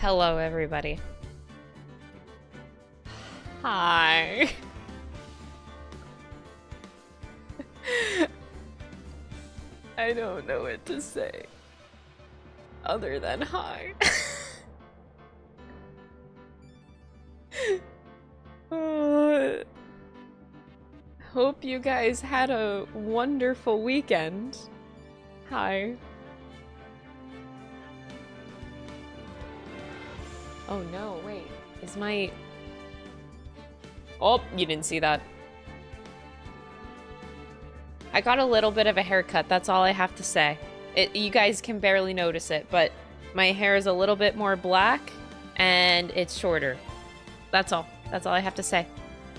Hello, everybody. Hi. I don't know what to say other than hi. Hope you guys had a wonderful weekend. Hi. Oh no, wait. Is my... Oh, you didn't see that. I got a little bit of a haircut, that's all I have to say. You guys can barely notice it, but my hair is a little bit more black and it's shorter. That's all. That's all I have to say.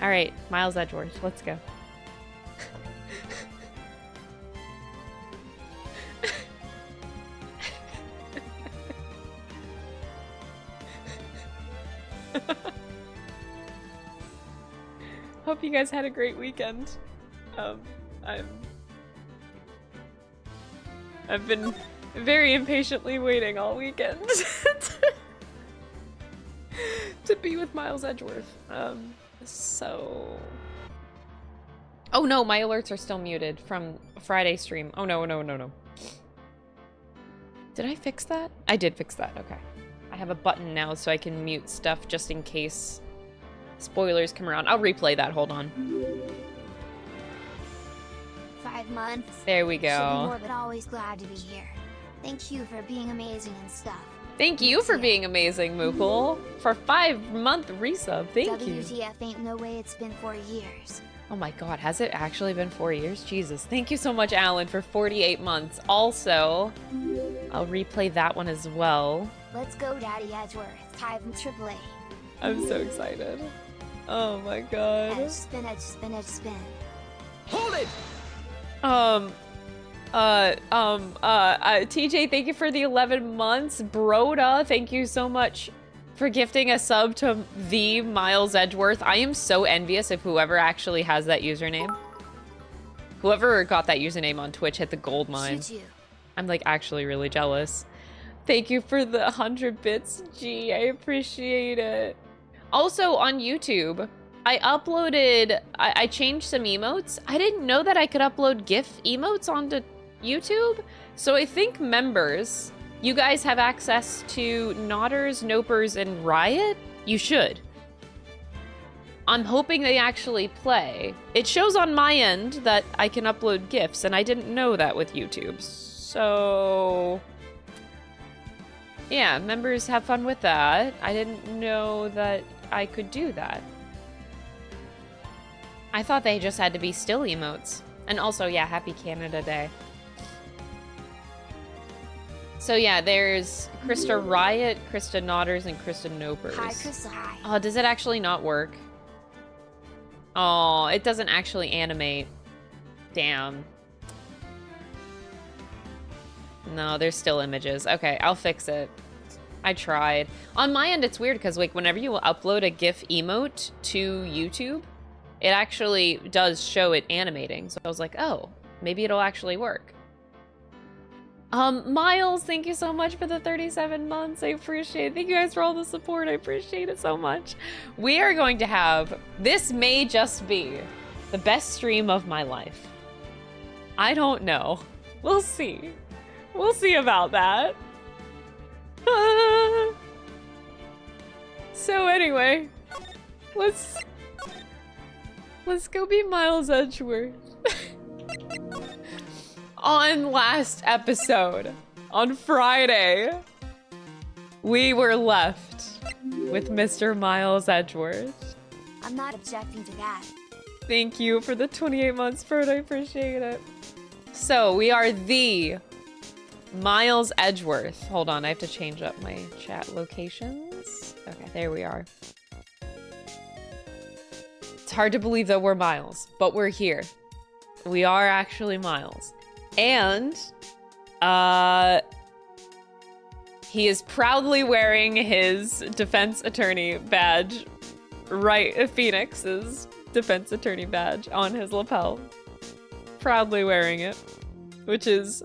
All right, Miles Edgeworth, let's go. Hope you guys had a great weekend. I've been very impatiently waiting all weekend to be with Miles Edgeworth. So... Oh no, my alerts are still muted from Friday stream. Oh no, no, no, no. Did I fix that? I did fix that, okay. I have a button now so I can mute stuff just in case spoilers come around. I'll replay that, hold on. 5 months. There we go. Should be more, but always glad to be here. Thank you for being amazing and stuff. Thank you for being amazing, Mukul. For 5-month resub, thank you. WTF ain't no way it's been 4 years. Oh my god, has it actually been 4 years? Jesus. Thank you so much, Alan, for 48 months. Also, I'll replay that one as well. Let's go, Daddy Edgeworth. Time AAA. I'm so excited. Oh my god. Edge spin, edge spin, edge spin. Hold it! TJ, thank you for the 11 months. Broda, thank you so much for gifting a sub to the Miles Edgeworth. I am so envious of whoever actually has that username. Whoever got that username on Twitch hit the gold mine. I'm like actually really jealous. Thank you for the 100 bits, G. I appreciate it. Also on YouTube, I uploaded, I changed some emotes. I didn't know that I could upload GIF emotes onto YouTube. So I think members, you guys have access to Nodders, Nopers, and Riot? You should. I'm hoping they actually play. It shows on my end that I can upload GIFs, and I didn't know that with YouTube. So... yeah, members have fun with that. I didn't know that I could do that. I thought they just had to be still emotes. And also, yeah, happy Canada Day. So yeah, there's Krista Riot, Krista Nodders, and Krista Nopers. Hi, Krista, hi. Oh, does it actually not work? Oh, it doesn't actually animate. Damn. No, there's still images. Okay, I'll fix it. I tried. On my end, it's weird because like whenever you upload a GIF emote to YouTube, it actually does show it animating. So I was like, oh, maybe it'll actually work. Miles, thank you so much for the 37 months. I appreciate it. Thank you guys for all the support. I appreciate it so much. We are going to have, this may just be the best stream of my life. I don't know. We'll see. We'll see about that. So anyway, let's go be Miles Edgeworth. On last episode, on Friday, we were left with Mr. Miles Edgeworth. I'm not objecting to that. Thank you for the 28 months, Bert. I appreciate it. So we are the Miles Edgeworth. Hold on, I have to change up my chat locations. Okay, there we are. It's hard to believe that we're Miles, but we're here. We are actually Miles. And, he is proudly wearing his defense attorney badge, right, Phoenix's defense attorney badge on his lapel. Proudly wearing it, which is,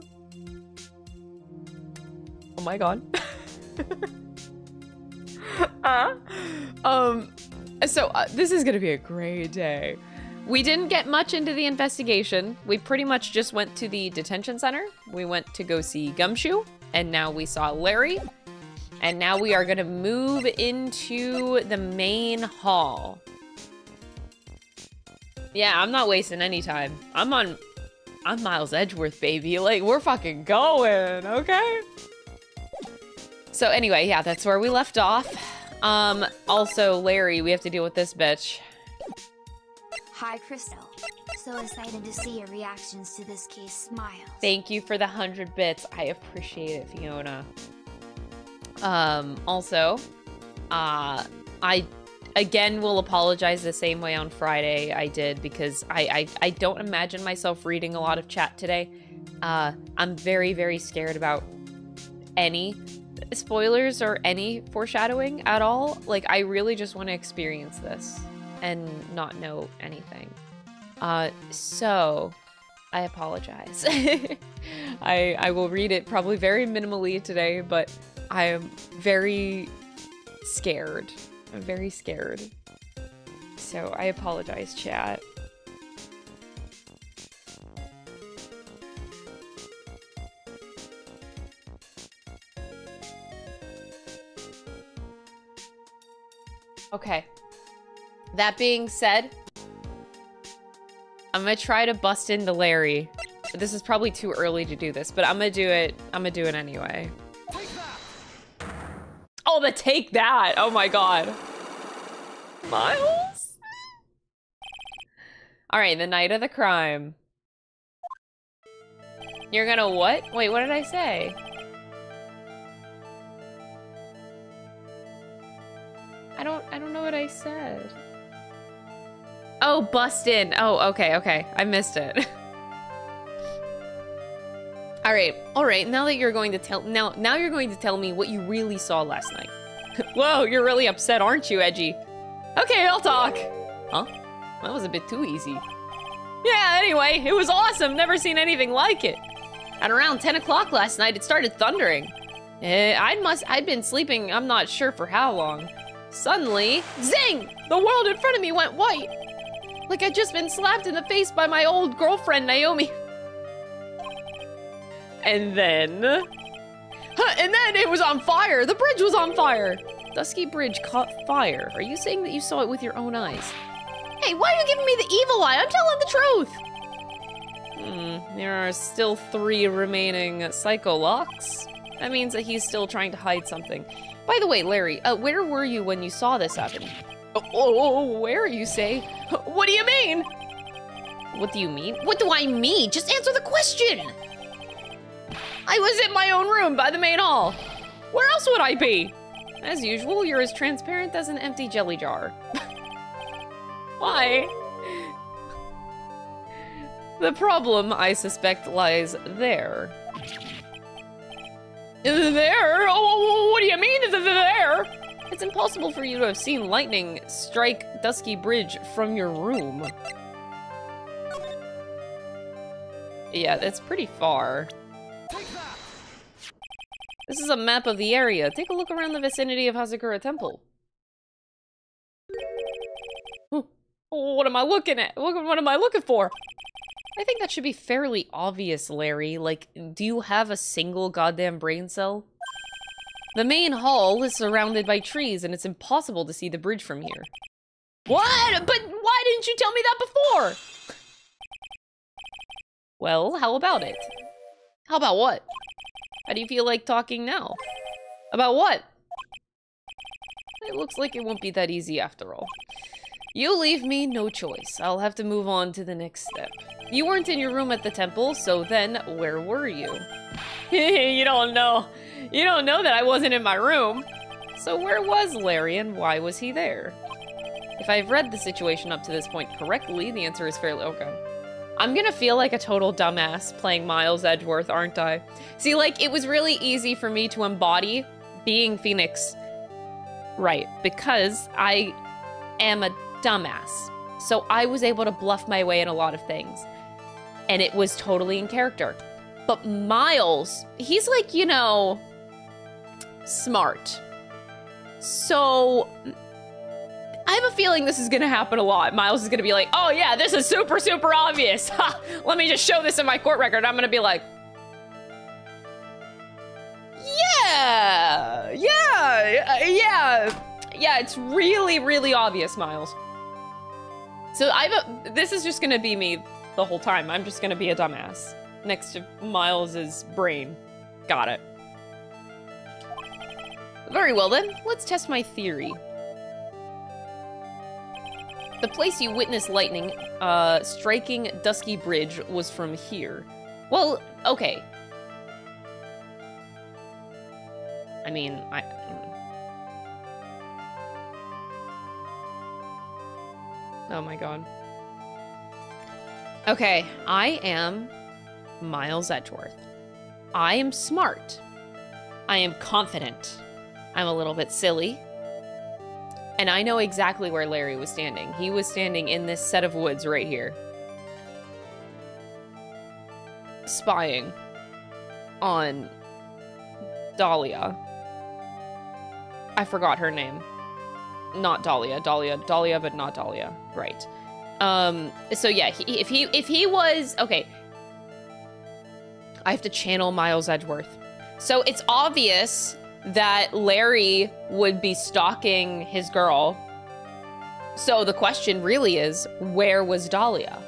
oh my god. This is gonna be a great day. We didn't get much into the investigation. We pretty much just went to the detention center. We went to go see Gumshoe, and now we saw Larry. And now we are gonna move into the main hall. Yeah, I'm not wasting any time. I'm Miles Edgeworth, baby. Like, we're fucking going, okay? So anyway, yeah, that's where we left off. Also, Larry, we have to deal with this bitch. Hi, Crystal. So excited to see your reactions to this case, Miles. Thank you for the 100 bits. I appreciate it, Fiona. Also, I again will apologize the same way on Friday I did, because I don't imagine myself reading a lot of chat today. I'm very, very scared about any spoilers or any foreshadowing at all. Like, I really just want to experience this and not know anything. So I apologize. I will read it probably very minimally today, but I am very scared. I'm very scared. So I apologize, chat. Okay. That being said, I'm gonna try to bust into Larry. This is probably too early to do this, but I'm gonna do it. I'm gonna do it anyway. Oh, the take that! Oh my god. Miles? Alright, the night of the crime. You're gonna what? Wait, what did I say? I don't know what I said. Oh, bust in. Oh, okay. I missed it. All right. Now you're going to tell me what you really saw last night. Whoa, you're really upset, aren't you, Edgy? Okay, I'll talk. Huh? That was a bit too easy. Yeah, anyway, it was awesome. Never seen anything like it. At around 10 o'clock last night, it started thundering. I'd been sleeping, I'm not sure for how long. Suddenly, zing! The world in front of me went white. Like I'd just been slapped in the face by my old girlfriend, Naomi. And then it was on fire. The bridge was on fire. Dusky Bridge caught fire. Are you saying that you saw it with your own eyes? Hey, why are you giving me the evil eye? I'm telling the truth. There are still 3 remaining psycho locks. That means that he's still trying to hide something. By the way, Larry, where were you when you saw this happen? Oh, where, you say? What do you mean? What do you mean? What do I mean? Just answer the question! I was in my own room by the main hall. Where else would I be? As usual, you're as transparent as an empty jelly jar. Why? The problem, I suspect, lies there. There? Oh, what do you mean, is it there? It's impossible for you to have seen lightning strike Dusky Bridge from your room. Yeah, that's pretty far. This is a map of the area. Take a look around the vicinity of Hazakura Temple. What am I looking at? What am I looking for? I think that should be fairly obvious, Larry. Like, do you have a single goddamn brain cell? The main hall is surrounded by trees, and it's impossible to see the bridge from here. What? But why didn't you tell me that before? Well, how about it? How about what? How do you feel like talking now? About what? It looks like it won't be that easy after all. You leave me no choice. I'll have to move on to the next step. You weren't in your room at the temple, so then where were you? You don't know. You don't know that I wasn't in my room. So where was Larry and why was he there? If I've read the situation up to this point correctly, the answer is fairly okay. I'm gonna feel like a total dumbass playing Miles Edgeworth, aren't I? See, like, it was really easy for me to embody being Phoenix, right? Because I am a dumbass. So I was able to bluff my way in a lot of things. And it was totally in character. But Miles, he's like, you know, smart. So I have a feeling this is gonna happen a lot. Miles is gonna be like, oh yeah, this is super, super obvious. Ha! Let me just show this in my court record. I'm gonna be like, yeah, it's really, really obvious, Miles. So this is just gonna be me the whole time. I'm just gonna be a dumbass next to Miles's brain. Got it. Very well then, let's test my theory. The place you witnessed lightning striking Dusky Bridge was from here. Well, okay. I mean, oh my god. Okay, I am Miles Edgeworth. I am smart. I am confident. I'm a little bit silly. And I know exactly where Larry was standing. He was standing in this set of woods right here. Spying on Dahlia. I forgot her name. Not Dahlia. Dahlia, but not Dahlia. Right. So yeah, if he was... Okay. I have to channel Miles Edgeworth. So it's obvious that Larry would be stalking his girl. So the question really is, where was Dahlia?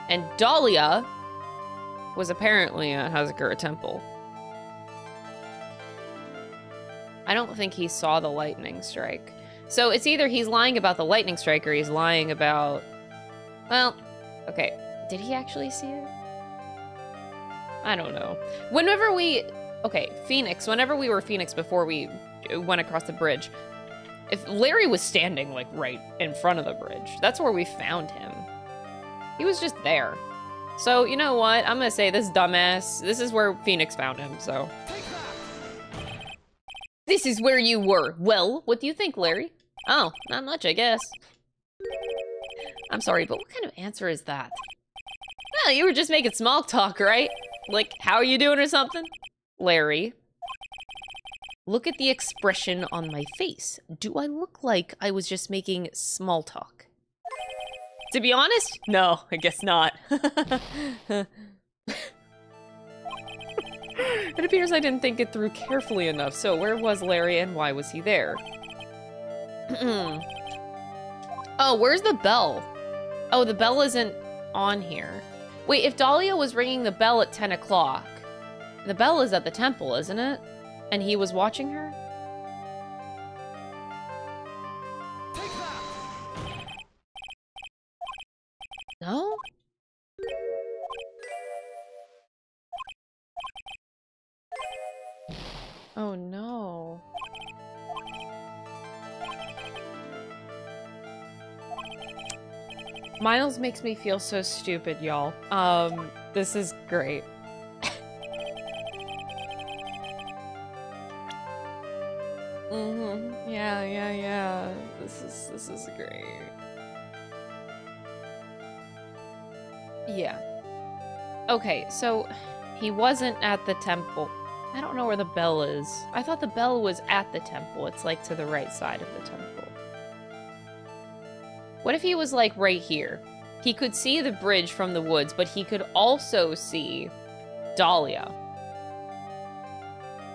And Dahlia was apparently at Hazakura Temple. I don't think he saw the lightning strike. So it's either he's lying about the lightning strike or he's lying about... Well, okay. Did he actually see it? I don't know. Whenever we... Okay, Phoenix. Whenever we were Phoenix before we went across the bridge, if Larry was standing, like, right in front of the bridge, that's where we found him. He was just there. So, you know what? I'm gonna say this dumbass, this is where Phoenix found him, so... This is where you were. Well, what do you think, Larry? Oh, not much, I guess. I'm sorry, but what kind of answer is that? Well, you were just making small talk, right? Like, how are you doing or something? Larry. Look at the expression on my face. Do I look like I was just making small talk? To be honest, no, I guess not. It appears I didn't think it through carefully enough. So where was Larry and why was he there? Oh, where's the bell? Oh, the bell isn't on here. Wait, if Dahlia was ringing the bell at 10 o'clock, the bell is at the temple, isn't it? And he was watching her? No? Oh no. Miles makes me feel so stupid, y'all. This is great. Yeah. This is great. Yeah. Okay, so he wasn't at the temple. I don't know where the bell is. I thought the bell was at the temple. It's like to the right side of the temple. What if he was like right here? He could see the bridge from the woods, but he could also see Dahlia.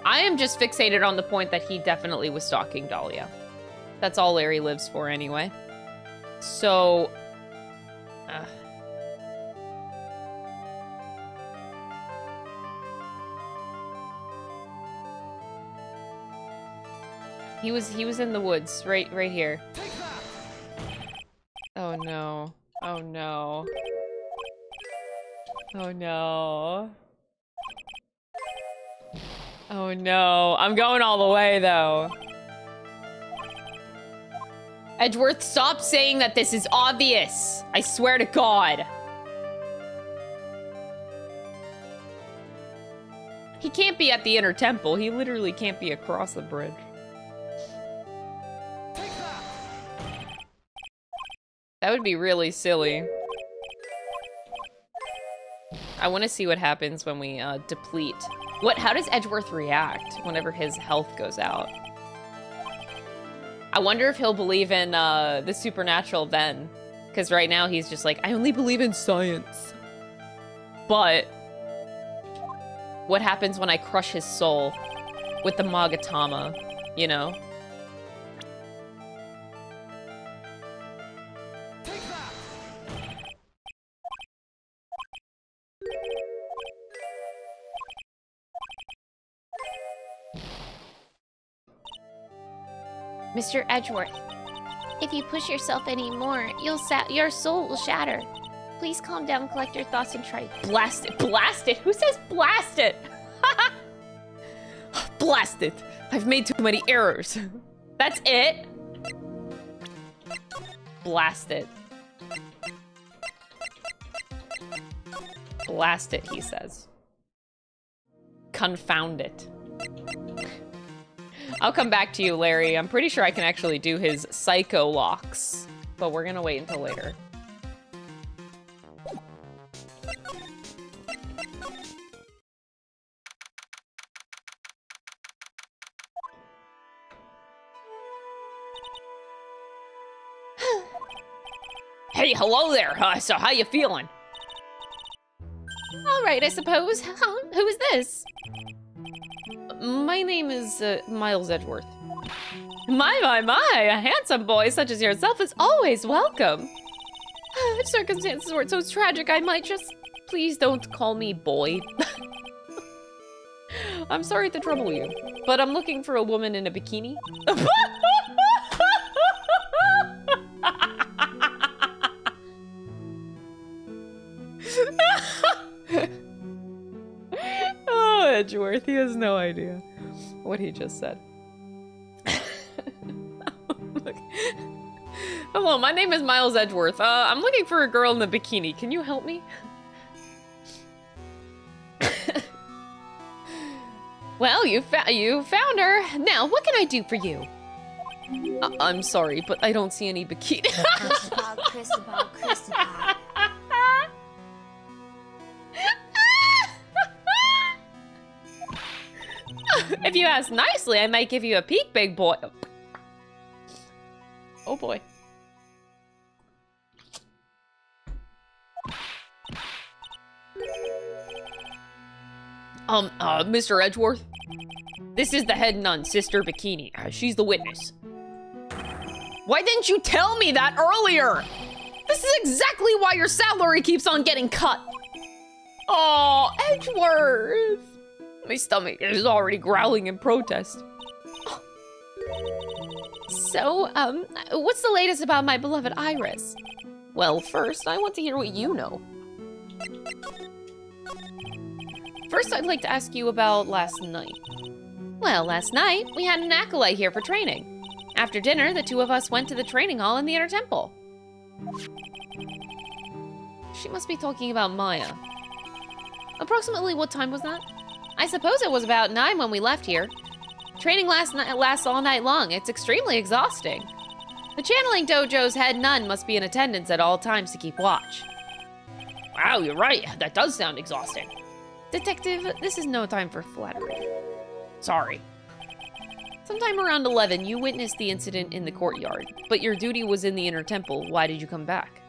I am just fixated on the point that he definitely was stalking Dahlia. That's all Larry lives for anyway. So... He was in the woods, right here. Oh no. Oh no. Oh no. Oh no. I'm going all the way though. Edgeworth, stop saying that this is obvious. I swear to God. He can't be at the inner temple. He literally can't be across the bridge. That would be really silly. I want to see what happens when we deplete. How does Edgeworth react whenever his health goes out? I wonder if he'll believe in the supernatural then. Because right now he's just like, I only believe in science. But what happens when I crush his soul with the Magatama, you know? Mr. Edgeworth, if you push yourself any more, your soul will shatter. Please calm down, collect your thoughts, and try. Blast it. Blast it. Who says blast it? Blast it. I've made too many errors. That's it. Blast it. Blast it, he says. Confound it. I'll come back to you, Larry. I'm pretty sure I can actually do his psycho locks, but we're gonna wait until later. Hey, hello there. So how you feeling? All right, I suppose. Who is this? My name is Miles Edgeworth. My, a handsome boy such as yourself is always welcome. Circumstances weren't so tragic, I might just... Please don't call me boy. I'm sorry to trouble you, but I'm looking for a woman in a bikini. Oh, Edgeworth, he has no idea what he just said. Hello, my name is Miles Edgeworth. I'm looking for a girl in a bikini. Can you help me? Well, you found her. Now, what can I do for you? I'm sorry, but I don't see any bikini. Christabel. If you ask nicely, I might give you a peek, big boy. Oh boy. Mr. Edgeworth? This is the head nun, Sister Bikini. She's the witness. Why didn't you tell me that earlier? This is exactly why your salary keeps on getting cut. Oh, Edgeworth. My stomach is already growling in protest. So, what's the latest about my beloved Iris? Well, first, I want to hear what you know. First, I'd like to ask you about last night. Well, last night, we had an acolyte here for training. After dinner, the two of us went to the training hall in the inner temple. She must be talking about Maya. Approximately what time was that? I suppose it was about 9 when we left here. Training lasts all night long. It's extremely exhausting. The channeling dojo's head nun must be in attendance at all times to keep watch. Wow, you're right. That does sound exhausting. Detective, this is no time for flattery. Sorry. Sometime around 11, you witnessed the incident in the courtyard, but your duty was in the inner temple. Why did you come back?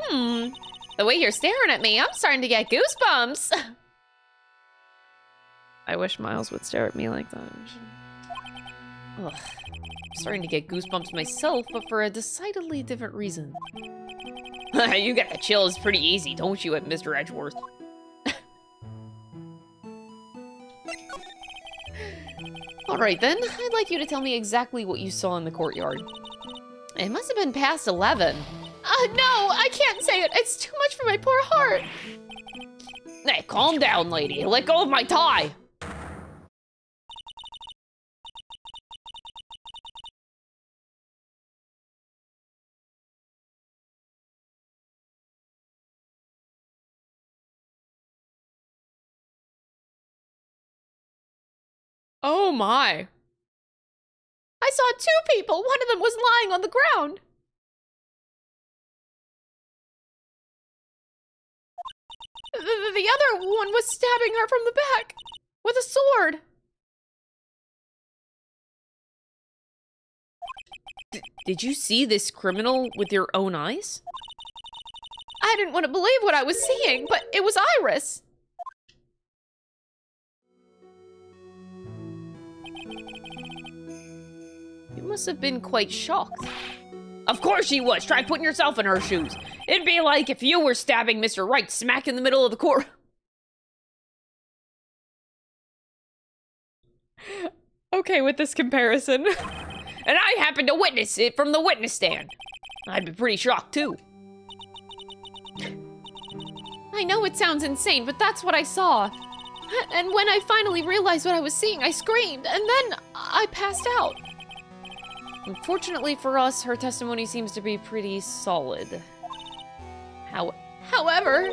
The way you're staring at me, I'm starting to get goosebumps. I wish Miles would stare at me like that. Ugh. I'm starting to get goosebumps myself, but for a decidedly different reason. You get the chills pretty easy, don't you, at Mr. Edgeworth? Alright then, I'd like you to tell me exactly what you saw in the courtyard. It must have been past 11. No, I can't say it. It's too much for my poor heart. Hey, calm down, lady. Let go of my tie. Oh my. I saw 2 people. One of them was lying on the ground. The other one was stabbing her from the back with a sword. Did you see this criminal with your own eyes? I didn't want to believe what I was seeing, but it was Iris. You must have been quite shocked. Of course she was. Try putting yourself in her shoes. It'd be like if you were stabbing Mr. Right smack in the middle of the court. Okay with this comparison. And I happened to witness it from the witness stand. I'd be pretty shocked too. I know it sounds insane, but that's what I saw. And when I finally realized what I was seeing, I screamed, and then I passed out. Unfortunately for us, her testimony seems to be pretty solid. However,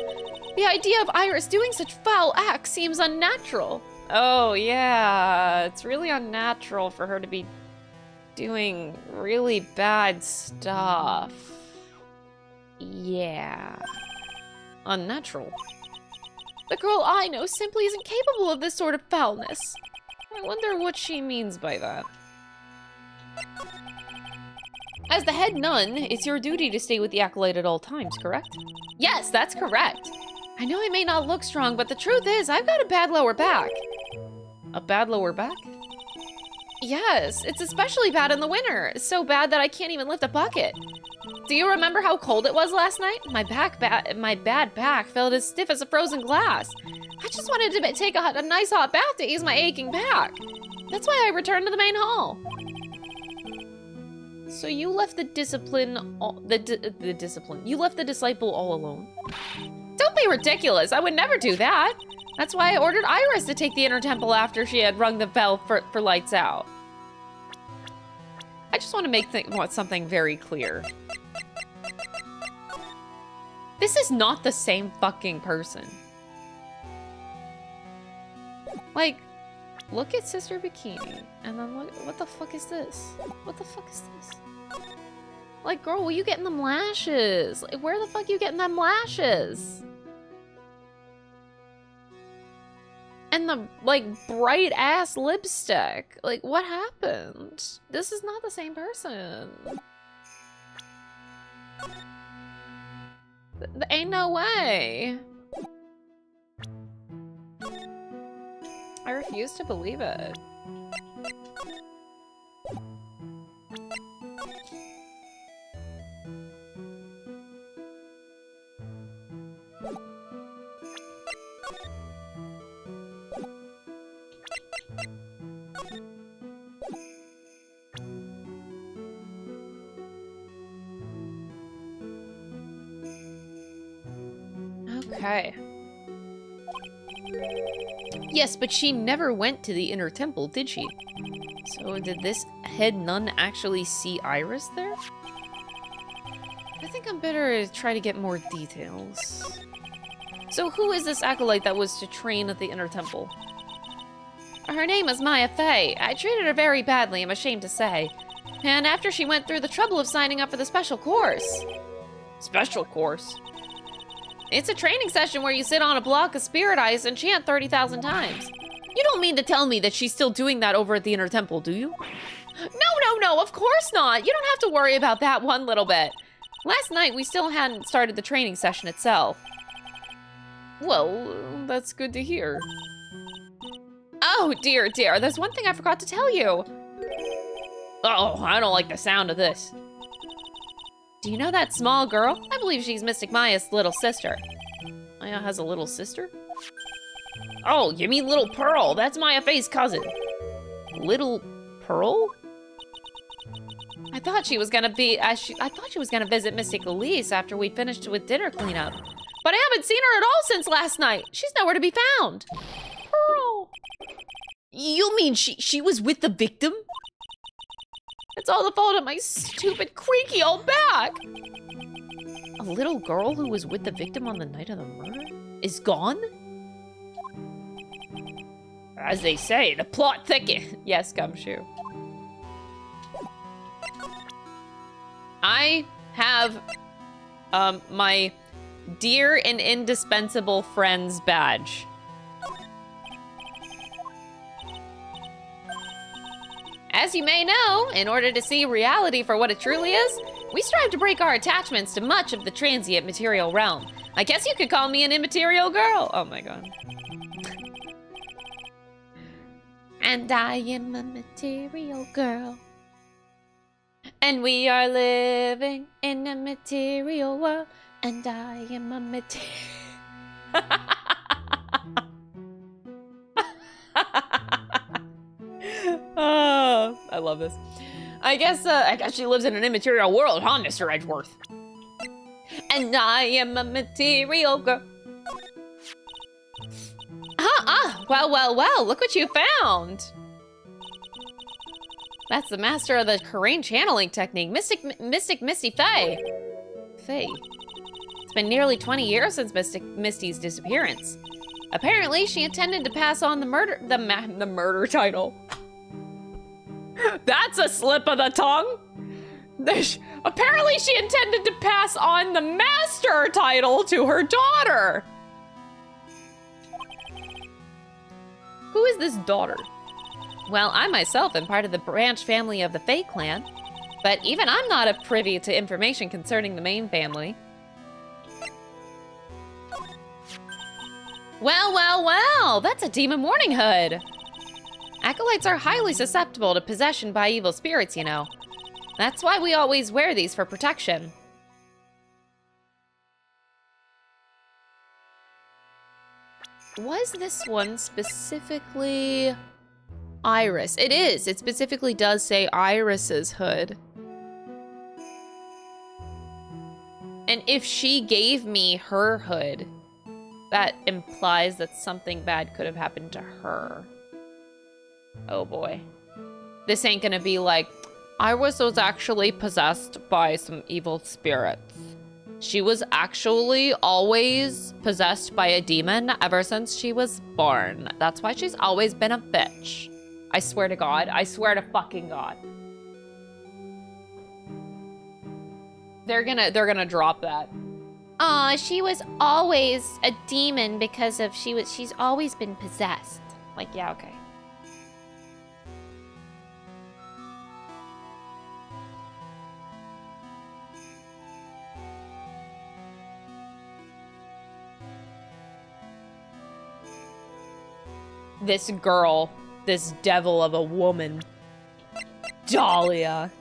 the idea of Iris doing such foul acts seems unnatural. Oh yeah, it's really unnatural for her to be doing really bad stuff. Yeah. Unnatural. The girl I know simply isn't capable of this sort of foulness. I wonder what she means by that. As the head nun, it's your duty to stay with the acolyte at all times, correct? Yes, that's correct. I know I may not look strong, but the truth is, I've got a bad lower back. A bad lower back? Yes, it's especially bad in the winter. It's so bad that I can't even lift a bucket. Do you remember how cold it was last night? My bad back felt as stiff as a frozen glass. I just wanted to take a nice hot bath to ease my aching back. That's why I returned to the main hall. So you left the discipline, you left the disciple all alone? Don't be ridiculous, I would never do that. That's why I ordered Iris to take the inner temple after she had rung the bell for lights out. I just want to make something very clear. This is not the same fucking person. Like, look at Sister Bikini, and then look, what the fuck is this? What the fuck is this? Like, girl, you getting them lashes? Like, where the fuck you getting them lashes? And the, like, bright-ass lipstick. Like, what happened? This is not the same person. There ain't no way. I refuse to believe it. Okay. Yes, but she never went to the inner temple, did she? So did this head nun actually see Iris there? I think I'm better to try to get more details. So who is this acolyte that was to train at the inner temple? Her name is Maya Fey. I treated her very badly, I'm ashamed to say. And after she went through the trouble of signing up for the special course. Special course? It's a training session where you sit on a block of spirit ice and chant 30,000 times. You don't mean to tell me that she's still doing that over at the inner temple, do you? No, of course not. You don't have to worry about that one little bit. Last night, we still hadn't started the training session itself. Well, that's good to hear. Oh, dear. There's one thing I forgot to tell you. Oh, I don't like the sound of this. Do you know that small girl? I believe she's Mystic Maya's little sister. Maya has a little sister? Oh, you mean Little Pearl? That's Maya Fey's cousin. Little Pearl? I thought she was gonna visit Mystic Elise after we finished with dinner cleanup. But I haven't seen her at all since last night. She's nowhere to be found. Pearl. You mean she was with the victim? It's all the fault of my stupid, creaky old back. A little girl who was with the victim on the night of the murder is gone? As they say, the plot thickens. Yes, Gumshoe. I have my Dear and indispensable friends badge. As you may know, in order to see reality for what it truly is, we strive to break our attachments to much of the transient material realm. I guess you could call me an immaterial girl. Oh my god. And I am a material girl. And we are living in a material world. And I am a material... Oh, I love this. I guess she lives in an immaterial world, huh, Mr. Edgeworth? And I am a material girl. Well, look what you found. That's the master of the Korean channeling technique, Mystic Misty Faye. Faye. It's been nearly 20 years since Misty's disappearance. Apparently, she intended to pass on the murder title. That's a slip of the tongue. Apparently, she intended to pass on the master title to her daughter. Who is this daughter? Well, I myself am part of the branch family of the Faye clan, but even I'm not privy to information concerning the main family. Well, that's a demon mourning hood. Acolytes are highly susceptible to possession by evil spirits, you know. That's why we always wear these for protection. Was this one specifically Iris? It is. It specifically does say Iris's hood. And if she gave me her hood, that implies that something bad could have happened to her. Oh boy. This ain't gonna be like, Iris was actually possessed by some evil spirits. She was actually always possessed by a demon ever since she was born. That's why she's always been a bitch. I swear to God. I swear to fucking God. They're gonna drop that. She was always a demon because of she's always been possessed. Like, yeah, okay. This girl, this devil of a woman, Dahlia.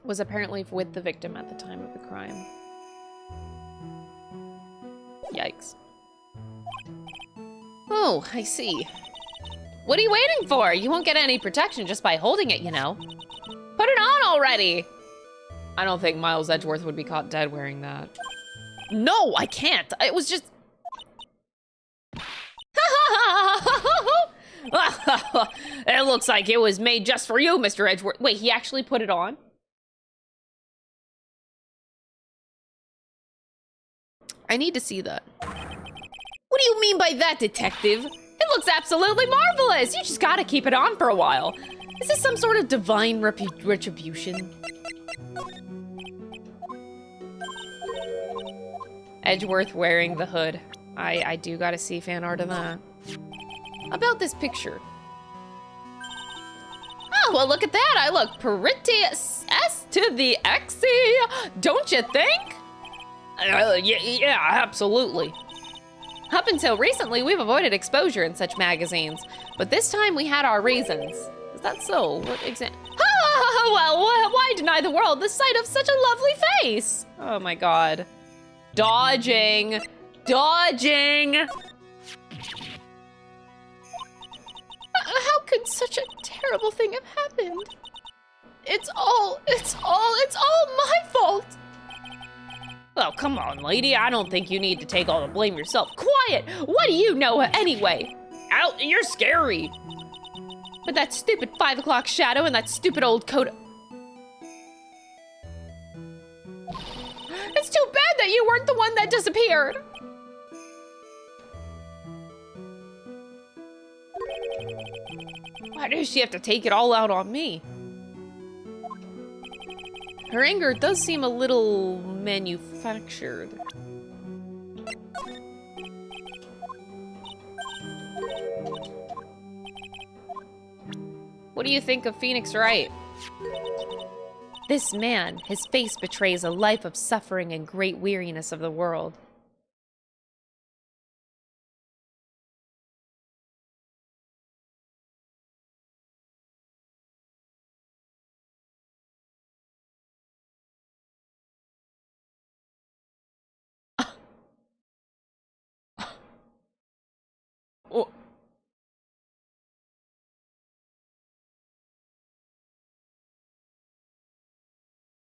Was apparently with the victim at the time of the crime. Yikes. Oh, I see. What are you waiting for? You won't get any protection just by holding it, you know. Put it on already! I don't think Miles Edgeworth would be caught dead wearing that. No, I can't. It was just... It looks like it was made just for you, Mr. Edgeworth. Wait, he actually put it on? I need to see that. What do you mean by that, detective? It looks absolutely marvelous. You just gotta keep it on for a while. Is this some sort of divine retribution? Edgeworth wearing the hood. I do gotta see fan art of that. About this picture. Oh, well, look at that. I look pretty S to the Xy, don't you think? Yeah, absolutely. Up until recently, we've avoided exposure in such magazines, but this time we had our reasons. Is that so? What well, why deny the world the sight of such a lovely face? Oh my god. Dodging! Dodging! How could such a terrible thing have happened? It's all my fault! Oh, come on, lady. I don't think you need to take all the blame yourself. Quiet! What do you know anyway? Out, you're scary. But that stupid 5 o'clock shadow and that stupid old coat. It's too bad that you weren't the one that disappeared. Why does she have to take it all out on me? Her anger does seem a little manufactured. What do you think of Phoenix Wright? This man, his face betrays a life of suffering and great weariness of the world. Oh.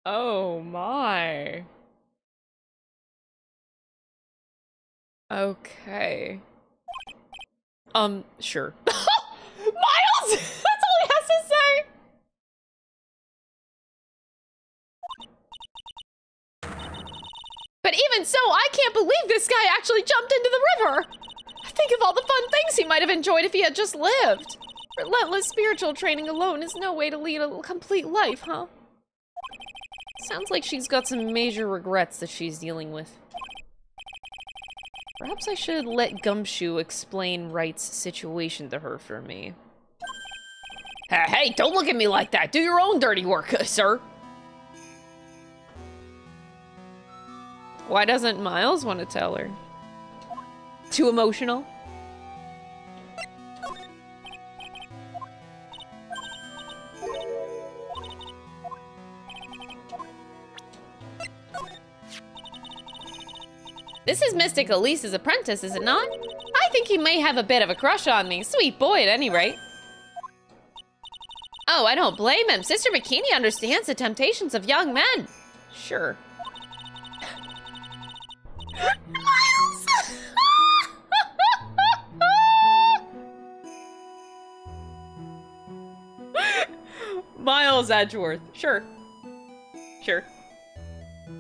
Oh my. Okay. Sure. Miles! That's all he has to say! But even so, I can't believe this guy actually jumped into the river! Think of all the fun things he might have enjoyed if he had just lived. Relentless spiritual training alone is no way to lead a complete life, huh? Sounds like she's got some major regrets that she's dealing with. Perhaps I should let Gumshoe explain Wright's situation to her for me. Hey, don't look at me like that! Do your own dirty work, sir! Why doesn't Miles want to tell her? Too emotional? This is Mystic Elise's apprentice, is it not? I think he may have a bit of a crush on me. Sweet boy, at any rate. Oh, I don't blame him. Sister Bikini understands the temptations of young men. Sure. Miles! Miles Edgeworth. Sure. Sure.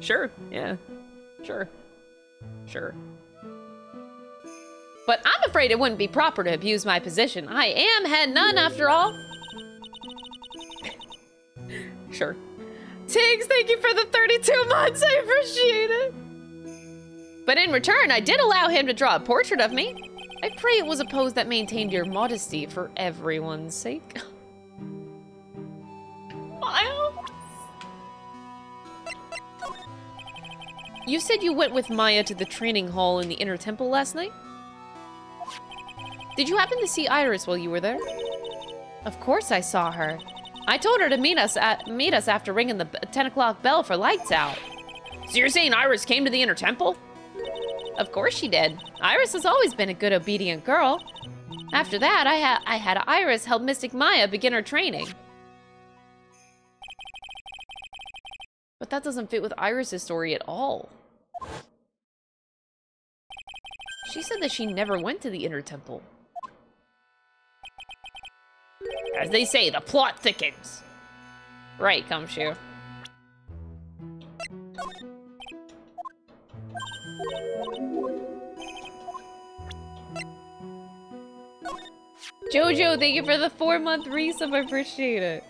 Sure, yeah. Sure. Sure. But I'm afraid it wouldn't be proper to abuse my position. I am head nun, after all. Sure. Tiggs, thank you for the 32 months. I appreciate it. But in return, I did allow him to draw a portrait of me. I pray it was a pose that maintained your modesty for everyone's sake. Miles? You said you went with Maya to the training hall in the inner temple last night? Did you happen to see Iris while you were there? Of course I saw her. I told her to meet us after ringing the 10 o'clock bell for lights out. So you're saying Iris came to the inner temple? Of course she did. Iris has always been a good, obedient girl. After that, I had Iris help Mystic Maya begin her training. But that doesn't fit with Iris's story at all. She said that she never went to the inner temple. As they say, the plot thickens. Right, Gumshoe. Jojo, thank you for the 4-month resub. I appreciate it.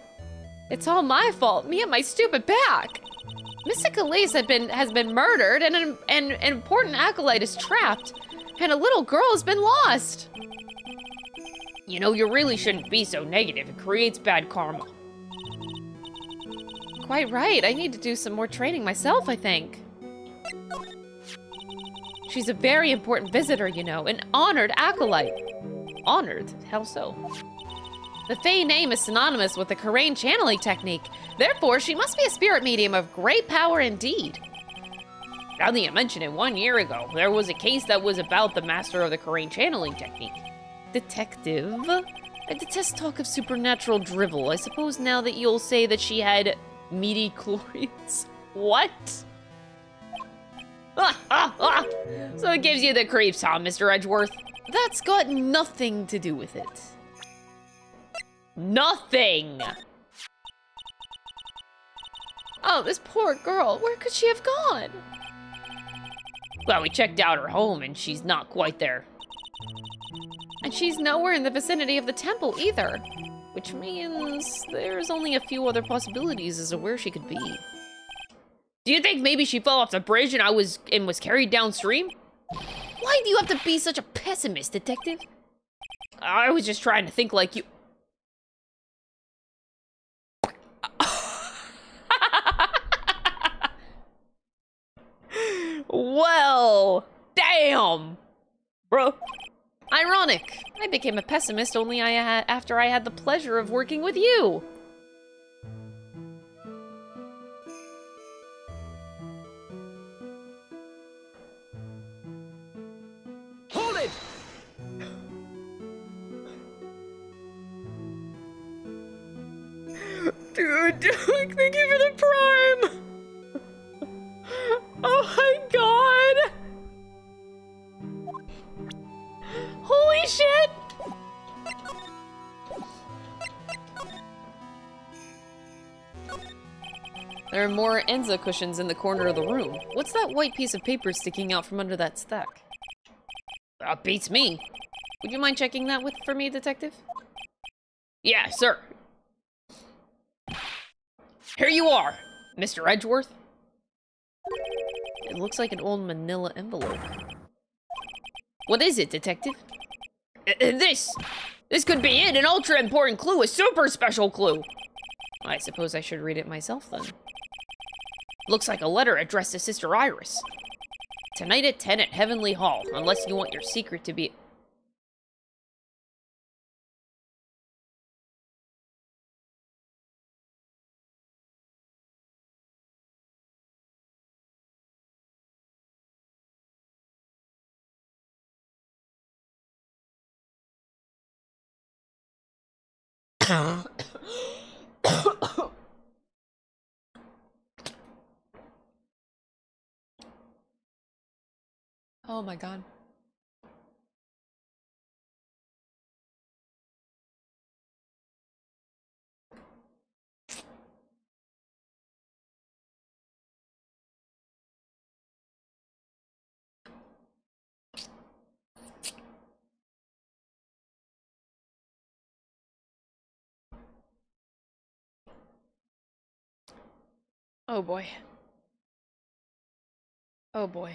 It's all my fault. Me and my stupid back. Mystic Elise has been murdered, and an important acolyte is trapped, and a little girl has been lost. You know, you really shouldn't be so negative. It creates bad karma. Quite right. I need to do some more training myself, I think. She's a very important visitor, you know, an honored acolyte. Honored? How so? The Fae name is synonymous with the Karain channeling technique. Therefore, she must be a spirit medium of great power indeed. Now that you mention it, 1 year ago, there was a case that was about the master of the Karain channeling technique. Detective? I detest talk of supernatural drivel. I suppose now that you'll say that she had midi-chlorians. What? So it gives you the creeps, huh, Mr. Edgeworth? That's got nothing to do with it. Nothing! Oh, this poor girl. Where could she have gone? Well, we checked out her home, and she's not quite there. And she's nowhere in the vicinity of the temple either. Which means there's only a few other possibilities as to where she could be. Do you think maybe she fell off the bridge and was carried downstream? Why do you have to be such a pessimist, detective? I was just trying to think like you. Well, damn, bro. Ironic. I became a pessimist only after I had the pleasure of working with you. Hold it! Dude, thank you for the prime! Oh my god! Holy shit! There are more Enza cushions in the corner of the room. What's that white piece of paper sticking out from under that stack? That beats me. Would you mind checking that for me, detective? Yeah, sir. Here you are, Mr. Edgeworth. It looks like an old manila envelope. What is it, detective? This could be it, an ultra important clue, a super special clue. I suppose I should read it myself then. Looks like a letter addressed to Sister Iris. Tonight at 10 at Heavenly Hall, unless you want your secret to be... Oh my god. Oh boy. Oh boy.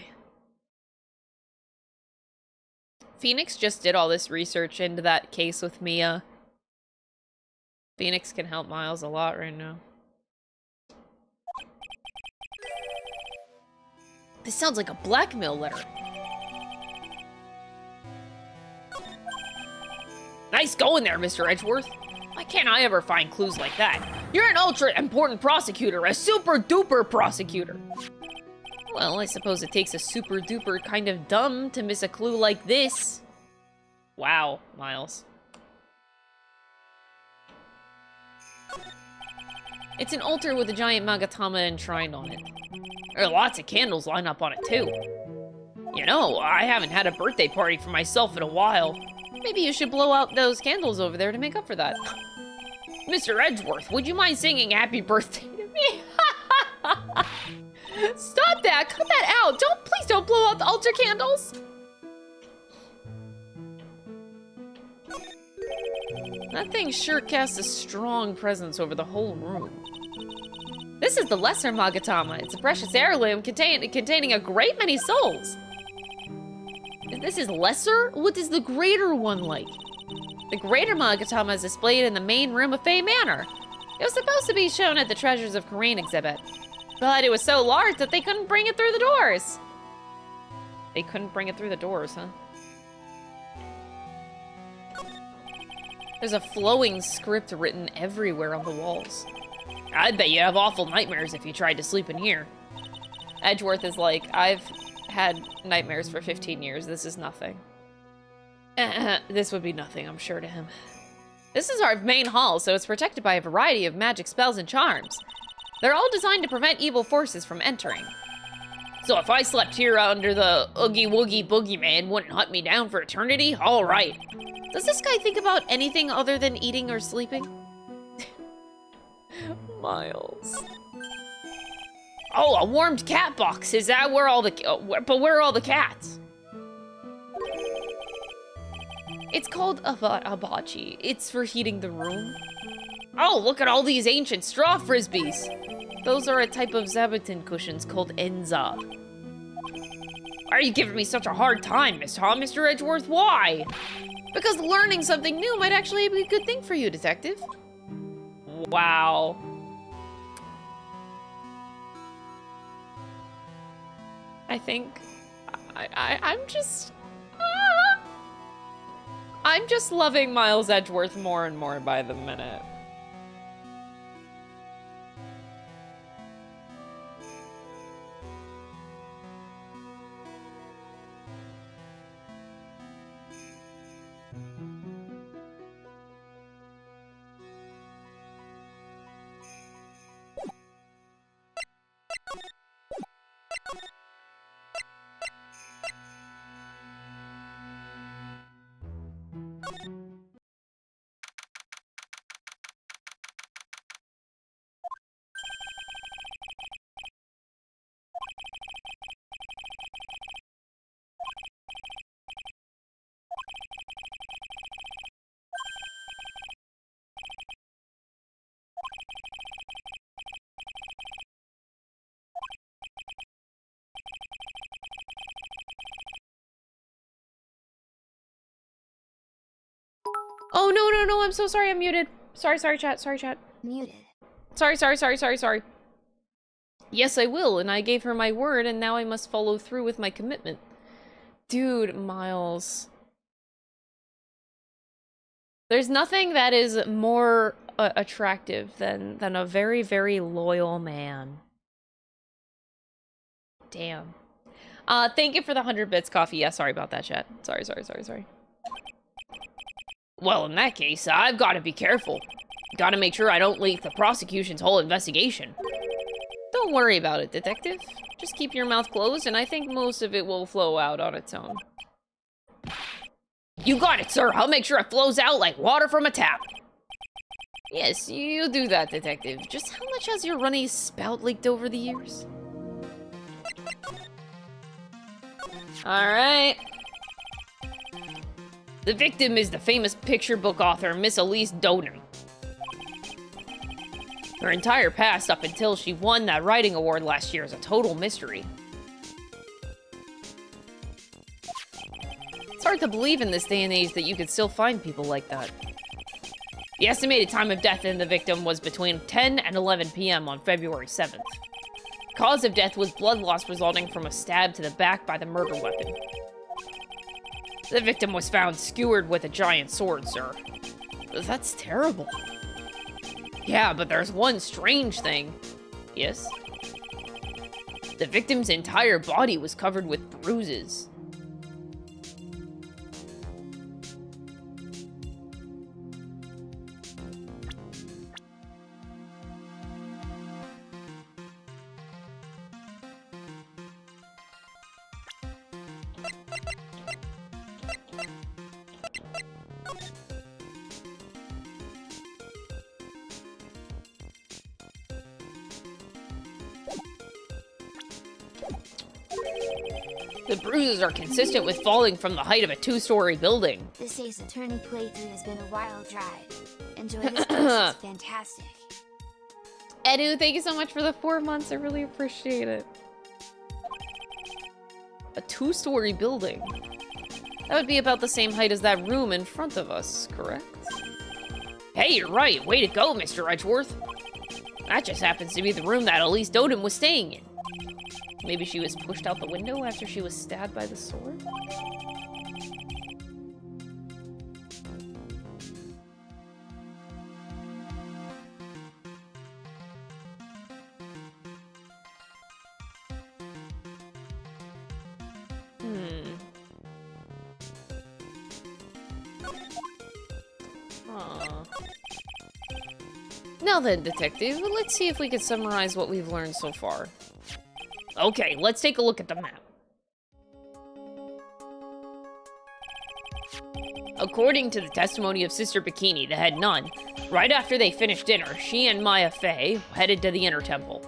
Phoenix just did all this research into that case with Mia. Phoenix can help Miles a lot right now. This sounds like a blackmail letter. Nice going there, Mr. Edgeworth. Why can't I ever find clues like that? You're an ultra important prosecutor, a super duper prosecutor. Well, I suppose it takes a super duper kind of dumb to miss a clue like this. Wow, Miles. It's an altar with a giant Magatama enshrined on it. There are lots of candles lined up on it, too. You know, I haven't had a birthday party for myself in a while. Maybe you should blow out those candles over there to make up for that. Mr. Edgeworth, would you mind singing happy birthday to me? Stop that! Cut that out! Please don't blow out the altar candles! That thing sure casts a strong presence over the whole room. This is the lesser Magatama. It's a precious heirloom containing a great many souls. This is lesser? What is the greater one like? The greater Magatama is displayed in the main room of Fey Manor. It was supposed to be shown at the Treasures of Corrine exhibit, but it was so large that they couldn't bring it through the doors. They couldn't bring it through the doors, huh? There's a flowing script written everywhere on the walls. I bet you'd have awful nightmares if you tried to sleep in here. Edgeworth is like, I've had nightmares for 15 years. This is nothing. This would be nothing, I'm sure, to him. This is our main hall, so it's protected by a variety of magic spells and charms. They're all designed to prevent evil forces from entering. So if I slept here under the Oogie Woogie Boogeyman, wouldn't hunt me down for eternity? All right. Does this guy think about anything other than eating or sleeping? Miles. Oh, a warmed cat box. Is that where all the... but where are all the cats? It's called a hibachi. It's for heating the room. Oh, look at all these ancient straw frisbees. Those are a type of zabuton cushions called enza. Why are you giving me such a hard time, Mr. Edgeworth? Why? Because learning something new might actually be a good thing for you, Detective. Wow. I think I'm just loving Miles Edgeworth more and more by the minute. Oh, no, I'm so sorry, I'm muted. Sorry, chat. Muted. Sorry. Yes, I will, and I gave her my word, and now I must follow through with my commitment. Dude, Miles. There's nothing that is more attractive than a very, very loyal man. Damn. Thank you for the 100 bits coffee. Yeah, sorry about that, chat. Sorry. Well, in that case, I've got to be careful. Got to make sure I don't leak the prosecution's whole investigation. Don't worry about it, Detective. Just keep your mouth closed, and I think most of it will flow out on its own. You got it, sir. I'll make sure it flows out like water from a tap. Yes, you do that, Detective. Just how much has your runny spout leaked over the years? Alright. The victim is the famous picture book author, Miss Elise Doden. Her entire past up until she won that writing award last year is a total mystery. It's hard to believe in this day and age that you could still find people like that. The estimated time of death in the victim was between 10 and 11 p.m. on February 7th. Cause of death was blood loss resulting from a stab to the back by the murder weapon. The victim was found skewered with a giant sword, sir. That's terrible. Yeah, but there's one strange thing. Yes? The victim's entire body was covered with bruises. The bruises are consistent with falling from the height of a 2-story building. This Ace Attorney playthrough has been a wild ride. Enjoy this place, it's fantastic. Edu, thank you so much for the 4 months. I really appreciate it. A 2-story building. That would be about the same height as that room in front of us, correct? Hey, you're right. Way to go, Mr. Edgeworth. That just happens to be the room that Elise Doden was staying in. Maybe she was pushed out the window after she was stabbed by the sword? Now then, Detective, let's see if we can summarize what we've learned so far. Okay, let's take a look at the map. According to the testimony of Sister Bikini, the head nun, right after they finished dinner, she and Maya Fey headed to the Inner Temple.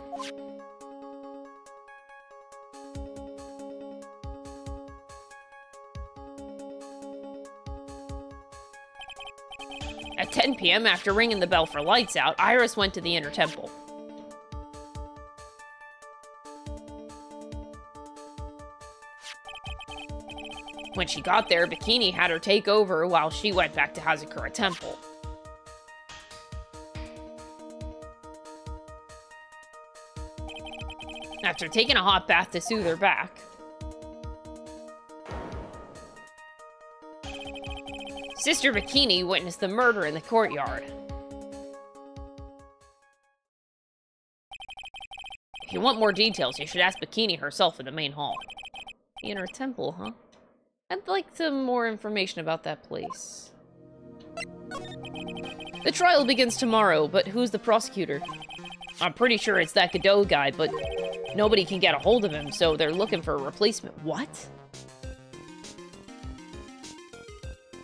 At 10 p.m., after ringing the bell for lights out, Iris went to the inner temple. When she got there, Bikini had her take over while she went back to Hazakura Temple. After taking a hot bath to soothe her back, Sister Bikini witnessed the murder in the courtyard. If you want more details, you should ask Bikini herself in the main hall. The inner temple, huh? I'd like some more information about that place. The trial begins tomorrow, but who's the prosecutor? I'm pretty sure it's that Godot guy, but nobody can get a hold of him, so they're looking for a replacement. What?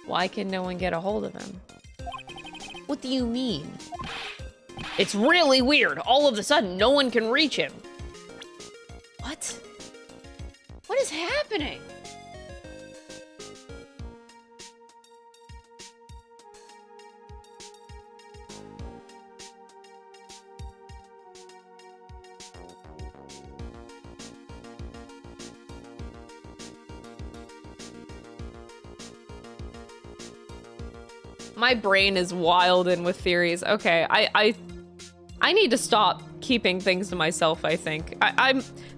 Why can no one get a hold of him? What do you mean? It's really weird. All of a sudden, no one can reach him. What? What is happening? My brain is wild in with theories. Okay, I need to stop keeping things to myself, I think.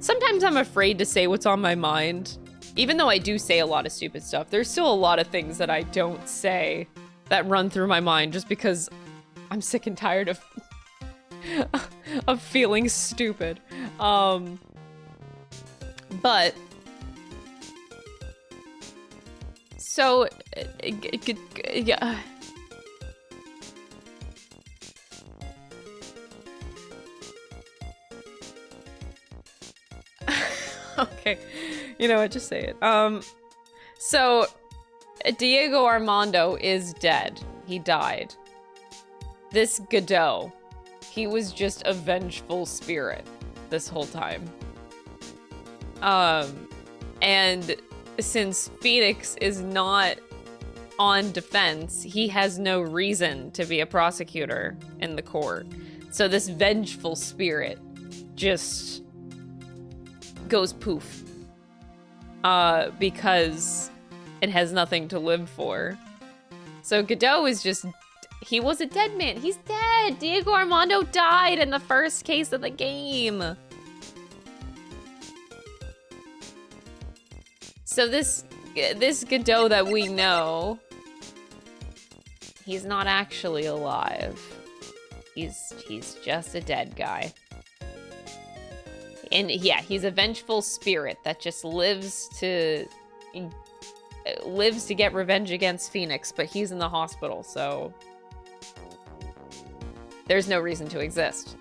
Sometimes I'm afraid to say what's on my mind. Even though I do say a lot of stupid stuff, there's still a lot of things that I don't say that run through my mind just because I'm sick and tired of of feeling stupid. But so yeah. Okay, you know what, just say it. So Diego Armando is dead. He died. This Godot, he was just a vengeful spirit this whole time. And since Phoenix is not on defense, he has no reason to be a prosecutor in the court. So this vengeful spirit just goes poof. Because it has nothing to live for. So Godot is just, he was a dead man. He's dead. Diego Armando died in the first case of the game. So this Godot that we know, he's not actually alive. He's just a dead guy. And yeah, he's a vengeful spirit that just lives to get revenge against Phoenix, but he's in the hospital, so there's no reason to exist.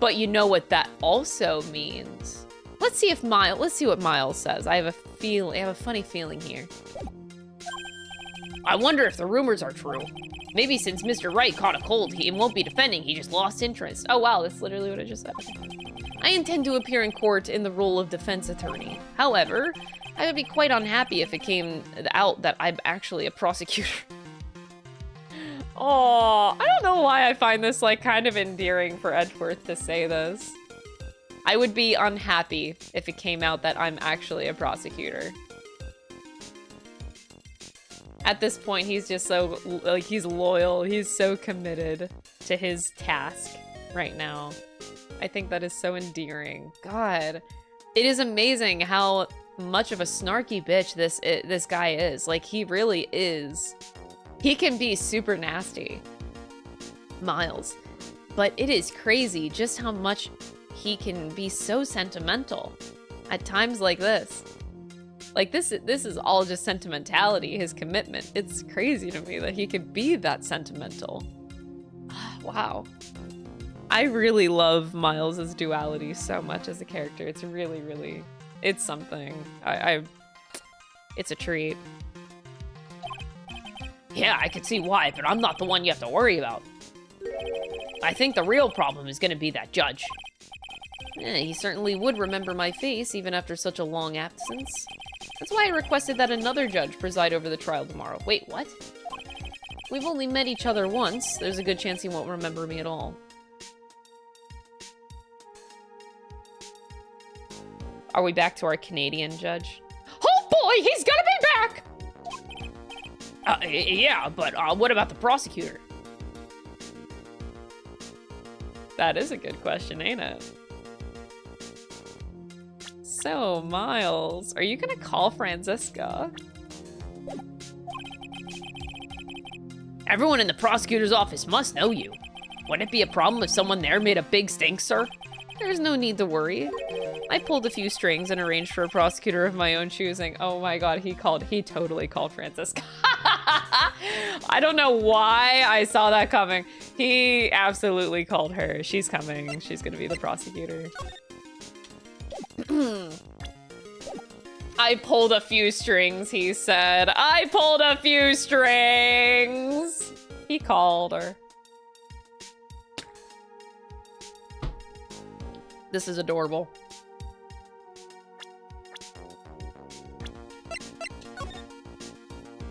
But you know what that also means. Let's see what Miles says. I have a funny feeling here. I wonder if the rumors are true. Maybe since Mr. Wright caught a cold, he won't be defending, he just lost interest. Oh wow, that's literally what I just said. I intend to appear in court in the role of defense attorney. However, I would be quite unhappy if it came out that I'm actually a prosecutor. Oh, I don't know why I find this like kind of endearing for Edgeworth to say this. I would be unhappy if it came out that I'm actually a prosecutor. At this point, he's just so, like, he's loyal. He's so committed to his task right now. I think that is so endearing. God, it is amazing how much of a snarky bitch this guy is. Like, he really is. He can be super nasty, Miles, but it is crazy just how much he can be so sentimental at times like this. Like, this is all just sentimentality, his commitment. It's crazy to me that he could be that sentimental. Wow. I really love Miles' duality so much as a character. It's really, really, it's something. It's a treat. Yeah, I can see why, but I'm not the one you have to worry about. I think the real problem is gonna be that judge. Yeah, he certainly would remember my face even after such a long absence. That's why I requested that another judge preside over the trial tomorrow. Wait, what? We've only met each other once. There's a good chance he won't remember me at all. Are we back to our Canadian judge? Oh boy, he's gonna be back! Yeah, but what about the prosecutor? That is a good question, ain't it? So, Miles, are you gonna call Franziska? Everyone in the prosecutor's office must know you. Wouldn't it be a problem if someone there made a big stink, sir? There's no need to worry. I pulled a few strings and arranged for a prosecutor of my own choosing. Oh my god, he totally called Franziska. I don't know why I saw that coming. He absolutely called her. She's coming. She's gonna be the prosecutor. I pulled a few strings, he said. I pulled a few strings. He called her. This is adorable.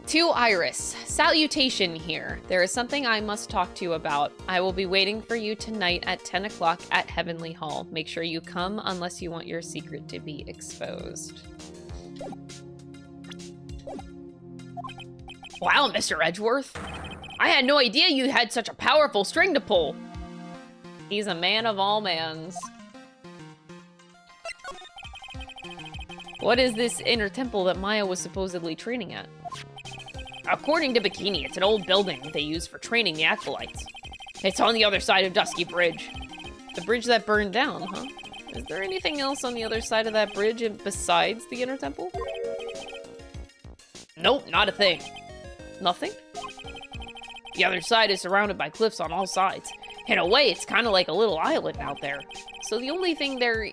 To Iris, salutation here. There is something I must talk to you about. I will be waiting for you tonight at 10 o'clock at Heavenly Hall. Make sure you come unless you want your secret to be exposed. Wow, Mr. Edgeworth. I had no idea you had such a powerful string to pull. He's a man of all mans. What is this inner temple that Maya was supposedly training at? According to Bikini, it's an old building they use for training the acolytes. It's on the other side of Dusky Bridge. The bridge that burned down, huh? Is there anything else on the other side of that bridge besides the inner temple? Nope, not a thing. Nothing? The other side is surrounded by cliffs on all sides. In a way, it's kind of like a little island out there. So the only thing there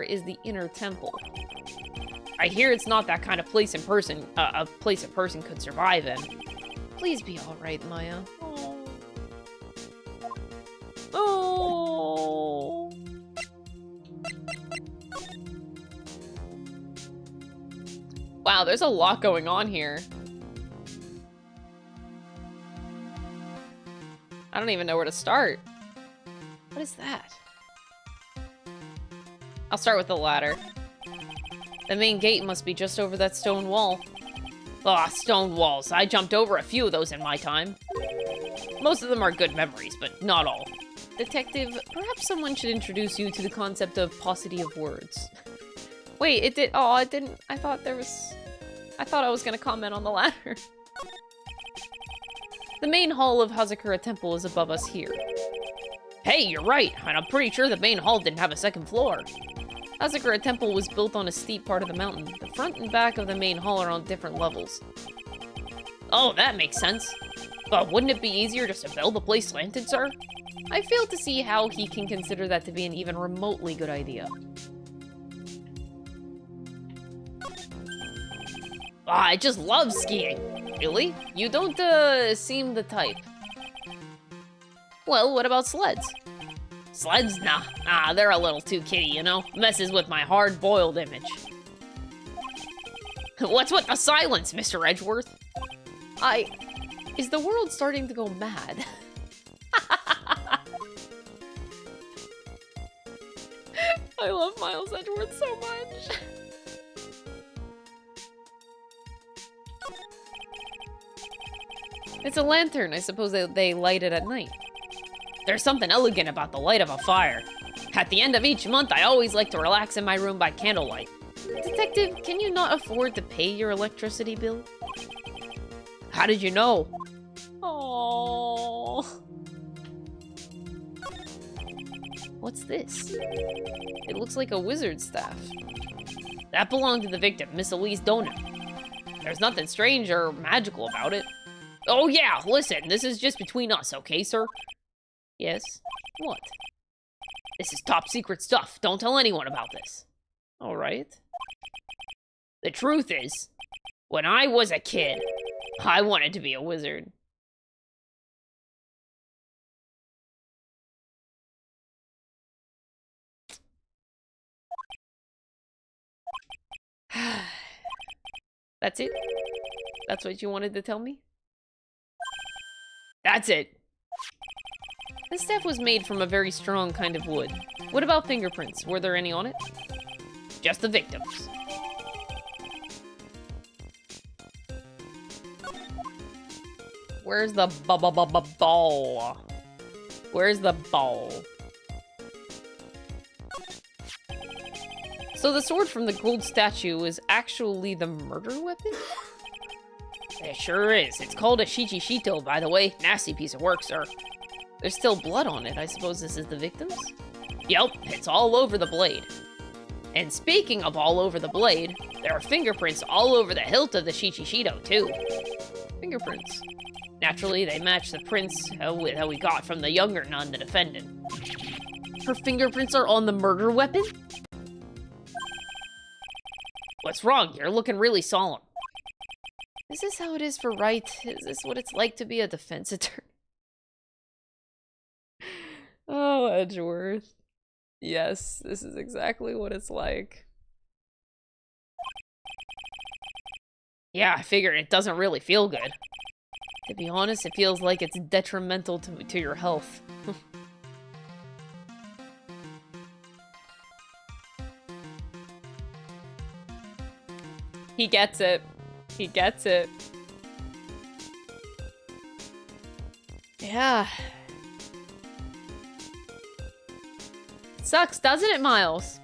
is the inner temple. I hear it's not that kind of place a person could survive in. Please be all right, Maya. Oh. Oh. Wow, there's a lot going on here. I don't even know where to start. What is that? I'll start with the ladder. The main gate must be just over that stone wall. Ah, stone walls. I jumped over a few of those in my time. Most of them are good memories, but not all. Detective, perhaps someone should introduce you to the concept of paucity of words. Wait, it did. Oh, it didn't. I thought I was gonna comment on the ladder. The main hall of Hazakura Temple is above us here. Hey, you're right, and I'm pretty sure the main hall didn't have a second floor. Hazakura Temple was built on a steep part of the mountain. The front and back of the main hall are on different levels. Oh, that makes sense. But wouldn't it be easier just to build the place slanted, sir? I fail to see how he can consider that to be an even remotely good idea. Ah, I just love skiing. Really? You don't, seem the type. Well, what about sleds? Sleds? Nah, they're a little too kiddie, you know? Messes with my hard-boiled image. What's with the silence, Mr. Edgeworth? Is the world starting to go mad? I love Miles Edgeworth so much. It's a lantern. I suppose they light it at night. There's something elegant about the light of a fire. At the end of each month, I always like to relax in my room by candlelight. Detective, can you not afford to pay your electricity bill? How did you know? Oh. What's this? It looks like a wizard's staff. That belonged to the victim, Miss Elise Donut. There's nothing strange or magical about it. Oh yeah, listen, this is just between us, okay, sir? Yes? What? This is top secret stuff. Don't tell anyone about this. All right. The truth is, when I was a kid, I wanted to be a wizard. That's it? That's what you wanted to tell me? That's it. This staff was made from a very strong kind of wood. What about fingerprints? Were there any on it? Just the victims. Where's the ball? Where's the ball? So the sword from the gold statue is actually the murder weapon? It sure is. It's called a shichishito, by the way. Nasty piece of work, sir. There's still blood on it. I suppose this is the victim's? Yep, it's all over the blade. And speaking of all over the blade, there are fingerprints all over the hilt of the shichishito, too. Fingerprints. Naturally, they match the prints that we got from the younger nun, the defendant. Her fingerprints are on the murder weapon? What's wrong? You're looking really solemn. Is this how it is for right? Is this what it's like to be a defense attorney? Oh, Edgeworth. Yes, this is exactly what it's like. Yeah, I figured it doesn't really feel good. To be honest, it feels like it's detrimental to your health. He gets it. He gets it. Yeah. Sucks, doesn't it, Miles?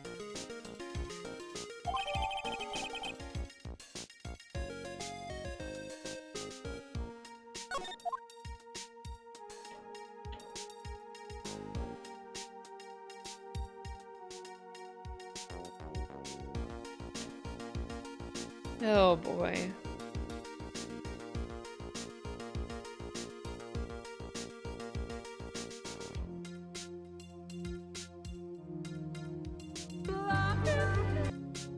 Oh boy.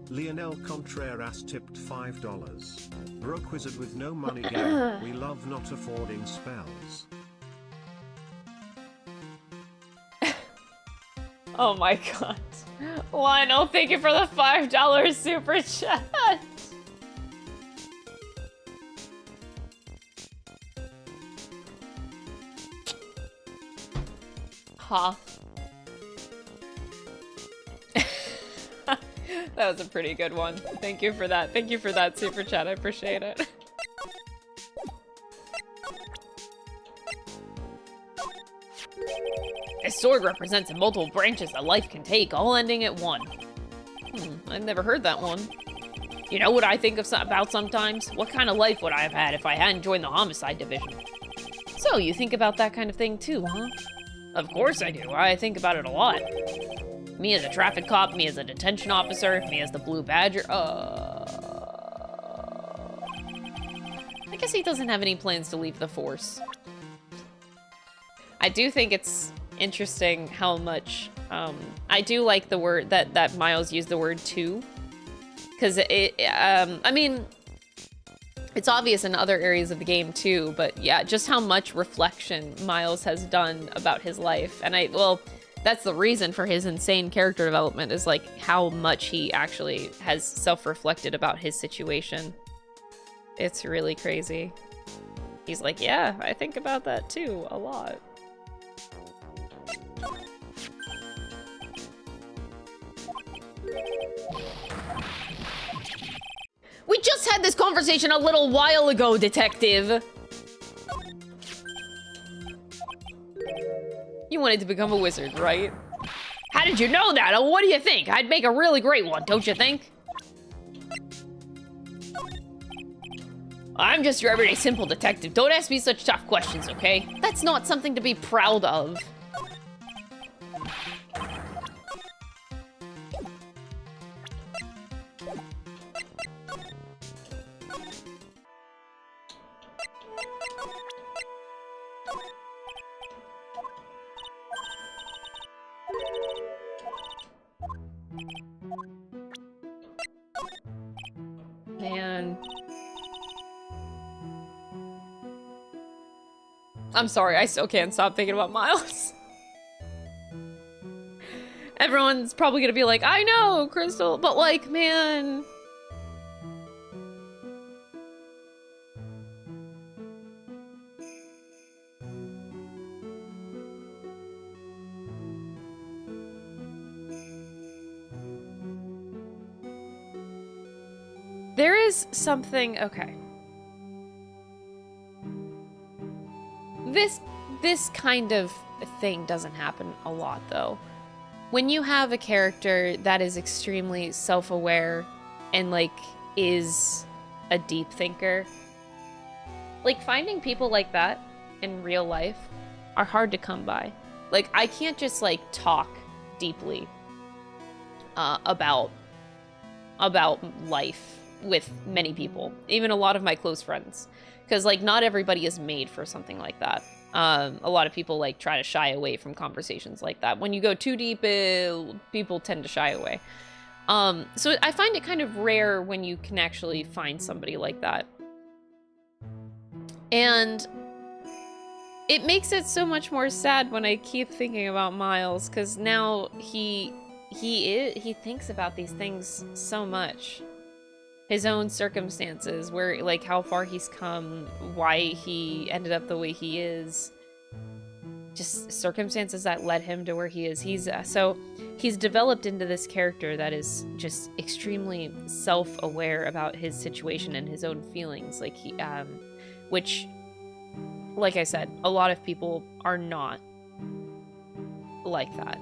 Lionel Contreras tipped $5. Broke wizard with no money game. We love not affording spells. Oh my god. Lionel, thank you for the $5 super chat. Huh. That was a pretty good one. Thank you for that. Thank you for that super chat. I appreciate it. This sword represents the multiple branches that life can take, all ending at one. I've never heard that one. You know what I think about sometimes? What kind of life would I have had if I hadn't joined the homicide division? So, you think about that kind of thing too, huh? Of course I do. I think about it a lot. Me as a traffic cop, me as a detention officer, me as the Blue Badger. I guess he doesn't have any plans to leave the force. I do think it's interesting how much, I do like the word that Miles used the word "to," because I mean, it's obvious in other areas of the game too, but yeah, just how much reflection Miles has done about his life. And well, that's the reason for his insane character development, is like how much he actually has self-reflected about his situation. It's really crazy. He's like, yeah, I think about that too, a lot. We just had this conversation a little while ago, detective. You wanted to become a wizard, right? How did you know that? Oh, what do you think? I'd make a really great one, don't you think? I'm just your everyday simple detective. Don't ask me such tough questions, okay? That's not something to be proud of. Man. I'm sorry, I still can't stop thinking about Miles. Everyone's probably gonna be like, I know, Crystal, but like, man. is something... Okay. This kind of thing doesn't happen a lot, though. When you have a character that is extremely self-aware and, like, is a deep thinker, like, finding people like that in real life are hard to come by. Like, I can't just, like, talk deeply about life with many people, even a lot of my close friends, because, like, not everybody is made for something like that. A lot of people, like, try to shy away from conversations like that. When you go too deep, people tend to shy away. So I find it kind of rare when you can actually find somebody like that. And it makes it so much more sad when I keep thinking about Miles, because now he thinks about these things so much. His own circumstances, where, like, how far he's come, why he ended up the way he is. Just circumstances that led him to where he is. So he's developed into this character that is just extremely self-aware about his situation and his own feelings. Like, which, like I said, a lot of people are not like that.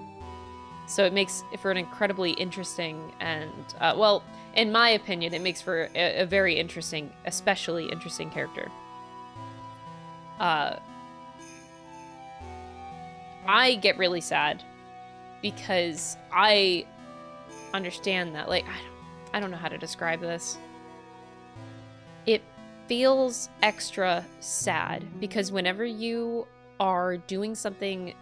So it makes for an incredibly interesting and, well, in my opinion, it makes for a very interesting, especially interesting character. I get really sad because I understand that, like, I don't know how to describe this. It feels extra sad because whenever you are doing something...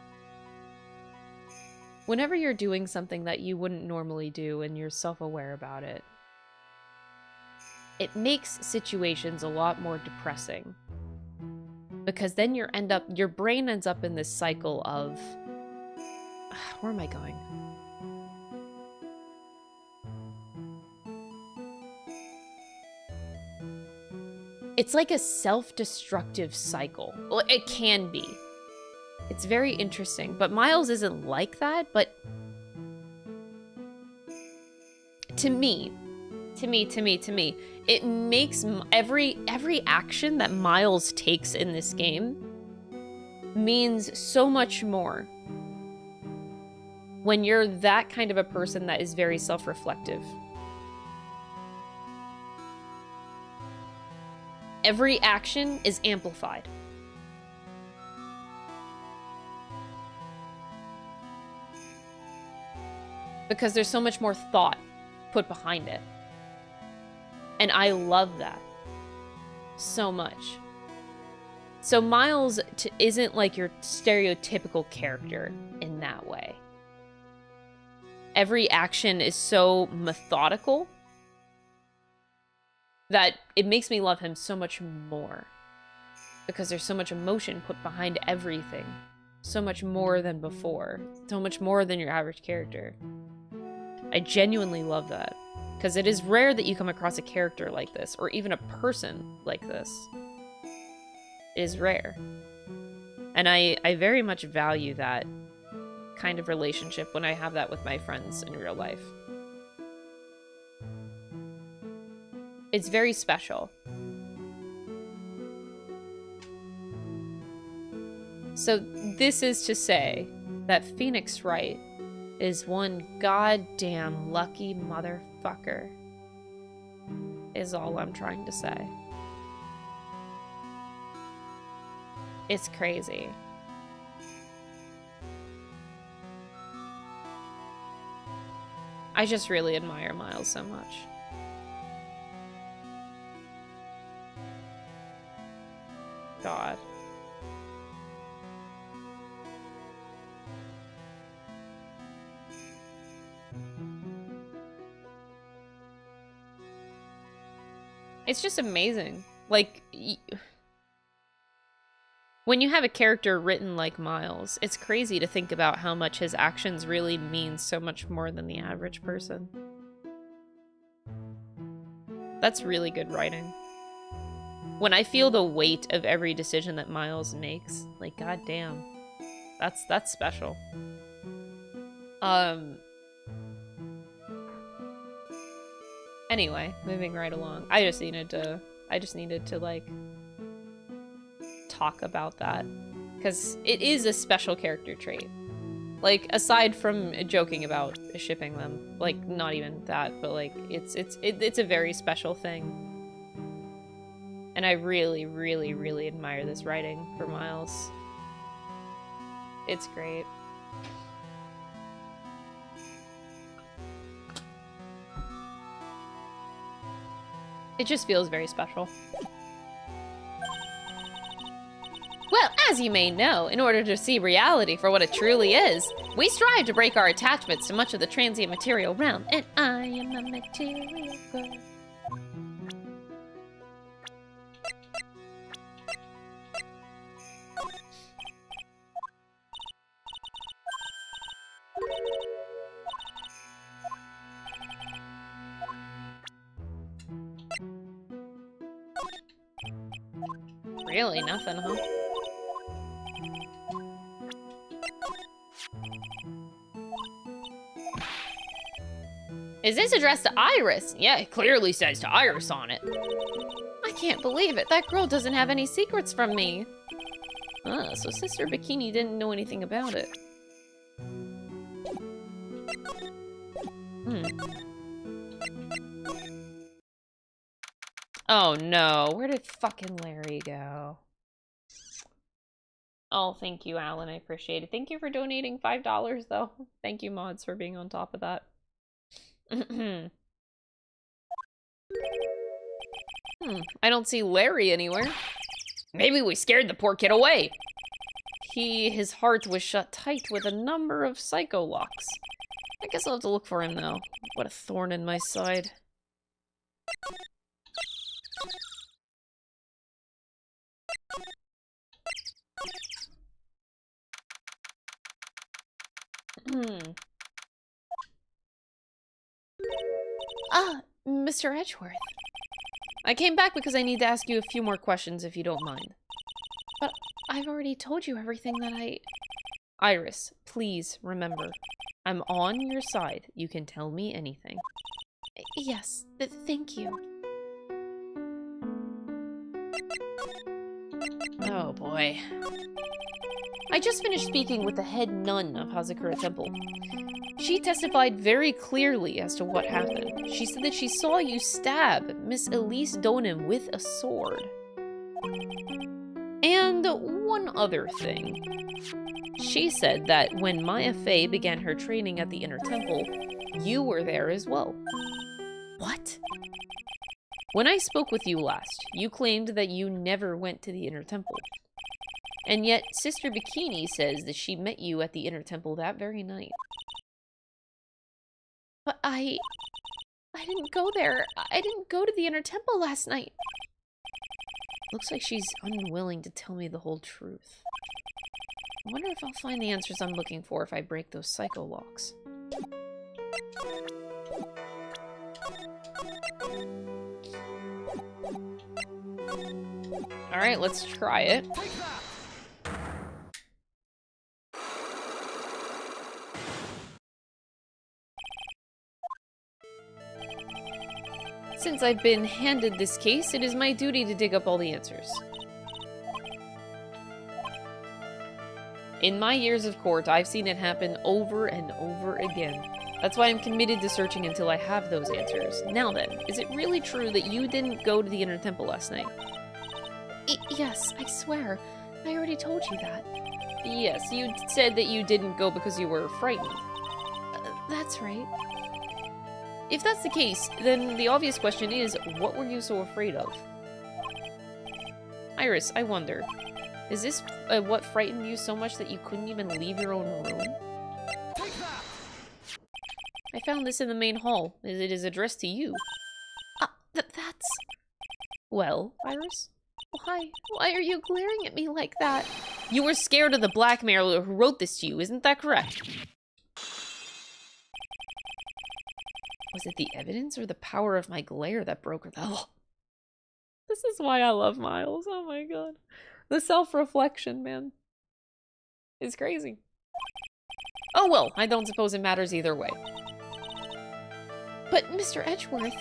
Whenever you're doing something that you wouldn't normally do and you're self-aware about it, it makes situations a lot more depressing. Because then your brain ends up in this cycle of... Where am I going? It's like a self-destructive cycle. Well, it can be. It's very interesting, but Miles isn't like that, but to me, it makes every action that Miles takes in this game means so much more when you're that kind of a person that is very self-reflective. Every action is amplified. Because there's so much more thought put behind it. And I love that so much. So Miles isn't like your stereotypical character in that way. Every action is so methodical that it makes me love him so much more. Because there's so much emotion put behind everything. So much more than before. So much more than your average character. I genuinely love that. Because it is rare that you come across a character like this, or even a person like this. It is rare. And I very much value that kind of relationship when I have that with my friends in real life. It's very special. So this is to say that Phoenix Wright is one goddamn lucky motherfucker, is all I'm trying to say. It's crazy. I just really admire Miles so much. God. It's just amazing. Like, when you have a character written like Miles, it's crazy to think about how much his actions really mean so much more than the average person. That's really good writing. When I feel the weight of every decision that Miles makes, like, goddamn, that's special. Anyway, moving right along. I just needed to, like, talk about that. Because it is a special character trait. Like, aside from joking about shipping them, like, not even that, but like, it's a very special thing. And I really, really, really admire this writing for Miles. It's great. It just feels very special. Well, as you may know, in order to see reality for what it truly is, we strive to break our attachments to much of the transient material realm, and I am a material girl. Really? Nothing, huh? Is this addressed to Iris? Yeah, it clearly says to Iris on it. I can't believe it. That girl doesn't have any secrets from me. Ah, so Sister Bikini didn't know anything about it. Oh no, where did fucking Larry go? Oh, thank you, Alan. I appreciate it. Thank you for donating $5, though. Thank you, mods, for being on top of that. I don't see Larry anywhere. Maybe we scared the poor kid away. His heart was shut tight with a number of psycho locks. I guess I'll have to look for him, though. What a thorn in my side. Ah, Mr. Edgeworth. I came back because I need to ask you a few more questions if you don't mind. But I've already told you everything that I... Iris, please remember. I'm on your side. You can tell me anything. Yes, thank you. Oh boy. I just finished speaking with the head nun of Hazakura Temple. She testified very clearly as to what happened. She said that she saw you stab Miss Elise Donim with a sword. And one other thing. She said that when Maya Fey began her training at the Inner Temple, you were there as well. What? When I spoke with you last, you claimed that you never went to the Inner Temple. And yet, Sister Bikini says that she met you at the Inner Temple that very night. But I didn't go there. I didn't go to the Inner Temple last night. Looks like she's unwilling to tell me the whole truth. I wonder if I'll find the answers I'm looking for if I break those psycho locks. Alright, let's try it. Since I've been handed this case, it is my duty to dig up all the answers. In my years of court, I've seen it happen over and over again. That's why I'm committed to searching until I have those answers. Now then, is it really true that you didn't go to the Inner Temple last night? Yes, I swear. I already told you that. Yes, you said that you didn't go because you were frightened. That's right. If that's the case, then the obvious question is, what were you so afraid of? Iris, I wonder, is this what frightened you so much that you couldn't even leave your own room? I found this in the main hall. It is addressed to you. That's... Well, Iris? Why? Why are you glaring at me like that? You were scared of the blackmailer who wrote this to you, isn't that correct? Was it the evidence or the power of my glare that broke her? Oh. This is why I love Miles. Oh my god. The self-reflection, man. Is crazy. Oh well, I don't suppose it matters either way. But Mr. Edgeworth...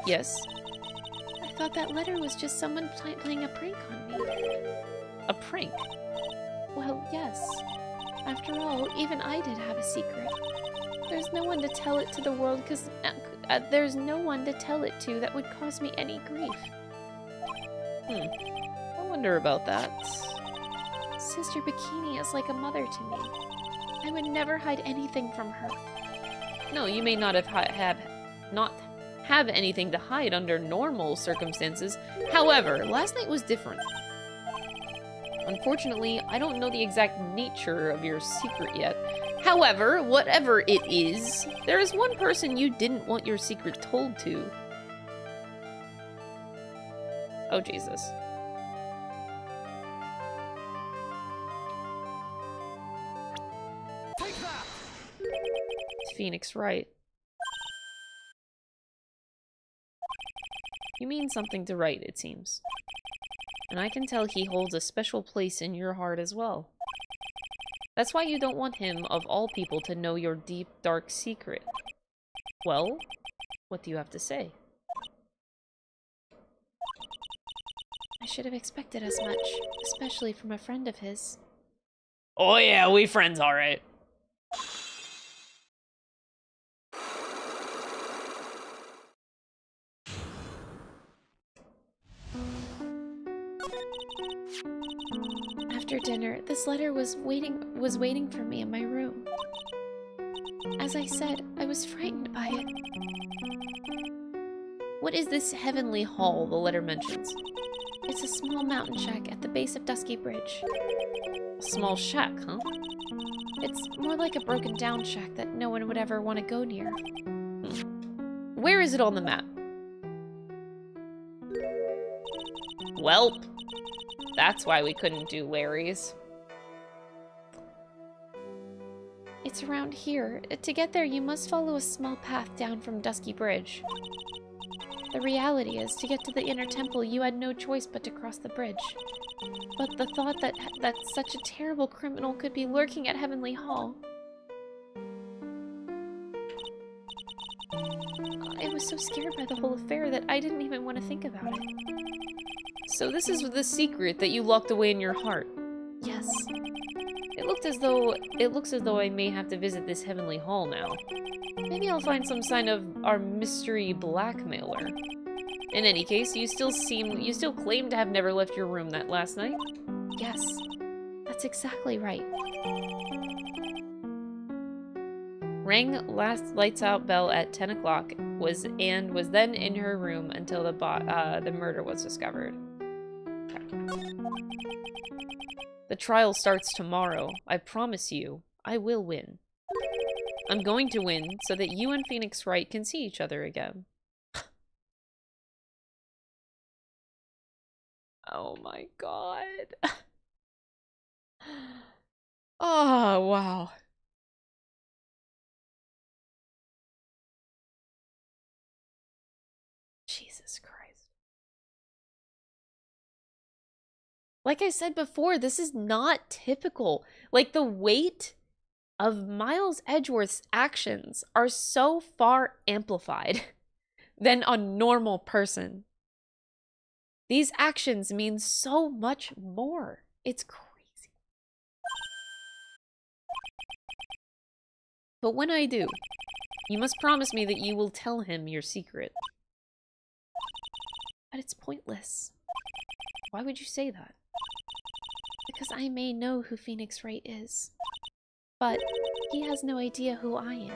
Yes? I thought that letter was just someone playing a prank on me. A prank? Well, yes. After all, even I did have a secret. There's no one to tell it to the world because there's no one to tell it to that would cause me any grief. I wonder about that. Sister Bikini is like a mother to me. I would never hide anything from her. No, you may not have not have anything to hide under normal circumstances. However, last night was different. Unfortunately, I don't know the exact nature of your secret yet. However, whatever it is, there is one person you didn't want your secret told to. Oh, Jesus. Take that! Phoenix Wright. You mean something to Wright, it seems. And I can tell he holds a special place in your heart as well. That's why you don't want him, of all people, to know your deep, dark secret. Well, what do you have to say? I should have expected as much, especially from a friend of his. Oh yeah, we friends, alright. After dinner, this letter was waiting for me in my room. As I said, I was frightened by it. What is this heavenly hall the letter mentions? It's a small mountain shack at the base of Dusky Bridge. A small shack, huh? It's more like a broken down shack that no one would ever want to go near. Where is it on the map? Welp. That's why we couldn't do Larry's. It's around here. To get there, you must follow a small path down from Dusky Bridge. The reality is, to get to the inner temple, you had no choice but to cross the bridge. But the thought that such a terrible criminal could be lurking at Heavenly Hall... I was so scared by the whole affair that I didn't even want to think about it. So this is the secret that you locked away in your heart. Yes. It looks as though I may have to visit this heavenly hall now. Maybe I'll find some sign of our mystery blackmailer. In any case, you still claim to have never left your room that last night. Yes. That's exactly right. Rang last lights out bell at 10 o'clock was then in her room until the murder was discovered. The trial starts tomorrow. I promise you, I will win. I'm going to win so that you and Phoenix Wright can see each other again. Oh my god. Oh, wow. Jesus Christ. Like I said before, this is not typical. Like, the weight of Miles Edgeworth's actions are so far amplified than a normal person. These actions mean so much more. It's crazy. But when I do, you must promise me that you will tell him your secret. But it's pointless. Why would you say that? Because I may know who Phoenix Wright is. But he has no idea who I am.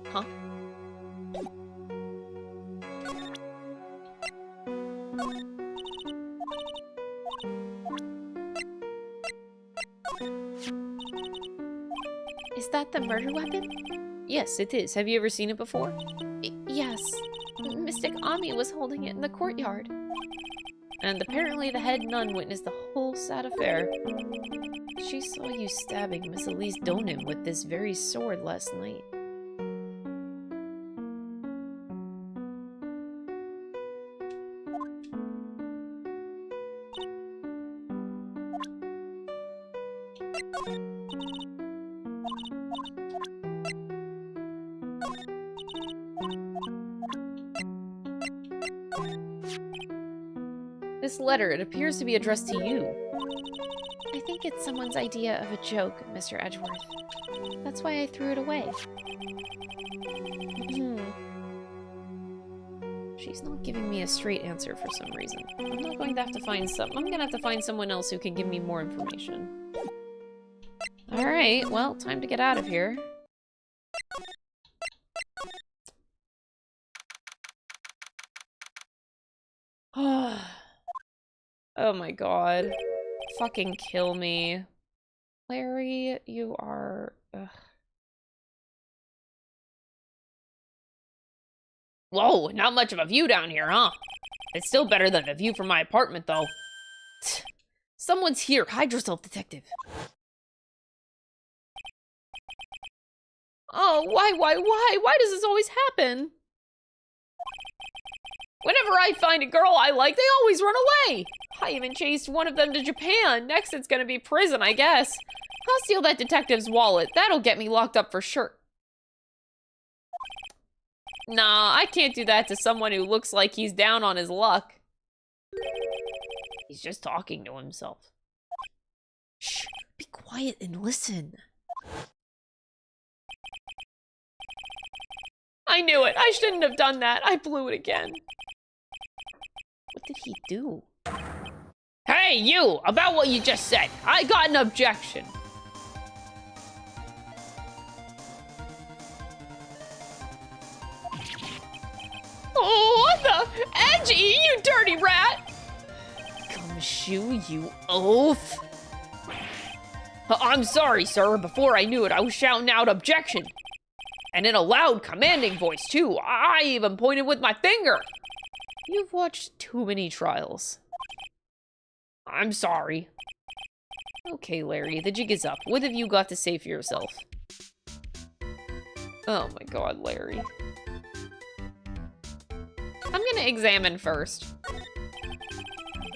Huh? Is that the murder weapon? Yes, it is. Have you ever seen it before? Yes. Mystic Ami was holding it in the courtyard. And apparently the head nun witnessed the whole sad affair. She saw you stabbing Miss Elise Donim with this very sword last night. This letter, it appears to be addressed to you. I think it's someone's idea of a joke, Mr. Edgeworth. That's why I threw it away. She's not giving me a straight answer for some reason. I'm gonna have to find someone else who can give me more information. Alright, well, time to get out of here. Oh my god. Fucking kill me. Larry, you are... Ugh. Whoa, not much of a view down here, huh? It's still better than the view from my apartment, though. Someone's here. Hide yourself, detective. Oh, why? Why does this always happen? Whenever I find a girl I like, they always run away. I even chased one of them to Japan. Next, it's gonna be prison, I guess. I'll steal that detective's wallet. That'll get me locked up for sure. Nah, I can't do that to someone who looks like he's down on his luck. He's just talking to himself. Shh, be quiet and listen. I knew it. I shouldn't have done that. I blew it again. What did he do? Hey, you! About what you just said. I got an objection. Oh, what the? Edgy, you dirty rat! Gumshoe, you oaf! I'm sorry, sir. Before I knew it, I was shouting out objection. And in a loud, commanding voice, too. I even pointed with my finger. You've watched too many trials. I'm sorry. Okay, Larry, the jig is up. What have you got to say for yourself? Oh my god, Larry. I'm gonna examine first.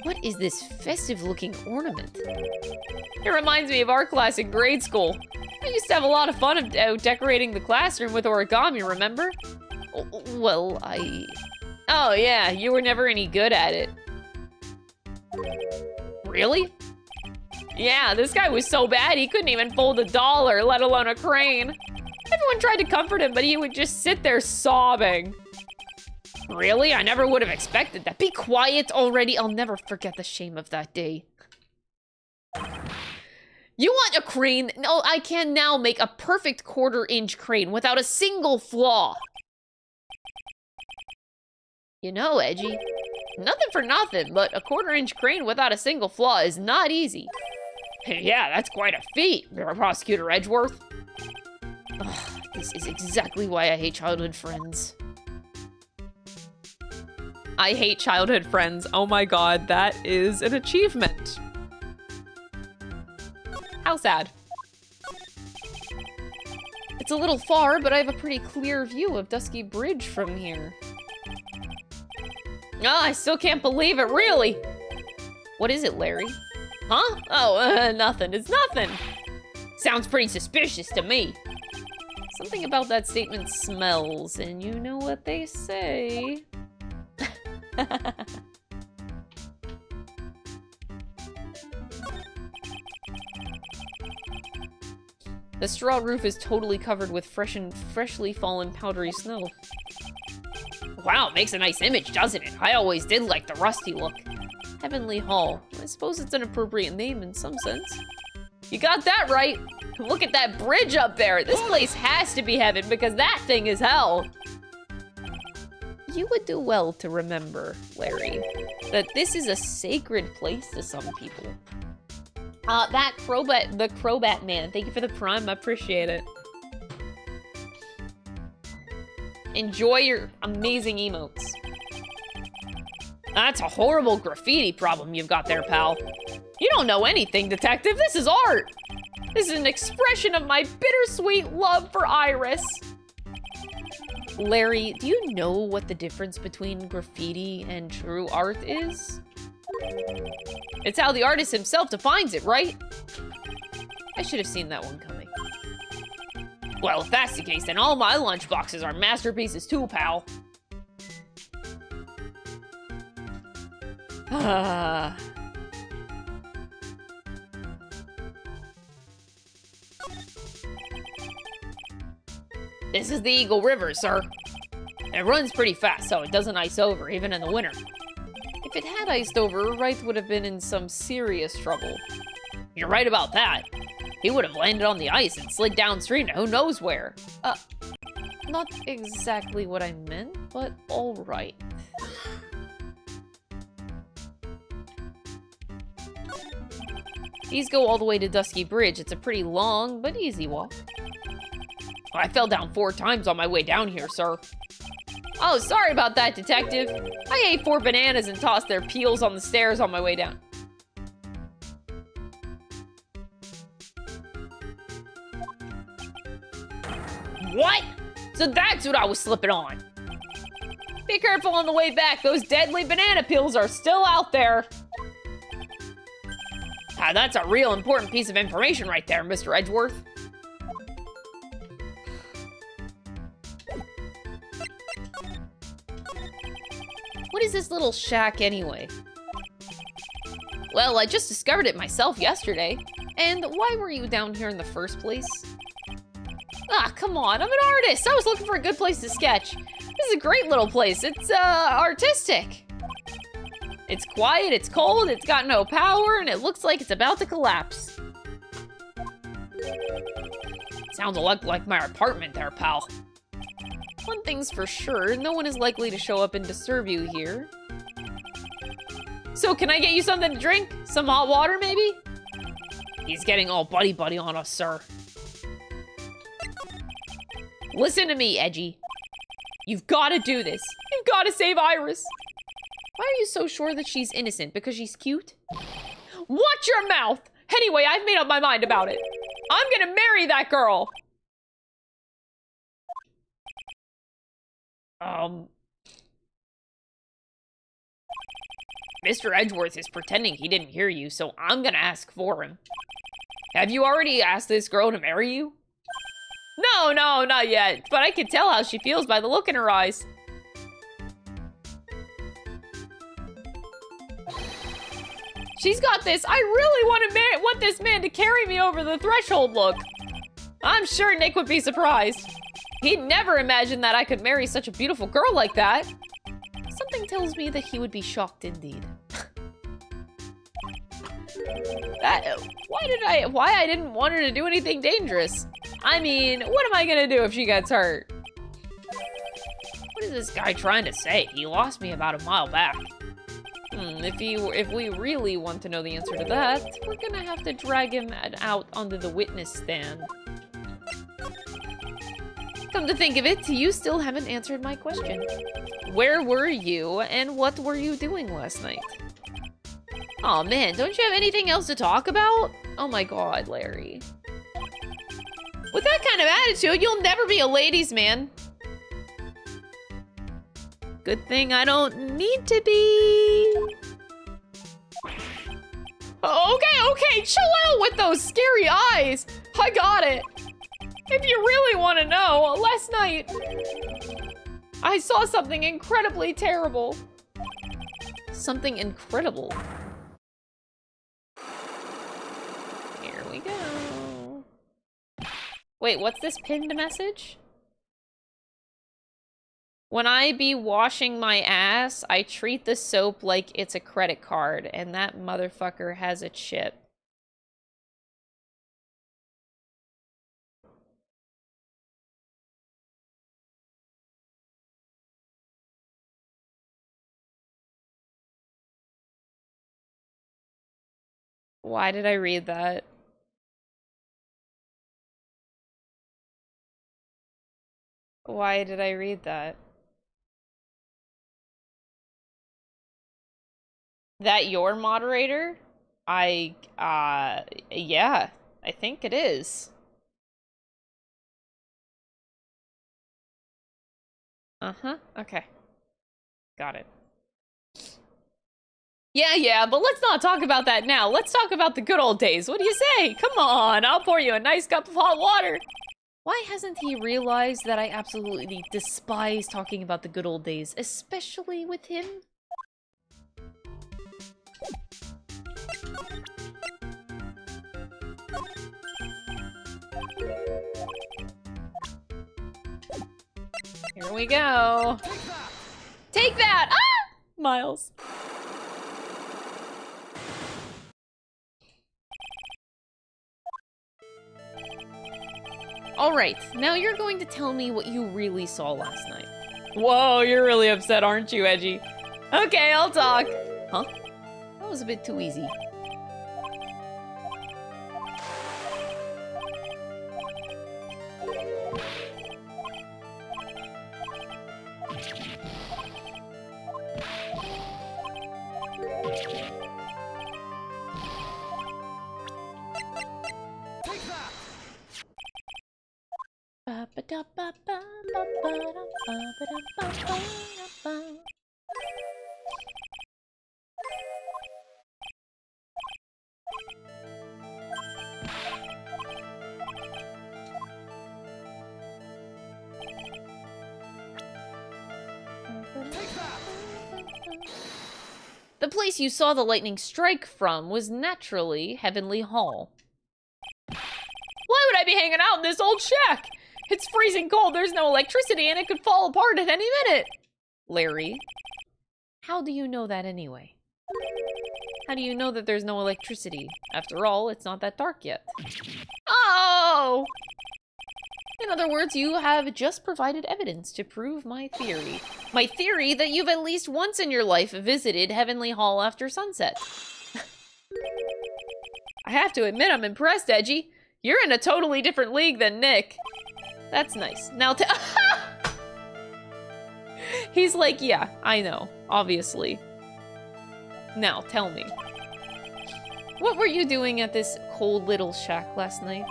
What is this festive-looking ornament? It reminds me of art class in grade school. I used to have a lot of fun out decorating the classroom with origami, remember? Well, Oh yeah, you were never any good at it. Really? Yeah, this guy was so bad he couldn't even fold a dollar, let alone a crane. Everyone tried to comfort him, but he would just sit there sobbing. Really? I never would have expected that. Be quiet already. I'll never forget the shame of that day. You want a crane? No, I can now make a perfect quarter-inch crane without a single flaw. You know, Edgy, nothing for nothing, but a quarter-inch crane without a single flaw is not easy. Yeah, that's quite a feat, Prosecutor Edgeworth. Ugh, this is exactly why I hate childhood friends. I hate childhood friends. Oh my god, that is an achievement. How sad. It's a little far, but I have a pretty clear view of Dusky Bridge from here. Oh, I still can't believe it, really. What is it, Larry? Huh? Oh, nothing. It's nothing. Sounds pretty suspicious to me. Something about that statement smells, and you know what they say. The straw roof is totally covered with freshly fallen powdery snow. Wow, it makes a nice image, doesn't it? I always did like the rusty look. Heavenly Hall. I suppose it's an appropriate name in some sense. You got that right. Look at that bridge up there. This place has to be heaven because that thing is hell. You would do well to remember, Larry, that this is a sacred place to some people. The Crobat man. Thank you for the prime. I appreciate it. Enjoy your amazing emotes. That's a horrible graffiti problem you've got there, pal. You don't know anything, detective. This is art. This is an expression of my bittersweet love for Iris. Larry, do you know what the difference between graffiti and true art is? It's how the artist himself defines it, right? I should have seen that one coming. Well, if that's the case, then all my lunchboxes are masterpieces too, pal. This is the Eagle River, sir. It runs pretty fast, so it doesn't ice over, even in the winter. If it had iced over, Wright would have been in some serious trouble. You're right about that. He would have landed on the ice and slid downstream to who knows where. Not exactly what I meant, but alright. These go all the way to Dusky Bridge. It's a pretty long, but easy walk. I fell down 4 times on my way down here, sir. Oh, sorry about that, detective. I ate 4 bananas and tossed their peels on the stairs on my way down. What? So that's what I was slipping on. Be careful on the way back. Those deadly banana peels are still out there. Ah, that's a real important piece of information right there, Mr. Edgeworth. What is this little shack anyway? Well, I just discovered it myself yesterday. And why were you down here in the first place? Ah, come on, I'm an artist. I was looking for a good place to sketch. This is a great little place. It's, artistic. It's quiet, it's cold, it's got no power, and it looks like it's about to collapse. Sounds a lot like my apartment there, pal. One thing's for sure, no one is likely to show up and disturb you here. So, can I get you something to drink? Some hot water, maybe? He's getting all buddy-buddy on us, sir. Listen to me, Edgy. You've got to do this. You've got to save Iris. Why are you so sure that she's innocent? Because she's cute? Watch your mouth! Anyway, I've made up my mind about it. I'm gonna marry that girl! Mr. Edgeworth is pretending he didn't hear you, so I'm gonna ask for him. Have you already asked this girl to marry you? No, not yet, but I can tell how she feels by the look in her eyes. She's got this, I really want this man to carry me over the threshold look. I'm sure Nick would be surprised. He'd never imagine that I could marry such a beautiful girl like that. Something tells me that he would be shocked indeed. Why I didn't want her to do anything dangerous? I mean, what am I gonna do if she gets hurt? What is this guy trying to say? He lost me about a mile back. If we really want to know the answer to that, we're gonna have to drag him out onto the witness stand. Come to think of it, you still haven't answered my question. Where were you, and what were you doing last night? Aw, man, don't you have anything else to talk about? Oh my god, Larry. With that kind of attitude, you'll never be a ladies' man. Good thing I don't need to be. Okay, chill out with those scary eyes. I got it. If you really want to know, last night, I saw something incredibly terrible. Something incredible. Here we go. Wait, what's this pinned message? When I be washing my ass, I treat the soap like it's a credit card, and that motherfucker has a chip. Why did I read that? Why did I read that? That your moderator? Yeah, I think it is. Uh-huh, okay. Got it. Yeah, but let's not talk about that now. Let's talk about the good old days. What do you say? Come on, I'll pour you a nice cup of hot water. Why hasn't he realized that I absolutely despise talking about the good old days, especially with him? Here we go. Take that! Ah! Miles. Alright, now you're going to tell me what you really saw last night. Whoa, you're really upset, aren't you, Edgy? Okay, I'll talk. Huh? That was a bit too easy. The place you saw the lightning strike from was naturally Heavenly Hall. Why would I be hanging out in this old shack? It's freezing cold, there's no electricity, and it could fall apart at any minute. Larry, how do you know that anyway? How do you know that there's no electricity? After all, it's not that dark yet. Oh! In other words, you have just provided evidence to prove my theory. My theory that you've at least once in your life visited Heavenly Hall after sunset. I have to admit I'm impressed, Edgy. You're in a totally different league than Nick. That's nice. Now He's like, yeah, I know, obviously. Now, tell me. what were you doing at this cold little shack last night?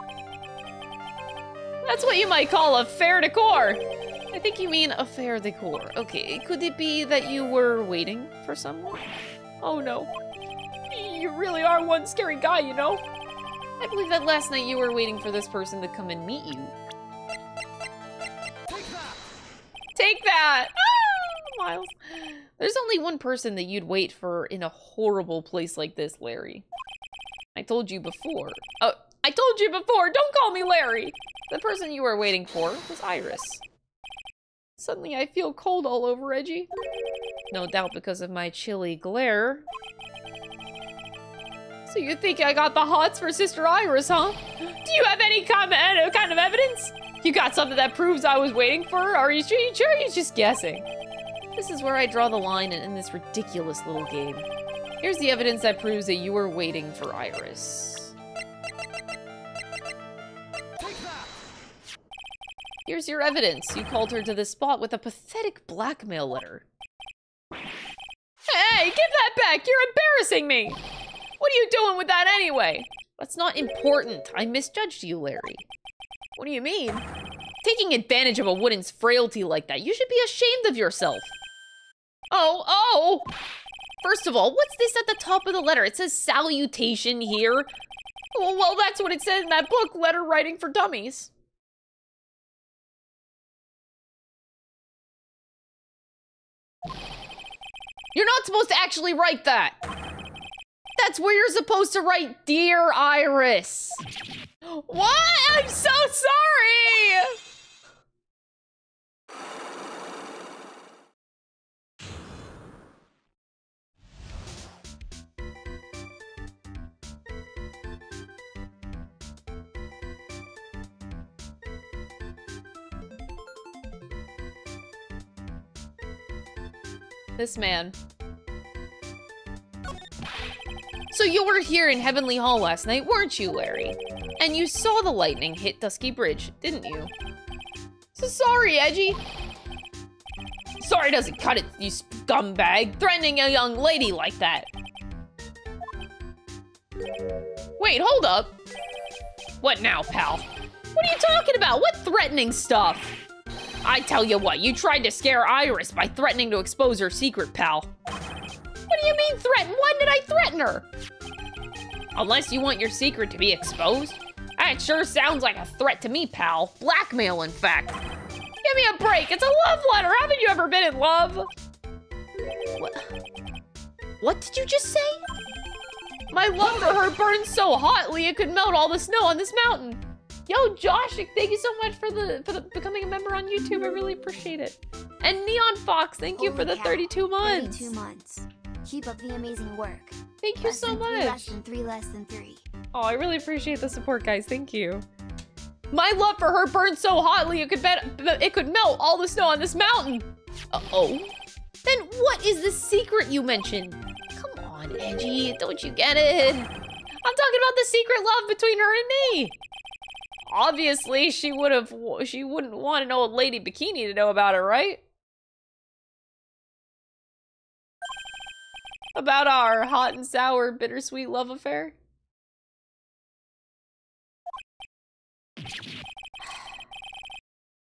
That's what you might call a fair decor. I think you mean a fair decor. Okay, could it be that you were waiting for someone? Oh no. You really are one scary guy, you know? I believe that last night you were waiting for this person to come and meet you. Take that! Ah, Miles. There's only one person that you'd wait for in a horrible place like this, Larry. I told you before. Oh, I told you before, don't call me Larry! The person you were waiting for was Iris. Suddenly I feel cold all over, Edgy. No doubt because of my chilly glare. So you think I got the hots for Sister Iris, huh? Do you have any kind of evidence? You got something that proves I was waiting for her? Are you sure you're just guessing? This is where I draw the line in this ridiculous little game. Here's the evidence that proves that you were waiting for Iris. Here's your evidence. You called her to this spot with a pathetic blackmail letter. Hey, give that back! You're embarrassing me! What are you doing with that anyway? That's not important. I misjudged you, Larry. What do you mean? Taking advantage of a woman's frailty like that. You should be ashamed of yourself. Oh! First of all, what's this at the top of the letter? It says salutation here. Well, that's what it said in that book, Letter Writing for Dummies. You're not supposed to actually write that. That's where you're supposed to write, Dear Iris. What? I'm so sorry! This man. So you were here in Heavenly Hall last night, weren't you, Larry? And you saw the lightning hit Dusky Bridge, didn't you? So sorry, Edgy. Sorry doesn't cut it, you scumbag. Threatening a young lady like that. Wait, hold up. What now, pal? What are you talking about? What threatening stuff? I tell you what, you tried to scare Iris by threatening to expose her secret, pal. What do you mean threaten? When did I threaten her? Unless you want your secret to be exposed. That sure sounds like a threat to me, pal. Blackmail, in fact. Give me a break. It's a love letter. Haven't you ever been in love? What did you just say? My love for her burns so hotly it could melt all the snow on this mountain. Yo, Josh, thank you so much for the becoming a member on YouTube. I really appreciate it. And Neon Fox, thank you for the 32 months. 32 months. Keep up the amazing work. Thank you so much. Less than 3, less than 3. Oh, I really appreciate the support, guys. Thank you. My love for her burns so hotly it could melt all the snow on this mountain. Uh-oh. Then what is the secret you mentioned? Come on, Edgy, don't you get it? I'm talking about the secret love between her and me. Obviously, she wouldn't want an old lady Bikini to know about it, right? About our hot and sour, bittersweet love affair?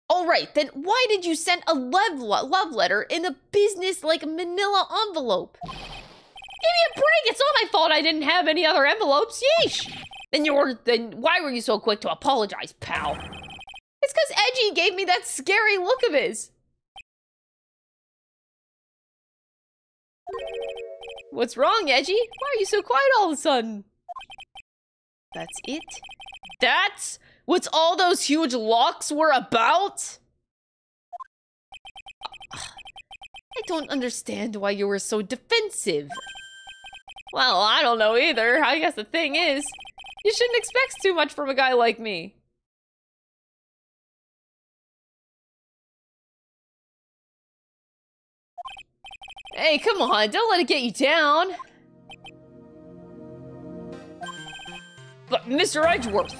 All right, then why did you send a love letter in a business like manila envelope? Give me a break, it's not my fault I didn't have any other envelopes, yeesh! Then why were you so quick to apologize, pal? It's because Edgy gave me that scary look of his. What's wrong, Edgy? Why are you so quiet all of a sudden? That's it? That's what all those huge locks were about? I don't understand why you were so defensive. Well, I don't know either. I guess the thing is, you shouldn't expect too much from a guy like me. Hey, come on, don't let it get you down. But Mr. Edgeworth,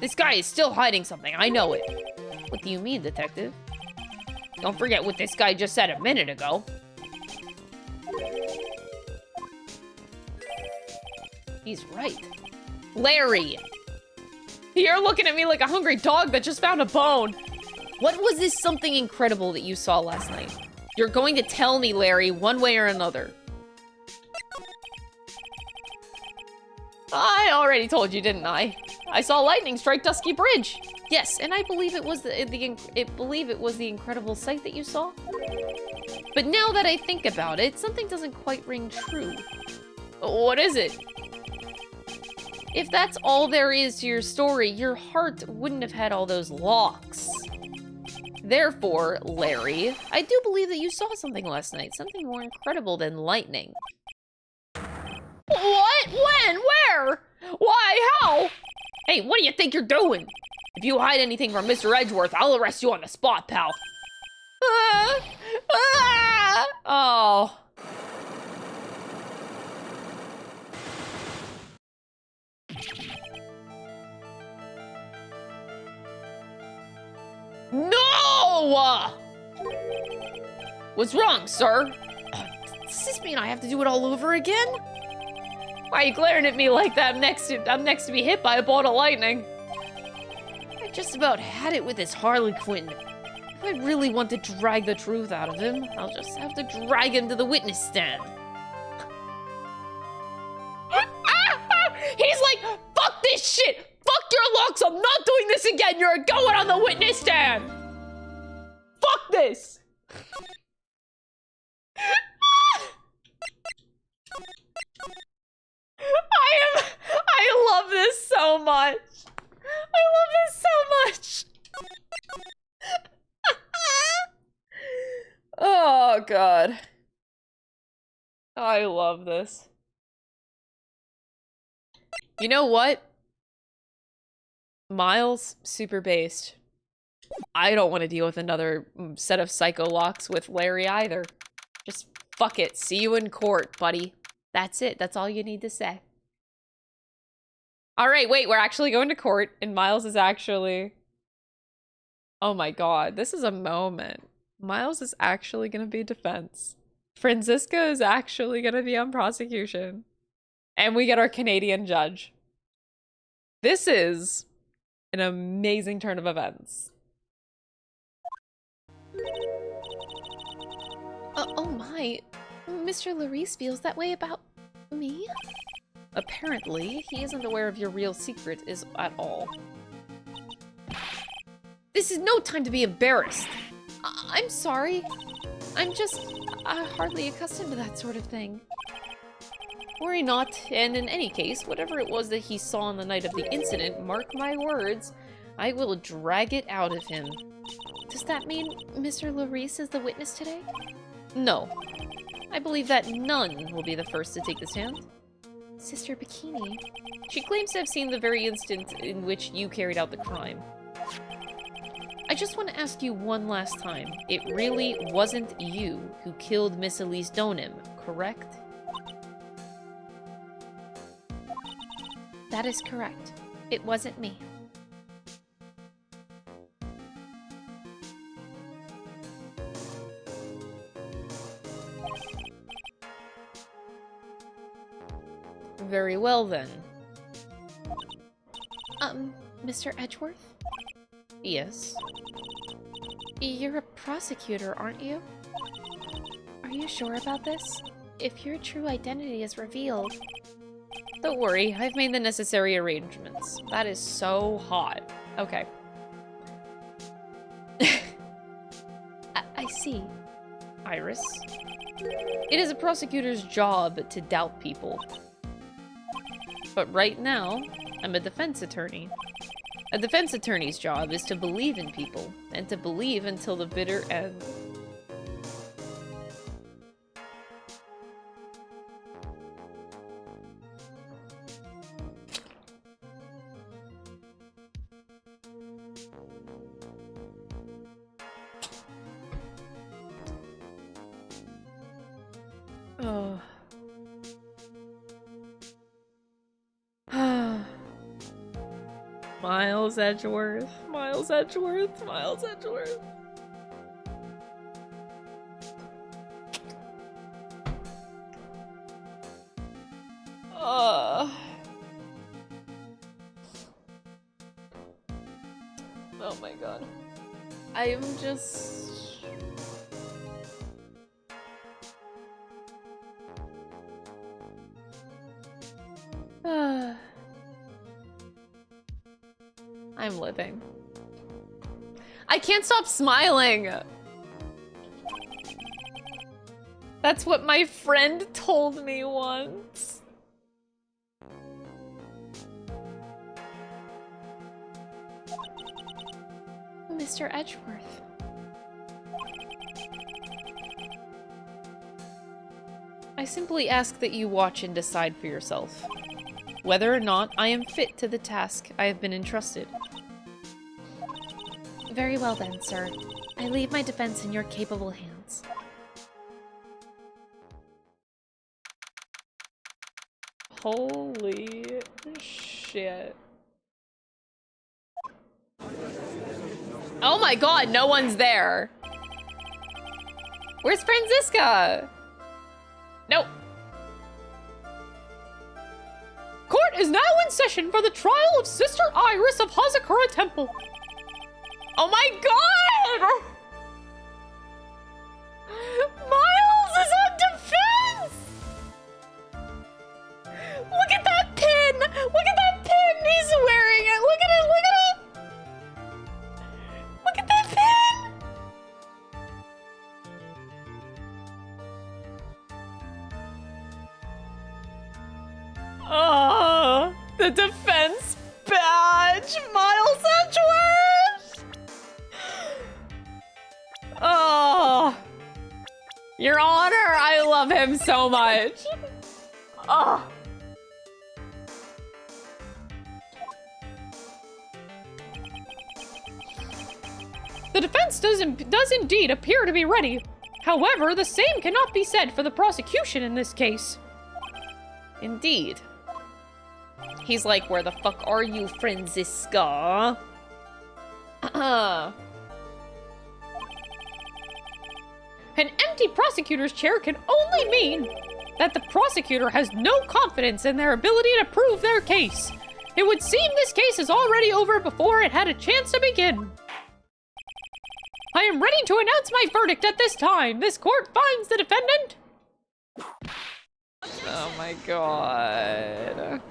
this guy is still hiding something, I know it. What do you mean, detective? Don't forget what this guy just said a minute ago. He's right. Larry! You're looking at me like a hungry dog that just found a bone. What was this something incredible that you saw last night? You're going to tell me, Larry, one way or another. I already told you, didn't I? I saw lightning strike Dusky Bridge. Yes, and I believe it was the incredible sight that you saw. But now that I think about it, something doesn't quite ring true. What is it? If that's all there is to your story, your heart wouldn't have had all those locks. Therefore, Larry, I do believe that you saw something last night, something more incredible than lightning. What? When? Where? Why? How? Hey, what do you think you're doing? If you hide anything from Mr. Edgeworth, I'll arrest you on the spot, pal. Oh. No! What's wrong, sir? Does this mean I have to do it all over again? Why are you glaring at me like that? I'm next to be hit by a bolt of lightning. I just about had it with this Harlequin. If I really want to drag the truth out of him, I'll just have to drag him to the witness stand. He's like, fuck this shit! Fuck your locks! I'm not doing this again! You're going on the witness stand! Fuck this! I love this so much. I love this so much. Oh, God. I love this. You know what? Miles, super based. I don't want to deal with another set of psycho locks with Larry either. Just fuck it. See you in court, buddy. That's it. That's all you need to say. All right, wait, we're actually going to court, and Miles is actually... Oh my God, this is a moment. Miles is actually going to be defense. Francisco is actually going to be on prosecution. And we get our Canadian judge. This is an amazing turn of events. Oh my, Mr. Larice feels that way about me? Apparently, he isn't aware of your real secret at all. This is no time to be embarrassed. I'm sorry. I'm just hardly accustomed to that sort of thing. Worry not, and in any case, whatever it was that he saw on the night of the incident, mark my words, I will drag it out of him. Does that mean Mr. Larice is the witness today? No. I believe that none will be the first to take the stand. Sister Bikini. She claims to have seen the very instant in which you carried out the crime. I just want to ask you one last time. It really wasn't you who killed Miss Elise Donim, correct? That is correct. It wasn't me. Very well, then. Mr. Edgeworth? Yes. You're a prosecutor, aren't you? Are you sure about this? If your true identity is revealed... Don't worry, I've made the necessary arrangements. That is so hot. Okay. I see. Iris. It is a prosecutor's job to doubt people. But right now, I'm a defense attorney. A defense attorney's job is to believe in people, and to believe until the bitter end. Oh. Miles Edgeworth, Miles Edgeworth, Miles Edgeworth. Oh my god. I am just... I'm living. I can't stop smiling! That's what my friend told me once. Mr. Edgeworth. I simply ask that you watch and decide for yourself whether or not I am fit to the task I have been entrusted. Very well then, sir. I leave my defense in your capable hands. Holy shit. Oh my god, no one's there. Where's Franziska? Nope. Court is now in session for the trial of Sister Iris of Hazakura Temple. Oh my god! Miles is on defense! Look at that pin! Look at that pin! He's wearing it! Look at it! Look at it! Look at that pin! Oh, the defense badge! Miles Edgeworth! Oh, Your Honor, I love him so much. Oh. The defense does indeed appear to be ready. However, the same cannot be said for the prosecution in this case. Indeed. He's like, where the fuck are you, Franziska? An empty prosecutor's chair can only mean that the prosecutor has no confidence in their ability to prove their case. It would seem this case is already over before it had a chance to begin. I am ready to announce my verdict at this time. This court finds the defendant... Oh my god.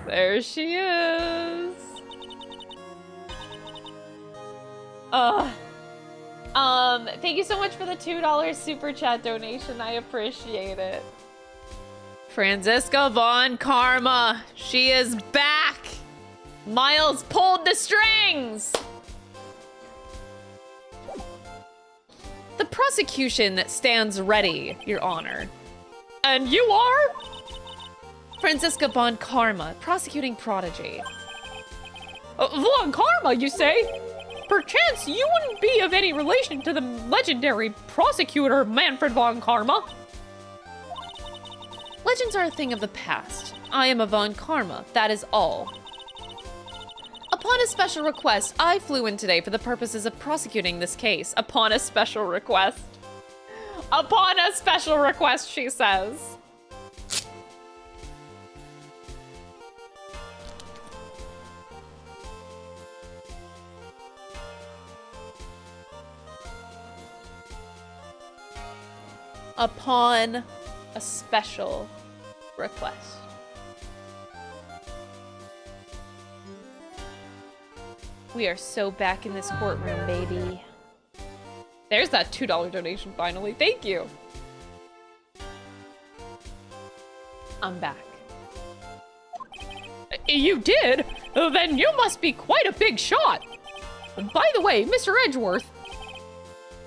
There she is. Thank you so much for the $2 super chat donation. I appreciate it. Franziska Von Karma. She is back. Miles pulled the strings. The prosecution stands ready, Your Honor. And you are? Franziska Von Karma, prosecuting prodigy. Von Karma, you say? Perchance you wouldn't be of any relation to the legendary prosecutor Manfred Von Karma? Legends are a thing of the past. I am a Von Karma, that is all. Upon a special request, I flew in today for the purposes of prosecuting this case. Upon a special request. Upon a special request, she says. Upon a special request. We are so back in this courtroom, baby. There's that $2 donation finally. Thank you. I'm back. You did? Then you must be quite a big shot. By the way, Mr. Edgeworth.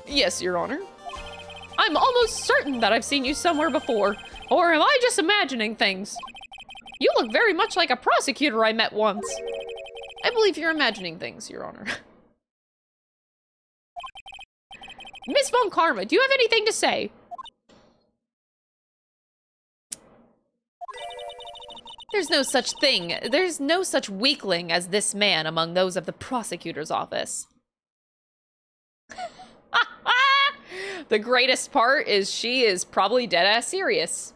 Yes, Your Honor. I'm almost certain that I've seen you somewhere before. Or am I just imagining things? You look very much like a prosecutor I met once. I believe you're imagining things, Your Honor. Miss Von Karma, do you have anything to say? There's no such thing. There's no such weakling as this man among those of the prosecutor's office. The greatest part is she is probably dead-ass serious.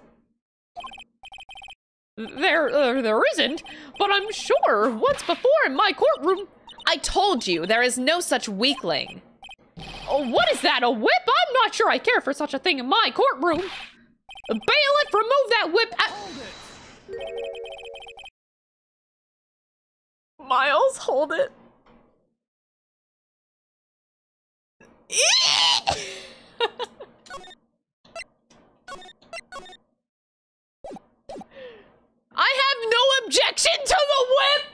There isn't, but I'm sure once before in my courtroom. I told you, there is no such weakling. Oh, what is that, a whip? I'm not sure I care for such a thing in my courtroom. Bailiff, remove that whip. Miles, hold it. I have no objection to the whip!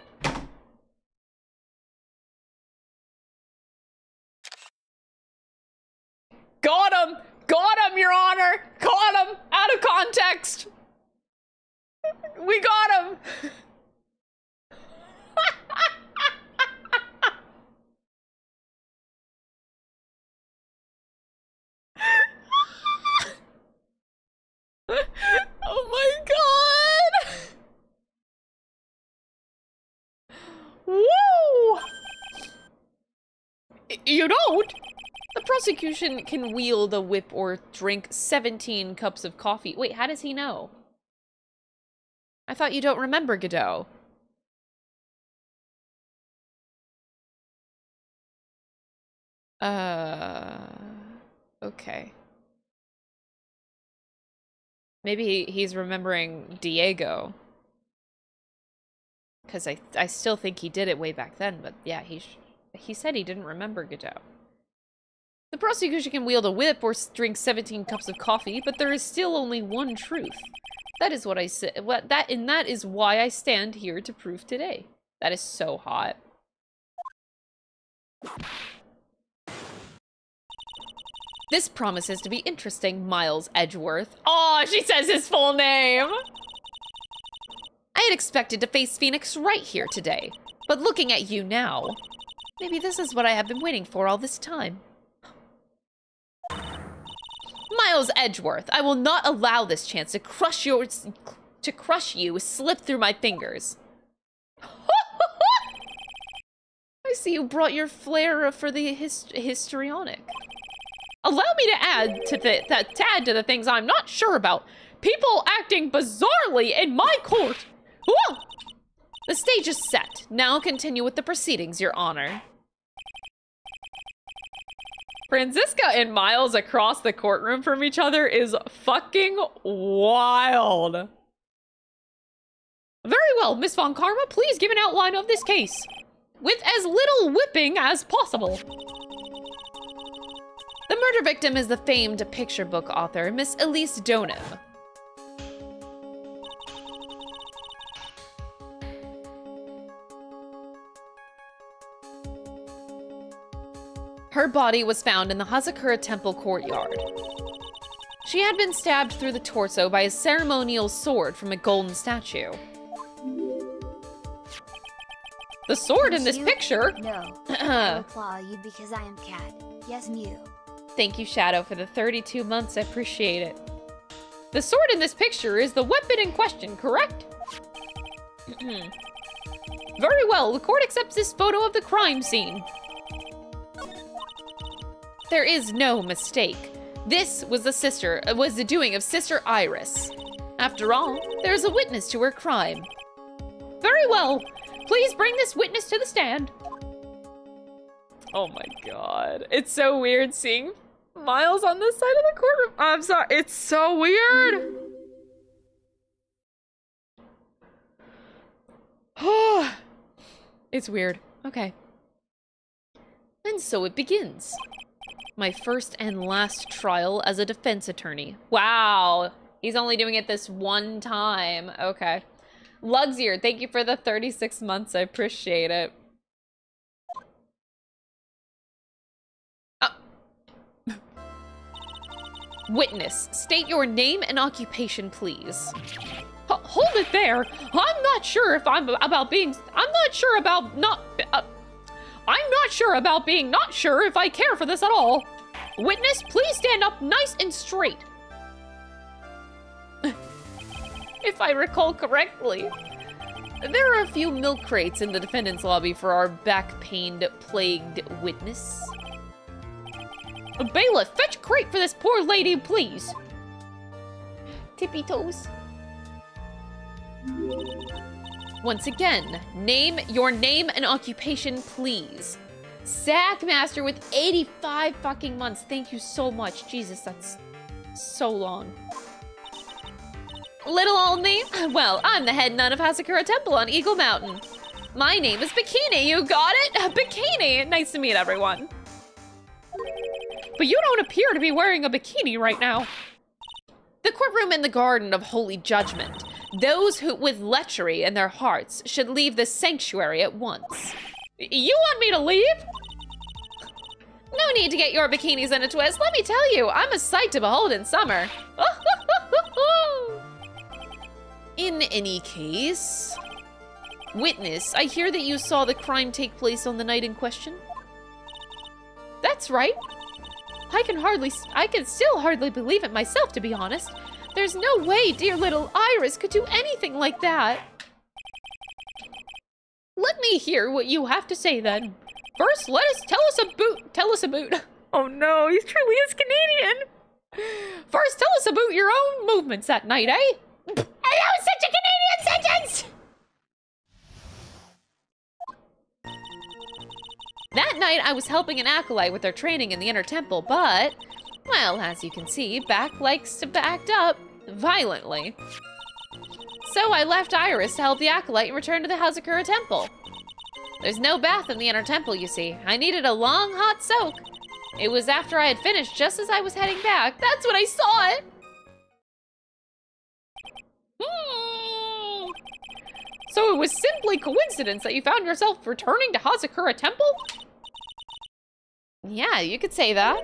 Got him! Got him, Your Honor! Caught him! Out of context! We got him! Oh my god! Woo! You don't? The prosecution can wield a whip or drink 17 cups of coffee. Wait, how does he know? I thought you don't remember Godot. Okay. Maybe he's remembering Diego. Because I still think he did it way back then, but yeah, he said he didn't remember Godot. The prosecution can wield a whip or drink 17 cups of coffee, but there is still only one truth. That is what I said. That is why I stand here to prove today. That is so hot. This promises to be interesting, Miles Edgeworth. Oh, she says his full name! I had expected to face Phoenix right here today, but looking at you now, maybe this is what I have been waiting for all this time. Miles Edgeworth, I will not allow this chance to crush you slip through my fingers. I see you brought your flair for the histrionic. Allow me to add to the things I'm not sure about. People acting bizarrely in my court. Whoa! The stage is set. Now continue with the proceedings, Your Honor. Franziska and Miles across the courtroom from each other is fucking wild. Very well, Miss Von Karma, please give an outline of this case. with as little whipping as possible. The murder victim is the famed picture book author, Miss Elise Donim. Her body was found in the Hazakura Temple courtyard. She had been stabbed through the torso by a ceremonial sword from a golden statue. The sword in this You? picture? No. I will claw you because I am cat. Yes, Mew. Thank you, Shadow, for the 32 months. I appreciate it. The sword in this picture is the weapon in question, correct? Very well. The court accepts this photo of the crime scene. There is no mistake. This was the doing of Sister Iris. After all, there is a witness to her crime. Very well. Please bring this witness to the stand. Oh my god. It's so weird seeing Miles on this side of the courtroom. I'm sorry. It's so weird. It's weird. Okay. And so it begins. My first and last trial as a defense attorney. Wow. He's only doing it this one time. Okay. Lugsier, thank you for the 36 months. I appreciate it. Witness, state your name and occupation, please. Hold it there. I'm not sure if I'm not sure if I care for this at all. Witness, please stand up nice and straight. If I recall correctly, there are a few milk crates in the defendant's lobby for our back-pained, plagued witness. Bailiff, fetch a crate for this poor lady, please. Tippy toes. Once again, your name and occupation, please. Sackmaster with 85 fucking months. Thank you so much. Jesus, that's so long. Little old me? Well, I'm the head nun of Hazakura Temple on Eagle Mountain. My name is Bikini, you got it? Bikini! Nice to meet everyone. But you don't appear to be wearing a bikini right now. The courtroom in the Garden of Holy Judgment. Those who with lechery in their hearts should leave the sanctuary at once. You want me to leave? No need to get your bikinis in a twist. Let me tell you, I'm a sight to behold in summer. In any case, witness, I hear that you saw the crime take place on the night in question. That's right. I can still hardly believe it myself, to be honest. There's no way dear little Iris could do anything like that. Let me hear what you have to say then. First, tell us about. Oh no, he truly is Canadian. First, tell us about your own movements that night, eh? That was such a Canadian sentence! That night, I was helping an acolyte with their training in the Inner Temple, but, well, as you can see, Back likes to back up violently. So I left Iris to help the acolyte and return to the Hazakura Temple. There's no bath in the Inner Temple, you see. I needed a long, hot soak. It was after I had finished just as I was heading back. That's when I saw it! So it was simply coincidence that you found yourself returning to Hazakura Temple? Yeah, you could say that.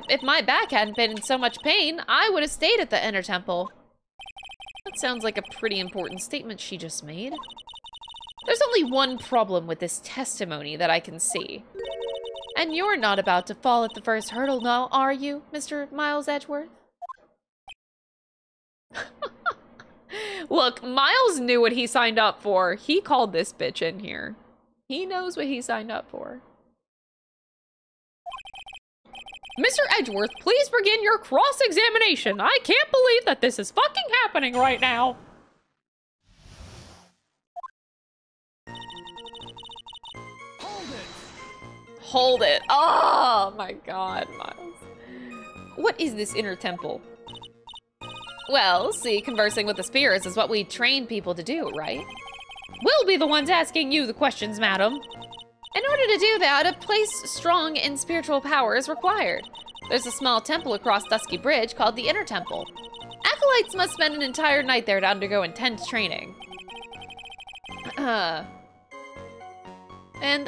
If my back hadn't been in so much pain, I would have stayed at the Inner Temple. That sounds like a pretty important statement she just made. There's only one problem with this testimony that I can see. And you're not about to fall at the first hurdle now, are you, Mr. Miles Edgeworth? Look, Miles knew what he signed up for. He called this bitch in here. He knows what he signed up for. Mr. Edgeworth, please begin your cross-examination. I can't believe that this is fucking happening right now. Hold it. Oh my god, Miles. What is this Inner Temple? Well, see, conversing with the spirits is what we train people to do, right? We'll be the ones asking you the questions, madam. In order to do that, a place strong in spiritual power is required. There's a small temple across Dusky Bridge called the Inner Temple. Acolytes must spend an entire night there to undergo intense training. And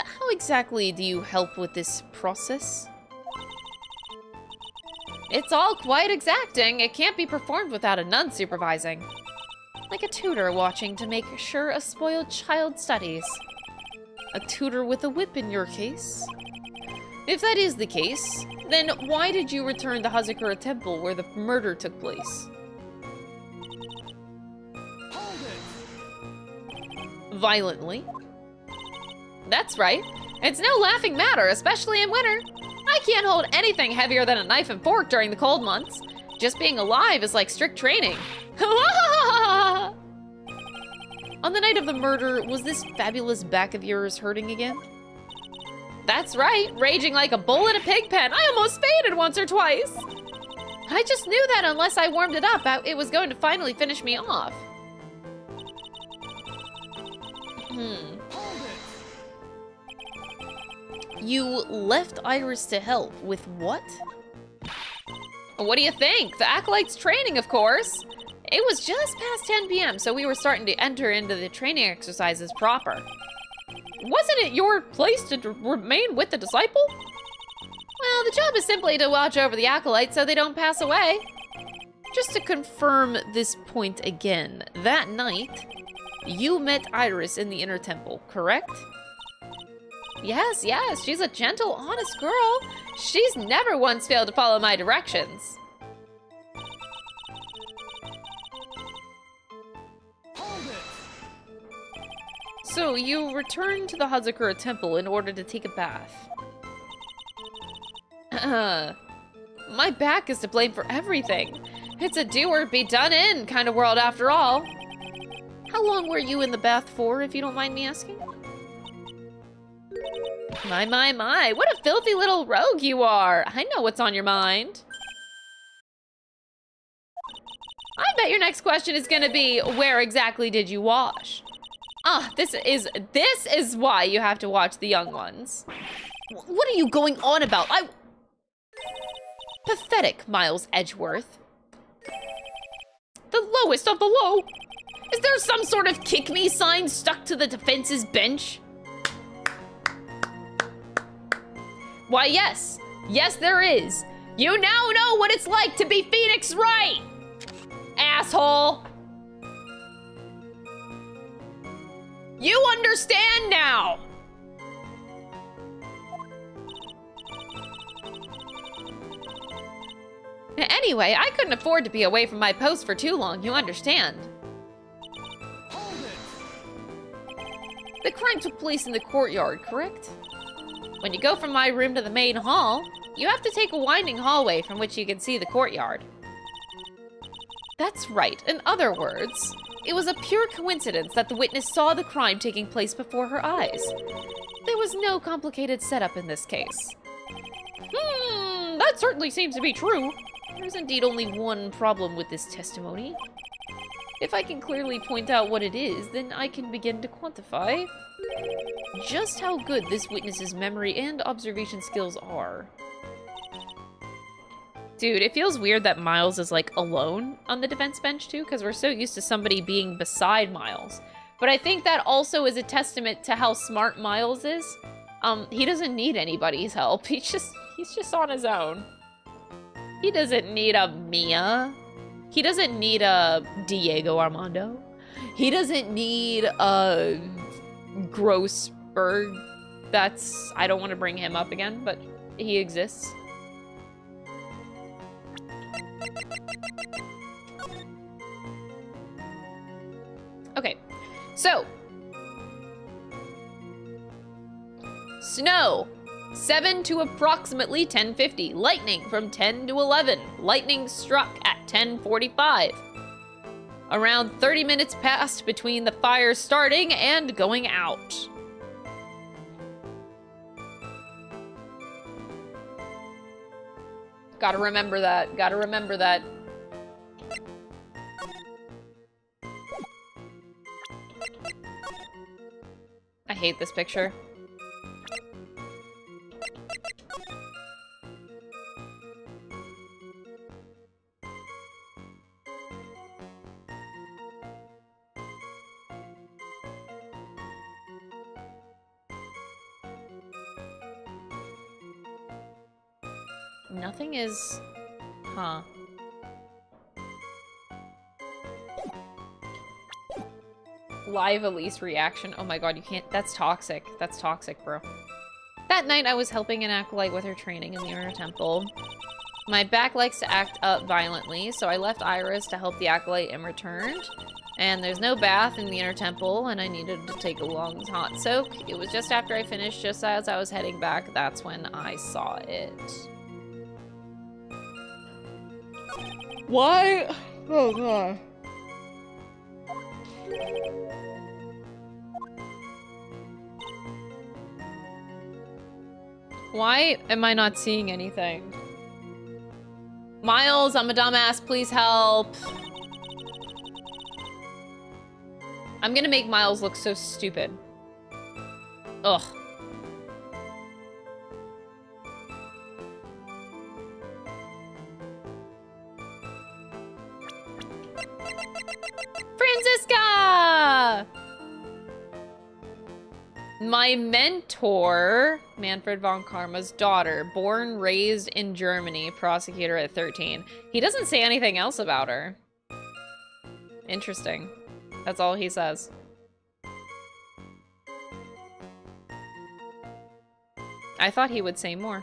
how exactly do you help with this process? It's all quite exacting. It can't be performed without a nun supervising. Like a tutor watching to make sure a spoiled child studies. A tutor with a whip in your case? If that is the case, then why did you return to Hazakura Temple where the murder took place? Violently. That's right. It's no laughing matter, especially in winter. I can't hold anything heavier than a knife and fork during the cold months. Just being alive is like strict training. On the night of the murder, was this fabulous back of yours hurting again? That's right, raging like a bull in a pig pen. I almost fainted once or twice. I just knew that unless I warmed it up, it was going to finally finish me off. You left Iris to help with what? What do you think? The Acolyte's training, of course. It was just past 10 p.m., so we were starting to enter into the training exercises proper. Wasn't it your place to remain with the disciple? Well, the job is simply to watch over the Acolytes so they don't pass away. Just to confirm this point again, that night, you met Iris in the Inner Temple, correct? Yes, she's a gentle, honest girl. She's never once failed to follow my directions. So, you returned to the Hazakura Temple in order to take a bath. My back is to blame for everything. It's a do or be done in kind of world after all. How long were you in the bath for, if you don't mind me asking? My, what a filthy little rogue you are. I know what's on your mind. I bet your next question is gonna be, where exactly did you wash? This is why you have to watch the young ones. What are you going on about? Pathetic, Miles Edgeworth. The lowest of the low. Is there some sort of kick me sign stuck to the defense's bench? Why, yes. Yes, there is. You now know what it's like to be Phoenix Wright, asshole. You understand now! Anyway, I couldn't afford to be away from my post for too long, you understand. The crime took place in the courtyard, correct? When you go from my room to the main hall, you have to take a winding hallway from which you can see the courtyard. That's right. In other words, it was a pure coincidence that the witness saw the crime taking place before her eyes. There was no complicated setup in this case. That certainly seems to be true. There's indeed only one problem with this testimony. If I can clearly point out what it is, then I can begin to quantify just how good this witness's memory and observation skills are. Dude, it feels weird that Miles is, like, alone on the defense bench, too, because we're so used to somebody being beside Miles. But I think that also is a testament to how smart Miles is. He doesn't need anybody's help. He's just on his own. He doesn't need a Mia. He doesn't need a Diego Armando. He doesn't need a Grossberg. I don't want to bring him up again, but he exists. Okay, so snow 7 to approximately 10:50. Lightning from 10 to 11. Lightning struck at 10:45. Around 30 minutes passed between the fire starting and going out. Gotta remember that. Gotta remember that. I hate this picture. Nothing is... Huh. Live Elise reaction. Oh my god, you can't... That's toxic. That's toxic, bro. That night, I was helping an acolyte with her training in the inner temple. My back likes to act up violently, so I left Iris to help the acolyte and returned. And there's no bath in the inner temple, and I needed to take a long hot soak. It was just after I finished, just as I was heading back, that's when I saw it. Why? Oh god. Why am I not seeing anything? Miles, I'm a dumbass, please help. I'm gonna make Miles look so stupid. Ugh. Franziska! My mentor, Manfred von Karma's daughter, born, raised in Germany, prosecutor at 13. He doesn't say anything else about her. Interesting. That's all he says. I thought he would say more.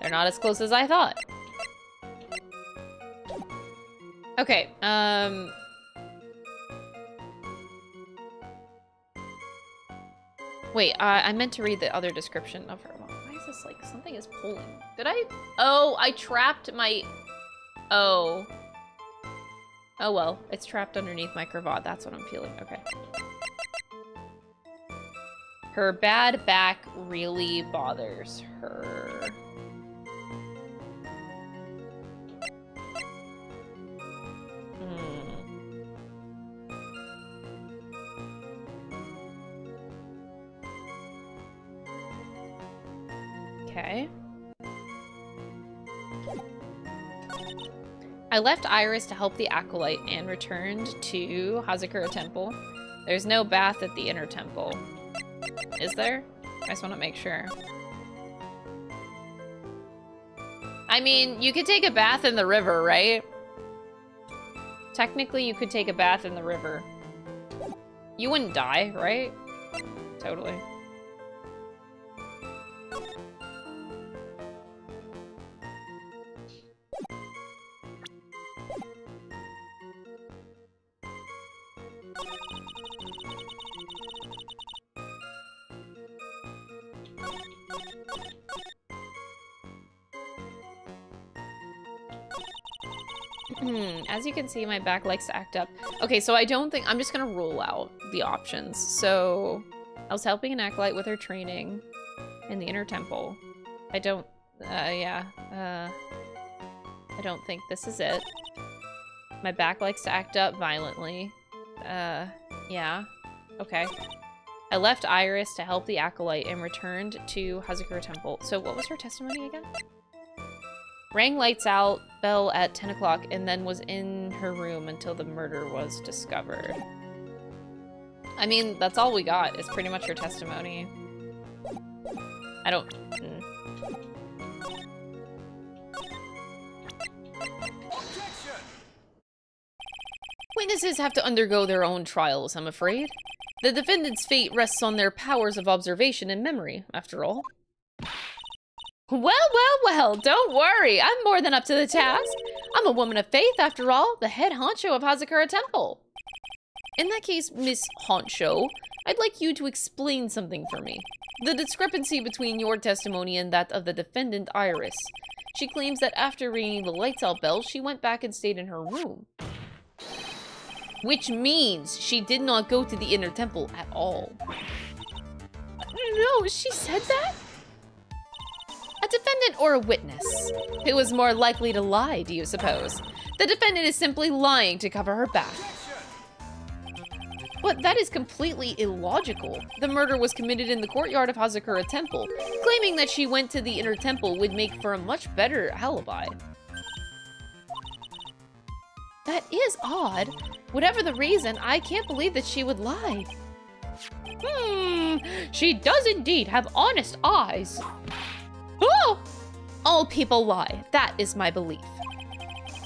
They're not as close as I thought. Okay, wait, I meant to read the other description of her. Why is this like, something is pulling? Did I? Oh, I trapped my, oh. Oh well, it's trapped underneath my cravat. That's what I'm feeling, okay. Her bad back really bothers her. Okay. I left Iris to help the acolyte and returned to Hazakura Temple. There's no bath at the inner temple. Is there? I just want to make sure. I mean, you could take a bath in the river, right? Technically, you could take a bath in the river. You wouldn't die, right? Totally. As you can see, my back likes to act up. Okay, so I don't think... I'm just gonna rule out the options. So, I was helping an acolyte with her training in the inner temple. I don't... I don't think this is it. My back likes to act up violently. Yeah. Okay. I left Iris to help the acolyte and returned to Hazakura Temple. So, what was her testimony again? Rang lights out, bell at 10 o'clock, and then was in her room until the murder was discovered. I mean, that's all we got, is pretty much her testimony. I don't... Witnesses have to undergo their own trials, I'm afraid. The defendant's fate rests on their powers of observation and memory, after all. Well, well, well, don't worry. I'm more than up to the task. I'm a woman of faith, after all, the head honcho of Hazakura Temple. In that case, Miss Honcho, I'd like you to explain something for me. The discrepancy between your testimony and that of the defendant, Iris. She claims that after ringing the lights out bell, she went back and stayed in her room. Which means she did not go to the inner temple at all. No, she said that? A defendant or a witness? Who is more likely to lie, do you suppose? The defendant is simply lying to cover her back. But that is completely illogical. The murder was committed in the courtyard of Hazakura Temple. Claiming that she went to the inner temple would make for a much better alibi. That is odd. Whatever the reason, I can't believe that she would lie. She does indeed have honest eyes. Oh! All people lie. That is my belief.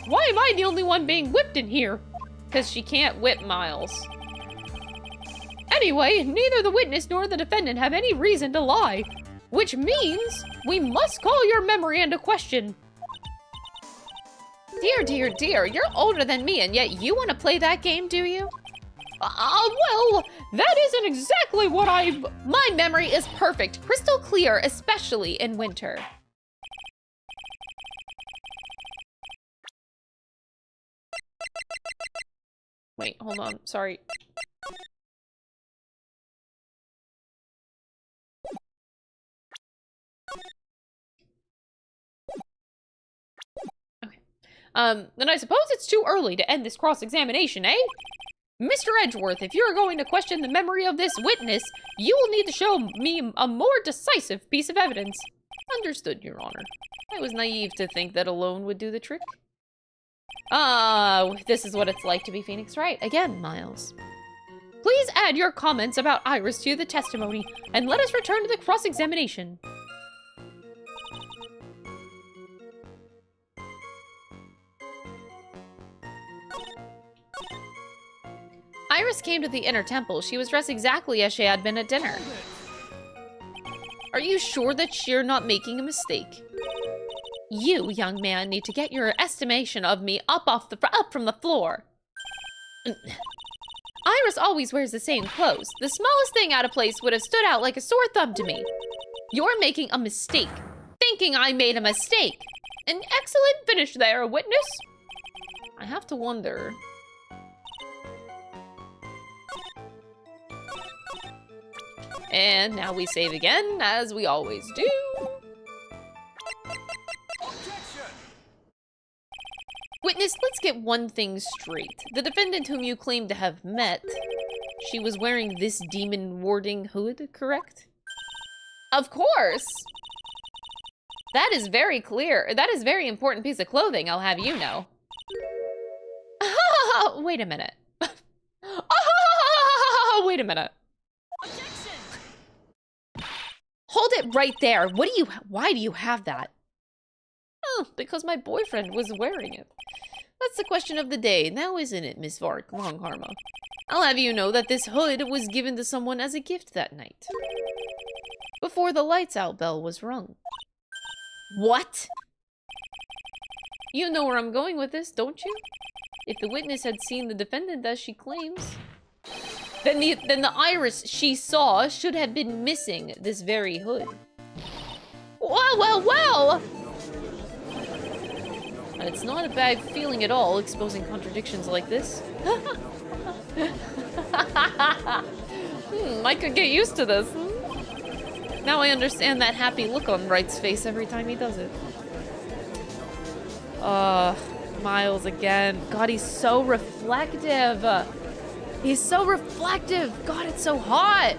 Why am I the only one being whipped in here? Because she can't whip Miles. Anyway, neither the witness nor the defendant have any reason to lie. Which means we must call your memory into question. Dear, dear, dear, you're older than me and yet you want to play that game, do you? Well, that isn't exactly what My memory is perfect, crystal clear, especially in winter. Wait, hold on, sorry. Okay. Then I suppose it's too early to end this cross-examination, eh? Mr. Edgeworth, if you're going to question the memory of this witness, you will need to show me a more decisive piece of evidence. Understood, Your Honor. I was naive to think that alone would do the trick. This is what it's like to be Phoenix Wright. Again, Miles. Please add your comments about Iris to the testimony, and let us return to the cross-examination. Iris came to the inner temple. She was dressed exactly as she had been at dinner. Are you sure that you're not making a mistake? You, young man, need to get your estimation of me up from the floor. Iris always wears the same clothes. The smallest thing out of place would have stood out like a sore thumb to me. You're making a mistake. Thinking I made a mistake. An excellent finish there, witness. I have to wonder. And now we save again, as we always do. Witness, let's get one thing straight. The defendant whom you claim to have met, she was wearing this demon-warding hood, correct? Of course! That is very clear. That is a very important piece of clothing, I'll have you know. Wait a minute. Wait a minute. Hold it right there. Why do you have that? Oh, because my boyfriend was wearing it. That's the question of the day, now isn't it, Miss Longharma? I'll have you know that this hood was given to someone as a gift that night. Before the lights out bell was rung. What? You know where I'm going with this, don't you? If the witness had seen the defendant as she claims, then the Iris she saw should have been missing this very hood. Well, well, well! And it's not a bad feeling at all, exposing contradictions like this. I could get used to this. Now I understand that happy look on Wright's face every time he does it. Miles again. God, he's so reflective. He's so reflective. God, it's so hot.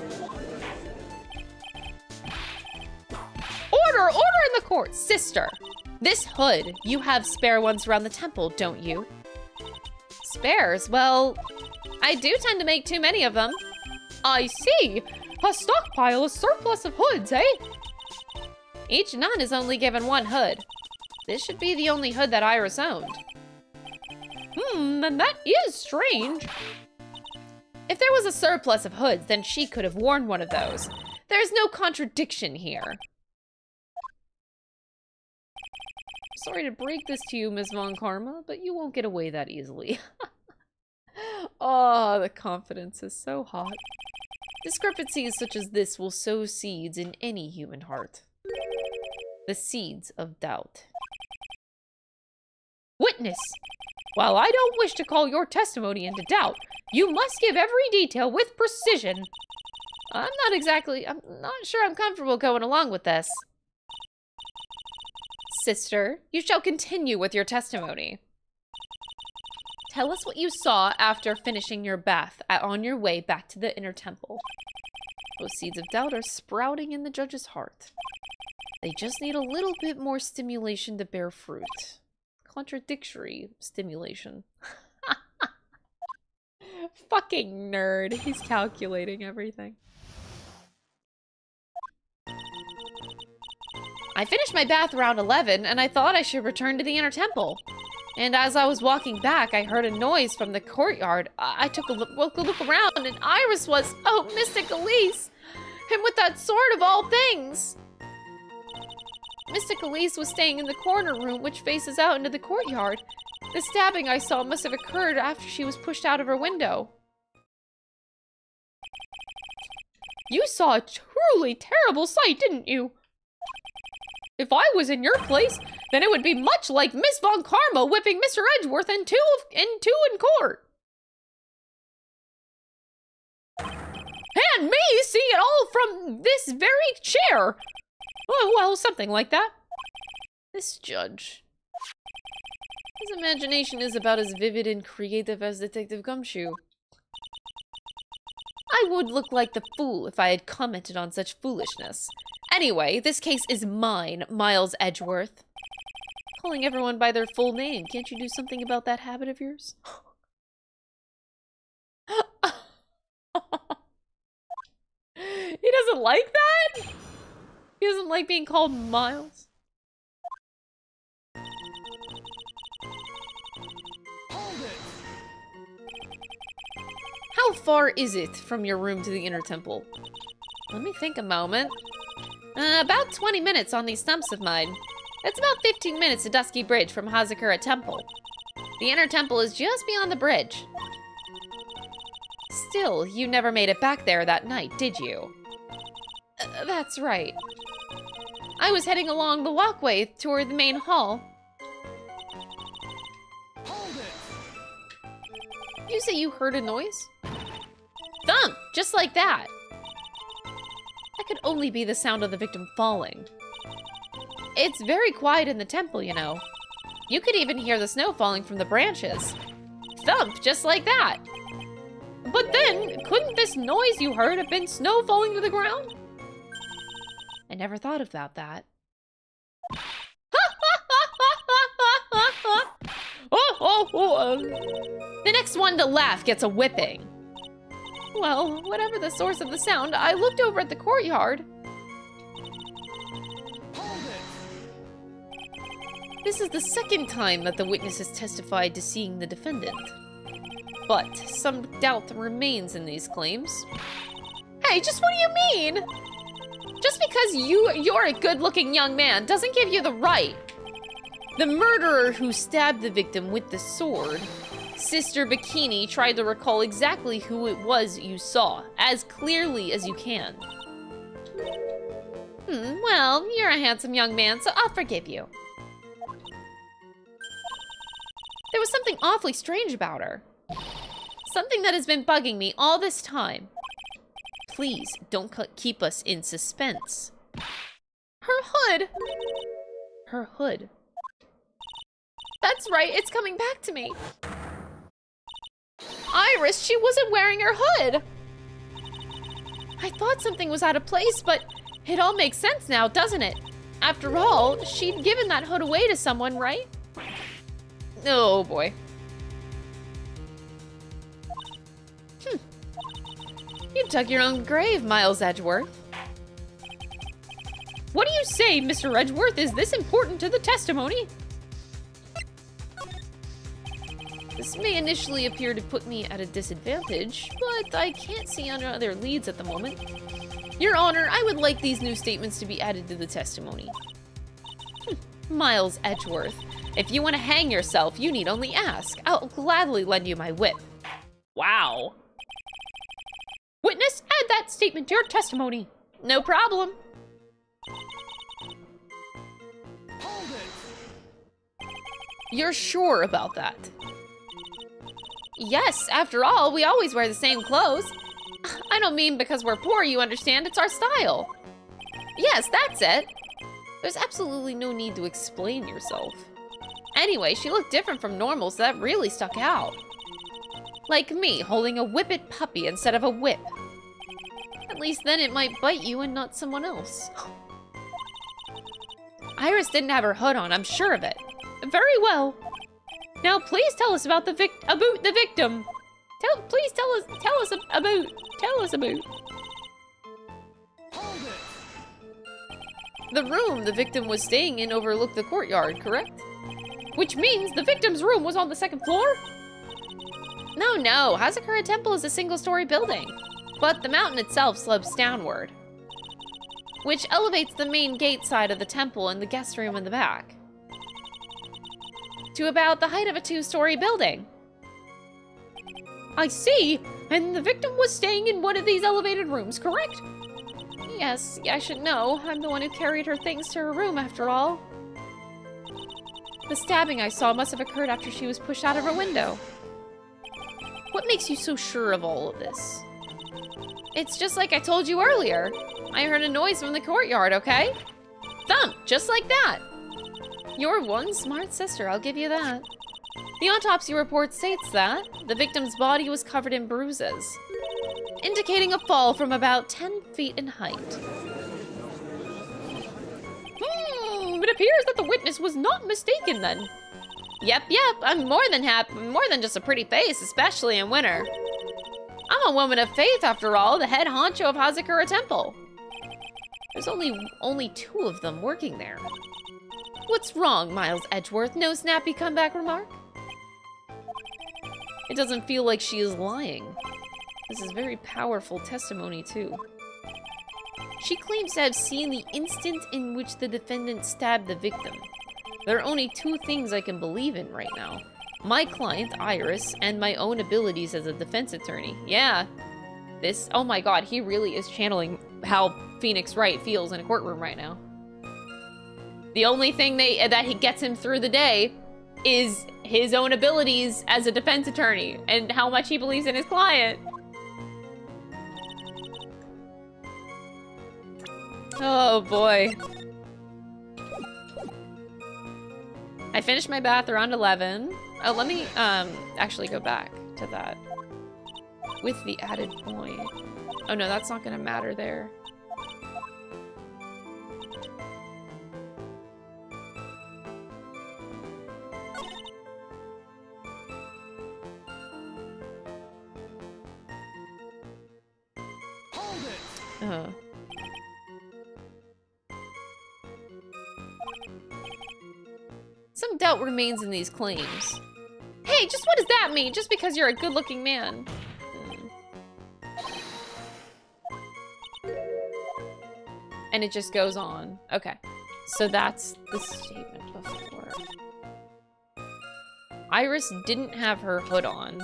Order! Order in the court! Sister, this hood, you have spare ones around the temple, don't you? Spares? Well, I do tend to make too many of them. I see. A stockpile, a surplus of hoods, eh? Each nun is only given one hood. This should be the only hood that Iris owned. And that is strange. If there was a surplus of hoods, then she could have worn one of those. There's no contradiction here. Sorry to break this to you, Ms. Von Karma, but you won't get away that easily. Oh, the confidence is so hot. Discrepancies such as this will sow seeds in any human heart. The seeds of doubt. Witness! While I don't wish to call your testimony into doubt, you must give every detail with precision. I'm not sure I'm comfortable going along with this. Sister, you shall continue with your testimony. Tell us what you saw after finishing your bath on your way back to the inner temple. Those seeds of doubt are sprouting in the judge's heart. They just need a little bit more stimulation to bear fruit. Contradictory stimulation. Fucking nerd. He's calculating everything. I finished my bath around 11, and I thought I should return to the inner temple. And as I was walking back, I heard a noise from the courtyard. I took a look around, and Iris was, oh, Mystic Elise! And with that sword of all things! Mystic Elise was staying in the corner room, which faces out into the courtyard. The stabbing I saw must have occurred after she was pushed out of her window. You saw a truly terrible sight, didn't you? If I was in your place, then it would be much like Miss Von Karma whipping Mr. Edgeworth in two in court. And me see it all from this very chair. Oh, well, something like that. This judge. His imagination is about as vivid and creative as Detective Gumshoe. I would look like the fool if I had commented on such foolishness. Anyway, this case is mine, Miles Edgeworth. Calling everyone by their full name. Can't you do something about that habit of yours? He doesn't like that? He doesn't like being called Miles? How far is it from your room to the inner temple? Let me think a moment. About 20 minutes on these stumps of mine. It's about 15 minutes to Dusky Bridge from Hazakura Temple. The inner temple is just beyond the bridge. Still, you never made it back there that night, did you? That's right. I was heading along the walkway toward the main hall. Hold it. You say you heard a noise? Thump! Just like that. That could only be the sound of the victim falling. It's very quiet in the temple, you know. You could even hear the snow falling from the branches. Thump! Just like that. But then, couldn't this noise you heard have been snow falling to the ground? I never thought about that. The next one to laugh gets a whipping. Well, whatever the source of the sound, I looked over at the courtyard. This is the second time that the witness has testified to seeing the defendant. But some doubt remains in these claims. Hey, just what do you mean? Just because you're a good-looking young man doesn't give you the right. The murderer who stabbed the victim with the sword, Sister Bikini, tried to recall exactly who it was you saw, as clearly as you can. Well, you're a handsome young man, so I'll forgive you. There was something awfully strange about her. Something that has been bugging me all this time. Please, don't keep us in suspense. Her hood! Her hood. That's right, it's coming back to me. Iris, she wasn't wearing her hood! I thought something was out of place, but it all makes sense now, doesn't it? After all, she'd given that hood away to someone, right? Oh boy. You dug your own grave, Miles Edgeworth. What do you say, Mr. Edgeworth? Is this important to the testimony? This may initially appear to put me at a disadvantage, but I can't see any other leads at the moment. Your Honor, I would like these new statements to be added to the testimony. Miles Edgeworth, if you want to hang yourself, you need only ask. I'll gladly lend you my whip. Wow. Witness, add that statement to your testimony. No problem. Hold it. You're sure about that? Yes, after all, we always wear the same clothes. I don't mean because we're poor, you understand, it's our style. Yes, that's it. There's absolutely no need to explain yourself. Anyway, she looked different from normal, so that really stuck out. Like me, holding a whippet puppy instead of a whip. At least then it might bite you and not someone else. Iris didn't have her hood on, I'm sure of it. Very well. Now please tell us about the victim. Please tell us about. The room the victim was staying in overlooked the courtyard, correct? Which means the victim's room was on the second floor? No, Hazakura Temple is a single-story building, but the mountain itself slopes downward, which elevates the main gate side of the temple and the guest room in the back to about the height of a 2-story building. I see, and the victim was staying in one of these elevated rooms, correct? Yes, I should know. I'm the one who carried her things to her room, after all. The stabbing I saw must have occurred after she was pushed out of her window. What makes you so sure of all of this? It's just like I told you earlier. I heard a noise from the courtyard, okay? Thump, just like that. You're one smart sister, I'll give you that. The autopsy report states that the victim's body was covered in bruises, indicating a fall from about 10 feet in height. It appears that the witness was not mistaken then. Yep, I'm more than happy, more than just a pretty face, especially in winter. I'm a woman of faith, after all, the head honcho of Hazakura Temple. There's only 2 of them working there. What's wrong, Miles Edgeworth? No snappy comeback remark? It doesn't feel like she is lying. This is very powerful testimony, too. She claims to have seen the instant in which the defendant stabbed the victim. There are only 2 things I can believe in right now. My client, Iris, and my own abilities as a defense attorney. Yeah. Oh my god, he really is channeling how Phoenix Wright feels in a courtroom right now. The only thing that he gets him through the day is his own abilities as a defense attorney and how much he believes in his client. Oh boy. I finished my bath around 11. Oh, let me actually go back to that with the added point. Oh no, that's not gonna matter there. Some doubt remains in these claims. Hey, just what does that mean? Just because you're a good-looking man. And it just goes on. Okay. So that's the statement before. Iris didn't have her hood on.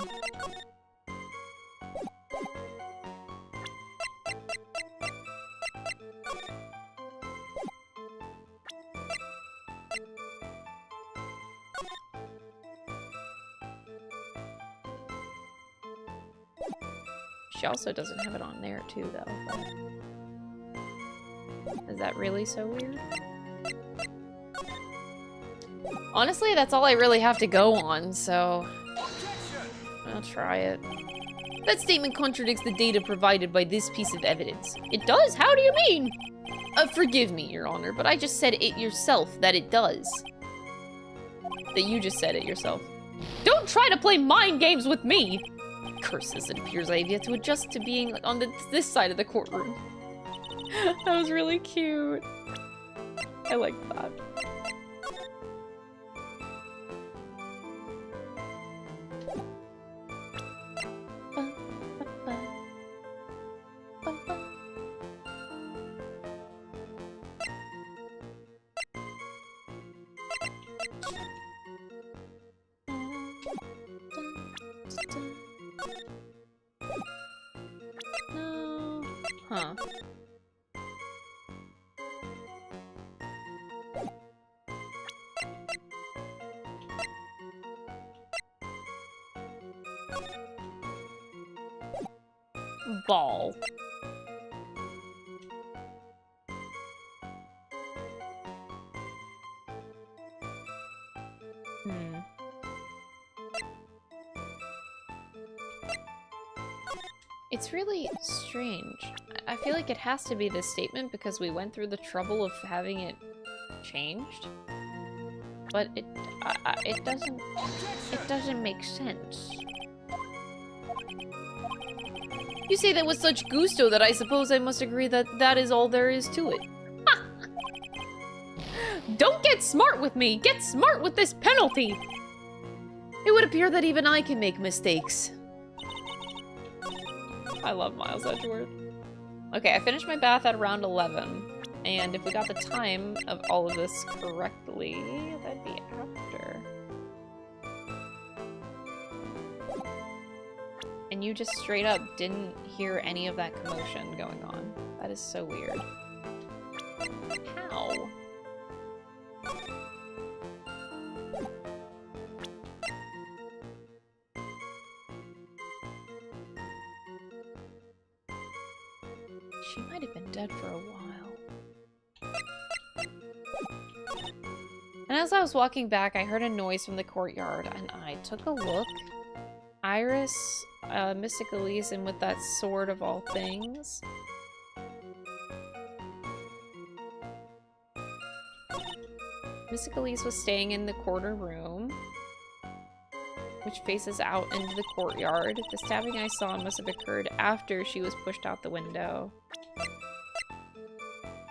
She also doesn't have it on there too, though. But... is that really so weird? Honestly, that's all I really have to go on, so... I'll try it. That statement contradicts the data provided by this piece of evidence. It does? How do you mean? Forgive me, Your Honor, but I just said it yourself that it does. That you just said it yourself. Don't try to play mind games with me! Curses, it appears I have yet to adjust to being on this side of the courtroom. That was really cute. I like that. No. Huh. Ball. It's really strange. I feel like it has to be this statement because we went through the trouble of having it changed. But it doesn't make sense. You say that with such gusto that I suppose I must agree that that is all there is to it. Don't get smart with me! Get smart with this penalty! It would appear that even I can make mistakes. I love Miles Edgeworth. Okay, I finished my bath at around 11. And if we got the time of all of this correctly, that'd be after. And you just straight up didn't hear any of that commotion going on. That is so weird. How? She might have been dead for a while. And as I was walking back, I heard a noise from the courtyard, and I took a look. Iris, Mystic Elise, and with that sword of all things. Mystic Elise was staying in the corner room, which faces out into the courtyard. The stabbing I saw must have occurred after she was pushed out the window.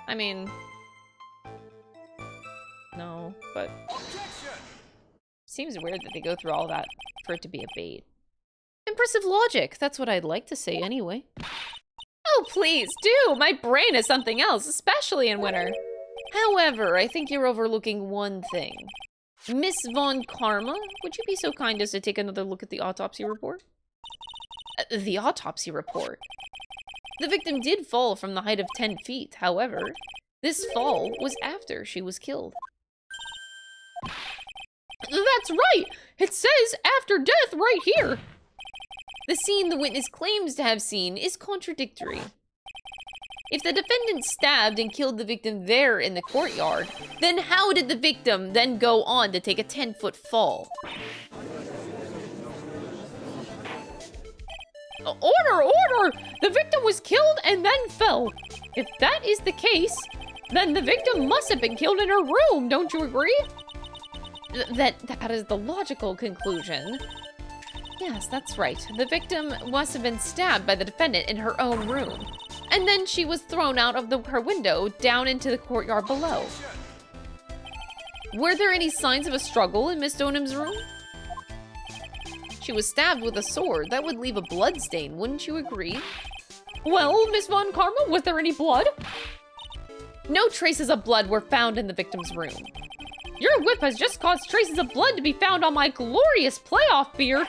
I mean, no, but seems weird that they go through all that for it to be a bait. Impressive logic. That's what I'd like to say anyway. Oh, please do! My brain is something else, especially in winter. However, I think you're overlooking one thing. Miss Von Karma, would you be so kind as to take another look at the autopsy report? The autopsy report? The victim did fall from the height of 10 feet. However, this fall was after she was killed. That's right! It says after death right here! The scene the witness claims to have seen is contradictory. If the defendant stabbed and killed the victim there in the courtyard, then how did the victim then go on to take a 10-foot fall? Order! Order! The victim was killed and then fell. If that is the case, then the victim must have been killed in her room, don't you agree? That is the logical conclusion. Yes, that's right. The victim must have been stabbed by the defendant in her own room. And then she was thrown out of her window down into the courtyard below. Were there any signs of a struggle in Miss Stoneham's room? She was stabbed with a sword. That would leave a blood stain, wouldn't you agree? Well, Miss Von Karma, was there any blood? No traces of blood were found in the victim's room. Your whip has just caused traces of blood to be found on my glorious playoff beard.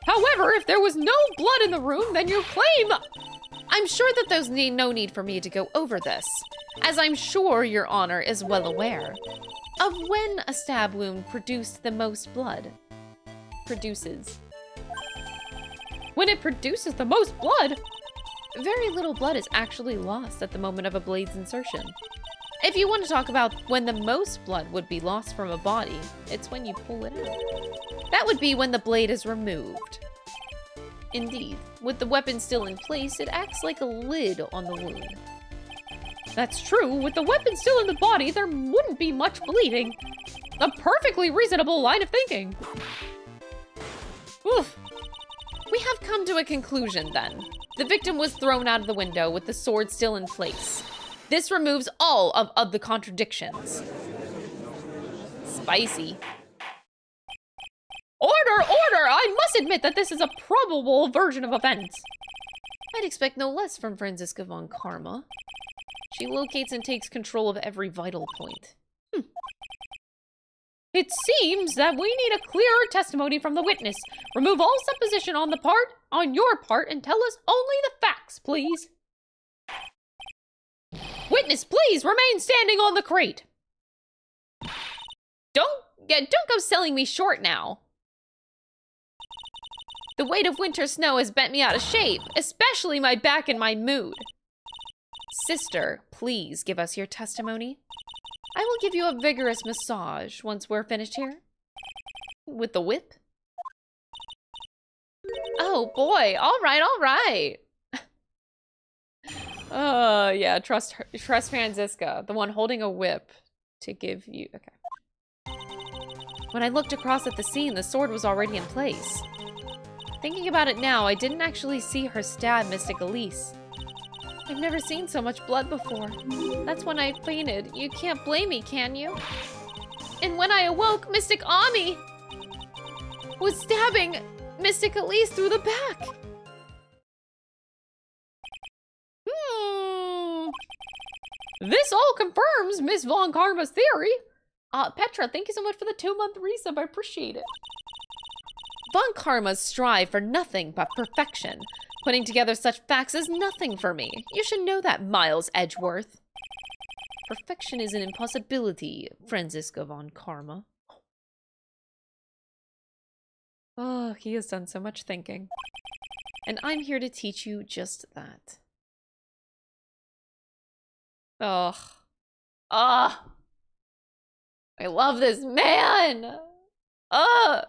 However, if there was no blood in the room, then your claim... I'm sure that there's no need for me to go over this, as I'm sure Your Honor is well aware of when a stab wound produced the most blood. When it produces the most blood? Very little blood is actually lost at the moment of a blade's insertion. If you want to talk about when the most blood would be lost from a body, it's when you pull it out. That would be when the blade is removed. Indeed, with the weapon still in place, it acts like a lid on the wound. That's true. With the weapon still in the body, there wouldn't be much bleeding. A perfectly reasonable line of thinking. Oof. We have come to a conclusion, then. The victim was thrown out of the window with the sword still in place. This removes all of the contradictions. Spicy. Order! Order! I must admit that this is a probable version of events. I'd expect no less from Franziska von Karma. She locates and takes control of every vital point. It seems that we need a clearer testimony from the witness. Remove all supposition on your part, and tell us only the facts, please. Witness, please remain standing on the crate. Don't go selling me short now. The weight of winter snow has bent me out of shape, especially my back and my mood. Sister, please give us your testimony. I will give you a vigorous massage once we're finished here. With the whip. Oh boy, all right. Yeah, trust Franziska, the one holding a whip to give you. Okay. When I looked across at the scene, the sword was already in place. Thinking about it now, I didn't actually see her stab Mystic Elise. I've never seen so much blood before. That's when I fainted. You can't blame me, can you? And when I awoke, Mystic Ami was stabbing Mystic Elise through the back. This all confirms Miss Von Karma's theory. Petra, thank you so much for the 2-month resub. I appreciate it. Von Karmas strive for nothing but perfection. Putting together such facts is nothing for me. You should know that, Miles Edgeworth. Perfection is an impossibility, Franziska Von Karma. Oh, he has done so much thinking. And I'm here to teach you just that. Ugh. Ah. I love this man. Ugh.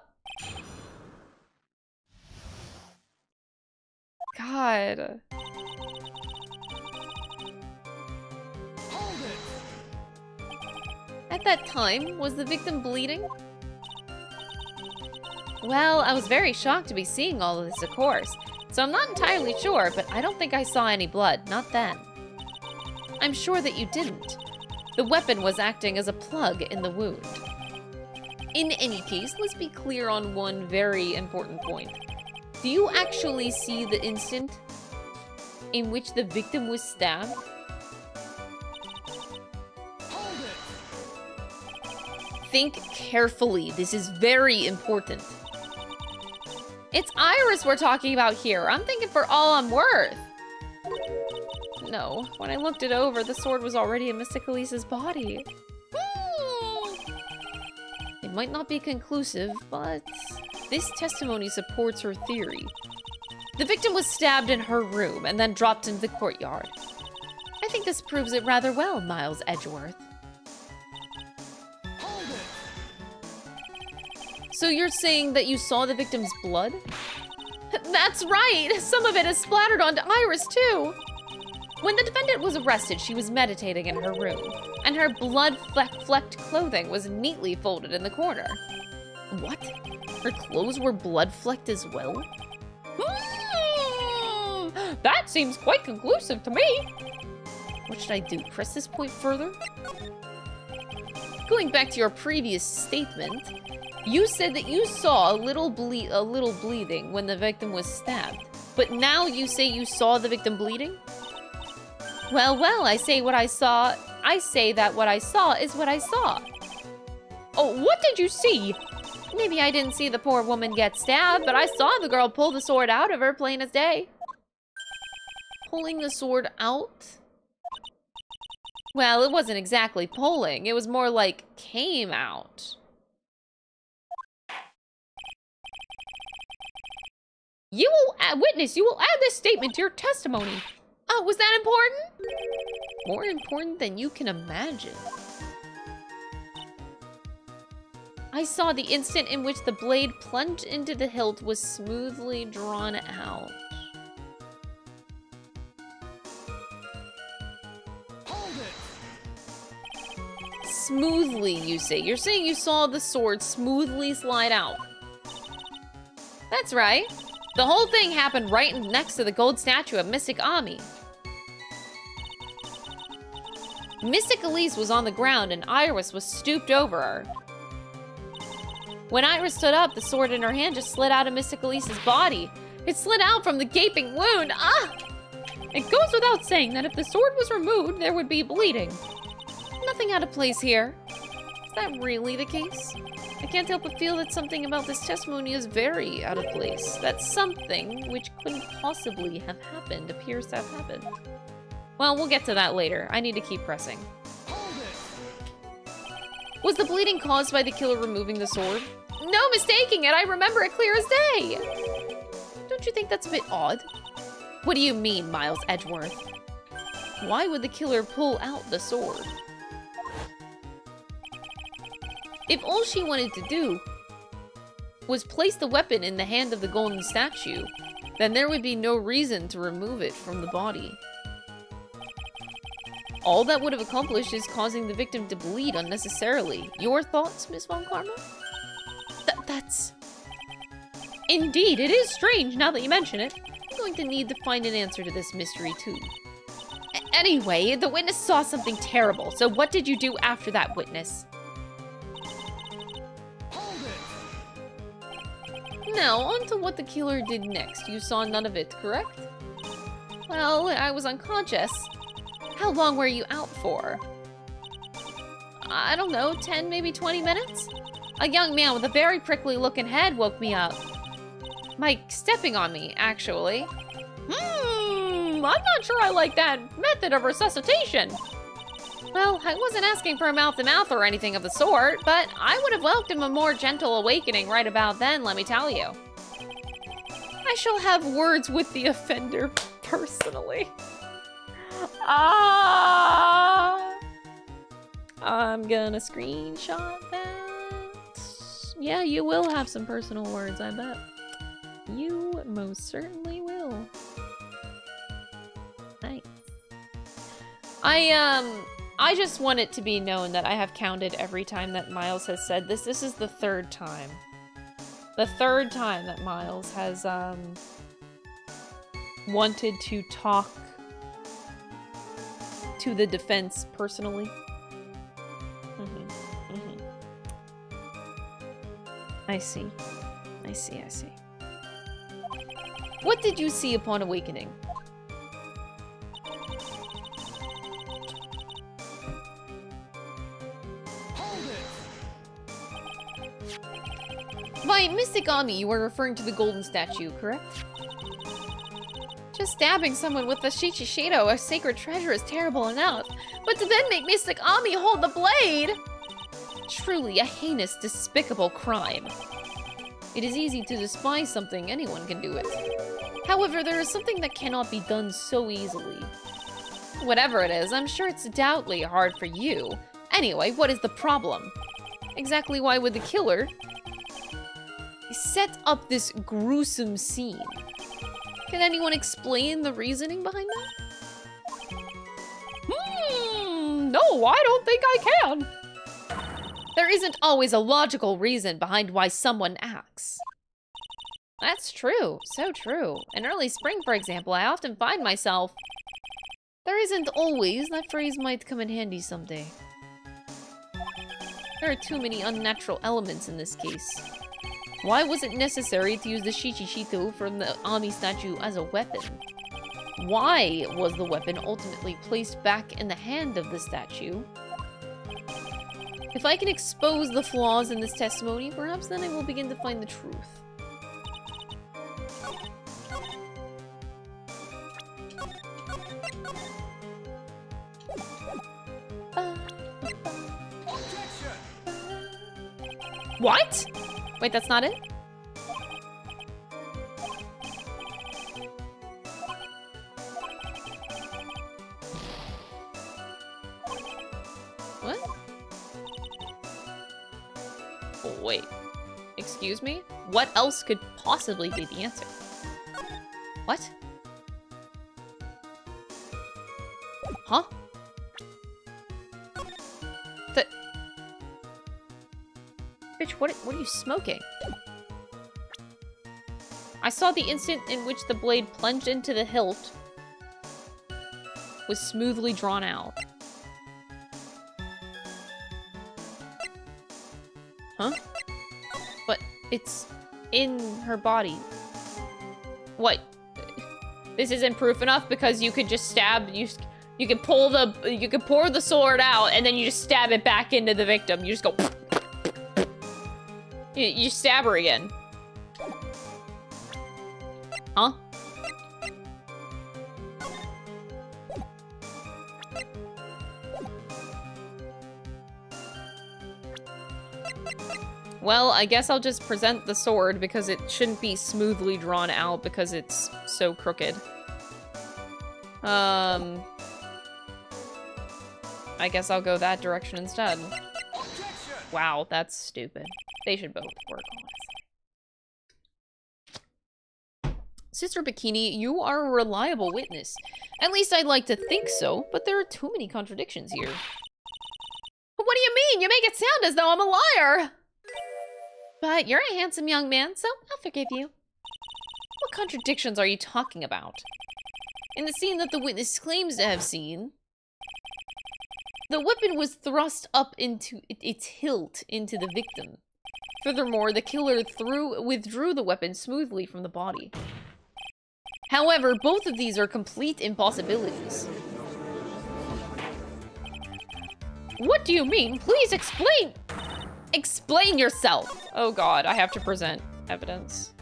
God. At that time, was the victim bleeding? Well, I was very shocked to be seeing all of this, of course. So I'm not entirely sure, but I don't think I saw any blood, not then. I'm sure that you didn't. The weapon was acting as a plug in the wound. In any case, let's be clear on one very important point. Do you actually see the instant in which the victim was stabbed? Think carefully. This is very important. It's Iris we're talking about here. I'm thinking for all I'm worth. No, when I looked it over, the sword was already in Mystic Elise's body. It might not be conclusive, but this testimony supports her theory. The victim was stabbed in her room and then dropped into the courtyard. I think this proves it rather well, Miles Edgeworth. So you're saying that you saw the victim's blood? That's right! Some of it is splattered onto Iris, too! When the defendant was arrested, she was meditating in her room, and her blood-flecked clothing was neatly folded in the corner. What? Her clothes were blood-flecked as well? That seems quite conclusive to me. What should I do? Press this point further? Going back to your previous statement, you said that you saw a little bleeding when the victim was stabbed. But now you say you saw the victim bleeding? Well, I say what I saw. I say that what I saw is what I saw. Oh, what did you see? Maybe I didn't see the poor woman get stabbed, but I saw the girl pull the sword out of her, plain as day. Pulling the sword out? Well, it wasn't exactly pulling. It was more like came out. You will, witness, you will add this statement to your testimony. Oh, was that important? More important than you can imagine. I saw the instant in which the blade plunged into the hilt was smoothly drawn out. Smoothly, you say. You're saying you saw the sword smoothly slide out. That's right. The whole thing happened right next to the gold statue of Mystic Ami. Mystic Elise was on the ground and Iris was stooped over her. When Iris stood up, the sword in her hand just slid out of Mystic Elise's body. It slid out from the gaping wound. Ah! It goes without saying that if the sword was removed, there would be bleeding. Nothing out of place here. Is that really the case? I can't help but feel that something about this testimony is very out of place. That something which couldn't possibly have happened appears to have happened. Well, we'll get to that later. I need to keep pressing. Was the bleeding caused by the killer removing the sword? No mistaking it! I remember it clear as day! Don't you think that's a bit odd? What do you mean, Miles Edgeworth? Why would the killer pull out the sword? If all she wanted to do was place the weapon in the hand of the golden statue, then there would be no reason to remove it from the body. All that would have accomplished is causing the victim to bleed unnecessarily. Your thoughts, Miss Von Karma? That's... Indeed, it is strange now that you mention it. I'm going to need to find an answer to this mystery, too. Anyway, the witness saw something terrible, so what did you do after that witness? Now, on to what the killer did next. You saw none of it, correct? Well, I was unconscious. How long were you out for? I don't know, 10, maybe 20 minutes? A young man with a very prickly-looking head woke me up. Mike stepping on me, actually. I'm not sure I like that method of resuscitation. Well, I wasn't asking for a mouth-to-mouth or anything of the sort, but I would have welcomed a more gentle awakening right about then, let me tell you. I shall have words with the offender personally. I'm gonna screenshot that. Yeah, you will have some personal words, I bet. You most certainly will. Nice. I just want it to be known that I have counted every time that Miles has said this. This is the third time. The third time that Miles has, wanted to talk to the defense personally. I see. I see, I see. What did you see upon awakening? By Mystic Ami, you are referring to the golden statue, correct? Just stabbing someone with the Shichishido, a sacred treasure, is terrible enough. But to then make Mystic Ami hold the blade! Truly a heinous, despicable crime. It is easy to despise something, anyone can do it. However, there is something that cannot be done so easily. Whatever it is, I'm sure it's doubtfully hard for you. Anyway, what is the problem? Exactly why would the killer set up this gruesome scene? Can anyone explain the reasoning behind that? No, I don't think I can. There isn't always a logical reason behind why someone acts. That's true, so true. In early spring, for example, I often find myself... There isn't always, that phrase might come in handy someday. There are too many unnatural elements in this case. Why was it necessary to use the Shichishito from the Ami statue as a weapon? Why was the weapon ultimately placed back in the hand of the statue? If I can expose the flaws in this testimony, perhaps then I will begin to find the truth. What? Wait, that's not it? What? Oh, wait. Excuse me? What else could possibly be the answer? What? Huh? Bitch, what are you smoking? I saw the instant in which the blade plunged into the hilt was smoothly drawn out. Huh? But it's in her body. What? This isn't proof enough because you could just stab, you could pour the sword out and then you just stab it back into the victim. You just go... You stab her again. Huh? Well, I guess I'll just present the sword because it shouldn't be smoothly drawn out because it's so crooked. I guess I'll go that direction instead. Wow, that's stupid. They should both work, Sister Bikini, you are a reliable witness. At least I'd like to think so, but there are too many contradictions here. What do you mean? You make it sound as though I'm a liar! But you're a handsome young man, so I'll forgive you. What contradictions are you talking about? In the scene that the witness claims to have seen, the weapon was thrust up into its hilt into the victim. Furthermore, the killer withdrew the weapon smoothly from the body. However, both of these are complete impossibilities. What do you mean? Please explain! Explain yourself! Oh god, I have to present evidence.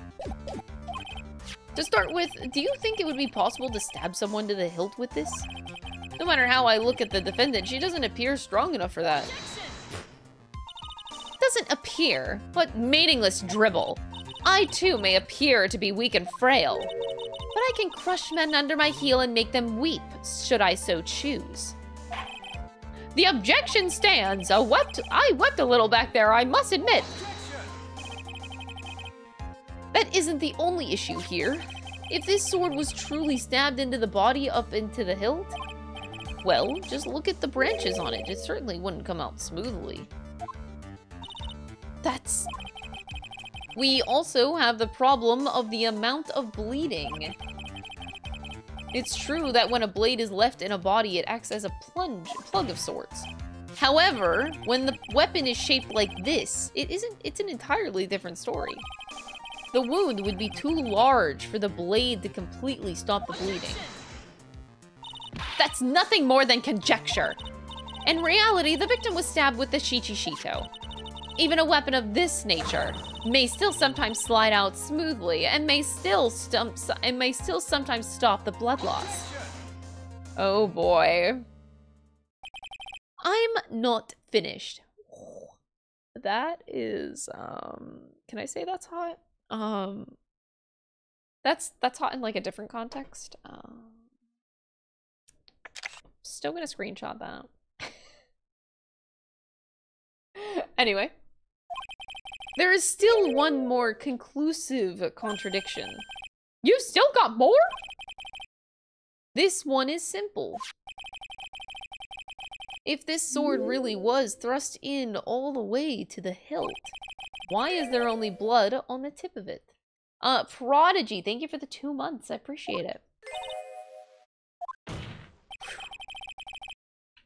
To start with, do you think it would be possible to stab someone to the hilt with this? No matter how I look at the defendant, she doesn't appear strong enough for that. Doesn't appear, but meaningless dribble. I too may appear to be weak and frail, but I can crush men under my heel and make them weep, should I so choose. The objection stands. I wept a little back there, I must admit. That isn't the only issue here. If this sword was truly stabbed into the body up into the hilt, well, just look at the branches on it. It certainly wouldn't come out smoothly. We also have the problem of the amount of bleeding. It's true that when a blade is left in a body, it acts as a plug of sorts. However, when the weapon is shaped like this, it's an entirely different story. The wound would be too large for the blade to completely stop the bleeding. That's nothing more than conjecture. In reality, the victim was stabbed with the shichishito. Even a weapon of this nature may still sometimes slide out smoothly and may still sometimes stop the blood loss. Oh boy. I'm not finished. That is, can I say that's hot? That's hot in like a different context. Still gonna screenshot that. Anyway. There is still one more conclusive contradiction. You still got more? This one is simple. If this sword really was thrust in all the way to the hilt, why is there only blood on the tip of it? Prodigy, thank you for the 2 months. I appreciate it.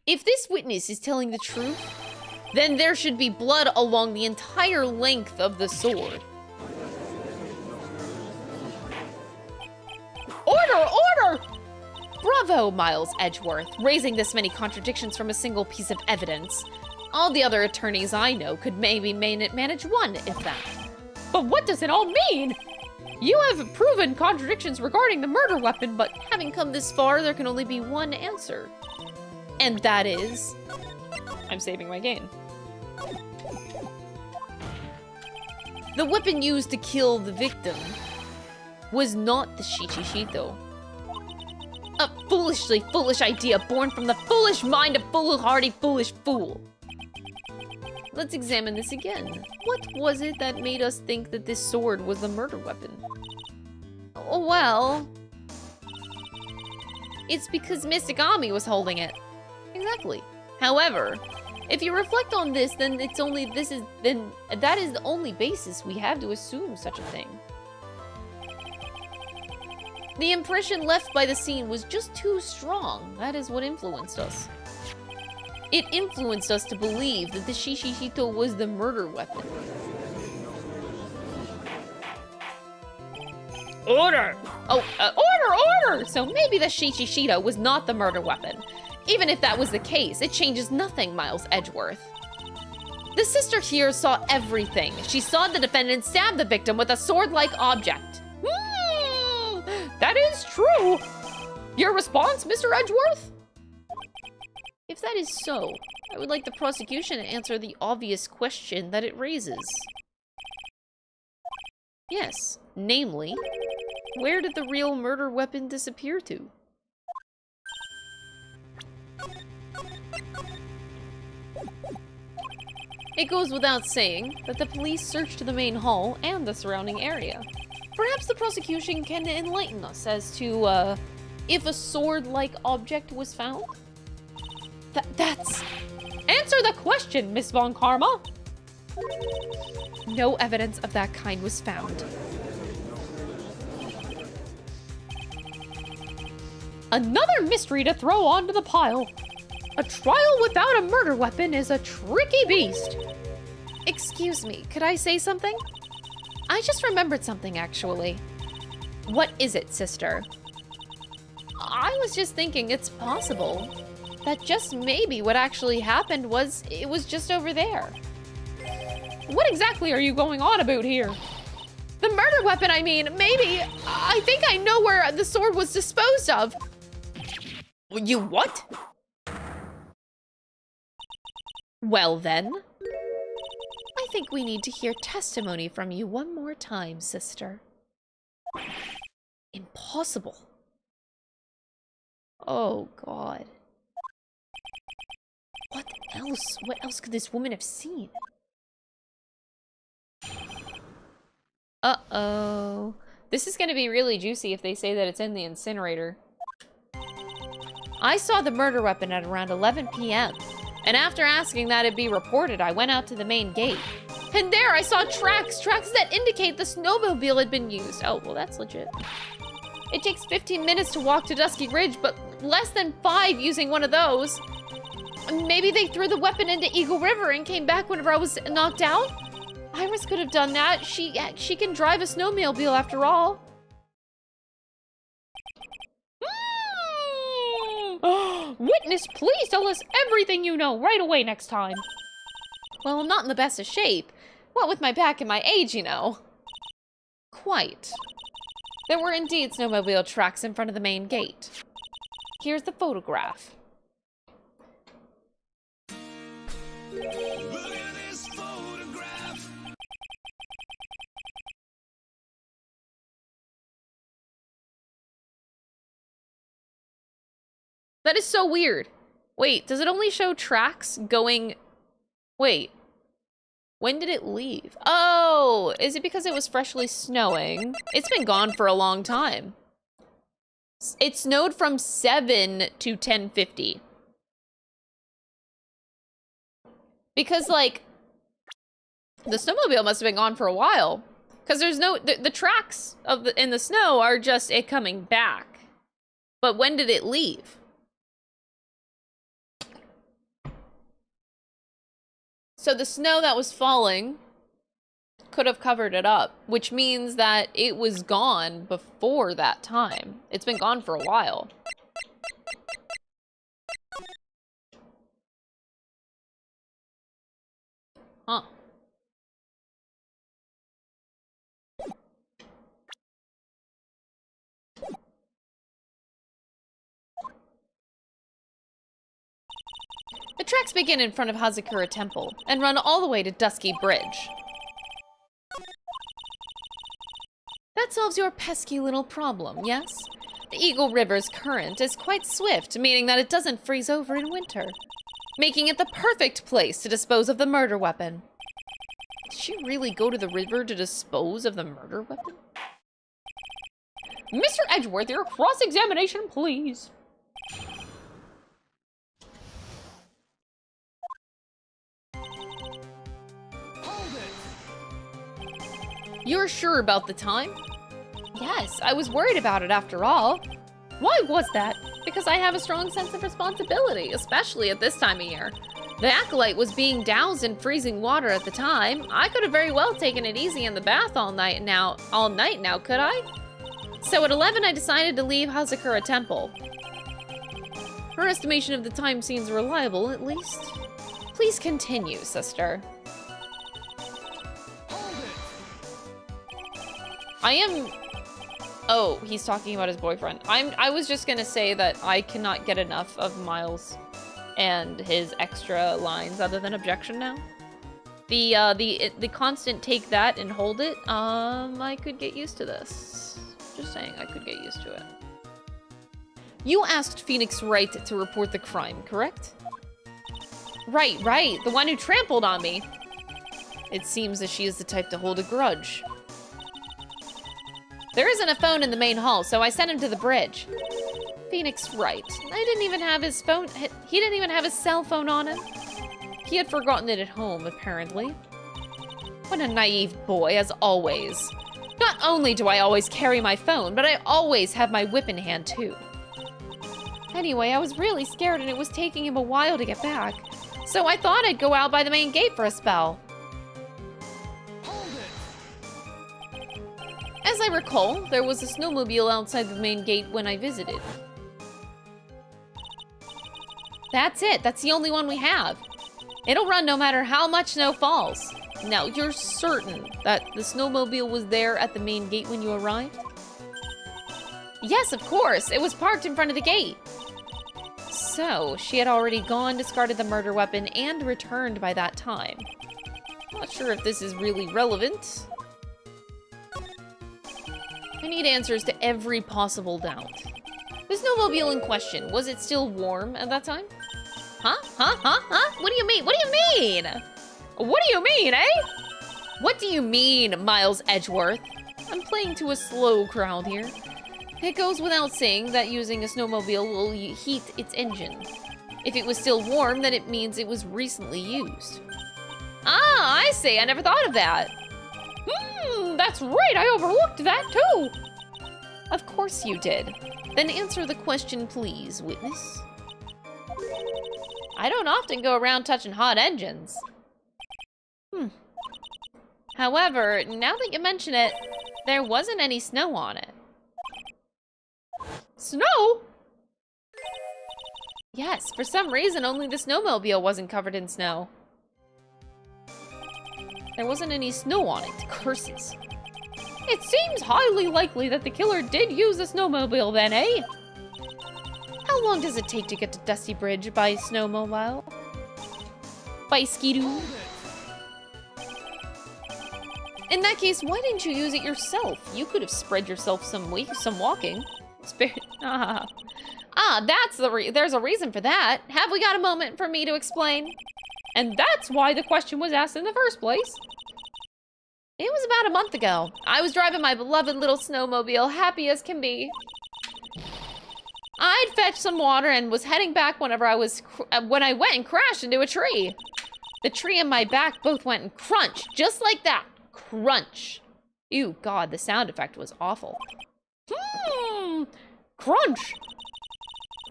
If this witness is telling the truth, then there should be blood along the entire length of the sword. Order! Order! Bravo, Miles Edgeworth, raising this many contradictions from a single piece of evidence. All the other attorneys I know could maybe manage one, if that. But what does it all mean? You have proven contradictions regarding the murder weapon, but having come this far, there can only be one answer. And that is... I'm saving my game. The weapon used to kill the victim was not the shichishito. A foolishly foolish idea born from the foolish mind of foolhardy foolish fool. Let's examine this again. What was it that made us think that this sword was the murder weapon? Oh, well... It's because Mystic Ami was holding it. Exactly. However, if you reflect on this, then that is the only basis we have to assume such a thing. The impression left by the scene was just too strong. That is what influenced us. It influenced us to believe that the shichishito was the murder weapon. Order! Oh, order! So maybe the shichishito was not the murder weapon. Even if that was the case, it changes nothing, Miles Edgeworth. The sister here saw everything. She saw the defendant stab the victim with a sword-like object. That is true. Your response, Mr. Edgeworth? If that is so, I would like the prosecution to answer the obvious question that it raises. Yes, namely, where did the real murder weapon disappear to? It goes without saying that the police searched the main hall and the surrounding area. Perhaps the prosecution can enlighten us as to, if a sword-like object was found? That's... Answer the question, Miss Von Karma! No evidence of that kind was found. Another mystery to throw onto the pile. A trial without a murder weapon is a tricky beast. Excuse me, could I say something? I just remembered something, actually. What is it, sister? I was just thinking it's possible that just maybe what actually happened was it was just over there. What exactly are you going on about here? The murder weapon, I mean, maybe. I think I know where the sword was disposed of. You what? Well then, I think we need to hear testimony from you one more time, sister. Impossible. Oh, God. What else? What else could this woman have seen? Uh-oh. This is gonna be really juicy if they say that it's in the incinerator. I saw the murder weapon at around 11 p.m. And after asking that it be reported, I went out to the main gate. And there I saw tracks that indicate the snowmobile had been used. Oh, well, that's legit. It takes 15 minutes to walk to Dusky Ridge, but less than 5 using one of those. Maybe they threw the weapon into Eagle River and came back whenever I was knocked out? Iris could have done that. She can drive a snowmobile after all. Witness, please tell us everything you know right away next time. Well, I'm not in the best of shape. What with my back and my age, you know. Quite. There were indeed snowmobile tracks in front of the main gate. Here's the photograph. Look at this photograph. That is so weird. Wait, does it only show tracks going... Wait. When did it leave? Oh, is it because it was freshly snowing? It's been gone for a long time. It snowed from 7 to 10:50. Because, like, the snowmobile must have been gone for a while. Because there's no... The tracks of in the snow are just it coming back. But when did it leave? So the snow that was falling could have covered it up, which means that it was gone before that time. It's been gone for a while. Huh. The tracks begin in front of Hazakura Temple and run all the way to Dusky Bridge. That solves your pesky little problem, yes? The Eagle River's current is quite swift, meaning that it doesn't freeze over in winter, making it the perfect place to dispose of the murder weapon. Did she really go to the river to dispose of the murder weapon? Mr. Edgeworth, your cross-examination, please. You're sure about the time? Yes, I was worried about it after all. Why was that? Because I have a strong sense of responsibility, especially at this time of year. The acolyte was being doused in freezing water at the time. I could have very well taken it easy in the bath all night now, could I? So at 11, I decided to leave Hazakura Temple. Her estimation of the time seems reliable, at least. Please continue, sister. I am... Oh, he's talking about his boyfriend. I was just gonna say that I cannot get enough of Miles and his extra lines other than objection now. The constant take that and hold it, I could get used to this. Just saying, I could get used to it. You asked Phoenix Wright to report the crime, correct? Right, the one who trampled on me. It seems that she is the type to hold a grudge. There isn't a phone in the main hall, so I sent him to the bridge. Phoenix, right. I didn't even have his phone. He didn't even have his cell phone on him. He had forgotten it at home, apparently. What a naive boy, as always. Not only do I always carry my phone, but I always have my whip in hand, too. Anyway, I was really scared and it was taking him a while to get back. So I thought I'd go out by the main gate for a spell. As I recall, there was a snowmobile outside the main gate when I visited. That's it. That's the only one we have. It'll run no matter how much snow falls. Now, you're certain that the snowmobile was there at the main gate when you arrived? Yes, of course. It was parked in front of the gate. So, she had already gone, discarded the murder weapon, and returned by that time. Not sure if this is really relevant. I need answers to every possible doubt. The snowmobile in question, was it still warm at that time? Huh? What do you mean? What do you mean? What do you mean, eh? What do you mean, Miles Edgeworth? I'm playing to a slow crowd here. It goes without saying that using a snowmobile will heat its engine. If it was still warm, then it means it was recently used. Ah, I see. I never thought of that. That's right. I overlooked that, too. Of course you did. Then answer the question, please, witness. I don't often go around touching hot engines. However, now that you mention it, there wasn't any snow on it. Snow? Yes, for some reason, only the snowmobile wasn't covered in snow. There wasn't any snow on it. Curses. It seems highly likely that the killer did use the snowmobile then, eh? How long does it take to get to Dusty Bridge by snowmobile? By skidoo? In that case, why didn't you use it yourself? You could have spread yourself some walking. There's a reason for that. Have we got a moment for me to explain? And that's why the question was asked in the first place. It was about a month ago. I was driving my beloved little snowmobile, happy as can be. I'd fetched some water and was heading back when I went and crashed into a tree. The tree and my back both went and crunched, just like that. Crunch. Ew, God, the sound effect was awful. Crunch.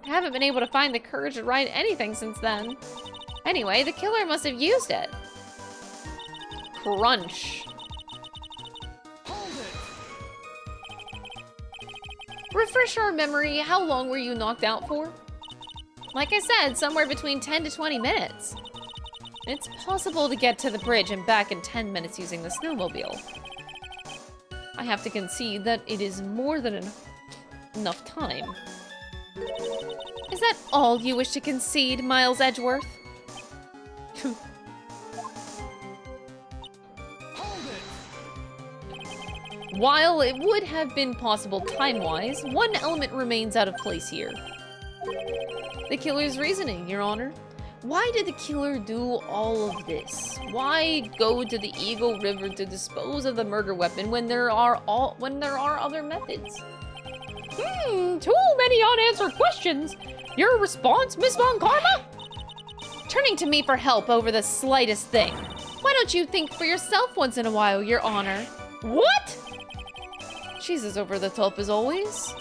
I haven't been able to find the courage to write anything since then. Anyway, the killer must have used it. Crunch. Refresh our memory, how long were you knocked out for? Like I said, somewhere between 10 to 20 minutes. It's possible to get to the bridge and back in 10 minutes using the snowmobile. I have to concede that it is more than enough time. Is that all you wish to concede, Miles Edgeworth? While it would have been possible time-wise, one element remains out of place here. The killer's reasoning, Your Honor. Why did the killer do all of this? Why go to the Eagle River to dispose of the murder weapon when there are other methods? Too many unanswered questions. Your response, Miss Von Karma? Turning to me for help over the slightest thing. Why don't you think for yourself once in a while, Your Honor? What? She's as over the top as always.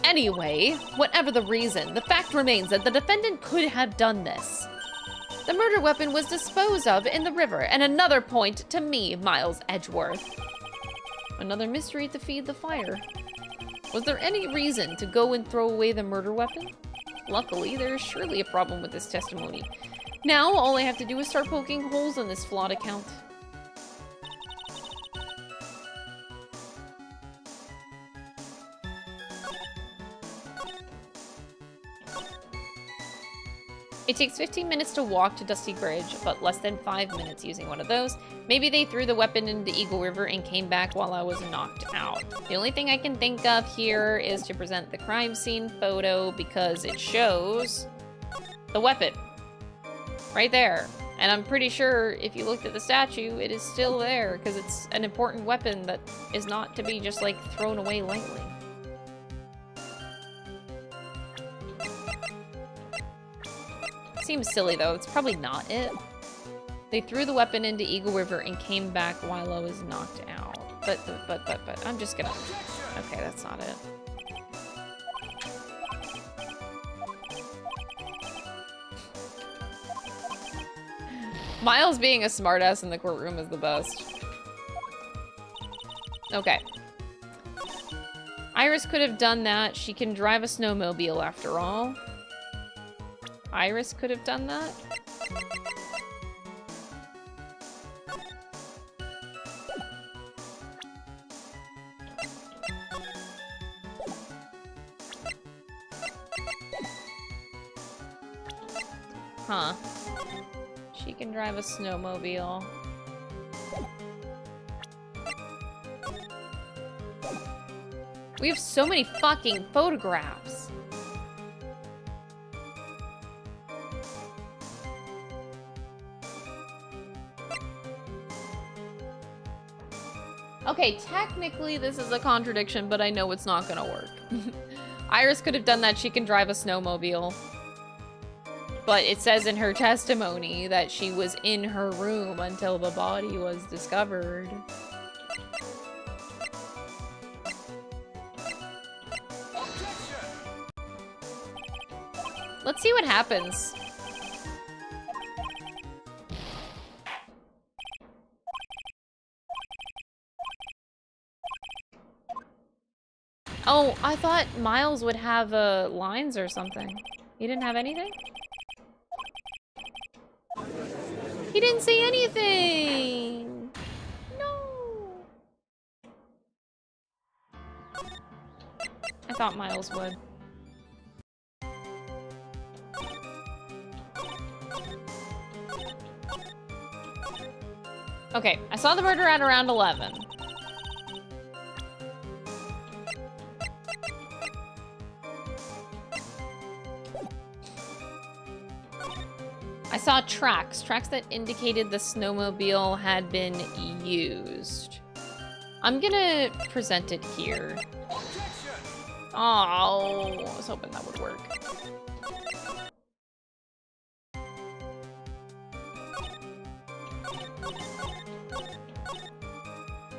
Anyway, whatever the reason, the fact remains that the defendant could have done this. The murder weapon was disposed of in the river, and another point to me, Miles Edgeworth. Another mystery to feed the fire. Was there any reason to go and throw away the murder weapon? Luckily, there is surely a problem with this testimony. Now, all I have to do is start poking holes in this flawed account. It takes 15 minutes to walk to Dusty Bridge, but less than 5 minutes using one of those. Maybe they threw the weapon into the Eagle River and came back while I was knocked out. The only thing I can think of here is to present the crime scene photo because it shows the weapon right there. And I'm pretty sure if you looked at the statue, it is still there, because it's an important weapon that is not to be just, like, thrown away lightly. Seems silly, though. It's probably not it. They threw the weapon into Eagle River and came back while I was knocked out. But, I'm just gonna... Okay, that's not it. Miles being a smartass in the courtroom is the best. Okay. Iris could have done that. She can drive a snowmobile after all. Iris could have done that. Huh. She can drive a snowmobile. We have so many fucking photographs. Okay, technically this is a contradiction, but I know it's not gonna work. Iris could have done that. She can drive a snowmobile. But it says in her testimony that she was in her room until the body was discovered. Let's see what happens. Oh, I thought Miles would have lines or something. He didn't have anything? He didn't say anything! No! I thought Miles would. Okay, I saw the murder at around 11. I saw tracks that indicated the snowmobile had been used. I'm gonna present it here. Oh, I was hoping that would work.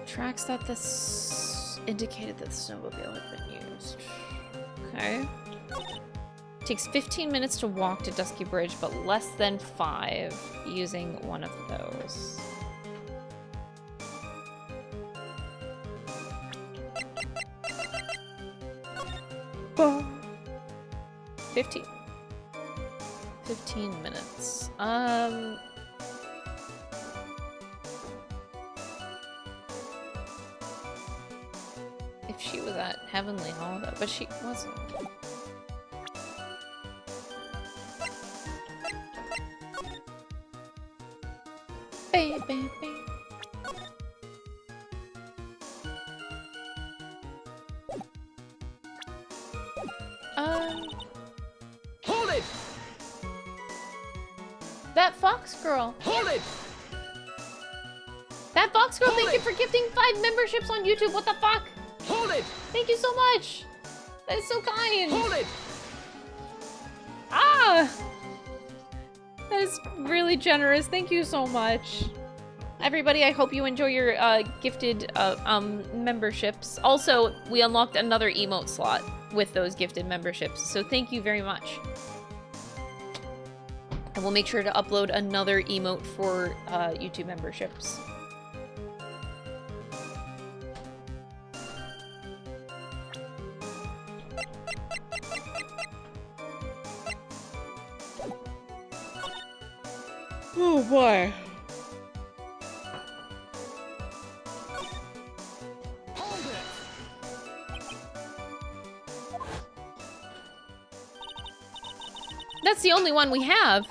Tracks that this indicated that the snowmobile had been used. Okay. Takes 15 minutes to walk to Dusky Bridge, but less than 5 using one of those. Oh. 15 minutes. If she was at Heavenly Hall, though, but she wasn't. Bam, bam, bam. Hold it! That Fox Girl. Hold it! That Fox Girl, Hold thank you it! for gifting 5 memberships on YouTube. What the fuck? Hold it! Thank you so much. That is so kind. Hold it! Ah! That is really generous. Thank you so much. Everybody, I hope you enjoy your gifted memberships. Also, we unlocked another emote slot with those gifted memberships, so thank you very much. And we'll make sure to upload another emote for YouTube memberships. Oh boy. Hold it! That's the only one we have.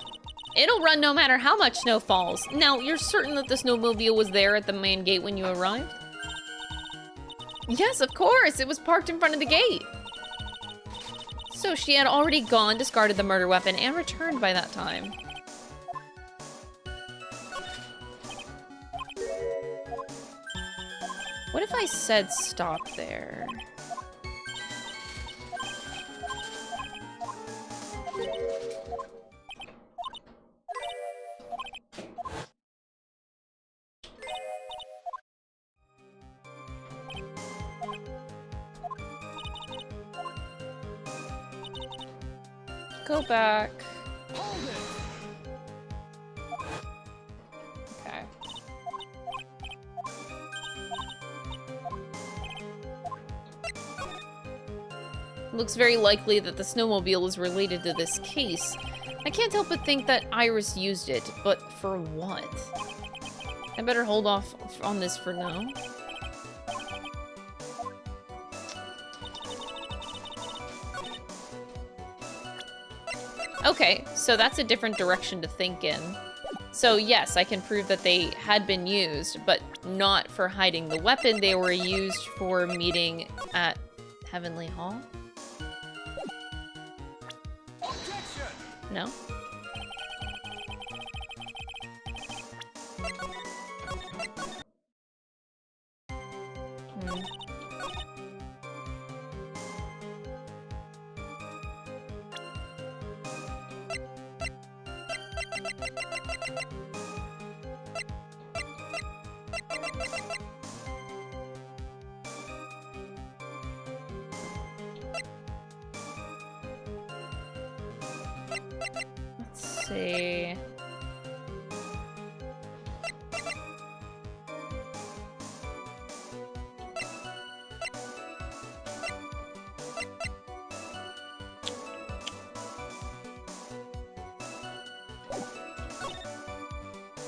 It'll run no matter how much snow falls. Now, you're certain that the snowmobile was there at the main gate when you arrived? Yes, of course. It was parked in front of the gate. So she had already gone, discarded the murder weapon, and returned by that time. What if I said stop there? Go back. Hold it! Okay. Looks very likely that the snowmobile is related to this case. I can't help but think that Iris used it, but for what? I better hold off on this for now. Okay, so that's a different direction to think in. So yes, I can prove that they had been used, but not for hiding the weapon. They were used for meeting at Heavenly Hall? Objection! No? Hmm. Let's see.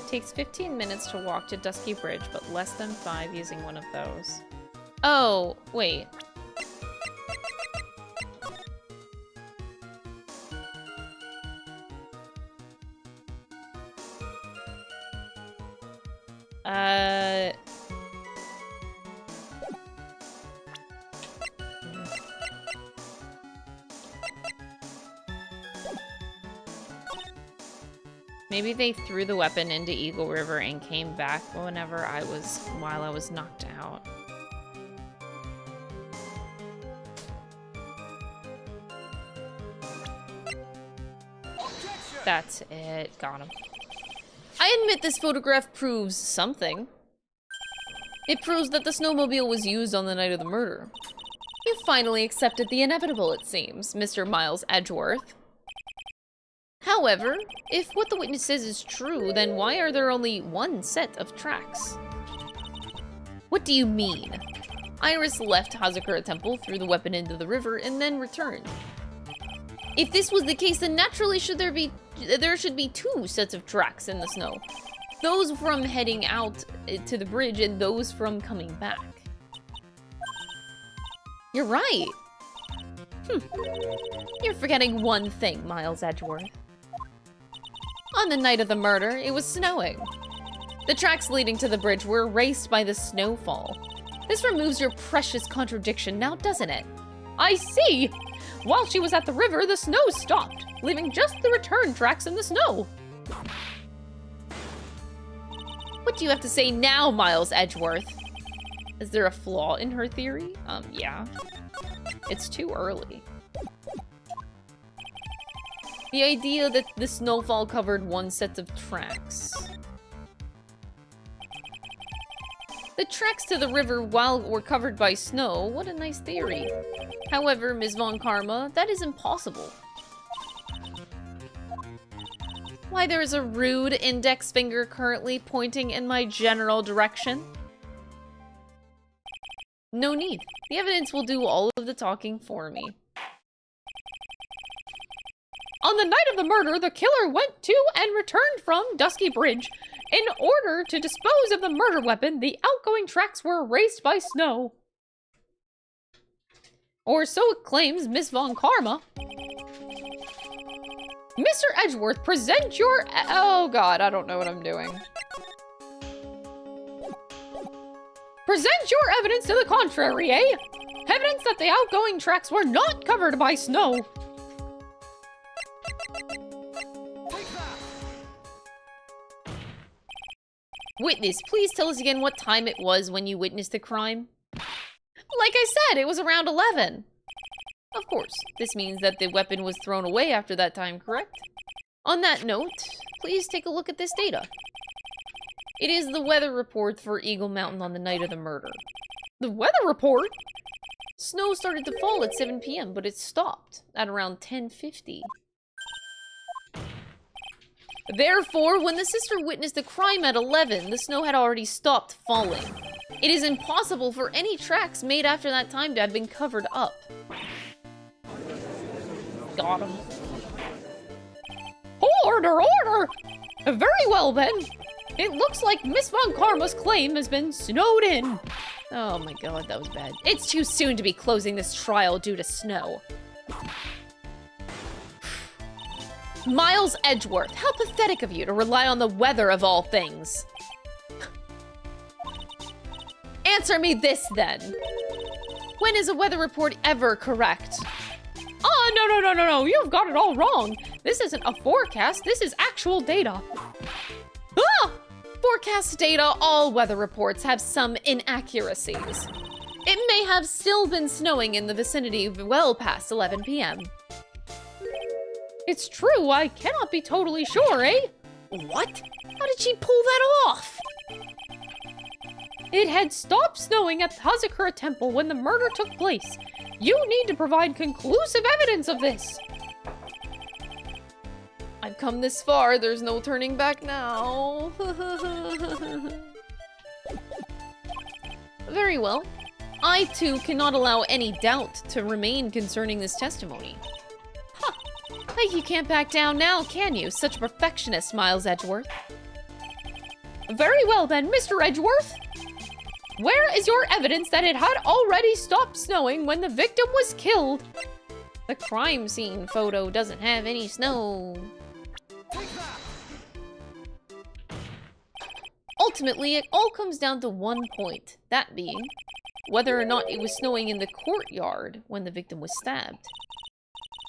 Takes 15 minutes to walk to Dusky Bridge, but less than 5 using one of those. Oh, wait. Maybe they threw the weapon into Eagle River and came back while I was knocked out. Objection! That's it. Got him. I admit this photograph proves something. It proves that the snowmobile was used on the night of the murder. You finally accepted the inevitable, it seems, Mr. Miles Edgeworth. However, if what the witness says is true, then why are there only one set of tracks? What do you mean? Iris left Hazakura Temple, threw the weapon into the river, and then returned. If this was the case, then naturally there should be 2 sets of tracks in the snow. Those from heading out to the bridge and those from coming back. You're right. You're forgetting one thing, Miles Edgeworth. On the night of the murder, it was snowing. The tracks leading to the bridge were erased by the snowfall. This removes your precious contradiction now, doesn't it? I see! While she was at the river, the snow stopped, leaving just the return tracks in the snow. What do you have to say now, Miles Edgeworth? Is there a flaw in her theory? Yeah. It's too early. The idea that the snowfall covered 1 set of tracks. The tracks to the river were covered by snow. What a nice theory. However, Ms. Von Karma, that is impossible. Why, there is a rude index finger currently pointing in my general direction. No need. The evidence will do all of the talking for me. On the night of the murder, the killer went to and returned from Dusky Bridge. In order to dispose of the murder weapon, the outgoing tracks were erased by snow. Or so it claims Miss Von Karma. Mr. Edgeworth, present your... Oh god, I don't know what I'm doing. Present your evidence to the contrary, eh? Evidence that the outgoing tracks were not covered by snow. Take that! Witness, please tell us again what time it was when you witnessed the crime. Like I said, it was around 11. Of course, this means that the weapon was thrown away after that time, correct? On that note, please take a look at this data. It is the weather report for Eagle Mountain on the night of the murder. The weather report? Snow started to fall at 7 p.m., but it stopped at around 10:50. Therefore, when the sister witnessed the crime at 11, the snow had already stopped falling. It is impossible for any tracks made after that time to have been covered up. Got him. Order, order! Very well, then. It looks like Miss Von Karma's claim has been snowed in. Oh my god, that was bad. It's too soon to be closing this trial due to snow. Miles Edgeworth, how pathetic of you to rely on the weather of all things. Answer me this, then. When is a weather report ever correct? Oh, no, you've got it all wrong. This isn't a forecast, this is actual data. Ah! Forecast data, all weather reports have some inaccuracies. It may have still been snowing in the vicinity well past 11 p.m. It's true, I cannot be totally sure, eh? What? How did she pull that off? It had stopped snowing at the Hazakura Temple when the murder took place. You need to provide conclusive evidence of this. I've come this far, there's no turning back now. Very well. I, too, cannot allow any doubt to remain concerning this testimony. Huh. Like you can't back down now, can you? Such a perfectionist, Miles Edgeworth. Very well then, Mr. Edgeworth. Where is your evidence that it had already stopped snowing when the victim was killed? The crime scene photo doesn't have any snow. Ultimately, it all comes down to one point, that being whether or not it was snowing in the courtyard when the victim was stabbed.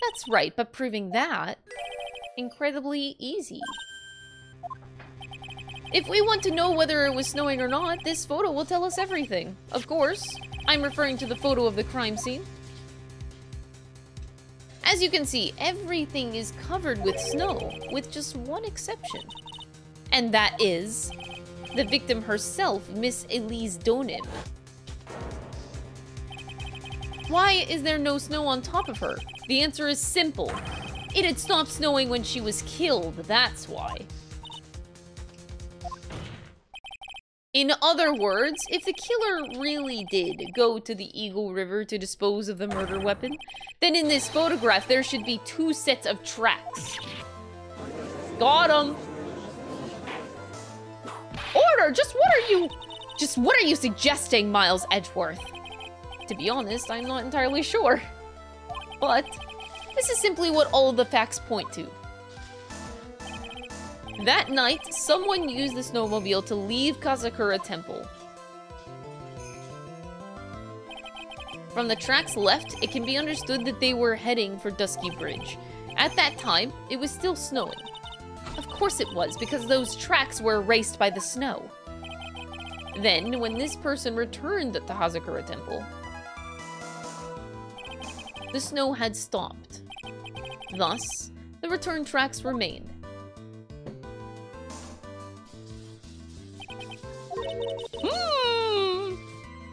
That's right, but proving that, incredibly easy. If we want to know whether it was snowing or not, this photo will tell us everything. Of course, I'm referring to the photo of the crime scene. As you can see, everything is covered with snow, with just one exception. And that is the victim herself, Miss Elise Donim. Why is there no snow on top of her? The answer is simple. It had stopped snowing when she was killed, that's why. In other words, if the killer really did go to the Eagle River to dispose of the murder weapon, then in this photograph there should be 2 sets of tracks. Got him! Order! Just what are you suggesting, Miles Edgeworth? To be honest, I'm not entirely sure. But this is simply what all of the facts point to. That night, someone used the snowmobile to leave Kazakura Temple. From the tracks left, it can be understood that they were heading for Dusky Bridge. At that time, it was still snowing. Of course it was, because those tracks were erased by the snow. Then, when this person returned at the Hazakura Temple, the snow had stopped. Thus, the return tracks remained.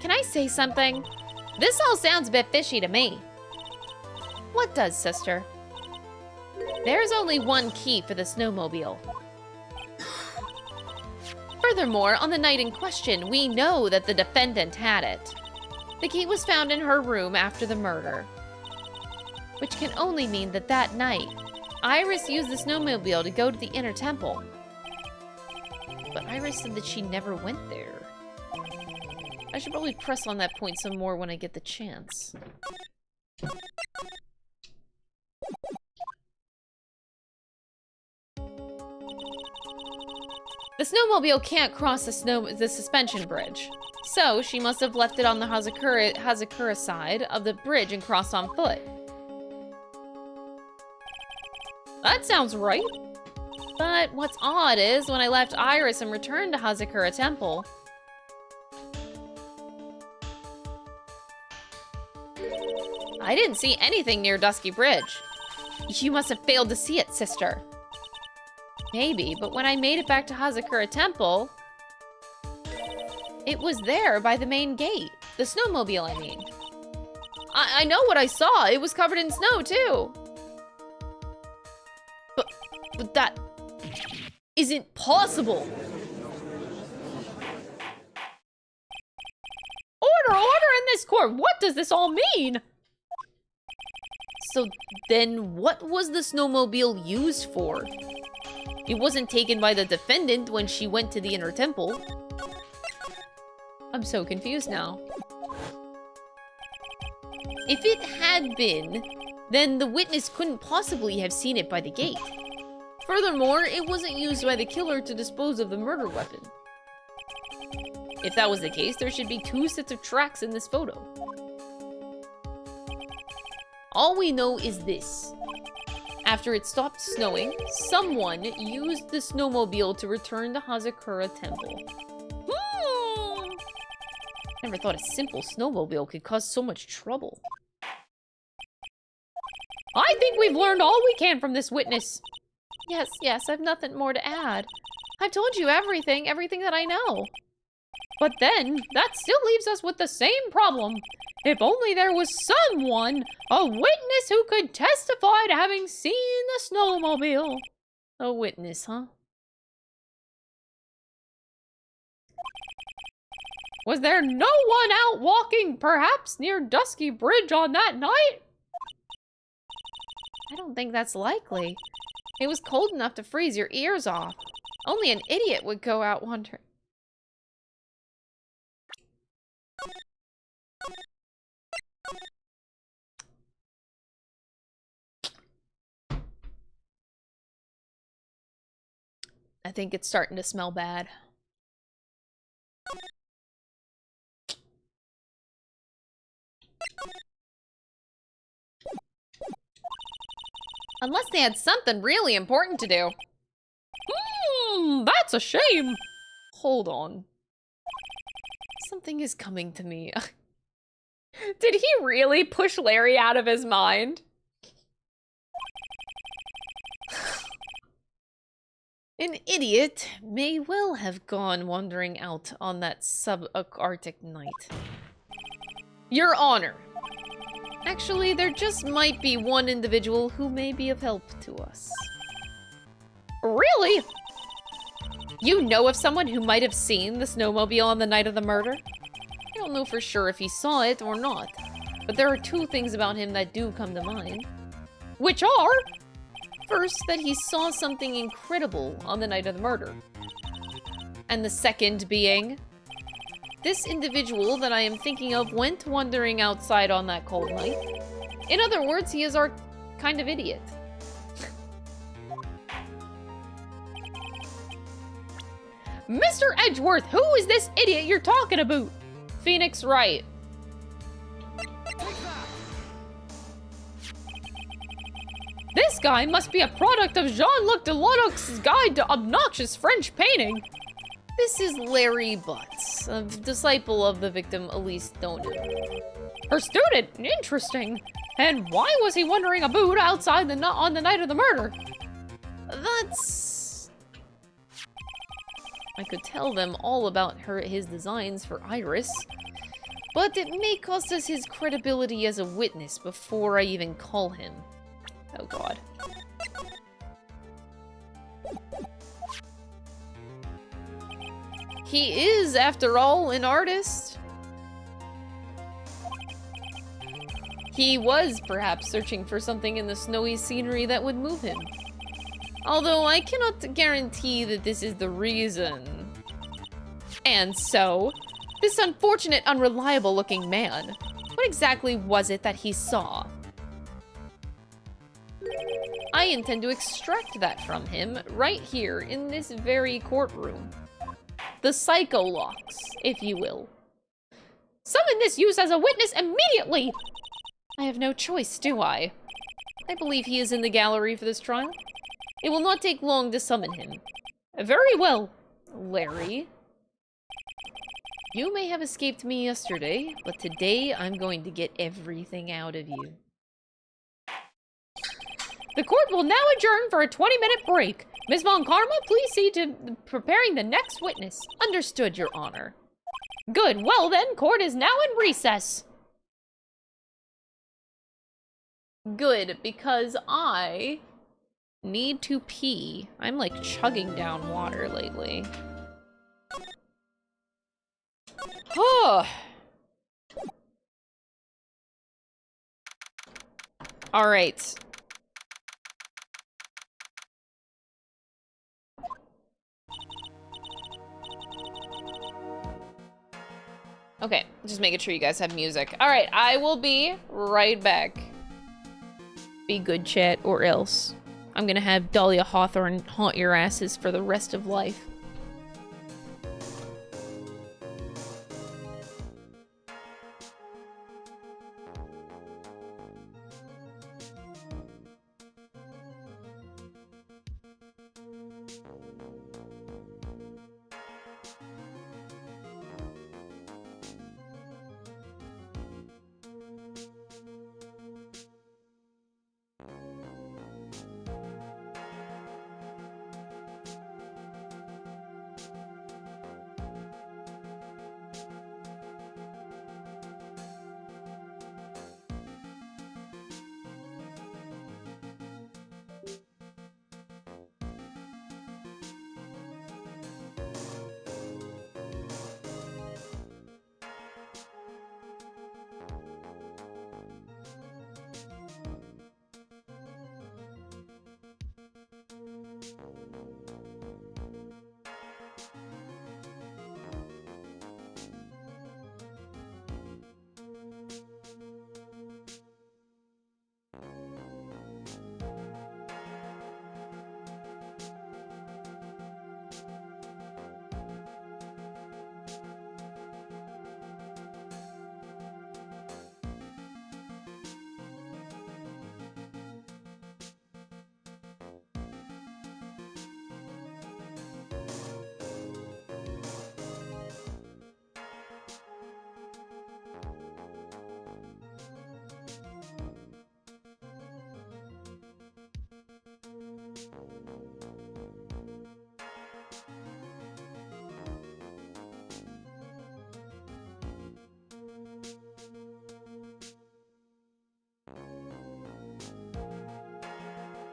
Can I say something? This all sounds a bit fishy to me. What does, sister? There's only one key for the snowmobile. Furthermore, on the night in question, we know that the defendant had it. The key was found in her room after the murder. Which can only mean that that night, Iris used the snowmobile to go to the inner temple. But Iris said that she never went there. I should probably press on that point some more when I get the chance. The snowmobile can't cross the suspension bridge. So she must have left it on the Hazakura side of the bridge and crossed on foot. That sounds right. But what's odd is, when I left Iris and returned to Hazakura Temple, I didn't see anything near Dusky Bridge. You must have failed to see it, sister. Maybe, but when I made it back to Hazakura Temple, it was there by the main gate. The snowmobile, I mean. I know what I saw. It was covered in snow, too. But that isn't possible. Order in this court. What does this all mean? So then what was the snowmobile used for? It wasn't taken by the defendant when she went to the inner temple. I'm so confused now. If it had been, then the witness couldn't possibly have seen it by the gate. Furthermore, it wasn't used by the killer to dispose of the murder weapon. If that was the case, there should be 2 sets of tracks in this photo. All we know is this. After it stopped snowing, someone used the snowmobile to return to Hazakura Temple. Never thought a simple snowmobile could cause so much trouble. I think we've learned all we can from this witness. Yes, I've nothing more to add. I've told you everything that I know. But then, that still leaves us with the same problem. If only there was someone, a witness who could testify to having seen the snowmobile. A witness, huh? Was there no one out walking, perhaps near Dusky Bridge on that night? I don't think that's likely. It was cold enough to freeze your ears off. Only an idiot would go out wandering. I think it's starting to smell bad. Unless they had something really important to do. That's a shame. Hold on. Something is coming to me. Did he really push Larry out of his mind? An idiot may well have gone wandering out on that subarctic night. Your Honor. Actually, there just might be one individual who may be of help to us. Really? You know of someone who might have seen the snowmobile on the night of the murder? I don't know for sure if he saw it or not, but there are 2 things about him that do come to mind. Which are? First, that he saw something incredible on the night of the murder. And the second being, this individual that I am thinking of went wandering outside on that cold night. In other words, he is our kind of idiot. Mr. Edgeworth, who is this idiot you're talking about? Phoenix Wright. This guy must be a product of Jean-Luc Deladoc's Guide to Obnoxious French Painting. This is Larry Butz, a disciple of the victim Elise Donan. Her student? Interesting. And why was he wandering about outside on the night of the murder? That's... I could tell them all about his designs for Iris, but it may cost us his credibility as a witness before I even call him. Oh god. He is, after all, an artist. He was perhaps searching for something in the snowy scenery that would move him. Although I cannot guarantee that this is the reason. And so, this unfortunate, unreliable-looking man, what exactly was it that he saw? I intend to extract that from him right here in this very courtroom. The psycho locks, if you will. Summon this youth as a witness immediately! I have no choice, do I? I believe he is in the gallery for this trial. It will not take long to summon him. Very well, Larry. You may have escaped me yesterday, but today I'm going to get everything out of you. The court will now adjourn for a 20-minute break. Ms. Von Karma, please see to preparing the next witness. Understood, Your Honor. Good. Well then, court is now in recess. Good, because I need to pee. I'm like chugging down water lately. Oh. All right. Okay, just making sure you guys have music. All right, I will be right back. Be good, chat, or else I'm gonna have Dahlia Hawthorne haunt your asses for the rest of life.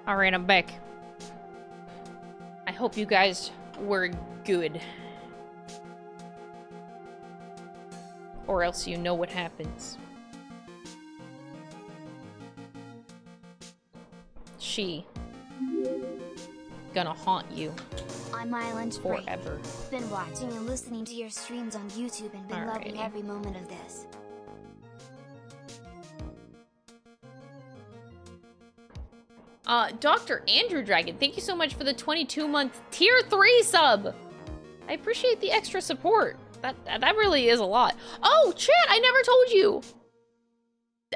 Alright, I'm back. I hope you guys were good. Or else you know what happens. She gonna haunt you On my lunch break, forever. been watching and listening to your streams on YouTube and been loving Alrighty. every moment of this. Dr. Andrew Dragon, thank you so much for the 22-month tier 3 sub. I appreciate the extra support. That really is a lot. Oh, chat, I never told you.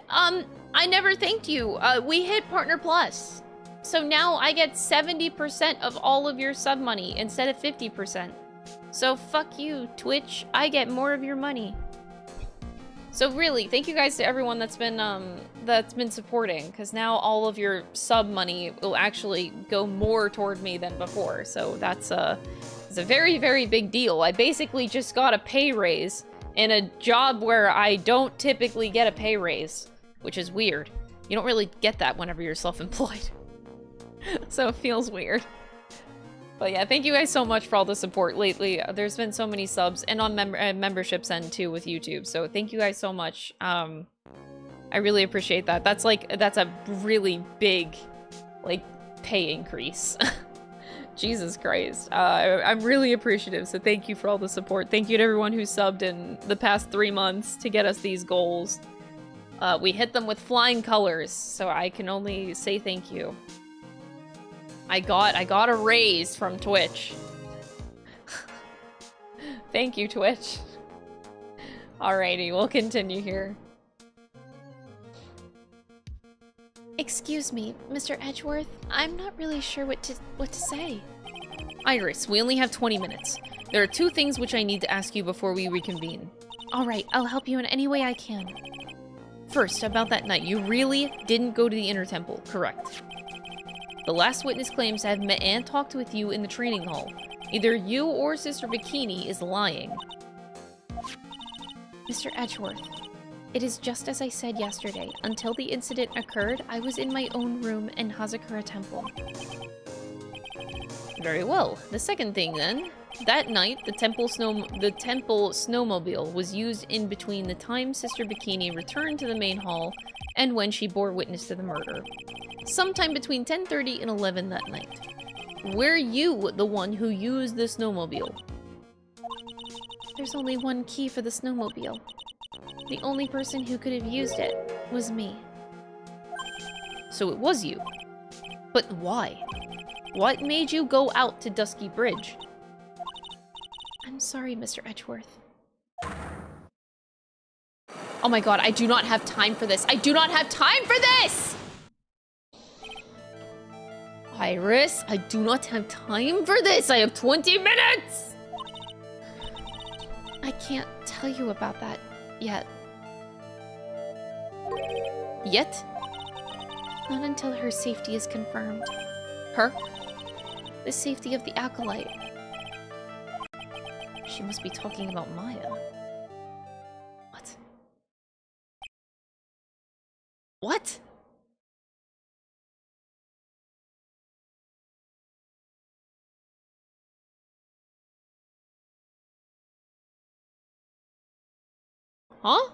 I never thanked you. We hit Partner Plus. So now I get 70% of all of your sub money instead of 50%. So fuck you, Twitch. I get more of your money. So really, thank you guys to everyone that's been supporting, because now all of your sub money will actually go more toward me than before. So it's a very, very big deal. I basically just got a pay raise in a job where I don't typically get a pay raise, which is weird. You don't really get that whenever you're self-employed. So it feels weird. But yeah, thank you guys so much for all the support lately. There's been so many subs, and on memberships end too with YouTube. So thank you guys so much. I really appreciate that. That's a really big, like, pay increase. Jesus Christ. I'm really appreciative. So thank you for all the support. Thank you to everyone who subbed in the past 3 months to get us these goals. We hit them with flying colors, so I can only say thank you. I got a raise from Twitch. Thank you, Twitch. Alrighty, we'll continue here. Excuse me, Mr. Edgeworth. I'm not really sure what to say. Iris, we only have 20 minutes. There are 2 things which I need to ask you before we reconvene. All right, I'll help you in any way I can. First, about that night, you really didn't go to the Inner Temple, correct? The last witness claims to have met and talked with you in the training hall. Either you or Sister Bikini is lying. Mr. Edgeworth, it is just as I said yesterday. Until the incident occurred, I was in my own room in Hazakura Temple. Very well. The second thing, then. That night, the temple snowmobile was used in between the time Sister Bikini returned to the main hall and when she bore witness to the murder. Sometime between 10:30 and 11 that night. Were you the one who used the snowmobile? There's only one key for the snowmobile. The only person who could have used it was me. So it was you. But why? What made you go out to Dusky Bridge? I'm sorry, Mr. Edgeworth. Oh my god, I do not have time for this. I do not have time for this! Iris, I do not have time for this. I have 20 minutes! I can't tell you about that yet. Yet? Not until her safety is confirmed. Her? The safety of the Acolyte. She must be talking about Maya. What? What? Huh?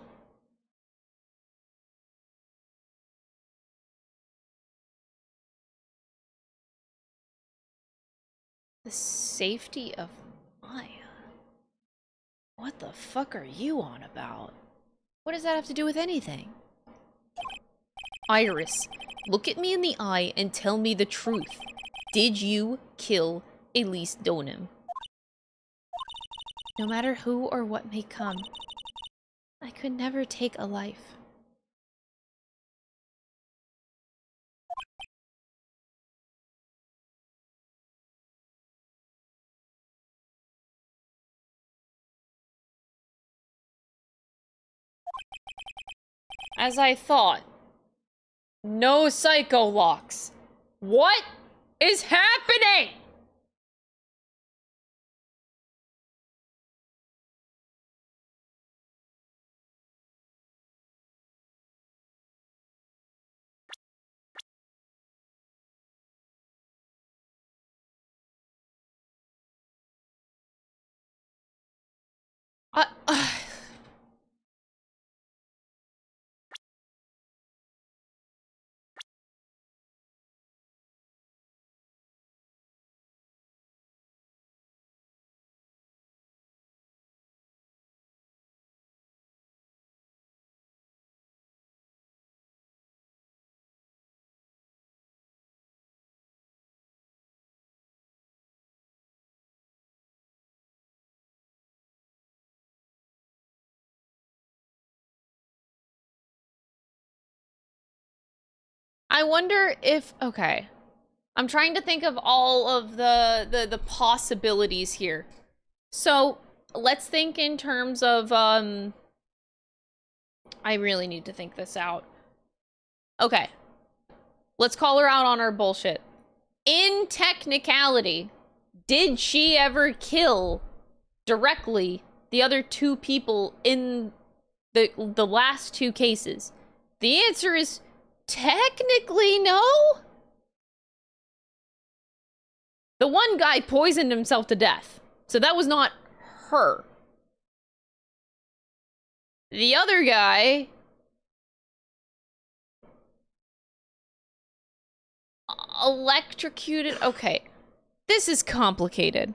The safety of Maya? What the fuck are you on about? What does that have to do with anything? Iris, look at me in the eye and tell me the truth. Did you kill Elise Donim? No matter who or what may come, I could never take a life. As I thought. No psycho locks. What is happening? I wonder if, okay. I'm trying to think of all of the possibilities here. So, let's think in terms of, I really need to think this out. Okay. Let's call her out on her bullshit. In technicality, did she ever kill directly the other 2 people in the last 2 cases? The answer is technically no. The one guy poisoned himself to death, so that was not her. The other guy electrocuted. Okay, this is complicated.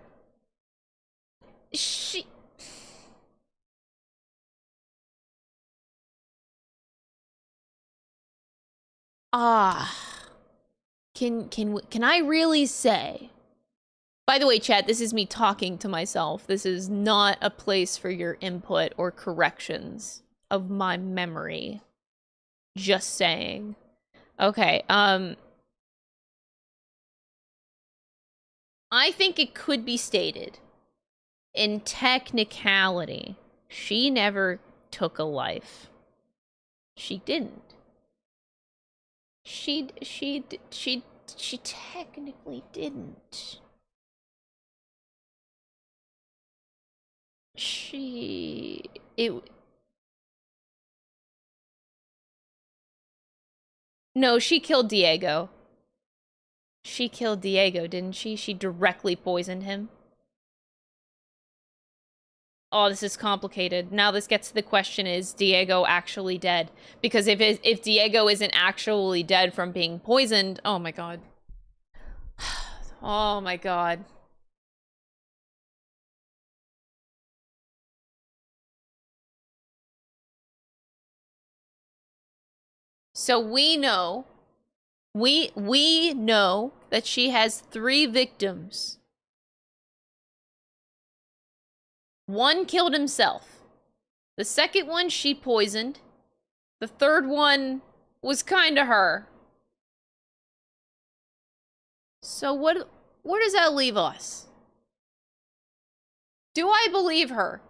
Can I really say? By the way, chat, this is me talking to myself. This is not a place for your input or corrections of my memory. Just saying. Okay, I think it could be stated, in technicality, she never took a life. She didn't. She technically didn't. No, she killed Diego. She killed Diego, didn't she? She directly poisoned him. Oh, this is complicated. Now this gets to the question, is Diego actually dead? Because if Diego isn't actually dead from being poisoned, oh my god. Oh my god. So we know that she has 3 victims. One killed himself. The second one she poisoned. The third one was kinda her. So where does that leave us? Do I believe her?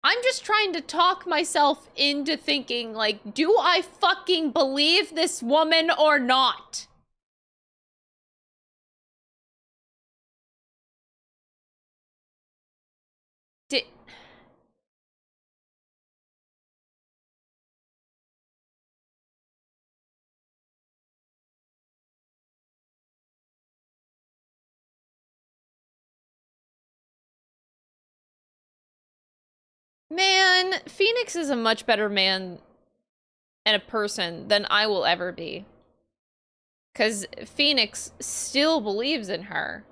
I'm just trying to talk myself into thinking, like, do I fucking believe this woman or not? Man, Phoenix is a much better man and a person than I will ever be. 'Cause Phoenix still believes in her.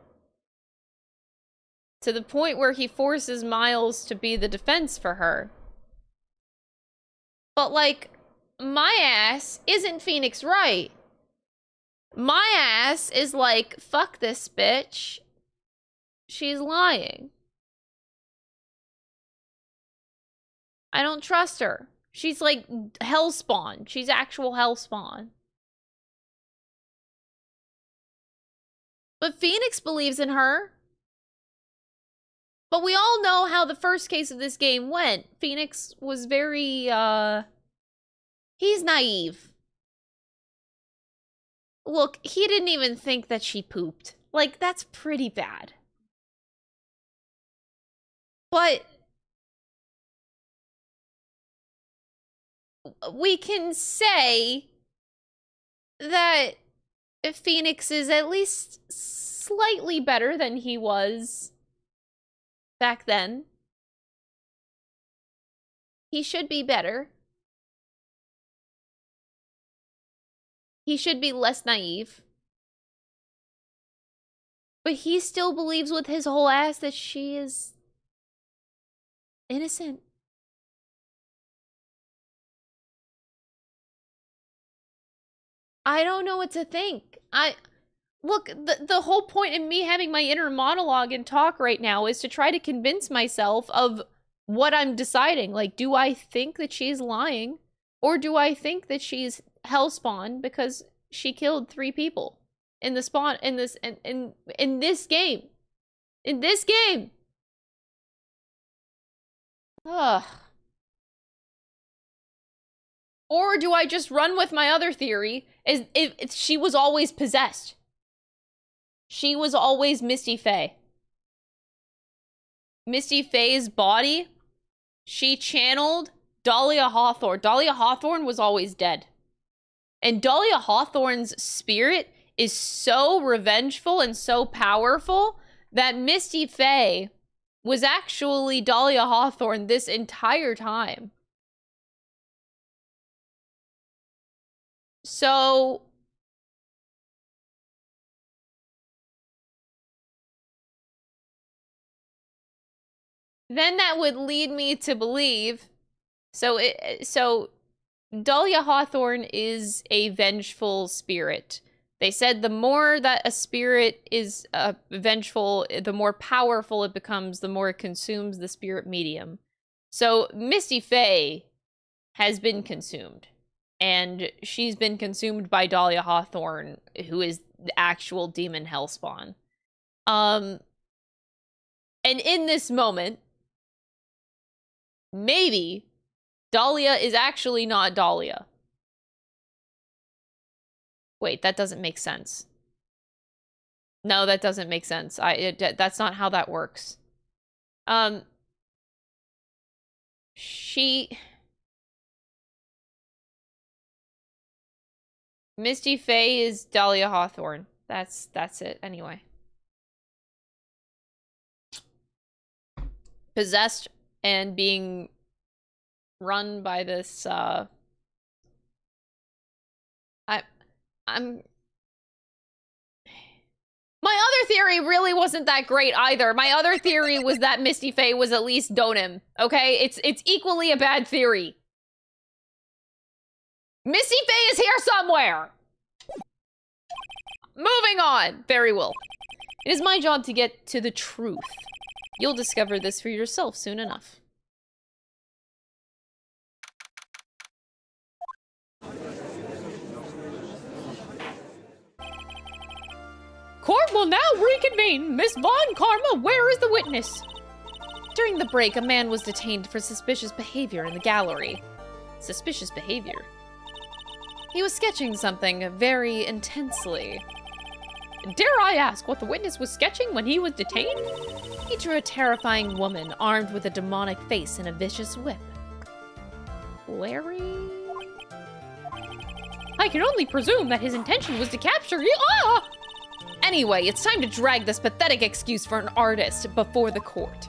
To the point where he forces Miles to be the defense for her. But, like, my ass isn't Phoenix right. My ass is like, fuck this bitch. She's lying. I don't trust her. She's like hellspawn. She's actual hellspawn. But Phoenix believes in her. But we all know how the first case of this game went. Phoenix was very, he's naive. Look, he didn't even think that she pooped. Like, that's pretty bad. But we can say that Phoenix is at least slightly better than he was back then. He should be better. He should be less naive. But he still believes with his whole ass that she is innocent. I don't know what to think. Look, the whole point in me having my inner monologue and talk right now is to try to convince myself of what I'm deciding. Like, do I think that she's lying? Or do I think that she's hellspawn because she killed 3 people in the spawn in this game? In this game. Ugh. Or do I just run with my other theory, is if she was always possessed? She was always Misty Faye. Misty Faye's body, she channeled Dahlia Hawthorne. Dahlia Hawthorne was always dead. And Dahlia Hawthorne's spirit is so revengeful and so powerful that Misty Faye was actually Dahlia Hawthorne this entire time. So then that would lead me to believe, so Dahlia Hawthorne is a vengeful spirit. They said the more that a spirit is vengeful, the more powerful it becomes, the more it consumes the spirit medium. So Misty Faye has been consumed. and she's been consumed by Dahlia Hawthorne, who is the actual demon hellspawn. And in this moment, maybe Dahlia is actually not Dahlia. Wait, that doesn't make sense. No, that doesn't make sense. That's not how that works. Misty Faye is Dahlia Hawthorne. That's it, anyway. Possessed and being run by this, My other theory really wasn't that great either. My other theory was that Misty Faye was at least Donim, okay? It's equally a bad theory. Misty Faye is here somewhere! Moving on! Very well. It is my job to get to the truth. You'll discover this for yourself soon enough. Court will now reconvene. Miss Von Karma, where is the witness? During the break, a man was detained for suspicious behavior in the gallery. Suspicious behavior? He was sketching something very intensely. Dare I ask what the witness was sketching when he was detained? He drew a terrifying woman armed with a demonic face and a vicious whip. Larry? I can only presume that his intention was to capture you. Ah! Anyway, it's time to drag this pathetic excuse for an artist before the court.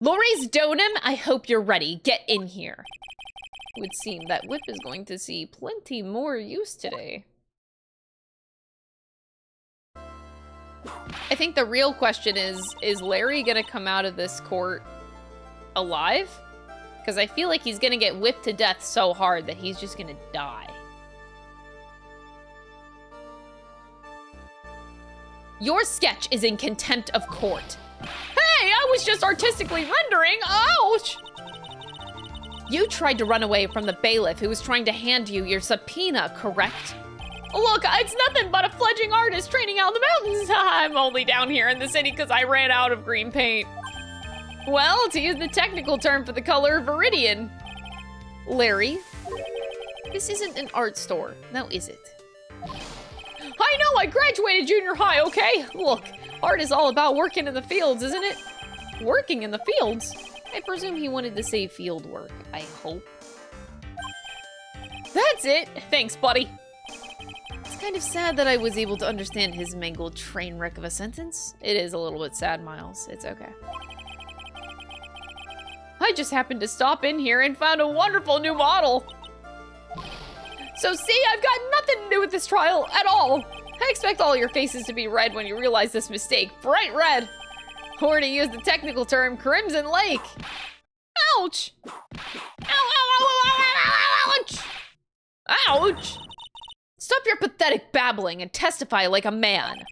Laurie's Donim, I hope you're ready. Get in here. It would seem that whip is going to see plenty more use today. I think the real question is Larry gonna come out of this court alive? Because I feel like he's gonna get whipped to death so hard that he's just gonna die. Your sketch is in contempt of court. Hey, I was just artistically rendering. Ouch! You tried to run away from the bailiff who was trying to hand you your subpoena, correct? Look, it's nothing but a fledgling artist training out in the mountains. I'm only down here in the city because I ran out of green paint. Well, to use the technical term for the color viridian. Larry, this isn't an art store, now is it? I know, I graduated junior high, okay? Look, art is all about working in the fields, isn't it? Working in the fields? I presume he wanted to say field work, I hope. That's it. Thanks, buddy. It's kind of sad that I was able to understand his mangled train wreck of a sentence. It is a little bit sad, Miles. It's okay. I just happened to stop in here and found a wonderful new model. So see, I've got nothing to do with this trial at all. I expect all your faces to be red when you realize this mistake. Bright red. Or to use the technical term, Crimson Lake. Ouch! Ow, ow, ow, ow, ow, ouch! Ouch! Stop your pathetic babbling and testify like a man.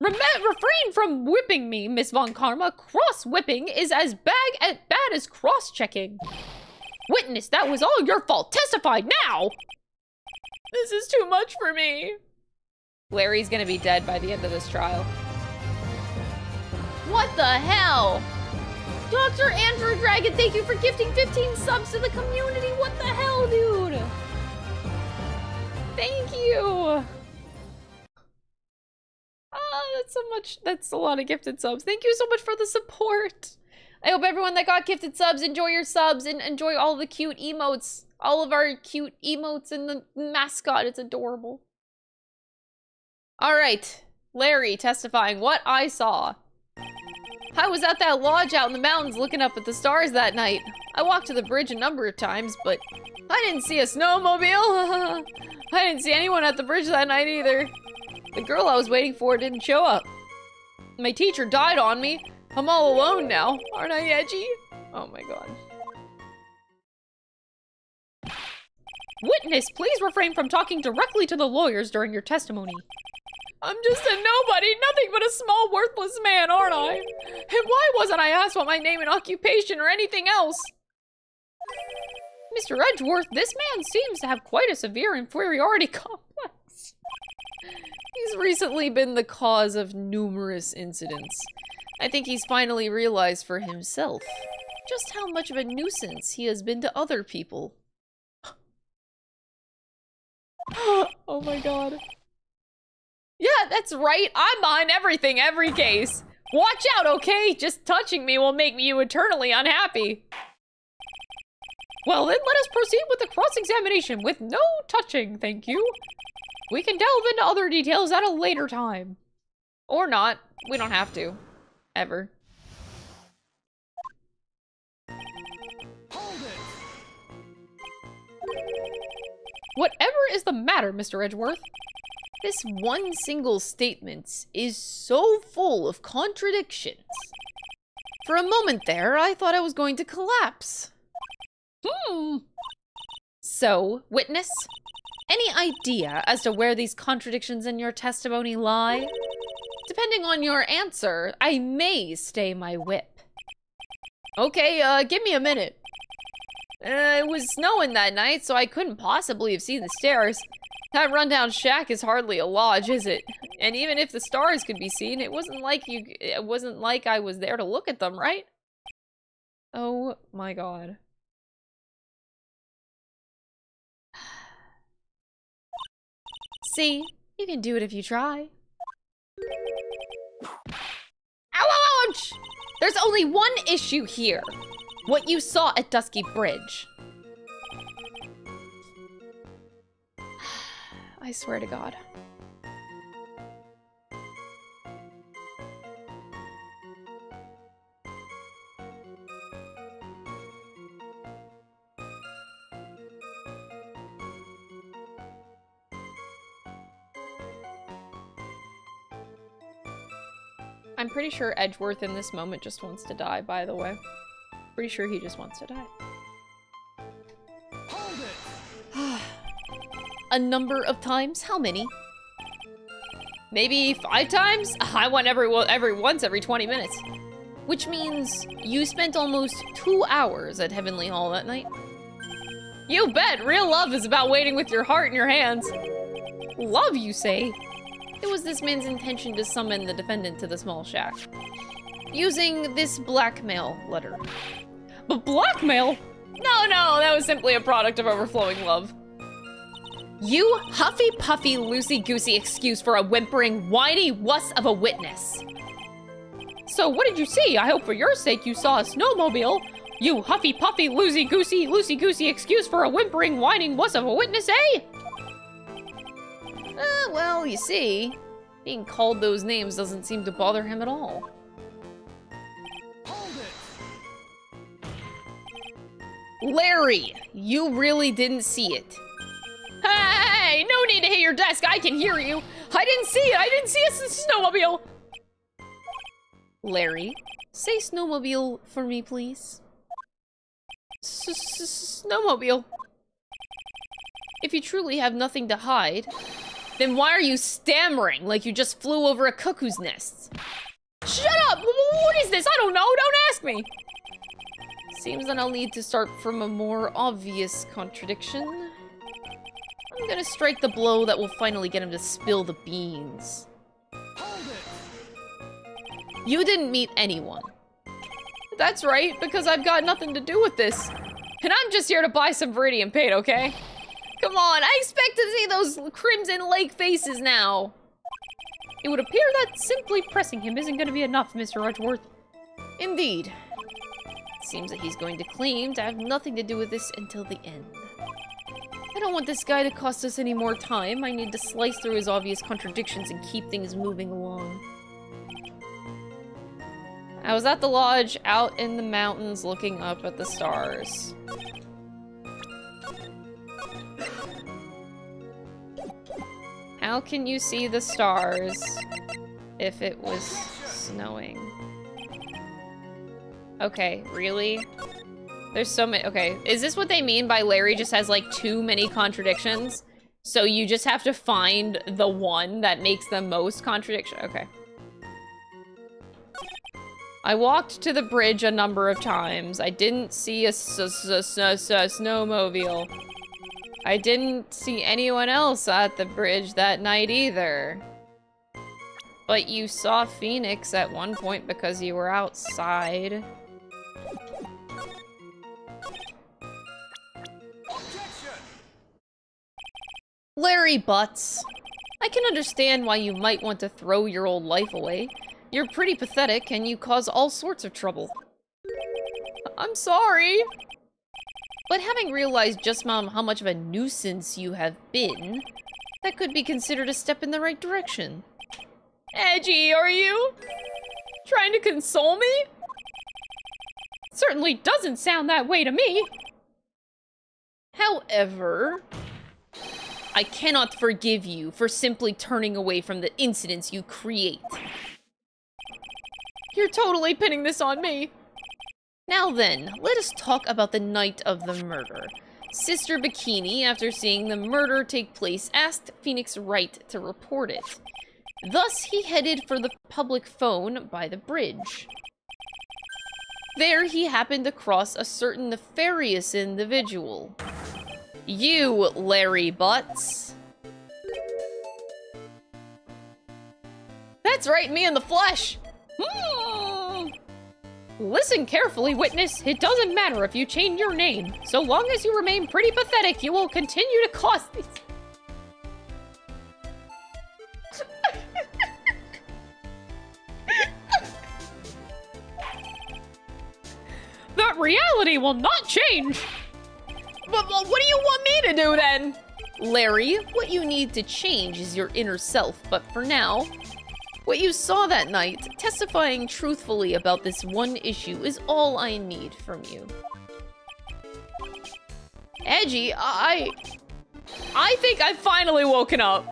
Refrain from whipping me, Miss Von Karma. Cross-whipping is as bad as cross-checking. Witness, that was all your fault. Testify now! This is too much for me. Larry's gonna be dead by the end of this trial. What the hell? Dr. Andrew Dragon, thank you for gifting 15 subs to the community. What the hell, dude? Thank you. That's so much. That's a lot of gifted subs. Thank you so much for the support. I hope everyone that got gifted subs, enjoy your subs and enjoy all the cute emotes. All of our cute emotes and the mascot. It's adorable. All right. Larry testifying what I saw. I was at that lodge out in the mountains looking up at the stars that night. I walked to the bridge a number of times, but I didn't see a snowmobile. I didn't see anyone at the bridge that night either. The girl I was waiting for didn't show up. My teacher died on me. I'm all alone now. Aren't I edgy? Oh my god. Witness, please refrain from talking directly to the lawyers during your testimony. I'm just a nobody, nothing but a small, worthless man, aren't I? And why wasn't I asked what my name and occupation or anything else? Mr. Edgeworth, this man seems to have quite a severe inferiority complex. He's recently been the cause of numerous incidents. I think he's finally realized for himself just how much of a nuisance he has been to other people. Oh my god. Yeah, that's right. I'm behind everything, every case. Watch out, okay? Just touching me will make you eternally unhappy. Well, then let us proceed with the cross-examination with no touching, thank you. We can delve into other details at a later time. Or not. We don't have to. Ever. Hold it. Whatever is the matter, Mr. Edgeworth? This one single statement is so full of contradictions. For a moment there, I thought I was going to collapse. So, witness, any idea as to where these contradictions in your testimony lie? Depending on your answer, I may stay my whip. Okay, give me a minute. It was snowing that night, so I couldn't possibly have seen the stairs. That rundown shack is hardly a lodge, is it? And even if the stars could be seen, it wasn't like I was there to look at them, right? Oh my god. See, you can do it if you try. Ow, ouch! There's only one issue here. What you saw at Dusky Bridge. I swear to God. I'm pretty sure Edgeworth in this moment just wants to die, by the way. Pretty sure he just wants to die. Hold it. A number of times? How many? Maybe 5 times? I went once every 20 minutes. Which means you spent almost 2 hours at Heavenly Hall that night. You bet! Real love is about waiting with your heart in your hands. Love, you say? It was this man's intention to summon the defendant to the small shack. Using this blackmail letter. But blackmail? No, that was simply a product of overflowing love. You huffy-puffy, loosey-goosey excuse for a whimpering, whiny wuss of a witness. So what did you see? I hope for your sake you saw a snowmobile. You huffy-puffy, loosey-goosey excuse for a whimpering, whining wuss of a witness, eh? Well, you see, being called those names doesn't seem to bother him at all. Hold it. Larry, you really didn't see it. Hey, no need to hit your desk. I can hear you. I didn't see it. I didn't see a snowmobile. Larry, say snowmobile for me, please. Snowmobile. If you truly have nothing to hide, then why are you stammering like you just flew over a cuckoo's nest? Shut up! What is this? I don't know. Don't ask me. Seems that I'll need to start from a more obvious contradiction. I'm gonna strike the blow that will finally get him to spill the beans. Hold it. You didn't meet anyone. That's right, because I've got nothing to do with this. And I'm just here to buy some Viridian paint, okay? Come on, I expect to see those Crimson Lake faces now. It would appear that simply pressing him isn't going to be enough, Mr. Edgeworth. Indeed. It seems that he's going to claim to have nothing to do with this until the end. I don't want this guy to cost us any more time. I need to slice through his obvious contradictions and keep things moving along. I was at the lodge, out in the mountains, looking up at the stars. How can you see the stars if it was snowing? Okay, really? There's so many. Okay, is this what they mean by Larry just has like too many contradictions? So you just have to find the one that makes the most contradiction? Okay. I walked to the bridge a number of times. I didn't see a snowmobile. I didn't see anyone else at the bridge that night either. But you saw Phoenix at one point because you were outside. Larry Butz. I can understand why you might want to throw your old life away. You're pretty pathetic and you cause all sorts of trouble. I'm sorry. But having realized just how much of a nuisance you have been, that could be considered a step in the right direction. Edgy, are you? Trying to console me? Certainly doesn't sound that way to me. However, I cannot forgive you for simply turning away from the incidents you create. You're totally pinning this on me. Now then, let us talk about the night of the murder. Sister Bikini, after seeing the murder take place, asked Phoenix Wright to report it. Thus, he headed for the public phone by the bridge. There, he happened across a certain nefarious individual. You, Larry Butz. That's right, me in the flesh. Listen carefully, witness. It doesn't matter if you change your name. So long as you remain pretty pathetic, you will continue to cause these... That reality will not change. But what do you want me to do then? Larry, what you need to change is your inner self, but for now, what you saw that night, testifying truthfully about this one issue, is all I need from you. Edgy, I think I've finally woken up.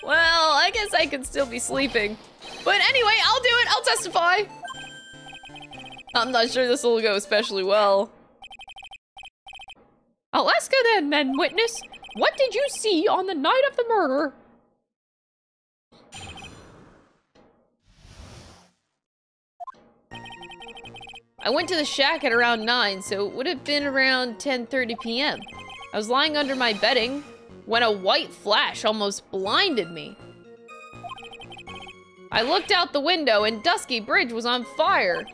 Well, I guess I could still be sleeping. But anyway, I'll do it, I'll testify. I'm not sure this will go especially well. Alaska then, witness. What did you see on the night of the murder? I went to the shack at around 9, so it would have been around 10:30 p.m. I was lying under my bedding when a white flash almost blinded me. I looked out the window and Dusky Bridge was on fire.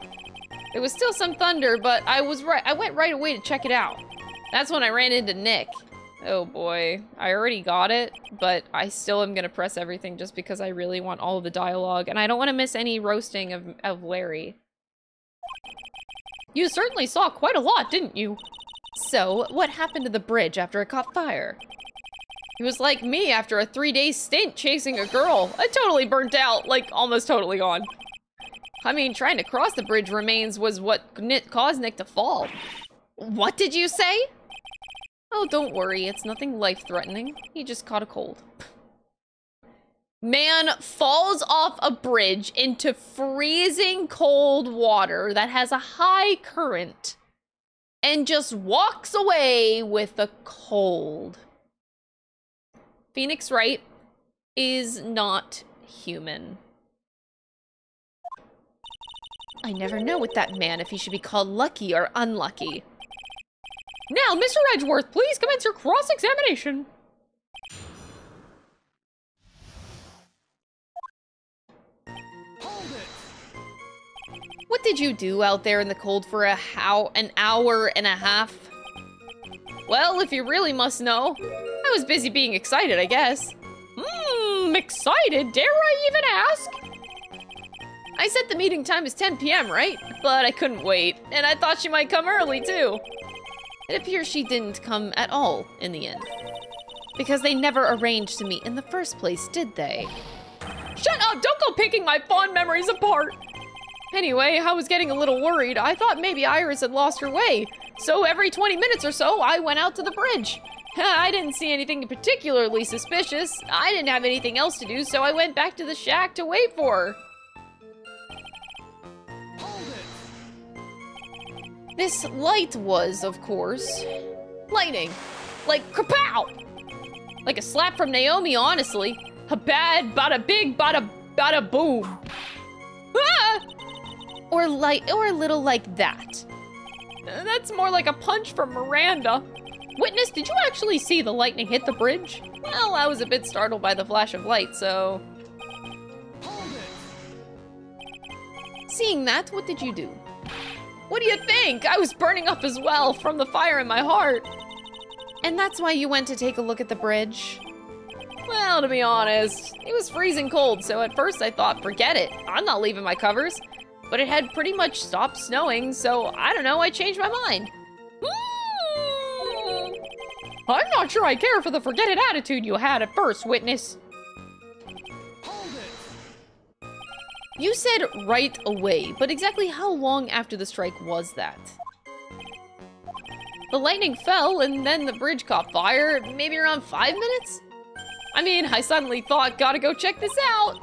There was still some thunder, but I went right away to check it out. That's when I ran into Nick. Oh boy, I already got it, but I still am gonna press everything just because I really want all of the dialogue, and I don't want to miss any roasting of Larry. You certainly saw quite a lot, didn't you? So, what happened to the bridge after it caught fire? It was like me after a 3-day stint chasing a girl. I totally burnt out, like almost totally gone. I mean, trying to cross the bridge remains was what caused Nick to fall. What did you say? Oh, don't worry, it's nothing life-threatening. He just caught a cold. Man falls off a bridge into freezing cold water that has a high current and just walks away with a cold. Phoenix Wright is not human. I never know with that man if he should be called lucky or unlucky. Now, Mr. Edgeworth, please commence your cross-examination. Hold it. What did you do out there in the cold for an hour and a half? Well, if you really must know, I was busy being excited, I guess. Excited? Dare I even ask? I said the meeting time is 10 p.m., right? But I couldn't wait, and I thought she might come early, too. It appears she didn't come at all in the end. Because they never arranged to meet in the first place, did they? Shut up! Don't go picking my fond memories apart! Anyway, I was getting a little worried. I thought maybe Iris had lost her way. So every 20 minutes or so, I went out to the bridge. I didn't see anything particularly suspicious. I didn't have anything else to do, so I went back to the shack to wait for her. Hold it. This light was, of course, lightning. Like, kapow! Like a slap from Naomi, honestly. A bad, bada big, bada boom. Ah! Or a little like that. That's more like a punch from Miranda. Witness, did you actually see the lightning hit the bridge? Well, I was a bit startled by the flash of light, so... Hold it! Seeing that, what did you do? What do you think? I was burning up as well from the fire in my heart. And that's why you went to take a look at the bridge? Well, to be honest, it was freezing cold, so at first I thought, forget it, I'm not leaving my covers. But it had pretty much stopped snowing, so I don't know, I changed my mind. I'm not sure I care for the forget it attitude you had at first, Witness. Hold it! You said right away, but exactly how long after the strike was that? The lightning fell, and then the bridge caught fire, maybe around 5 minutes? I mean, I suddenly thought, gotta go check this out.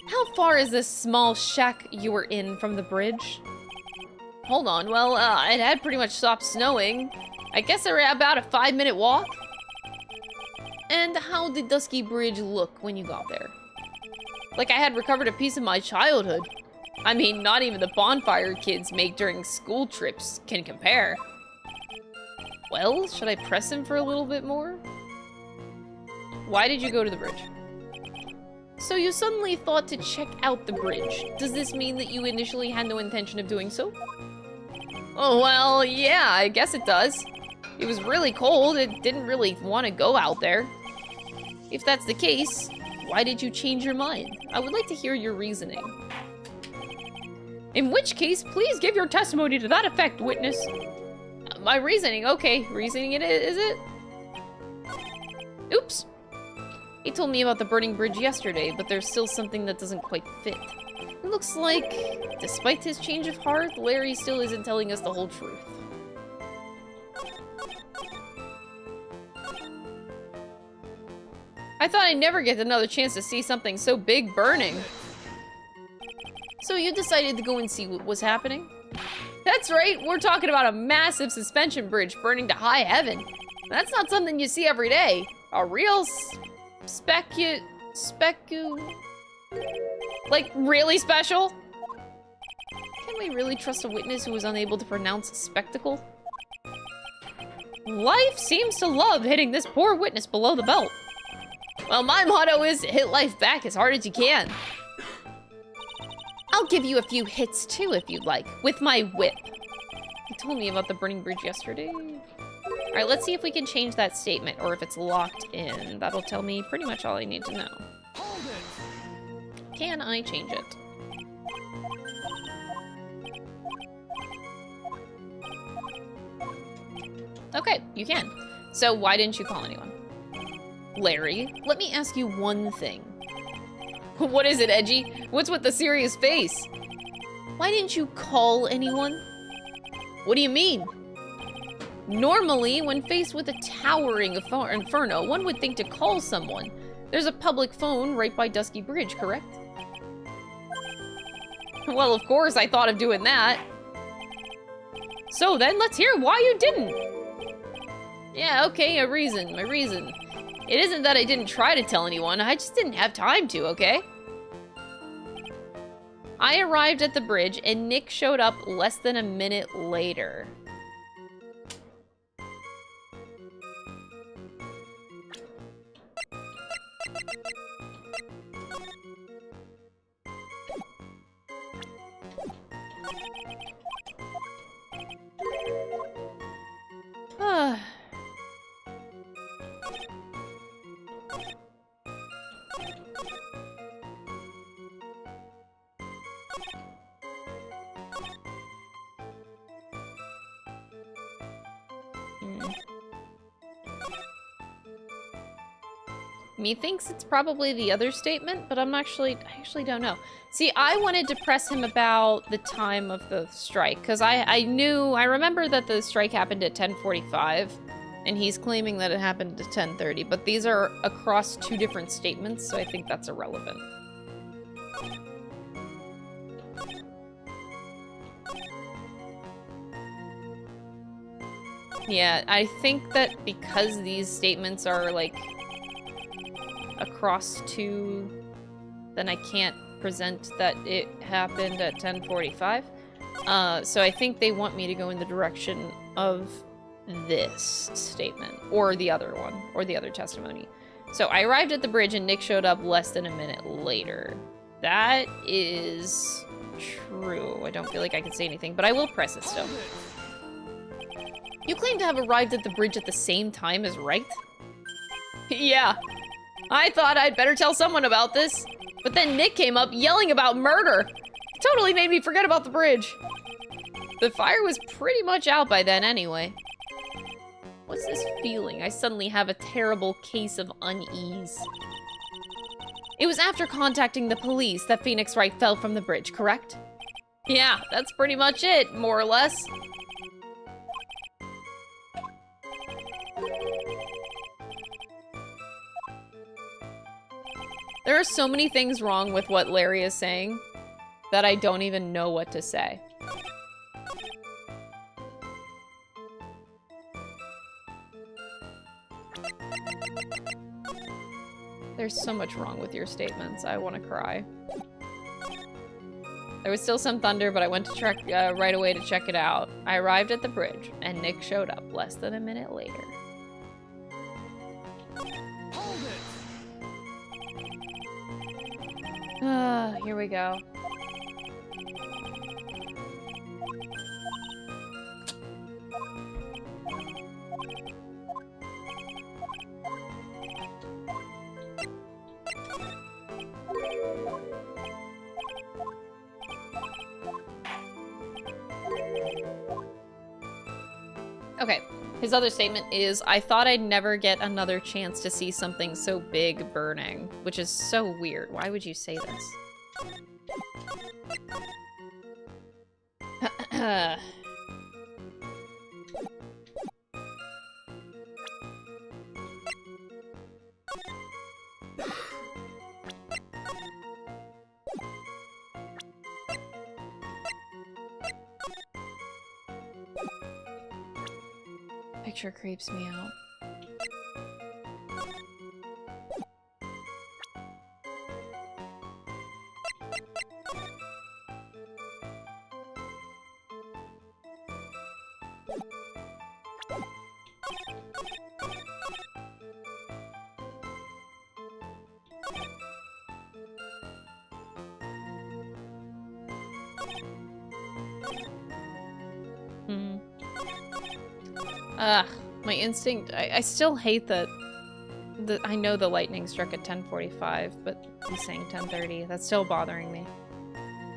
How far is this small shack you were in from the bridge? Hold on, well, it had pretty much stopped snowing. I guess we're about a 5-minute walk. And how did Dusky Bridge look when you got there? Like I had recovered a piece of my childhood. I mean, not even the bonfire kids make during school trips can compare. Well, should I press him for a little bit more? Why did you go to the bridge? So you suddenly thought to check out the bridge. Does this mean that you initially had no intention of doing so? Oh, well, yeah, I guess it does. It was really cold, it didn't really want to go out there. If that's the case, why did you change your mind? I would like to hear your reasoning. In which case, please give your testimony to that effect, Witness. My reasoning, okay, reasoning it is it? Oops. He told me about the burning bridge yesterday, but there's still something that doesn't quite fit. It looks like, despite his change of heart, Larry still isn't telling us the whole truth. I thought I'd never get another chance to see something so big burning. So you decided to go and see what was happening? That's right, we're talking about a massive suspension bridge burning to high heaven. That's not something you see every day. A real like, really special? Can we really trust a witness who is unable to pronounce spectacle? Life seems to love hitting this poor witness below the belt. Well, my motto is hit life back as hard as you can. I'll give you a few hits too if you'd like, with my whip. He told me about the burning bridge yesterday. All right, let's see if we can change that statement or if it's locked in. That'll tell me pretty much all I need to know. Hold it! Can I change it? Okay, you can. So why didn't you call anyone? Larry, let me ask you one thing. What is it, Edgy? What's with the serious face? Why didn't you call anyone? What do you mean? Normally, when faced with a towering inferno, one would think to call someone. There's a public phone right by Dusky Bridge, correct? Well, of course I thought of doing that. So then, let's hear why you didn't. Yeah, okay, my reason. It isn't that I didn't try to tell anyone, I just didn't have time to, okay? I arrived at the bridge, and Nick showed up less than a minute later. Methinks it's probably the other statement, but I actually don't know. See, I wanted to press him about the time of the strike, because I remember that the strike happened at 10:45, and he's claiming that it happened at 10:30, but these are across two different statements, so I think that's irrelevant. Yeah, I think that because these statements are, like, across two, then I can't represent that it happened at 10:45. So I think they want me to go in the direction of this statement, or the other one, or the other testimony. So I arrived at the bridge and Nick showed up less than a minute later. That is true. I don't feel like I can say anything, but I will press it still. You claim to have arrived at the bridge at the same time as Wright? Yeah. I thought I'd better tell someone about this. But then Nick came up yelling about murder. It totally made me forget about the bridge. The fire was pretty much out by then anyway. What's this feeling? I suddenly have a terrible case of unease. It was after contacting the police that Phoenix Wright fell from the bridge, correct? Yeah, that's pretty much it, more or less. There are so many things wrong with what Larry is saying that I don't even know what to say. There's so much wrong with your statements. I want to cry. There was still some thunder, but I went to check right away to check it out. I arrived at the bridge, and Nick showed up less than a minute later. Hold it. Here we go. Okay, his other statement is, I thought I'd never get another chance to see something so big burning, which is so weird. Why would you say this? Picture creeps me out. My instinct, I still hate that I know the lightning struck at 10:45, but he's saying 10:30. That's still bothering me.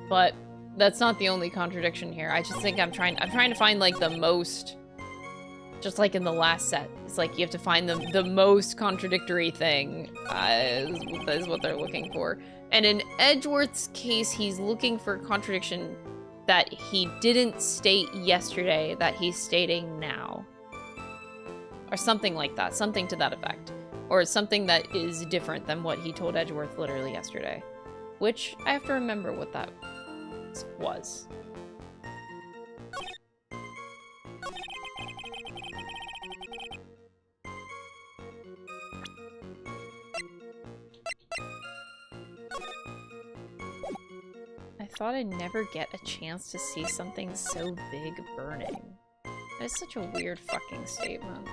But that's not the only contradiction here. I just think I'm trying to find like the most, just like in the last set. It's like you have to find the most contradictory thing is what they're looking for. And in Edgeworth's case, he's looking for contradiction that he didn't state yesterday that he's stating now. Or something like that. Something to that effect. Or something that is different than what he told Edgeworth literally yesterday. Which, I have to remember what that was. I thought I'd never get a chance to see something so big burning. That is such a weird fucking statement.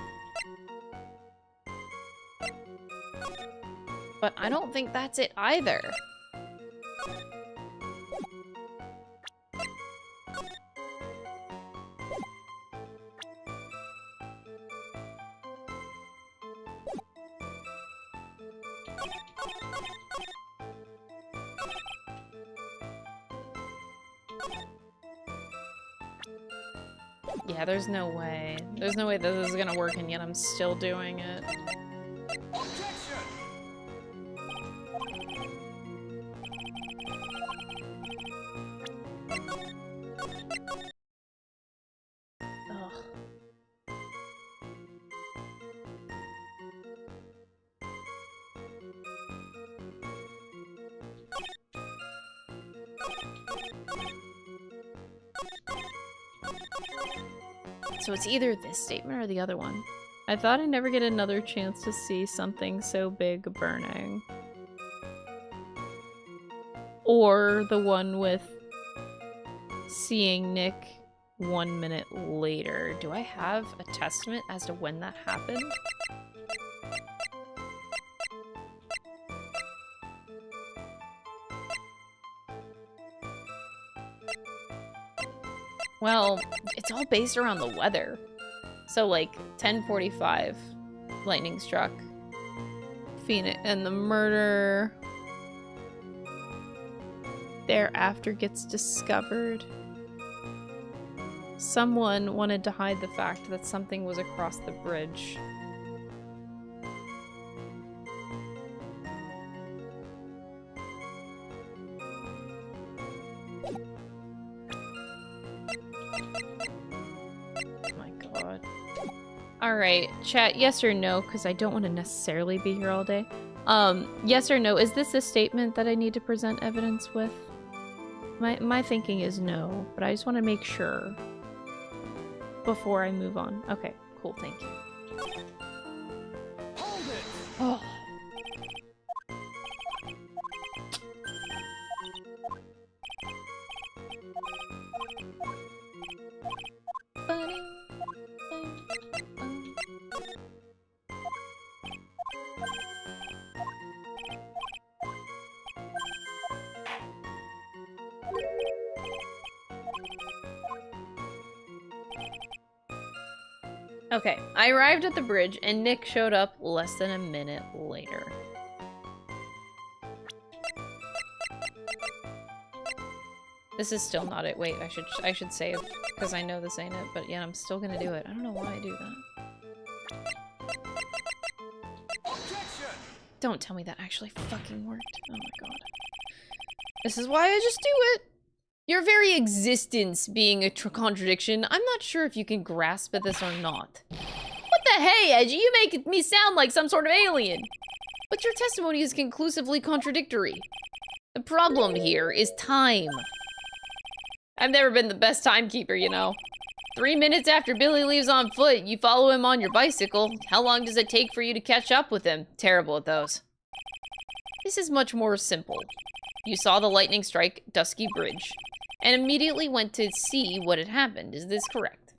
But I don't think that's it either. Yeah, there's no way. There's no way that this is gonna work, and yet I'm still doing it. Objection. Ugh. So it's either this statement or the other one. I thought I'd never get another chance to see something so big burning. Or the one with seeing Nick 1 minute later. Do I have a testament as to when that happened? Well, it's all based around the weather. So like 10:45, lightning struck. Phoenix and the murder thereafter gets discovered. Someone wanted to hide the fact that something was across the bridge. Alright, chat, yes or no, because I don't want to necessarily be here all day. Yes or no, is this a statement that I need to present evidence with? My thinking is no, but I just want to make sure before I move on. Okay, cool, thank you. Hold it! Oh. Okay, I arrived at the bridge and Nick showed up less than a minute later. This is still not it. Wait, I should save because I know this ain't it, but yeah, I'm still gonna do it. I don't know why I do that. Objection! Don't tell me that actually fucking worked. Oh my god. This is why I just do it. Your very existence being a contradiction, I'm not sure if you can grasp at this or not. What the hey, Edgy? You make me sound like some sort of alien. But your testimony is conclusively contradictory. The problem here is time. I've never been the best timekeeper, you know. 3 minutes after Billy leaves on foot, you follow him on your bicycle. How long does it take for you to catch up with him? Terrible at those. This is much more simple. You saw the lightning strike Dusky Bridge and immediately went to see what had happened. Is this correct?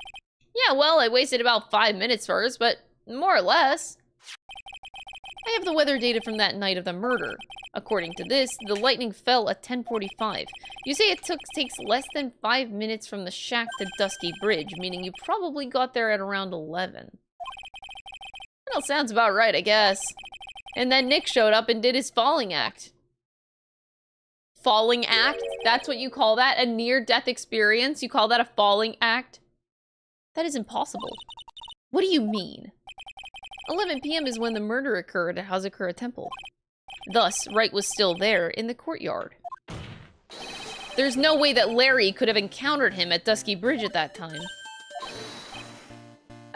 Yeah, well, I wasted about 5 minutes first, but more or less. I have the weather data from that night of the murder. According to this, the lightning fell at 10:45. You say it takes less than 5 minutes from the shack to Dusky Bridge, meaning you probably got there at around 11. Well, sounds about right, I guess. And then Nick showed up and did his falling act. Falling act? That's what you call that? A near-death experience? You call that a falling act? That is impossible. What do you mean? 11 p.m. is when the murder occurred at Hazakura Temple. Thus, Wright was still there in the courtyard. There's no way that Larry could have encountered him at Dusky Bridge at that time.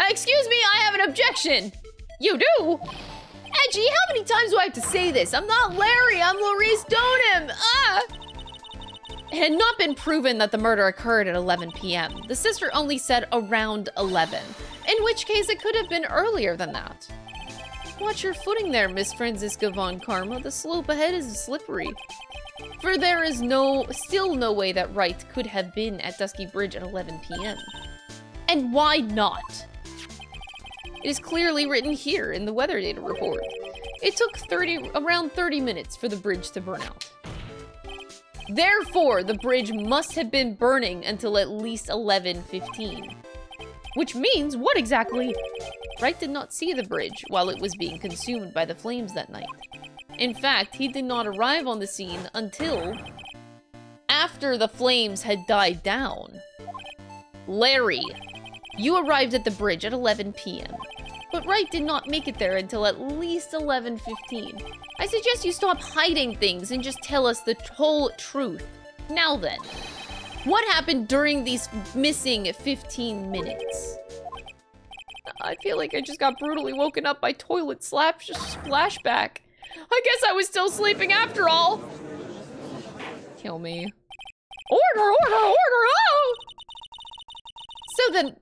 Excuse me, I have an objection! You do? Edgy, how many times do I have to say this? I'm not Larry, I'm Maurice Donham! Ah! It had not been proven that the murder occurred at 11 p.m. The sister only said around 11, in which case it could have been earlier than that. Watch your footing there, Miss Franziska von Karma. The slope ahead is slippery. For there is still no way that Wright could have been at Dusky Bridge at 11 p.m. And why not? It is clearly written here in the weather data report. It took around 30 minutes for the bridge to burn out. Therefore, the bridge must have been burning until at least 11:15. Which means, what exactly? Wright did not see the bridge while it was being consumed by the flames that night. In fact, he did not arrive on the scene until after the flames had died down. Larry, you arrived at the bridge at 11 p.m. But Wright did not make it there until at least 11:15. I suggest you stop hiding things and just tell us the whole truth. Now then, what happened during these missing 15 minutes? I feel like I just got brutally woken up by toilet splashback. I guess I was still sleeping after all. Kill me. Order, order, order, oh!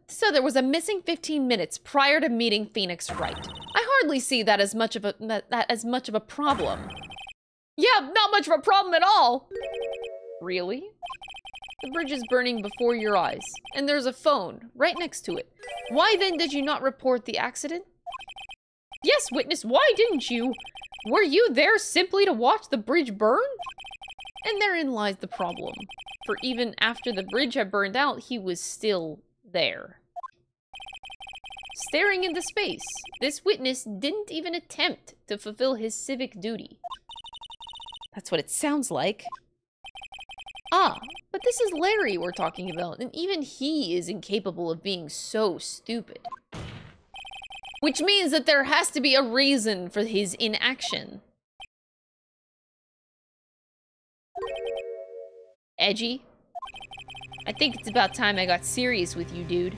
So there was a missing 15 minutes prior to meeting Phoenix Wright. I hardly see that as much of a problem. Yeah, not much of a problem at all. Really? The bridge is burning before your eyes, and there's a phone right next to it. Why then did you not report the accident? Yes, witness, why didn't you? Were you there simply to watch the bridge burn? And therein lies the problem. For even after the bridge had burned out, he was still there. Staring into space, this witness didn't even attempt to fulfill his civic duty. That's what it sounds like. Ah, but this is Larry we're talking about, and even he is incapable of being so stupid. Which means that there has to be a reason for his inaction. Edgy? I think it's about time I got serious with you, dude.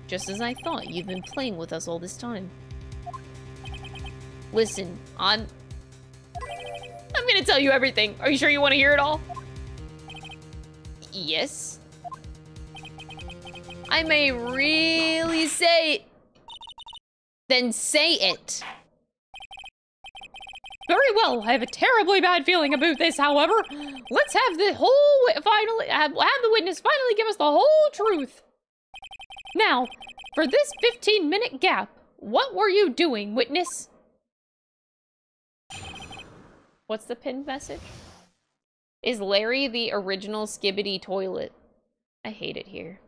Just as I thought, you've been playing with us all this time. Listen, I'm gonna tell you everything. Are you sure you want to hear it all? Yes. I may really say it. Then say it. Very well. I have a terribly bad feeling about this, however. Let's have the whole have the witness finally give us the whole truth. Now, for this 15-minute gap, what were you doing, witness? What's the pinned message? Is Larry the original Skibbity toilet? I hate it here.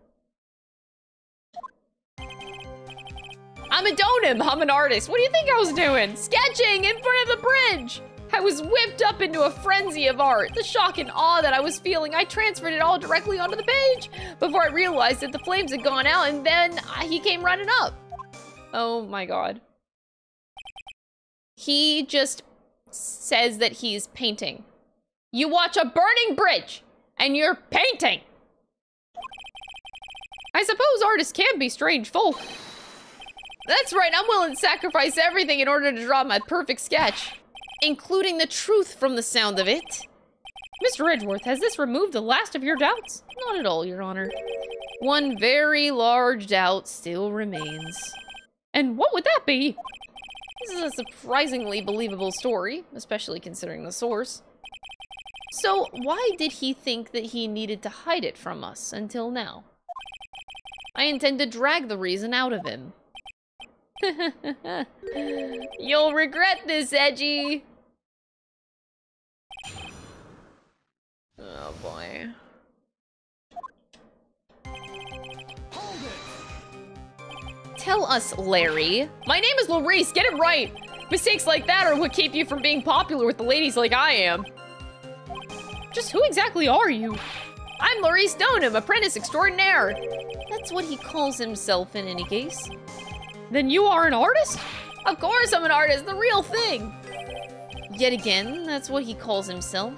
I'm a donim. I'm an artist. What do you think I was doing? Sketching in front of the bridge. I was whipped up into a frenzy of art. The shock and awe that I was feeling, I transferred it all directly onto the page before I realized that the flames had gone out, and then he came running up. Oh my god. He just says that he's painting. You watch a burning bridge, and you're painting. I suppose artists can be strange folk. That's right, I'm willing to sacrifice everything in order to draw my perfect sketch. Including the truth from the sound of it. Mr. Edgeworth, has this removed the last of your doubts? Not at all, Your Honor. One very large doubt still remains. And what would that be? This is a surprisingly believable story, especially considering the source. So, why did he think that he needed to hide it from us until now? I intend to drag the reason out of him. You'll regret this, Edgy. Oh boy. Hold it! Tell us, Larry. My name is Larice, get it right! Mistakes like that are what keep you from being popular with the ladies like I am. Just who exactly are you? I'm Larice Donham, apprentice extraordinaire. That's what he calls himself in any case. Then you are an artist? Of course I'm an artist, the real thing! Yet again, that's what he calls himself.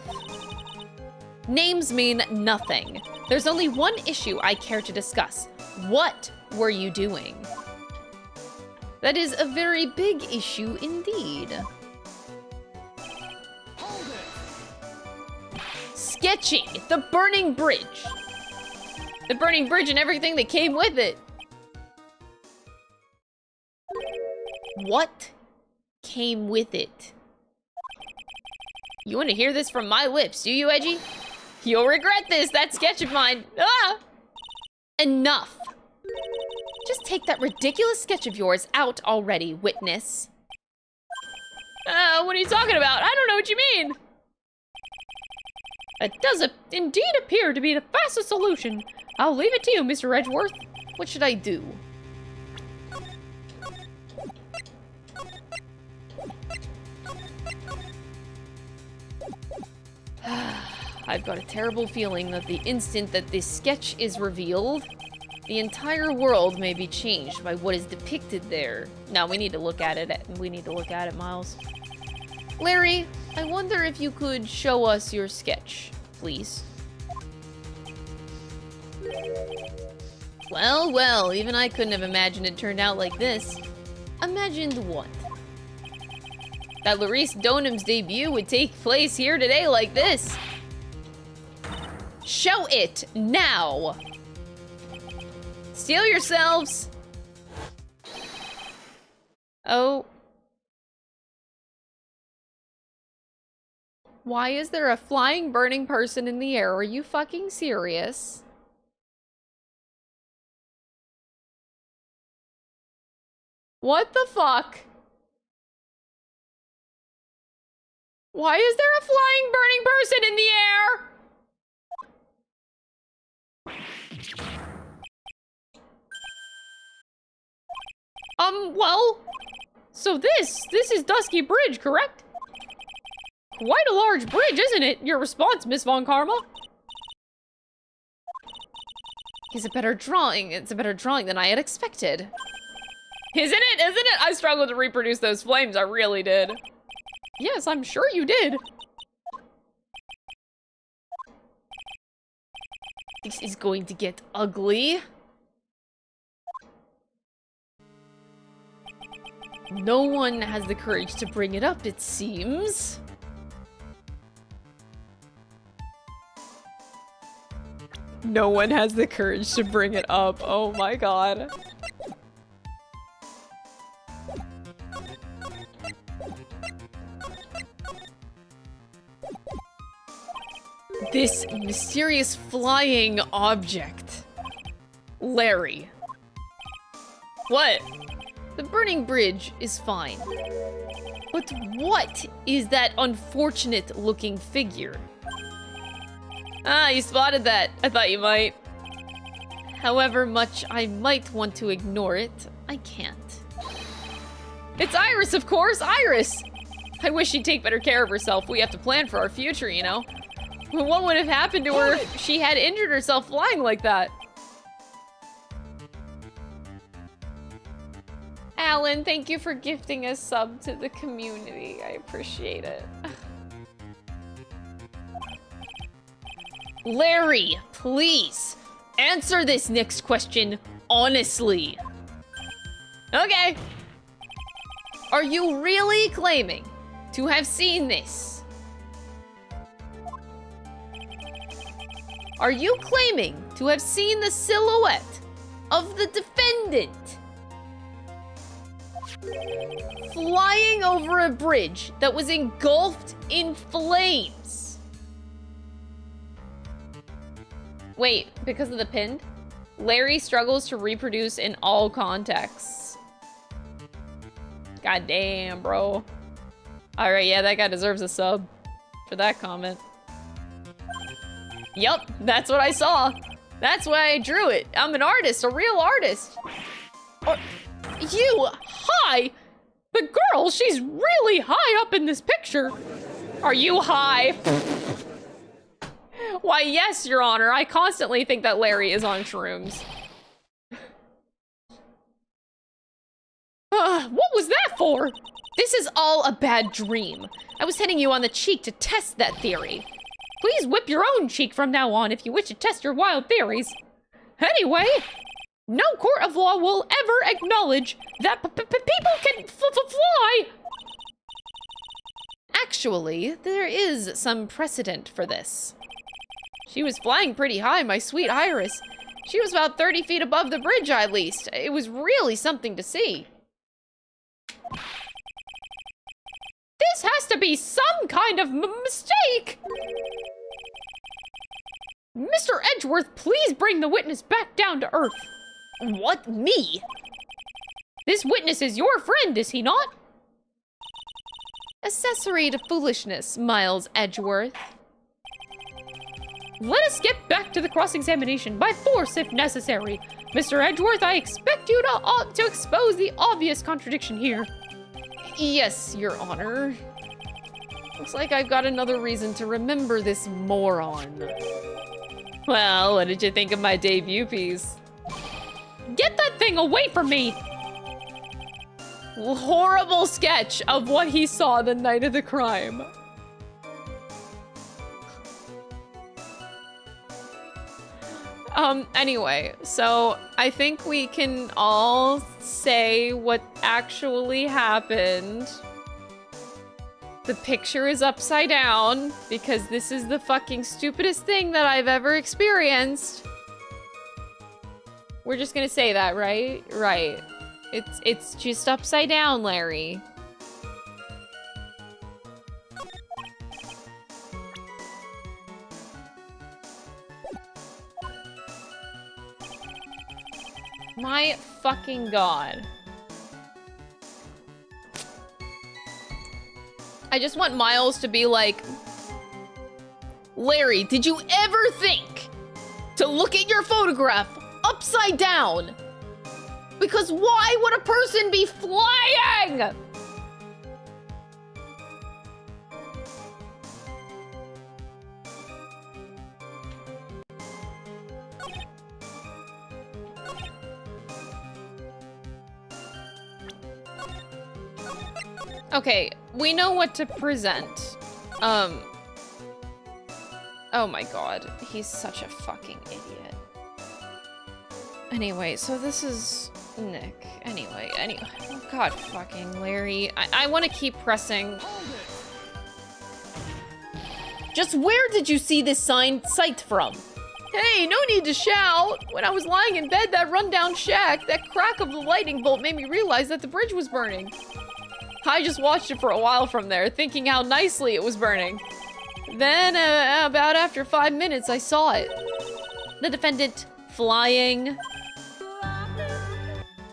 Names mean nothing. There's only one issue I care to discuss. What were you doing? That is a very big issue indeed. Hold it! Sketching the burning bridge. The burning bridge and everything that came with it. What came with it? You want to hear this from my lips, do you, Edgy? You'll regret this, that sketch of mine. Ah! Enough. Just take that ridiculous sketch of yours out already, witness. What are you talking about? I don't know what you mean. It does indeed appear to be the fastest solution. I'll leave it to you, Mr. Edgeworth. What should I do? I've got a terrible feeling that the instant that this sketch is revealed, the entire world may be changed by what is depicted there. Now, we need to look at it. We need to look at it, Miles. Larry, I wonder if you could show us your sketch, please. Well, well, even I couldn't have imagined it turned out like this. Imagined what? That Larice Donham's debut would take place here today like this. Show it now! Steel yourselves! Oh. Why is there a flying burning person in the air? Are you fucking serious? What the fuck? Why is there a flying burning person in the air? Well, so this is Dusky Bridge, correct? Quite a large bridge, isn't it? Your response, Miss Von Karma? It's a better drawing than I had expected. Isn't it? Isn't it? I struggled to reproduce those flames, I really did. Yes, I'm sure you did. This is going to get ugly. No one has the courage to bring it up, it seems. No one has the courage to bring it up. Oh my god. This mysterious flying object. Larry. What? The burning bridge is fine. But what is that unfortunate looking figure? Ah, you spotted that. I thought you might. However much I might want to ignore it, I can't. It's Iris, of course! Iris! I wish she'd take better care of herself. We have to plan for our future, you know? What would have happened to her if she had injured herself flying like that? Alan, thank you for gifting a sub to the community. I appreciate it. Larry, please, answer this next question honestly. Okay. Are you really claiming to have seen this? Are you claiming to have seen the silhouette of the defendant flying over a bridge that was engulfed in flames? Wait, because of the pin? Larry struggles to reproduce in all contexts. God damn, bro. Alright, yeah, that guy deserves a sub for that comment. Yup, that's what I saw. That's why I drew it. I'm an artist, a real artist. You, hi! The girl, she's really high up in this picture. Are you high? Why, yes, Your Honor. I constantly think that Larry is on shrooms. What was that for? This is all a bad dream. I was hitting you on the cheek to test that theory. Please whip your own cheek from now on if you wish to test your wild theories. Anyway, no court of law will ever acknowledge that people can fly. Actually, there is some precedent for this. She was flying pretty high, my sweet Iris. She was about 30 feet above the bridge, at least. It was really something to see. This has to be some kind of mistake! Mr. Edgeworth, please bring the witness back down to earth. What, me? This witness is your friend, is he not? Accessory to foolishness, Miles Edgeworth. Let us get back to the cross-examination by force if necessary. Mr. Edgeworth, I expect you to expose the obvious contradiction here. Yes, Your Honor. Looks like I've got another reason to remember this moron. Well, what did you think of my debut piece? Get that thing away from me! Horrible sketch of what he saw the night of the crime. Anyway, so I think we can all say what actually happened. The picture is upside down because this is the fucking stupidest thing that I've ever experienced. We're just gonna say that, right? Right. It's just upside down, Larry. My fucking god. I just want Miles to be like, Larry, did you ever think to look at your photograph upside down? Because why would a person be flying? Okay, we know what to present. Oh my god, he's such a fucking idiot. Anyway, so this is Nick. Anyway, oh god fucking Larry. I want to keep pressing. Just where did you see this site from? Hey, no need to shout. When I was lying in bed, that rundown shack, that crack of the lightning bolt made me realize that the bridge was burning. I just watched it for a while from there, thinking how nicely it was burning. Then, about after 5 minutes, I saw it. The defendant flying.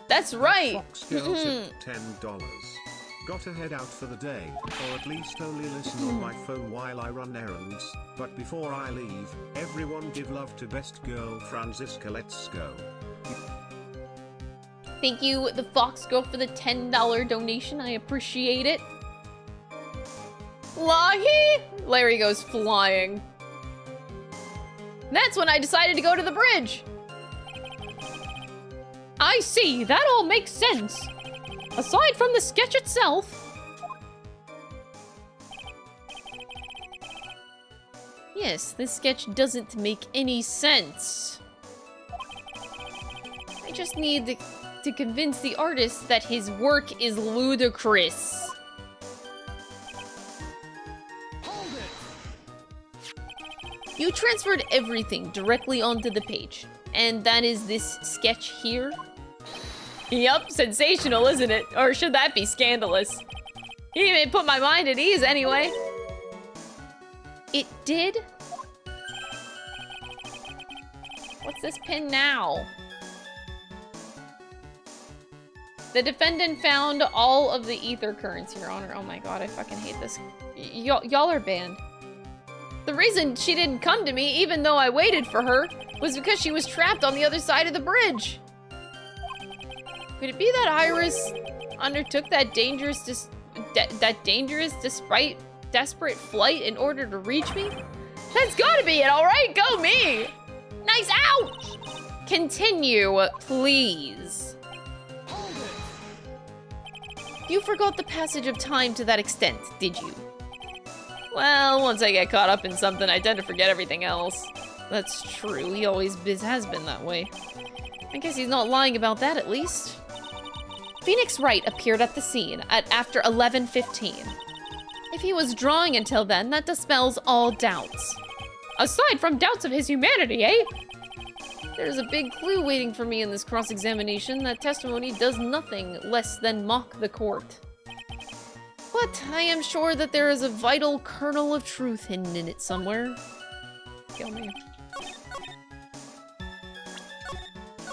That's right. Fox Girl tipped $10. Gotta head out for the day, or at least only listen on my phone while I run errands. But before I leave, everyone give love to best girl Franziska. Let's go. Thank you, the Fox Girl, for the $10 donation. I appreciate it. Lahi! Larry goes flying. That's when I decided to go to the bridge. I see, that all makes sense. Aside from the sketch itself. Yes, this sketch doesn't make any sense. I just need to convince the artist that his work is ludicrous. You transferred everything directly onto the page. And that is this sketch here? Yup, sensational, isn't it? Or should that be scandalous? You even put my mind at ease anyway. It did? What's this pin now? The defendant found all of the ether currents, Your Honor. Oh my god, I fucking hate this. Y'all are banned. The reason she didn't come to me, even though I waited for her, was because she was trapped on the other side of the bridge. Could it be that Iris undertook that dangerous despite desperate flight in order to reach me? That's gotta be it, alright? Go me! Nice ouch! Continue, please. You forgot the passage of time to that extent, did you? Well, once I get caught up in something, I tend to forget everything else. That's true, he always has been that way. I guess he's not lying about that, at least. Phoenix Wright appeared at the scene at after 11:15. If he was drawing until then, that dispels all doubts. Aside from doubts of his humanity, eh? There's a big clue waiting for me in this cross-examination. That testimony does nothing less than mock the court. But I am sure that there is a vital kernel of truth hidden in it somewhere. Kill me.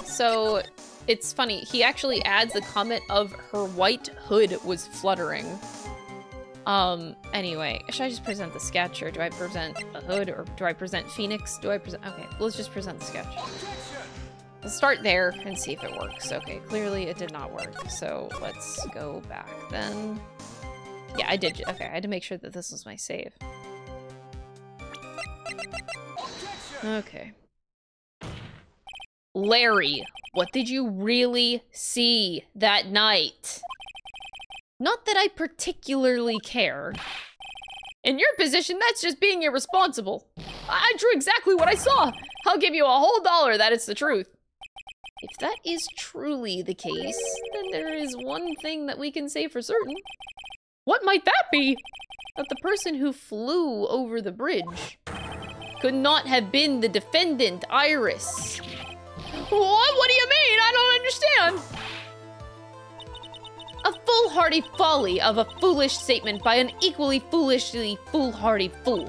So, it's funny. He actually adds the comment of her white hood was fluttering. Anyway, should I just present the sketch, or do I present a hood, or do I present Phoenix? Okay, let's just present the sketch. Let's start there and see if it works. Okay, clearly it did not work, so let's go back then. Yeah, I did. Okay, I had to make sure that this was my save. Okay. Larry, what did you really see that night? Not that I particularly care. In your position, that's just being irresponsible. I drew exactly what I saw. I'll give you a whole $1 that it's the truth. If that is truly the case, then there is one thing that we can say for certain. What might that be? That the person who flew over the bridge could not have been the defendant, Iris. What? What do you mean? I don't understand. A foolhardy folly of a foolish statement by an equally foolishly foolhardy fool.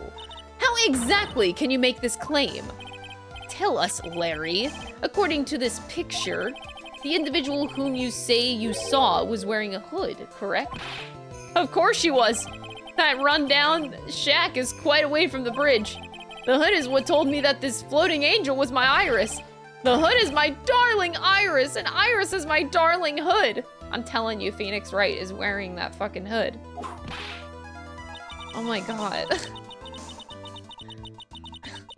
How exactly can you make this claim? Tell us, Larry. According to this picture, The individual whom you say you saw was wearing a hood, correct? Of course she was. That rundown shack is quite away from the bridge. The hood is what told me that this floating angel was my Iris. The hood is my darling Iris, and Iris is my darling hood. I'm telling you, Phoenix Wright is wearing that fucking hood. Oh my god.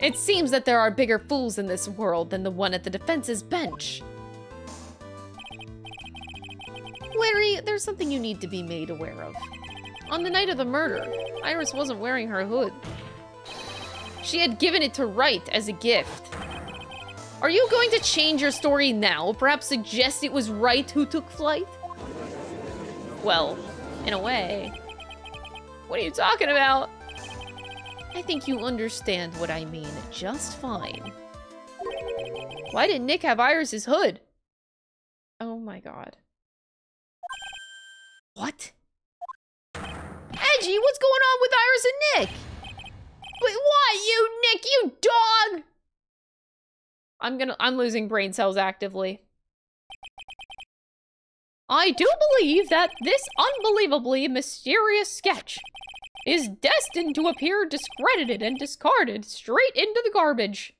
It seems that there are bigger fools in this world than the one at the defense's bench. Larry, there's something you need to be made aware of. On the night of the murder, Iris wasn't wearing her hood. She had given it to Wright as a gift. Are you going to change your story now? Perhaps suggest it was Wright who took flight? Well, in a way. What are you talking about? I think you understand what I mean just fine. Why did Nick have Iris's hood? Oh my god. What? Edgy, what's going on with Iris and Nick? But what, you Nick, you dog? I'm losing brain cells actively. I do believe that this unbelievably mysterious sketch is destined to appear discredited and discarded straight into the garbage.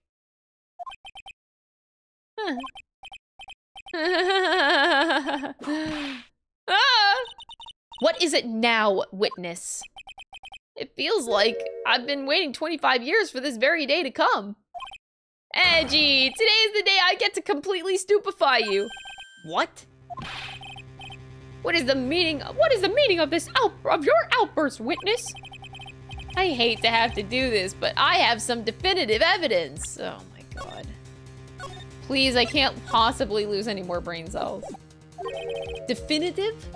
What is it now, witness? It feels like I've been waiting 25 years for this very day to come. Edgy, today is the day I get to completely stupefy you. What? What is the meaning of this of your outburst, witness? I hate to have to do this, but I have some definitive evidence. Oh my god. Please, I can't possibly lose any more brain cells. Definitive?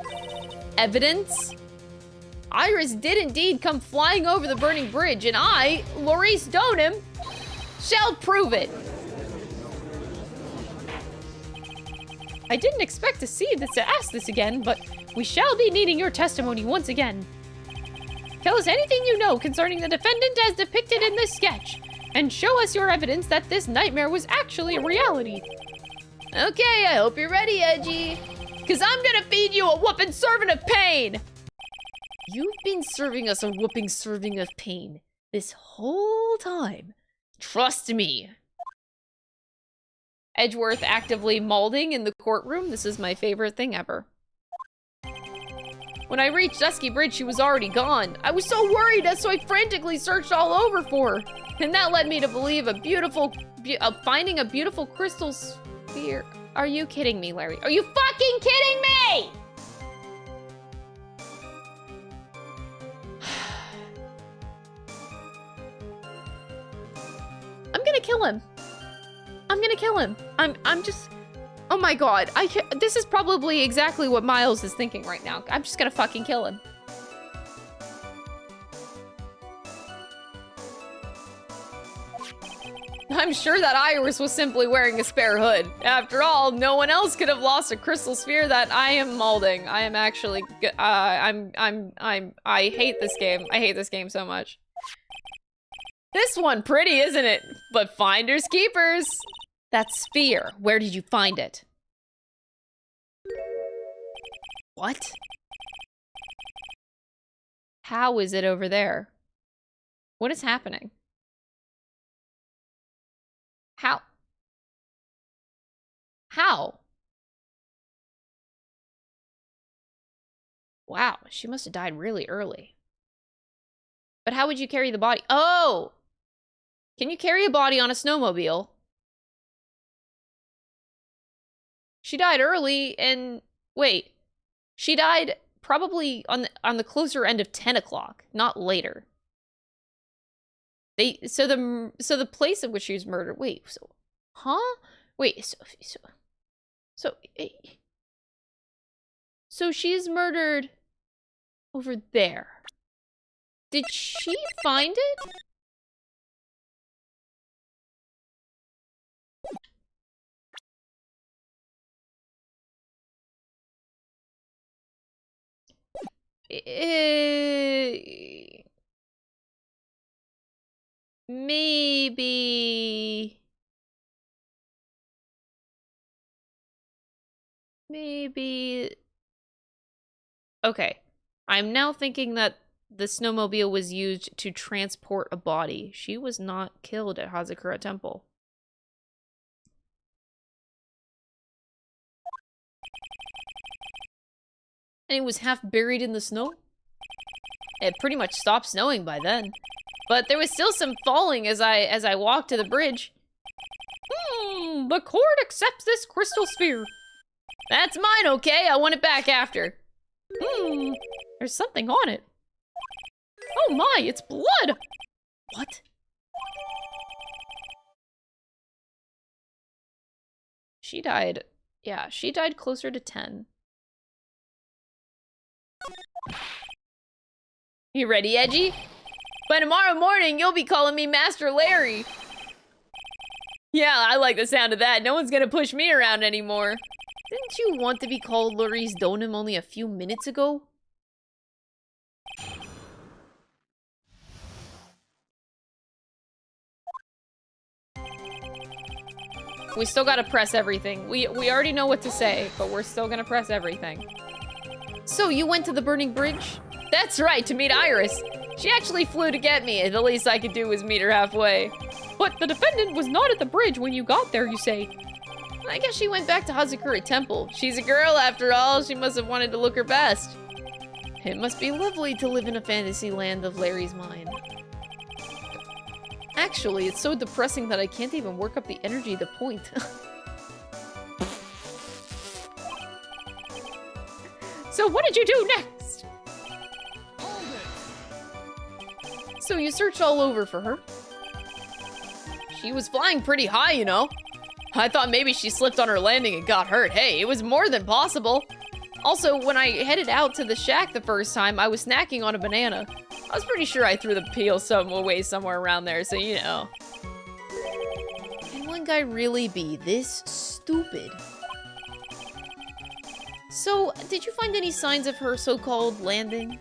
Evidence? Iris did indeed come flying over the burning bridge, and I, Maurice Donham, shall prove it. I didn't expect to ask this again, but we shall be needing your testimony once again. Tell us anything you know concerning the defendant as depicted in this sketch, and show us your evidence that this nightmare was actually a reality. Okay, I hope you're ready, Edgy, because I'm gonna feed you a whooping serving of pain. You've been serving us a whooping serving of pain this whole time. Trust me. Edgeworth actively mauling in the courtroom. This is my favorite thing ever. When I reached Dusky Bridge, she was already gone. I was so worried, so I frantically searched all over for her. And that led me to believe finding a beautiful crystal sphere. Are you kidding me, Larry? Are you fucking kidding me? I'm gonna kill him. I'm gonna kill him. I'm just... Oh my god. This is probably exactly what Miles is thinking right now. I'm just gonna fucking kill him. I'm sure that Iris was simply wearing a spare hood. After all, no one else could have lost a crystal sphere that I am molding. I am actually... I hate this game. I hate this game so much. This one pretty, isn't it? But finders keepers. That sphere, where did you find it? What? How is it over there? What is happening? How? How? Wow, she must have died really early. But how would you carry the body? Oh! Can you carry a body on a snowmobile? She died early and... Wait. She died probably on the closer end of 10 o'clock, not later. So the place at which she was murdered... Wait, so... Huh? Wait, so she's murdered over there. Did she find it? Maybe... Maybe... Okay. I'm now thinking that the snowmobile was used to transport a body. She was not killed at Hazakura Temple. And it was half buried in the snow? It pretty much stopped snowing by then. But there was still some falling as I walked to the bridge. The court accepts this crystal sphere. That's mine, okay? I want it back after. There's something on it. Oh my, it's blood! What? She died. Yeah, she died closer to 10. You ready, Edgy? By tomorrow morning, you'll be calling me Master Larry. Yeah, I like the sound of that. No one's gonna push me around anymore. Didn't you want to be called Lurie's Donum only a few minutes ago? We still gotta press everything. We already know what to say, but we're still gonna press everything. So, you went to the burning bridge? That's right, to meet Iris. She actually flew to get me, and the least I could do was meet her halfway. But the defendant was not at the bridge when you got there, you say. I guess she went back to Hazakura Temple. She's a girl, after all. She must have wanted to look her best. It must be lovely to live in a fantasy land of Larry's mind. Actually, it's so depressing that I can't even work up the energy to point. So what did you do next? So you searched all over for her? She was flying pretty high, you know. I thought maybe she slipped on her landing and got hurt. Hey, it was more than possible. Also, when I headed out to the shack the first time, I was snacking on a banana. I was pretty sure I threw the peel away somewhere around there, so you know. Can one guy really be this stupid? So, did you find any signs of her so-called landing?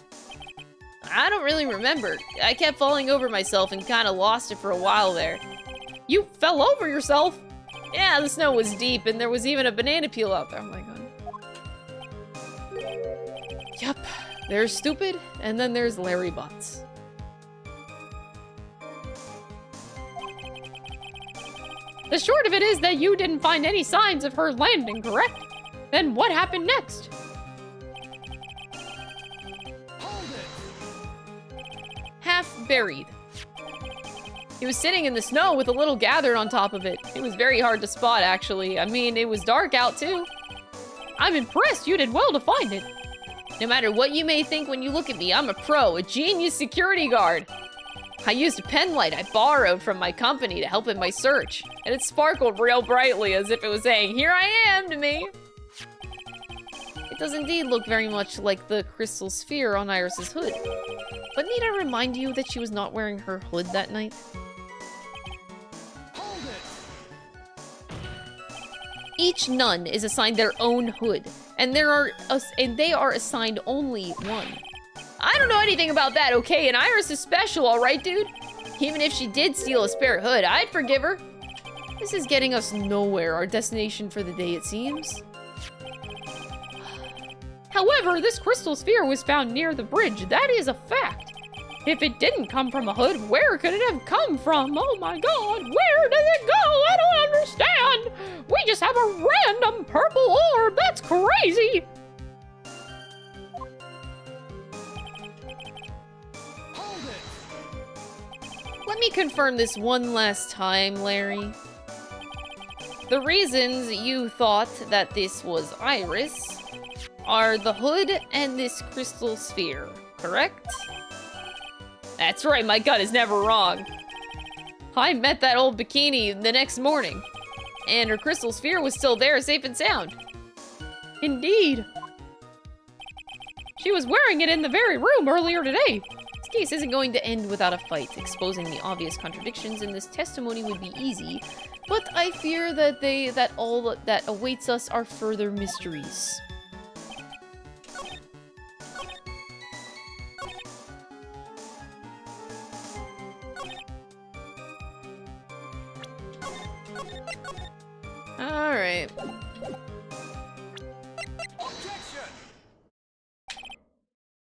I don't really remember. I kept falling over myself and kind of lost it for a while there. You fell over yourself? Yeah, the snow was deep and there was even a banana peel out there. Oh my god. Yup. There's stupid, and then there's Larry Butz. The short of it is that you didn't find any signs of her landing, correct? Then what happened next? Half buried. He was sitting in the snow with a little gathered on top of it. It was very hard to spot, actually. I mean, it was dark out, too. I'm impressed you did well to find it. No matter what you may think when you look at me, I'm a pro, a genius security guard. I used a pen light I borrowed from my company to help in my search, and it sparkled real brightly as if it was saying, "Here I am" to me. It does indeed look very much like the crystal sphere on Iris's hood. But need I remind you that she was not wearing her hood that night? Each nun is assigned their own hood, and they are assigned only one. I don't know anything about that, okay? And Iris is special, alright, dude? Even if she did steal a spare hood, I'd forgive her. This is getting us nowhere, our destination for the day, it seems. However, this crystal sphere was found near the bridge. That is a fact. If it didn't come from a hood, where could it have come from? Oh my god, where did it go? I don't understand. We just have a random purple orb. That's crazy. Let me confirm this one last time, Larry. The reasons you thought that this was Iris are the hood and this crystal sphere, correct? That's right, my gut is never wrong. I met that old Bikini the next morning, and her crystal sphere was still there, safe and sound. Indeed. She was wearing it in the very room earlier today. This case isn't going to end without a fight. Exposing the obvious contradictions in this testimony would be easy, but I fear that all that awaits us are further mysteries. Alright.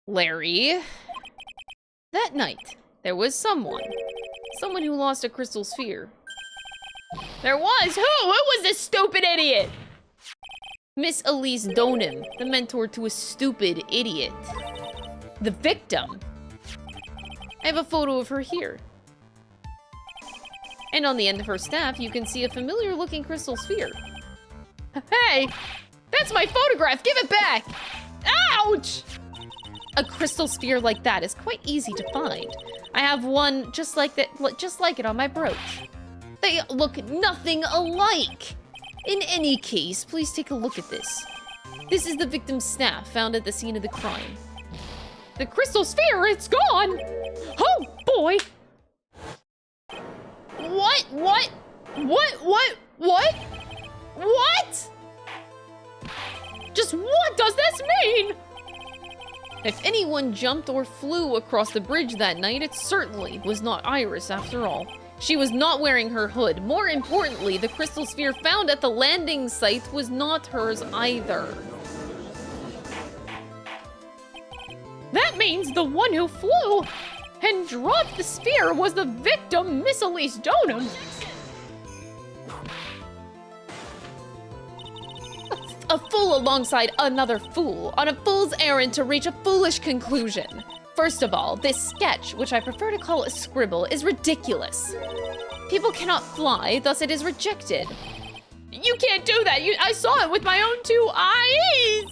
Larry, that night, there was someone who lost a crystal sphere. There was? Who? Who was this stupid idiot? Miss Elise Donim, the mentor to a stupid idiot. The victim. I have a photo of her here. And on the end of her staff, you can see a familiar-looking crystal sphere. Hey! That's my photograph! Give it back! Ouch! A crystal sphere like that is quite easy to find. I have one just like that, just like it on my brooch. They look nothing alike. In any case, please take a look at this. This is the victim's staff found at the scene of the crime. The crystal sphere, it's gone! Oh, boy! What? Just what does this mean? If anyone jumped or flew across the bridge that night, it certainly was not Iris after all. She was not wearing her hood. More importantly, the crystal sphere found at the landing site was not hers either. That means the one who flew and dropped the sphere was the victim, Miss Elise Donham. A fool alongside another fool, on a fool's errand to reach a foolish conclusion. First of all, this sketch, which I prefer to call a scribble, is ridiculous. People cannot fly, thus it is rejected. You can't do that! I saw it with my own 2 eyes!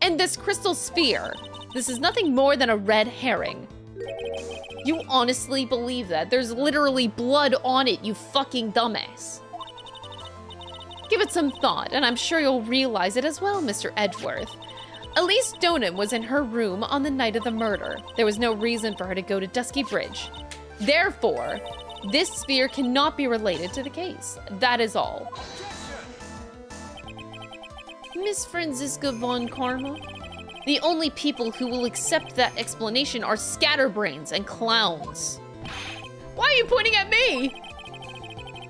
And this crystal sphere, this is nothing more than a red herring. You honestly believe that? There's literally blood on it, you fucking dumbass. Give it some thought, and I'm sure you'll realize it as well, Mr. Edgeworth. Elise Donham was in her room on the night of the murder. There was no reason for her to go to Dusky Bridge. Therefore, this sphere cannot be related to the case. That is all. Miss Franziska von Karma? The only people who will accept that explanation are scatterbrains and clowns. Why are you pointing at me?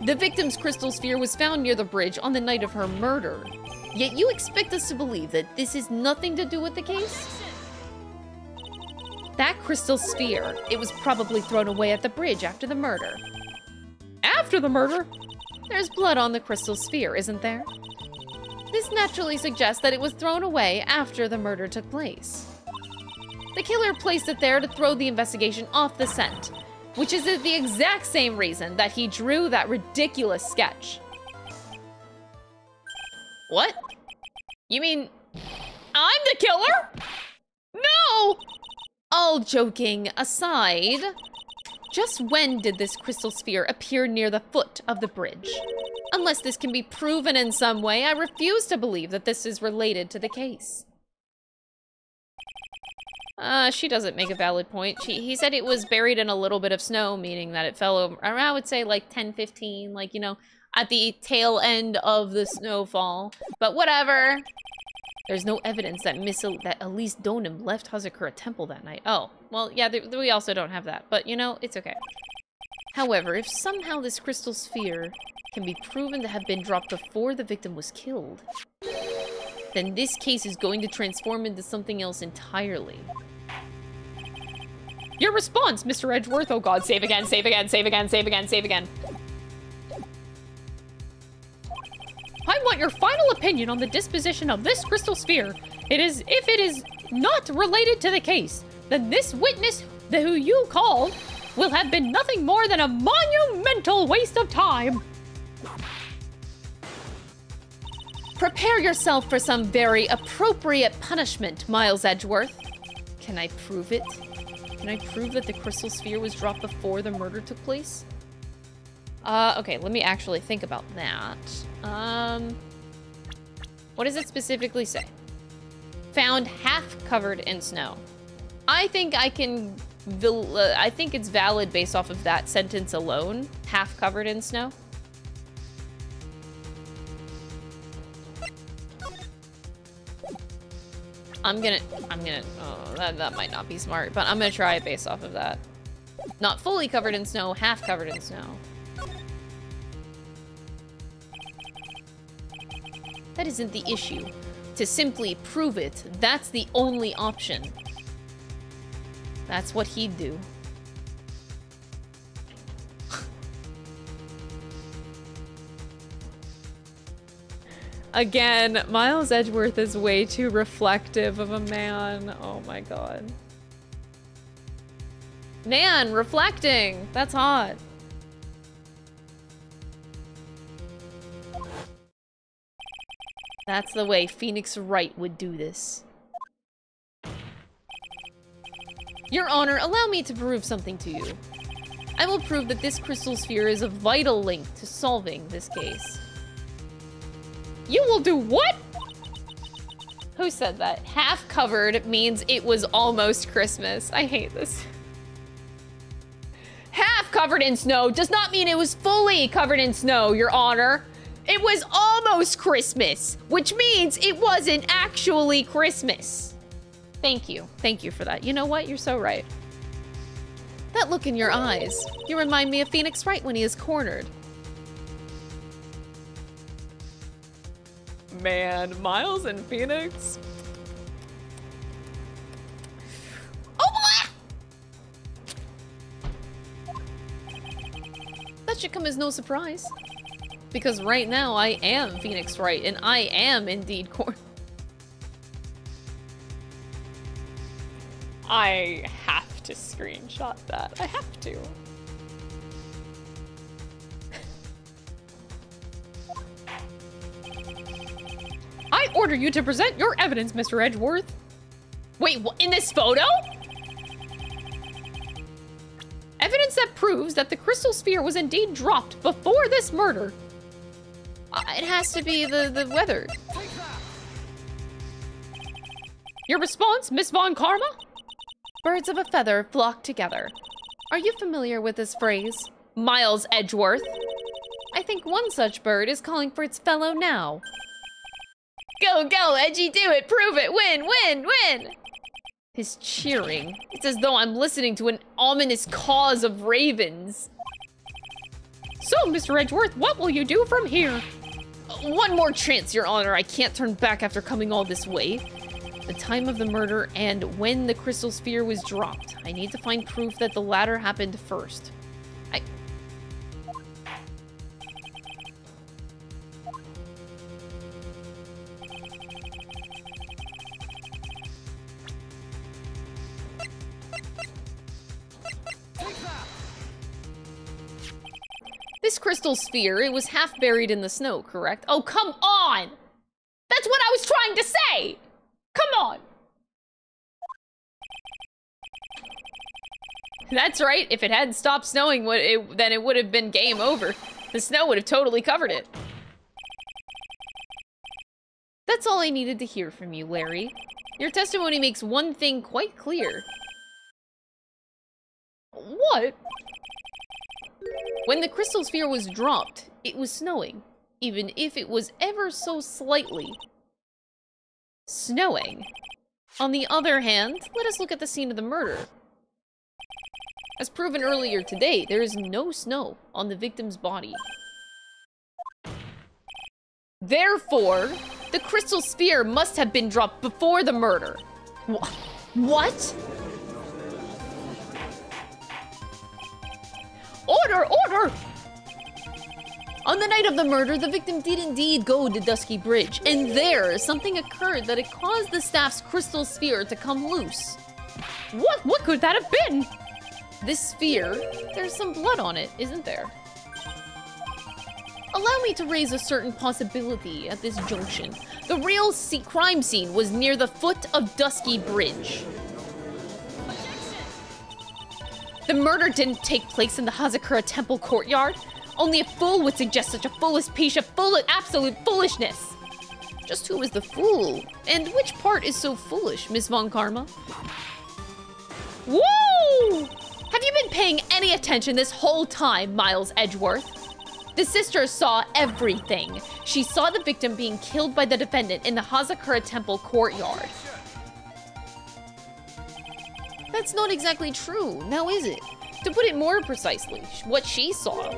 The victim's crystal sphere was found near the bridge on the night of her murder. Yet you expect us to believe that this has nothing to do with the case? That crystal sphere, it was probably thrown away at the bridge after the murder. After the murder? There's blood on the crystal sphere, isn't there? This naturally suggests that it was thrown away after the murder took place. The killer placed it there to throw the investigation off the scent, which is the exact same reason that he drew that ridiculous sketch. What? You mean I'm the killer? No! All joking aside, just when did this crystal sphere appear near the foot of the bridge? Unless this can be proven in some way, I refuse to believe that this is related to the case. She doesn't make a valid point. He said it was buried in a little bit of snow, meaning that it fell over, I would say like 10-15, like, you know, at the tail end of the snowfall. But whatever. There's no evidence that that Elise Donham left Hazakura Temple that night. Oh, well, yeah, we also don't have that. But, you know, it's okay. However, if somehow this crystal sphere can be proven to have been dropped before the victim was killed, then this case is going to transform into something else entirely. Your response, Mr. Edgeworth. Oh god, save again, save again, save again, save again, save again. I want your final opinion on the disposition of this crystal sphere. If it is not related to the case, then this witness who you called will have been nothing more than a monumental waste of time. Prepare yourself for some very appropriate punishment, Miles Edgeworth. Can I prove it? Can I prove that the crystal sphere was dropped before the murder took place? Okay, let me actually think about that. What does it specifically say? Found half covered in snow. I think I can, I think it's valid based off of that sentence alone. Half covered in snow. I'm gonna, oh, that might not be smart, but I'm gonna try it based off of that. Not fully covered in snow, half covered in snow. That isn't the issue. To simply prove it, that's the only option. That's what he'd do. Again, Miles Edgeworth is way too reflective of a man. Oh my god. Man, reflecting! That's hot. That's the way Phoenix Wright would do this. Your Honor, allow me to prove something to you. I will prove that this crystal sphere is a vital link to solving this case. You will do what? Who said that? Half covered means it was almost Christmas. I hate this. Half covered in snow does not mean it was fully covered in snow, Your Honor. It was almost Christmas, which means it wasn't actually Christmas. Thank you. Thank you for that. You know what? You're so right. That look in your eyes. You remind me of Phoenix Wright when he is cornered. Man, Miles and Phoenix. Oh boy! That should come as no surprise. Because right now I am Phoenix Wright and I am indeed cornered. I have to screenshot that. I have to. I order you to present your evidence, Mr. Edgeworth. Wait, what? In this photo? Evidence that proves that the crystal sphere was indeed dropped before this murder. It has to be the weather. Your response, Miss Von Karma? Birds of a feather flock together. Are you familiar with this phrase? Miles Edgeworth. I think one such bird is calling for its fellow now. Go, go, Edgy, do it, prove it, win, win, win! His cheering. It's as though I'm listening to an ominous cause of ravens. So, Mr. Edgeworth, what will you do from here? One more chance, Your Honor. I can't turn back after coming all this way. The time of the murder and when the crystal sphere was dropped. I need to find proof that the latter happened first. This crystal sphere, it was half buried in the snow, correct? Oh, come on! That's what I was trying to say! Come on! That's right, if it hadn't stopped snowing, then it would have been game over. The snow would have totally covered it. That's all I needed to hear from you, Larry. Your testimony makes one thing quite clear. What? When the crystal sphere was dropped, it was snowing, even if it was ever so slightly snowing. On the other hand, let us look at the scene of the murder. As proven earlier today, there is no snow on the victim's body. Therefore, the crystal sphere must have been dropped before the murder. What? Order! Order! On the night of the murder, the victim did indeed go to Dusky Bridge, and there, something occurred that it caused the staff's crystal sphere to come loose. What could that have been? This sphere, there's some blood on it, isn't there? Allow me to raise a certain possibility at this junction. The real crime scene was near the foot of Dusky Bridge. The murder didn't take place in the Hazakura Temple courtyard. Only a fool would suggest such a foolish piece of absolute foolishness. Just who is the fool? And which part is so foolish, Miss Von Karma? Woo! Have you been paying any attention this whole time, Miles Edgeworth? The sister saw everything. She saw the victim being killed by the defendant in the Hazakura Temple courtyard. That's not exactly true, now is it? To put it more precisely, what she saw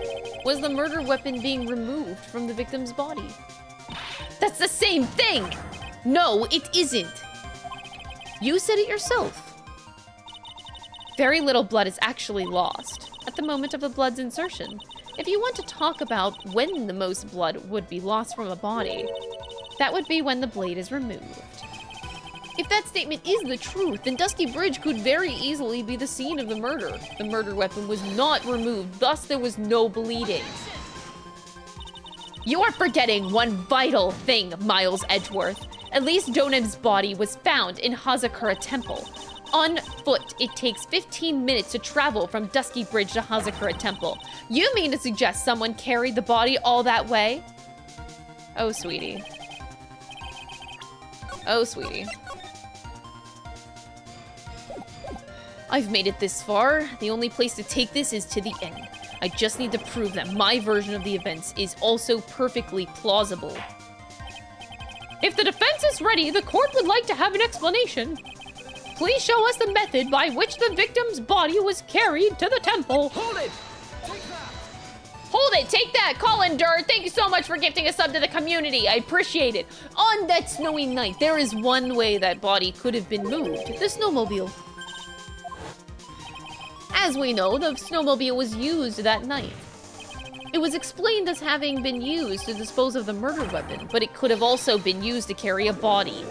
was the murder weapon being removed from the victim's body. That's the same thing! No, it isn't. You said it yourself. Very little blood is actually lost at the moment of the blood's insertion. If you want to talk about when the most blood would be lost from a body, that would be when the blade is removed. If that statement is the truth, then Dusky Bridge could very easily be the scene of the murder. The murder weapon was not removed, thus there was no bleeding. You are forgetting one vital thing, Miles Edgeworth. At least Donem's body was found in Hazakura Temple. On foot, it takes 15 minutes to travel from Dusky Bridge to Hazakura Temple. You mean to suggest someone carried the body all that way? Oh, sweetie. Oh, sweetie. I've made it this far. The only place to take this is to the end. I just need to prove that my version of the events is also perfectly plausible. If the defense is ready, the court would like to have an explanation. Please show us the method by which the victim's body was carried to the temple. Hold it! Take that! Hold it! Take that! Colin Durr, thank you so much for gifting a sub to the community. I appreciate it. On that snowy night, there is one way that body could have been moved. The snowmobile. As we know, the snowmobile was used that night. It was explained as having been used to dispose of the murder weapon, but it could have also been used to carry a body.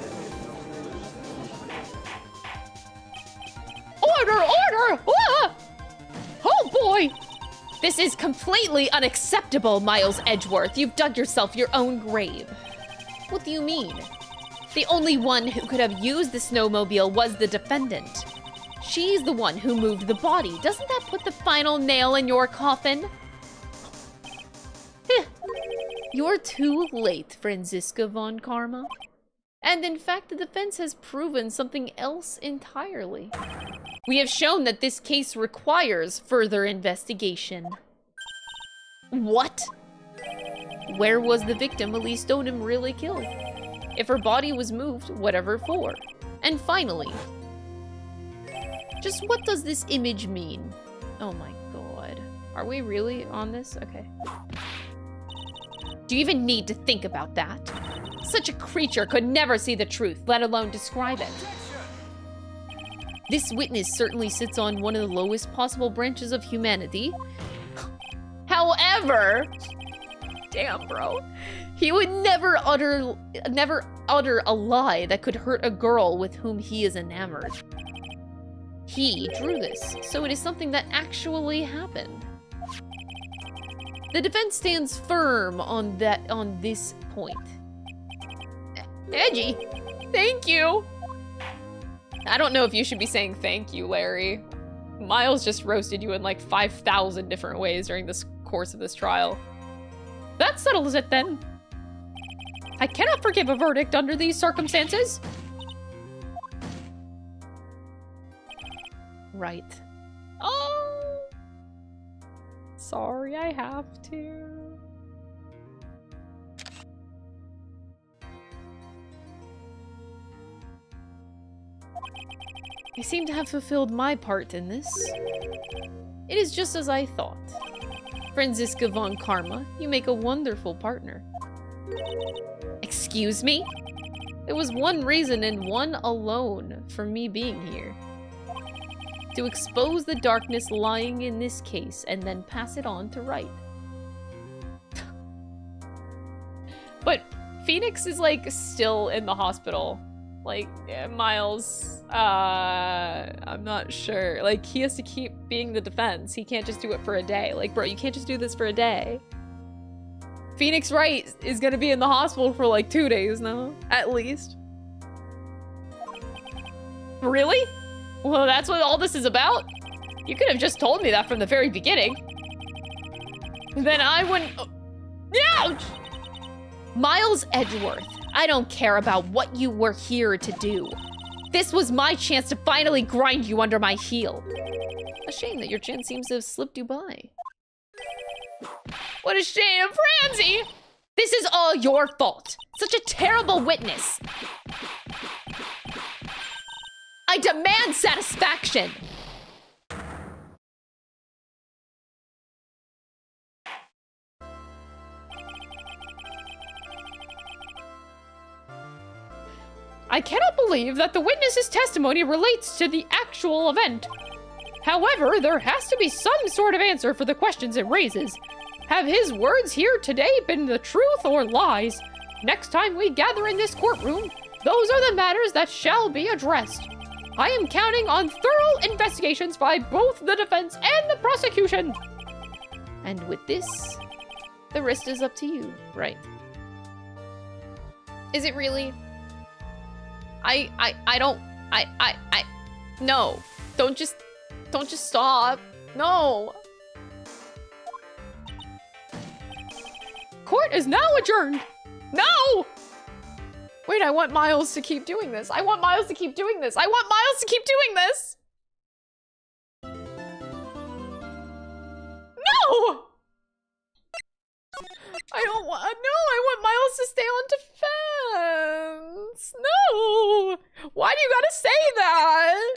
Order! Order! Ah! Oh boy! This is completely unacceptable, Miles Edgeworth. You've dug yourself your own grave. What do you mean? The only one who could have used the snowmobile was the defendant. She's the one who moved the body. Doesn't that put the final nail in your coffin? You're too late, Franziska von Karma. And in fact, the defense has proven something else entirely. We have shown that this case requires further investigation. What? Where was the victim Elise Donem really killed? If her body was moved, whatever for? And finally, just what does this image mean? Oh my god. Are we really on this? Okay. Do you even need to think about that? Such a creature could never see the truth, let alone describe it. This witness certainly sits on one of the lowest possible branches of humanity. However, damn bro, he would never utter a lie that could hurt a girl with whom he is enamored. He drew this, so it is something that actually happened. The defense stands firm on this point. Edgy, thank you. I don't know if you should be saying thank you, Larry. Miles just roasted you in like 5,000 different ways during this course of this trial. That settles it then. I cannot forgive a verdict under these circumstances. Right. Oh. Sorry, I have to. I seem to have fulfilled my part in this. It is just as I thought. Franziska von Karma, you make a wonderful partner. Excuse me? There was one reason and one alone for me being here. To expose the darkness lying in this case and then pass it on to Wright. But Phoenix is like still in the hospital. Like, Miles, I'm not sure. Like, he has to keep being the defense. He can't just do it for a day. Like, bro, you can't just do this for a day. Phoenix Wright is gonna be in the hospital for like 2 days now, at least. Really? Well, that's what all this is about? You could have just told me that from the very beginning. Then I wouldn't... Ouch! Miles Edgeworth, I don't care about what you were here to do. This was my chance to finally grind you under my heel. A shame that your chance seems to have slipped you by. What a shame, Franzi! This is all your fault. Such a terrible witness. I demand satisfaction. I cannot believe that the witness's testimony relates to the actual event. However, there has to be some sort of answer for the questions it raises. Have his words here today been the truth or lies? Next time we gather in this courtroom, those are the matters that shall be addressed. I am counting on thorough investigations by both the defense and the prosecution. And with this, the rest is up to you, right? Is it really? No. Don't just stop. No. Court is now adjourned. No! Wait, I want Miles to keep doing this. I want Miles to keep doing this. I want Miles to keep doing this. No! I don't want, no, I want Miles to stay on defense. No! Why do you gotta say that?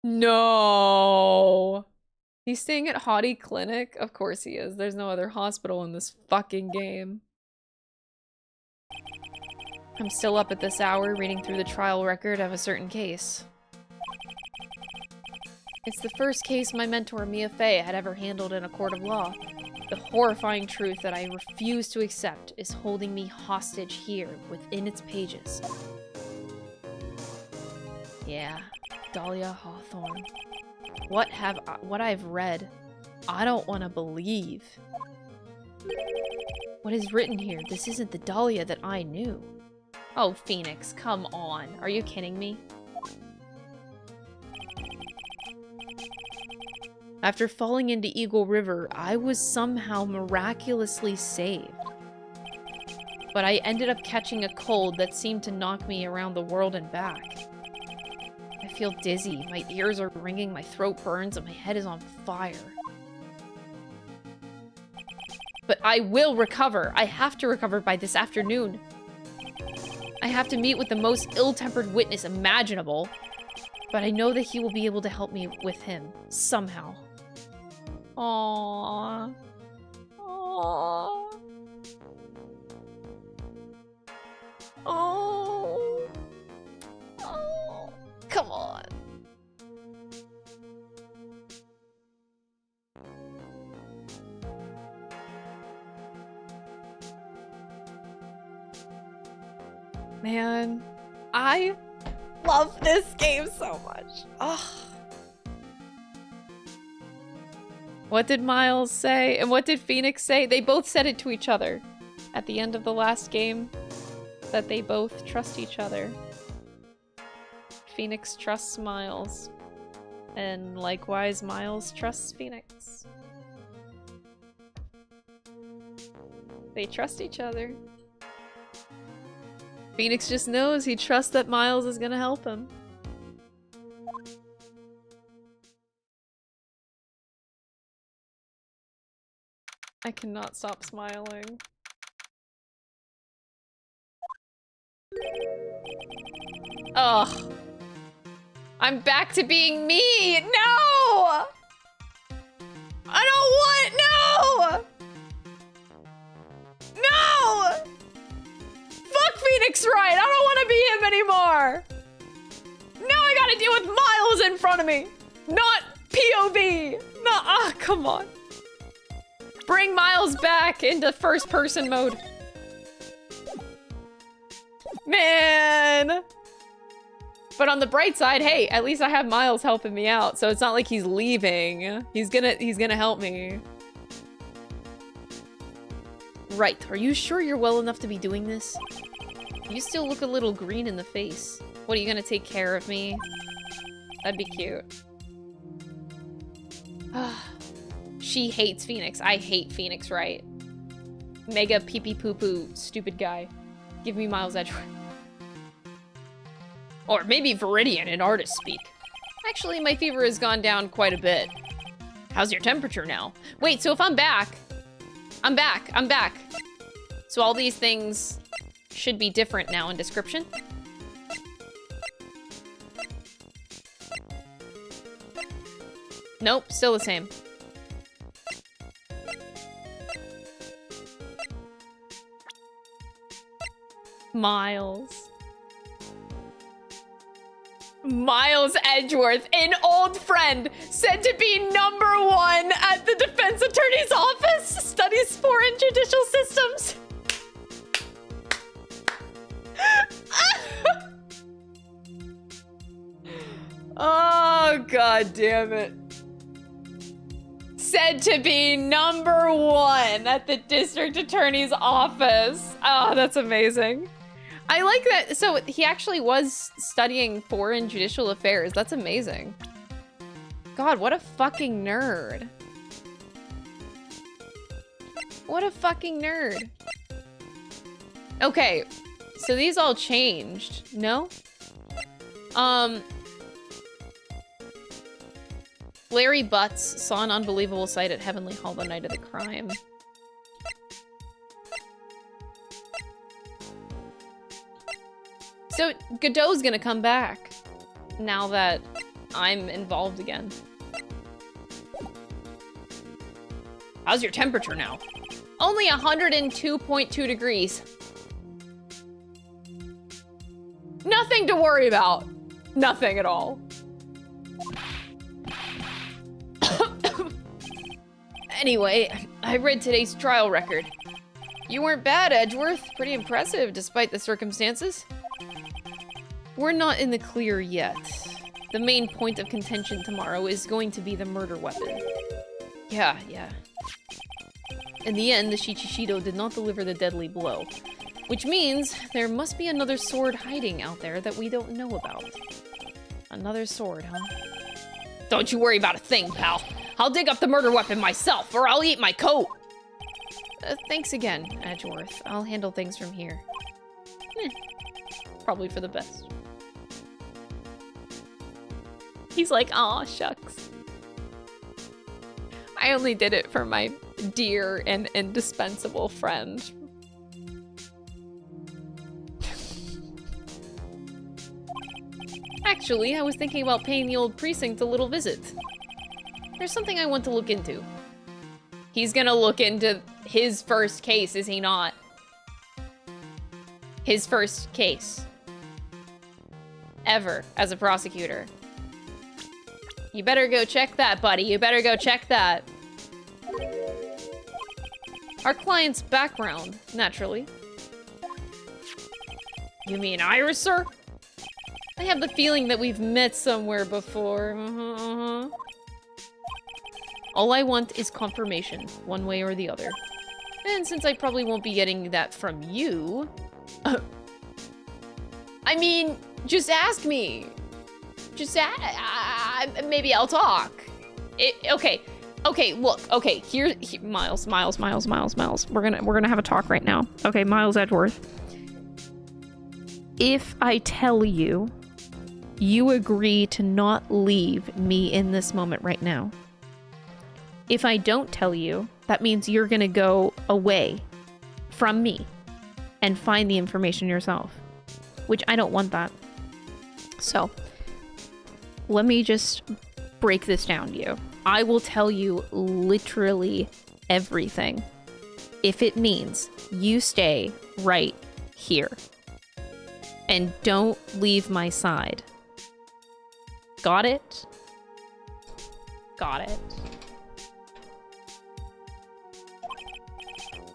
No. He's staying at Hottie Clinic? Of course he is. There's no other hospital in this fucking game. I'm still up at this hour reading through the trial record of a certain case. It's the first case my mentor Mia Fey had ever handled in a court of law. The horrifying truth that I refuse to accept is holding me hostage here within its pages. Yeah, Dahlia Hawthorne. What I've read, I don't want to believe. What is written here? This isn't the Dahlia that I knew. Oh, Phoenix, come on. Are you kidding me? After falling into Eagle River, I was somehow miraculously saved. But I ended up catching a cold that seemed to knock me around the world and back. I feel dizzy, my ears are ringing, my throat burns, and my head is on fire. But I will recover. I have to recover by this afternoon. I have to meet with the most ill-tempered witness imaginable. But I know that he will be able to help me with him, somehow. Aww. Aww. Oh. Oh. Come on. Man, I love this game so much. Ugh. What did Miles say? And what did Phoenix say? They both said it to each other at the end of the last game, that they both trust each other. Phoenix trusts Miles, and likewise Miles trusts Phoenix. They trust each other. Phoenix just knows he trusts that Miles is gonna help him. I cannot stop smiling. Ugh. I'm back to being me! No! I don't want- No! No! Fuck Phoenix Wright! I don't want to be him anymore! Now I gotta deal with Miles in front of me! Not POV! No, ah, come on. Bring Miles back into first person mode. Man! But on the bright side, hey, at least I have Miles helping me out, so it's not like he's leaving. He's gonna help me. Right, are you sure you're well enough to be doing this? You still look a little green in the face. What, are you gonna take care of me? That'd be cute. She hates Phoenix. I hate Phoenix, right? Mega pee-pee poo-poo stupid guy. Give me Miles Edgeworth. Or maybe Viridian in artist speak. Actually, my fever has gone down quite a bit. How's your temperature now? Wait, so if I'm back... I'm back. So all these things should be different now in description. Nope, still the same. Miles. Miles Edgeworth, an old friend, said to be #1 at the defense attorney's office, studies foreign judicial systems. Oh, god damn it. Said to be #1 at the district attorney's office. Oh, that's amazing. I like that. So he actually was studying foreign judicial affairs. That's amazing. God, what a fucking nerd. What a fucking nerd. Okay, so these all changed, no? Larry Butz saw an unbelievable sight at Heavenly Hall the night of the crime. So Godot's gonna come back now that I'm involved again. How's your temperature now? Only 102.2 degrees. Nothing to worry about. Nothing at all. Anyway, I read today's trial record. You weren't bad, Edgeworth. Pretty impressive, despite the circumstances. We're not in the clear yet. The main point of contention tomorrow is going to be the murder weapon. Yeah. In the end, the Shichishido did not deliver the deadly blow. Which means there must be another sword hiding out there that we don't know about. Another sword, huh? Don't you worry about a thing, pal. I'll dig up the murder weapon myself, or I'll eat my coat. Thanks again, Edgeworth. I'll handle things from here. Probably for the best. He's like, aw, shucks. I only did it for my dear and indispensable friend. Actually, I was thinking about paying the old precinct a little visit. There's something I want to look into. He's gonna look into his first case, is he not? His first case. Ever, as a prosecutor. You better go check that, buddy. You better go check that. Our client's background, naturally. You mean Iris, sir? I have the feeling that we've met somewhere before. All I want is confirmation, one way or the other. And since I probably won't be getting that from you... I mean, just ask me. Just maybe I'll talk. Okay, look. Okay, here, Miles. We're gonna have a talk right now. Okay, Miles Edgeworth. If I tell you, you agree to not leave me in this moment right now. If I don't tell you, that means you're gonna go away from me and find the information yourself, which I don't want that. So, let me just break this down to you. I will tell you literally everything if it means you stay right here and don't leave my side. Got it? Got it.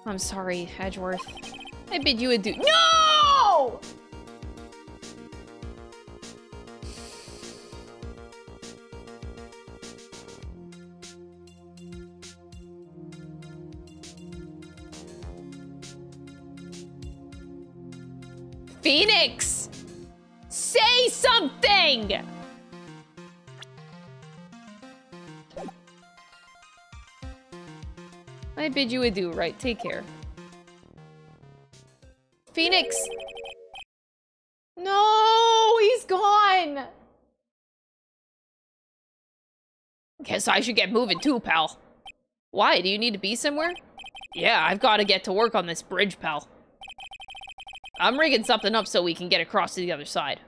I'm sorry, Edgeworth. I bid you adieu. No! Phoenix! Say something! I bid you adieu, right? Take care. Phoenix! No! He's gone! Guess I should get moving too, pal. Why? Do you need to be somewhere? Yeah, I've got to get to work on this bridge, pal. I'm rigging something up so we can get across to the other side.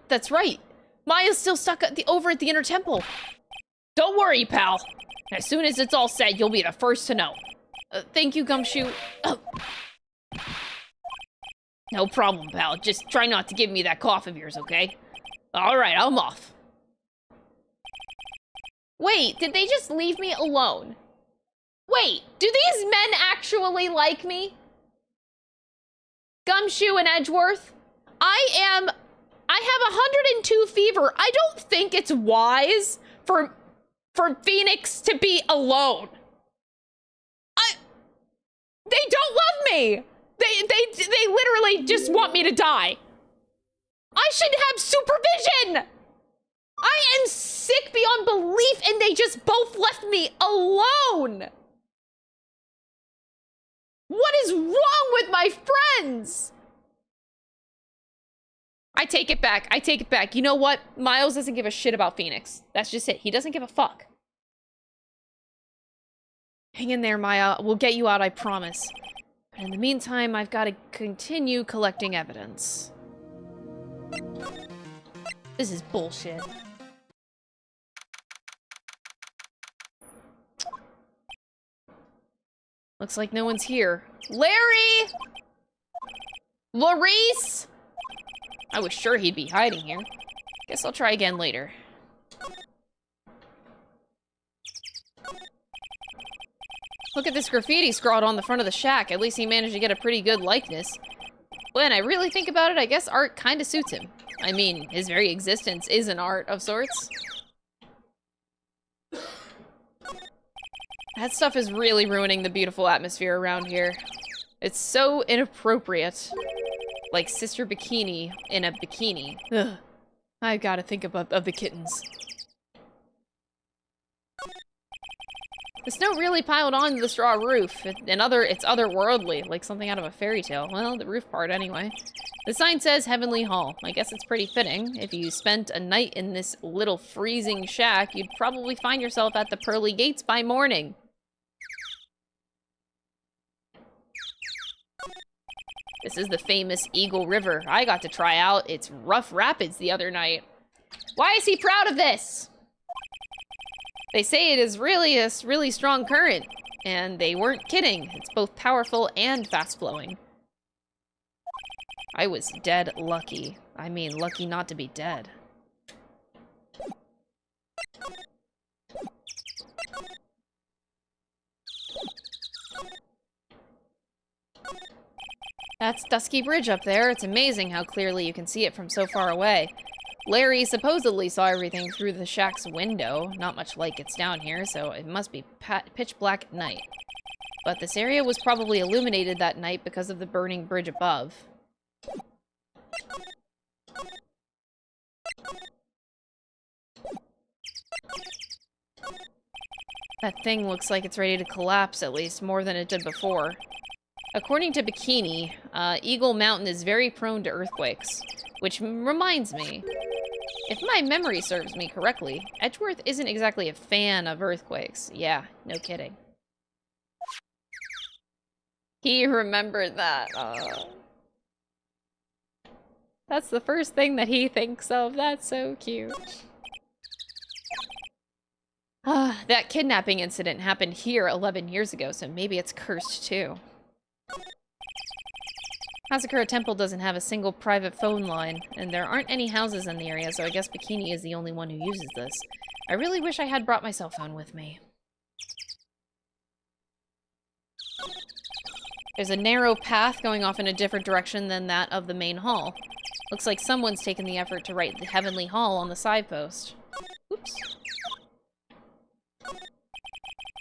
That's right. Maya's still stuck over at the Inner Temple. Don't worry, pal. As soon as it's all set, you'll be the first to know. Thank you, Gumshoe. No problem, pal. Just try not to give me that cough of yours, okay? All right, I'm off. Wait, did they just leave me alone? Wait, do these men actually like me? Gumshoe and Edgeworth? I have 102 fever. I don't think it's wise for Phoenix to be alone. They don't love me. They literally just want me to die. I should have supervision. I am sick beyond belief, and they just both left me alone. What is wrong with my friends? I take it back. I take it back. You know what? Miles doesn't give a shit about Phoenix. That's just it. He doesn't give a fuck. Hang in there, Maya. We'll get you out, I promise. But in the meantime, I've got to continue collecting evidence. This is bullshit. Looks like no one's here. Larry! Laurice! I was sure he'd be hiding here. Guess I'll try again later. Look at this graffiti scrawled on the front of the shack. At least he managed to get a pretty good likeness. When I really think about it, I guess art kinda suits him. I mean, his very existence is an art of sorts. That stuff is really ruining the beautiful atmosphere around here. It's so inappropriate. Like Sister Bikini in a bikini. Ugh. I've got to think of the kittens. The snow really piled onto the straw roof. It's otherworldly, like something out of a fairy tale. Well, the roof part anyway. The sign says Heavenly Hall. I guess it's pretty fitting. If you spent a night in this little freezing shack, you'd probably find yourself at the pearly gates by morning. This is the famous Eagle River. I got to try out its rough rapids the other night. Why is he proud of this? They say it is really a really strong current, and they weren't kidding. It's both powerful and fast-flowing. I was dead lucky. I mean, lucky not to be dead. That's Dusky Bridge up there. It's amazing how clearly you can see it from so far away. Larry supposedly saw everything through the shack's window. Not much light gets down here, so it must be pitch black at night. But this area was probably illuminated that night because of the burning bridge above. That thing looks like it's ready to collapse, at least more than it did before. According to Bikini, Eagle Mountain is very prone to earthquakes. Which reminds me, if my memory serves me correctly, Edgeworth isn't exactly a fan of earthquakes. Yeah, no kidding. He remembered that. That's the first thing that he thinks of. That's so cute. That kidnapping incident happened here 11 years ago, so maybe it's cursed too. Hazakura Temple doesn't have a single private phone line, and there aren't any houses in the area, so I guess Bikini is the only one who uses this. I really wish I had brought my cell phone with me. There's a narrow path going off in a different direction than that of the main hall. Looks like someone's taken the effort to write the Heavenly Hall on the side post. Oops.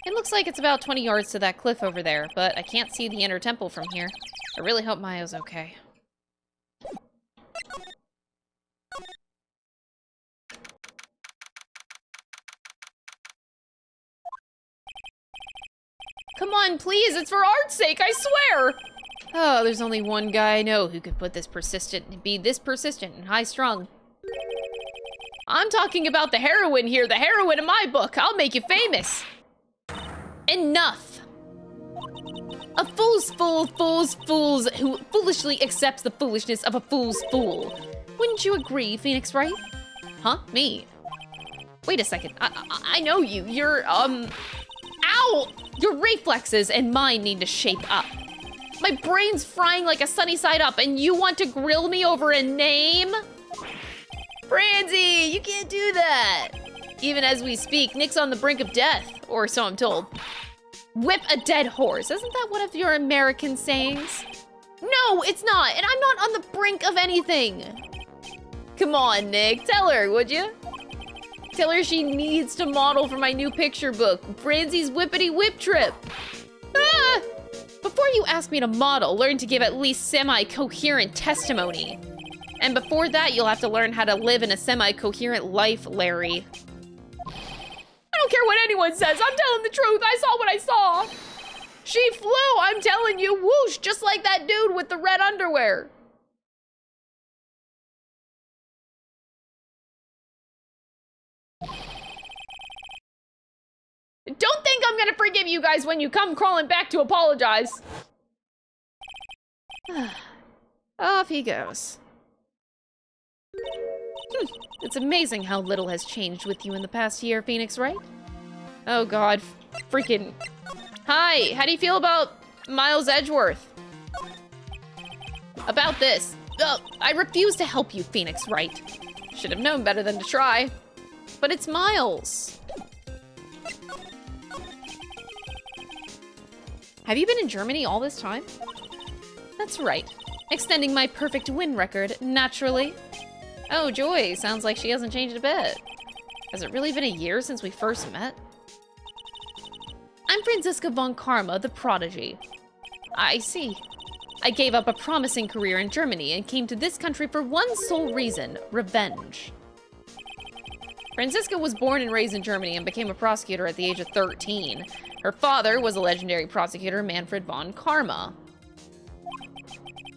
It looks like it's about 20 yards to that cliff over there, but I can't see the inner temple from here. I really hope Maya's okay. Come on, please, it's for art's sake, I swear! Oh, there's only one guy I know who could be this persistent and high-strung. I'm talking about the heroine here, the heroine of my book. I'll make you famous. Enough. A fool's fool fools who foolishly accepts the foolishness of a fool's fool. Wouldn't you agree, Phoenix Wright? Huh? Me? Wait a second. I know you. You're, Ow! Your reflexes and mine need to shape up. My brain's frying like a sunny side up, and you want to grill me over a name? Francie, you can't do that! Even as we speak, Nick's on the brink of death, or so I'm told. Whip a dead horse, isn't that one of your American sayings? No, it's not, and I'm not on the brink of anything. Come on, Nick, tell her, would you? Tell her she needs to model for my new picture book, Francie's Whippity Whip Trip. Ah! Before you ask me to model, learn to give at least semi-coherent testimony. And before that, you'll have to learn how to live in a semi-coherent life, Larry. I don't care what anyone says, I'm telling the truth, I saw what I saw. She flew, I'm telling you, whoosh, just like that dude with the red underwear. Don't think I'm gonna forgive you guys when you come crawling back to apologize. Off he goes. It's amazing how little has changed with you in the past year, Phoenix, right? Oh god, freaking... Hi, how do you feel about Miles Edgeworth? About this. I refuse to help you, Phoenix, right? Should have known better than to try. But it's Miles. Have you been in Germany all this time? That's right. Extending my perfect win record, naturally. Oh, joy. Sounds like she hasn't changed a bit. Has it really been a year since we first met? I'm Franziska von Karma, the prodigy. I see. I gave up a promising career in Germany and came to this country for one sole reason, revenge. Franziska was born and raised in Germany and became a prosecutor at the age of 13. Her father was a legendary prosecutor, Manfred von Karma.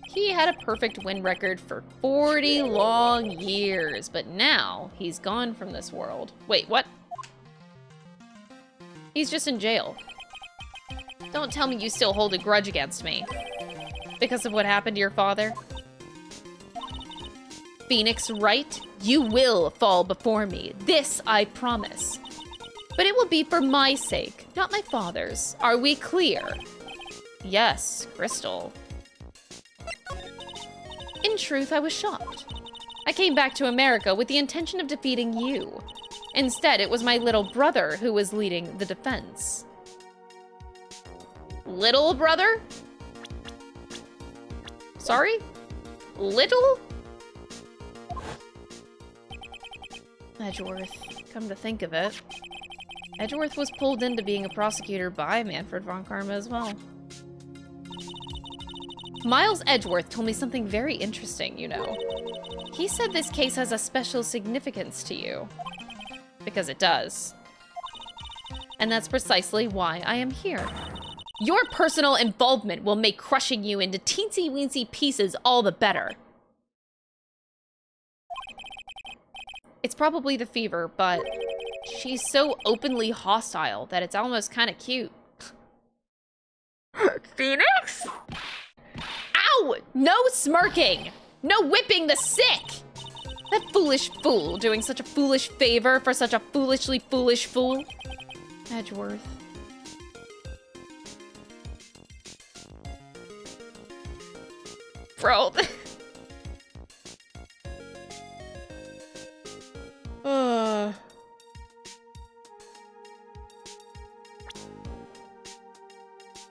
He had a perfect win record for 40 long years, but now he's gone from this world. Wait, what? He's just in jail. Don't tell me you still hold a grudge against me. Because of what happened to your father? Phoenix, right? You will fall before me. This I promise. But it will be for my sake, not my father's. Are we clear? Yes, Crystal. In truth, I was shocked. I came back to America with the intention of defeating you. Instead, it was my little brother who was leading the defense. Little brother? Sorry? Little? Edgeworth, come to think of it. Edgeworth was pulled into being a prosecutor by Manfred von Karma as well. Miles Edgeworth told me something very interesting, you know. He said this case has a special significance to you. Because it does. And that's precisely why I am here. Your personal involvement will make crushing you into teensy-weensy pieces all the better. It's probably the fever, but she's so openly hostile that it's almost kind of cute. Phoenix? Ow! No smirking! No whipping the sick! That foolish fool doing such a foolish favor for such a foolishly foolish fool. Edgeworth. Bro.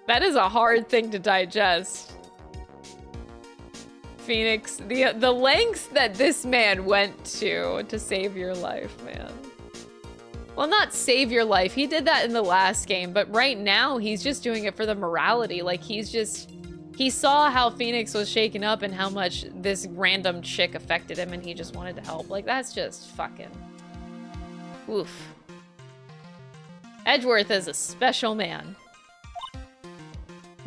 That is a hard thing to digest. Phoenix, the lengths that this man went to save your life, man. Well, not save your life. He did that in the last game, but right now he's just doing it for the morality. Like he saw how Phoenix was shaken up and how much this random chick affected him and he just wanted to help. Like that's just fucking oof. Edgeworth is a special man.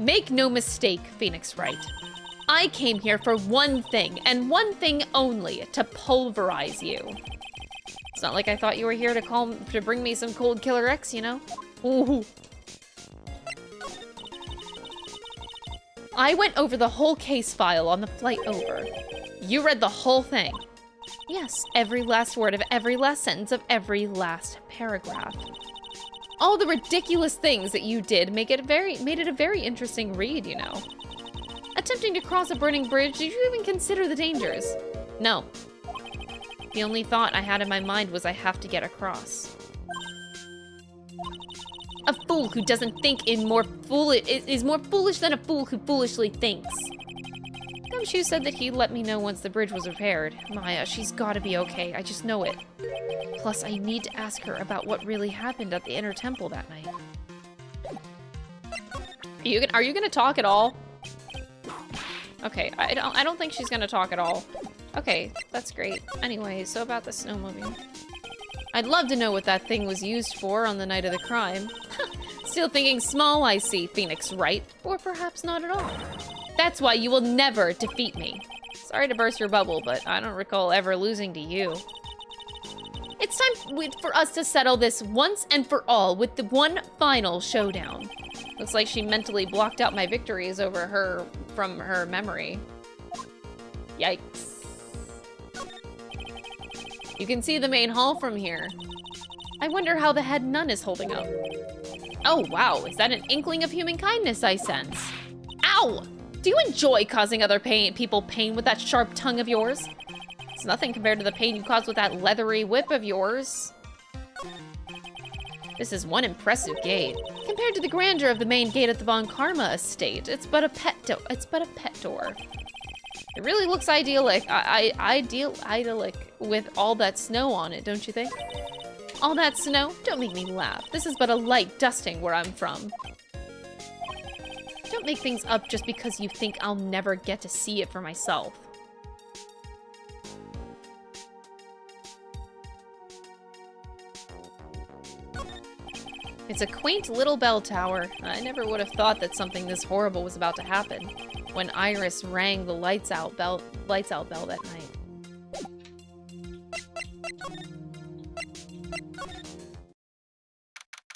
Make no mistake, Phoenix Wright. I came here for one thing, and one thing only, to pulverize you. It's not like I thought you were here to bring me some cold killer X, you know? Ooh. I went over the whole case file on the flight over. You read the whole thing. Yes, every last word of every last sentence of every last paragraph. All the ridiculous things that you did made it a very interesting read, you know. Attempting to cross a burning bridge, did you even consider the dangers? No. The only thought I had in my mind was I have to get across. A fool who doesn't think is more foolish than a fool who foolishly thinks. Gumshoe said that he'd let me know once the bridge was repaired. Maya, she's gotta be okay. I just know it. Plus, I need to ask her about what really happened at the Inner Temple that night. Are you gonna talk at all? Okay, I don't think she's gonna talk at all. Okay, that's great. Anyway, so about the snowmobile. I'd love to know what that thing was used for on the night of the crime. Still thinking small, I see, Phoenix, right? Or perhaps not at all. That's why you will never defeat me. Sorry to burst your bubble, but I don't recall ever losing to you. It's time for us to settle this once and for all with the one final showdown. Looks like she mentally blocked out my victories from her memory. Yikes. You can see the main hall from here. I wonder how the head nun is holding up. Oh wow, is that an inkling of human kindness I sense? Ow! Do you enjoy causing other people pain with that sharp tongue of yours? It's nothing compared to the pain you caused with that leathery whip of yours. This is one impressive gate. Compared to the grandeur of the main gate at the Von Karma estate, it's but a pet door. It really looks idyllic with all that snow on it, don't you think? All that snow? Don't make me laugh. This is but a light dusting where I'm from. Don't make things up just because you think I'll never get to see it for myself. It's a quaint little bell tower. I never would have thought that something this horrible was about to happen when Iris rang the lights out bell that night.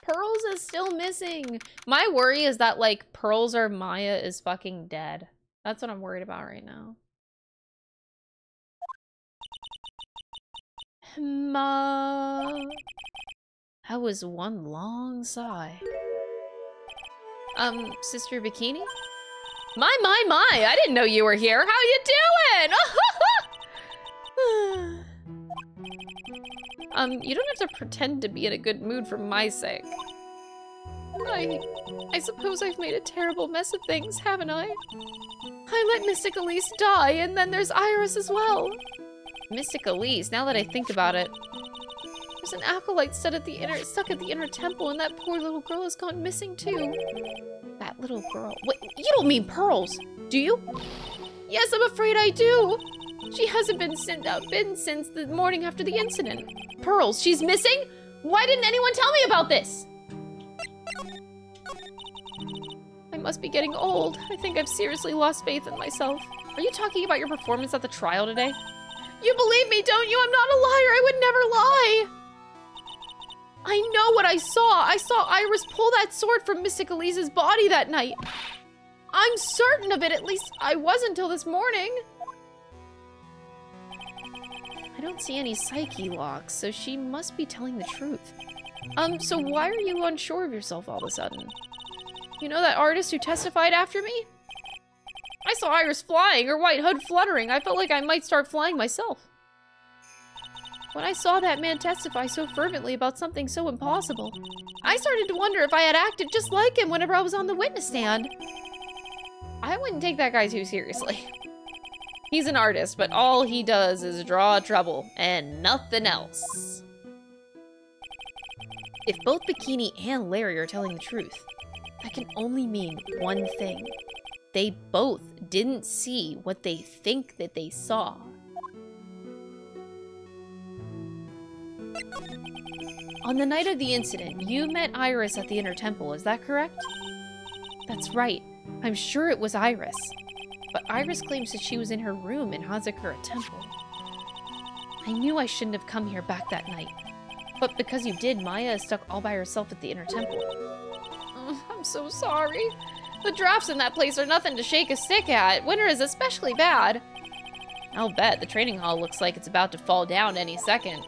Pearls is still missing. My worry is that, like, Pearls or Maya is fucking dead. That's what I'm worried about right now. That was one long sigh. Sister Bikini? My! I didn't know you were here. How you doing? You don't have to pretend to be in a good mood for my sake. I suppose I've made a terrible mess of things, haven't I? I let Mystic Elise die, and then there's Iris as well. Mystic Elise, now that I think about it. There's an acolyte stuck at the inner temple, and that poor little girl has gone missing too. That little girl. Wait, you don't mean Pearls, do you? Yes, I'm afraid I do. She hasn't been since the morning after the incident. Pearls, she's missing? Why didn't anyone tell me about this? I must be getting old. I think I've seriously lost faith in myself. Are you talking about your performance at the trial today? You believe me, don't you? I'm not a liar. I would never lie. I know what I saw. I saw Iris pull that sword from Mystic Elise's body that night. I'm certain of it. At least I was until this morning. I don't see any psyche locks, so she must be telling the truth. So why are you unsure of yourself all of a sudden? You know that artist who testified after me? I saw Iris flying, her white hood fluttering. I felt like I might start flying myself. When I saw that man testify so fervently about something so impossible, I started to wonder if I had acted just like him whenever I was on the witness stand. I wouldn't take that guy too seriously. He's an artist, but all he does is draw trouble and nothing else. If both Bikini and Larry are telling the truth, that can only mean one thing. They both didn't see what they think that they saw. On the night of the incident, you met Iris at the Inner Temple, is that correct? That's right. I'm sure it was Iris. But Iris claims that she was in her room in Hazakura Temple. I knew I shouldn't have come here back that night. But because you did, Maya is stuck all by herself at the Inner Temple. I'm so sorry. The drafts in that place are nothing to shake a stick at. Winter is especially bad. I'll bet the training hall looks like it's about to fall down any second.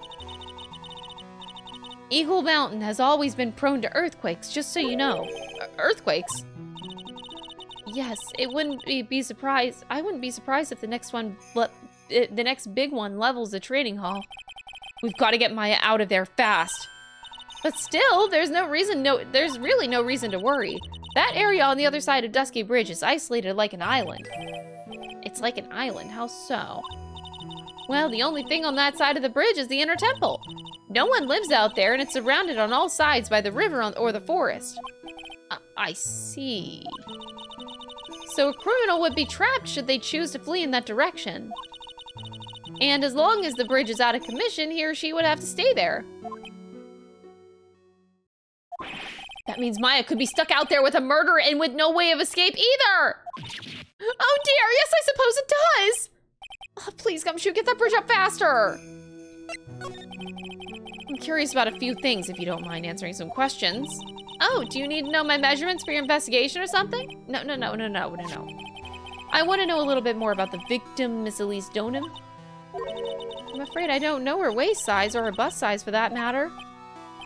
Eagle Mountain has always been prone to earthquakes, just so you know. Earthquakes? Yes, I wouldn't be surprised if the next one next big one levels the training hall. We've got to get Maya out of there fast. But still, there's really no reason to worry. That area on the other side of Dusky Bridge is isolated like an island. It's like an island, how so? Well, the only thing on that side of the bridge is the inner temple. No one lives out there, and it's surrounded on all sides by the river or the forest. I see. So a criminal would be trapped should they choose to flee in that direction. And as long as the bridge is out of commission, he or she would have to stay there. That means Maya could be stuck out there with a murderer and with no way of escape either! Oh dear, yes, I suppose it does! Oh, please, Gumshoe, get that bridge up faster! I'm curious about a few things, if you don't mind answering some questions. Oh, do you need to know my measurements for your investigation or something? No. I want to know a little bit more about the victim, Miss Elise Donham. I'm afraid I don't know her waist size or her bust size for that matter.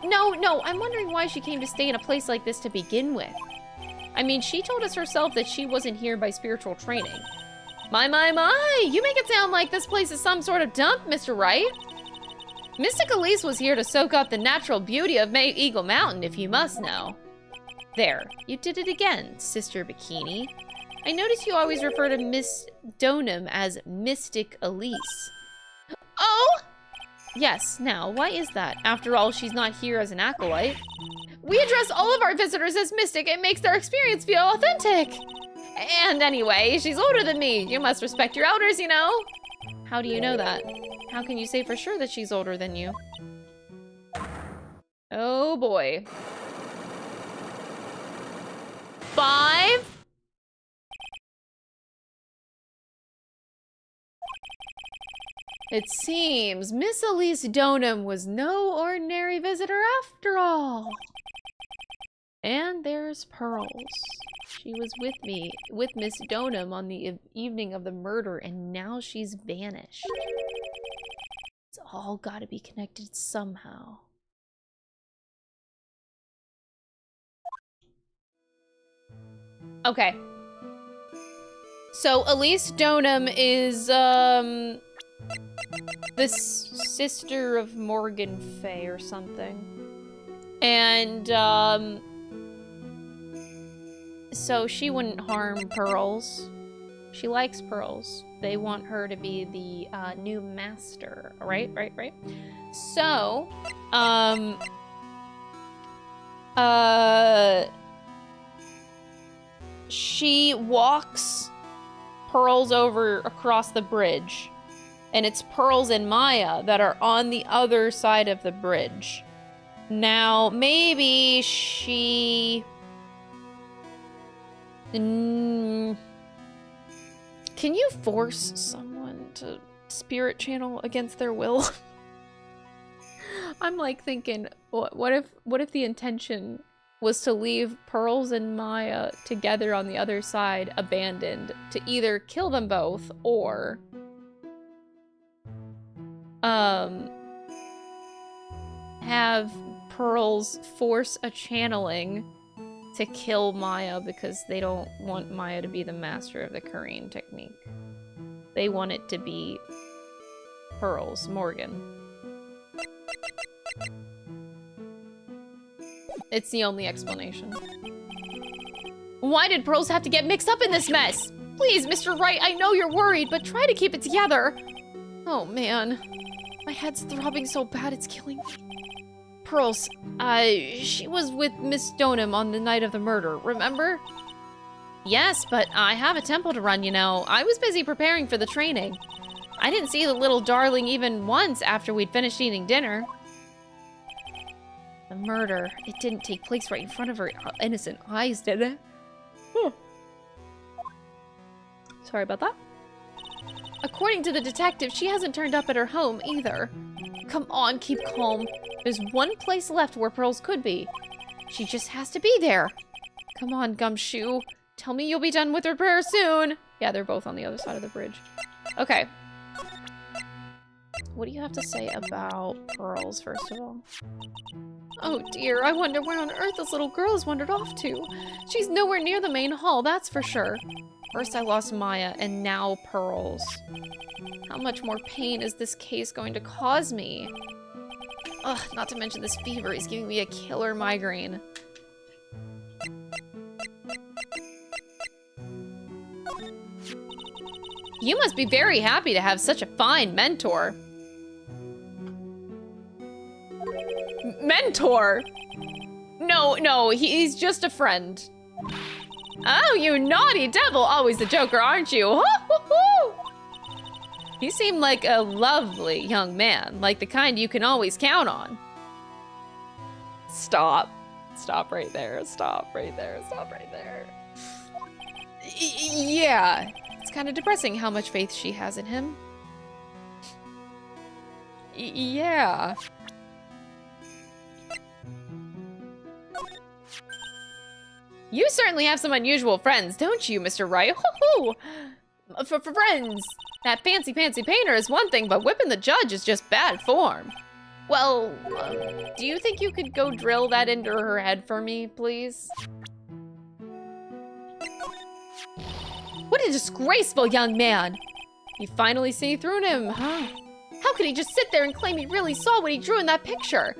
No, I'm wondering why she came to stay in a place like this to begin with. I mean, she told us herself that she wasn't here by spiritual training. My, you make it sound like this place is some sort of dump, Mr. Wright. Mystic Elise was here to soak up the natural beauty of Eagle Mountain, if you must know. There, you did it again, Sister Bikini. I notice you always refer to Miss Donham as Mystic Elise. Oh! Yes, now, why is that? After all, she's not here as an acolyte. We address all of our visitors as Mystic. It makes their experience feel authentic. And anyway, she's older than me. You must respect your elders, you know. How do you know that? How can you say for sure that she's older than you? Oh boy. 5? It seems Miss Elise Donham was no ordinary visitor after all. And there's Pearls. She was with Miss Donham on the evening of the murder, and now she's vanished. It's all gotta be connected somehow. Okay. So Elise Donham is, the sister of Morgan Fay or something. And, so she wouldn't harm Pearls. She likes Pearls. They want her to be the new master. Right? So, she walks Pearls over across the bridge. And it's Pearls and Maya that are on the other side of the bridge. Now, maybe she... Can you force someone to spirit channel against their will? I'm like thinking, what if the intention was to leave Pearls and Maya together on the other side, abandoned, to either kill them both or have Pearls force a channeling to kill Maya because they don't want Maya to be the master of the Kareen technique. They want it to be Pearls, Morgan. It's the only explanation. Why did Pearls have to get mixed up in this mess? Please, Mr. Wright, I know you're worried, but try to keep it together. Oh man, my head's throbbing so bad it's killing me. Pearls, she was with Miss Donham on the night of the murder, remember? Yes, but I have a temple to run, you know. I was busy preparing for the training. I didn't see the little darling even once after we'd finished eating dinner. The murder, it didn't take place right in front of her innocent eyes, did it? Sorry about that. According to the detective, she hasn't turned up at her home either. Come on, keep calm. There's one place left where Pearls could be. She just has to be there. Come on, Gumshoe. Tell me you'll be done with her prayer soon. Yeah, they're both on the other side of the bridge. Okay. What do you have to say about Pearls, first of all? Oh dear, I wonder where on earth this little girl has wandered off to. She's nowhere near the main hall, that's for sure. First I lost Maya, and now Pearls. How much more pain is this case going to cause me? Ugh, not to mention this fever is giving me a killer migraine. You must be very happy to have such a fine mentor. Mentor? No, he's just a friend. Oh, you naughty devil! Always the joker, aren't you? He seemed like a lovely young man, like the kind you can always count on. Stop. Stop right there. Stop right there. Stop right there. Yeah. It's kind of depressing how much faith she has in him. Yeah. You certainly have some unusual friends, don't you, Mr. Wright? Ho-ho! For friends, that fancy painter is one thing, but whipping the judge is just bad form. Well, do you think you could go drill that into her head for me, please? What a disgraceful young man! You finally see through him, huh? How could he just sit there and claim he really saw what he drew in that picture?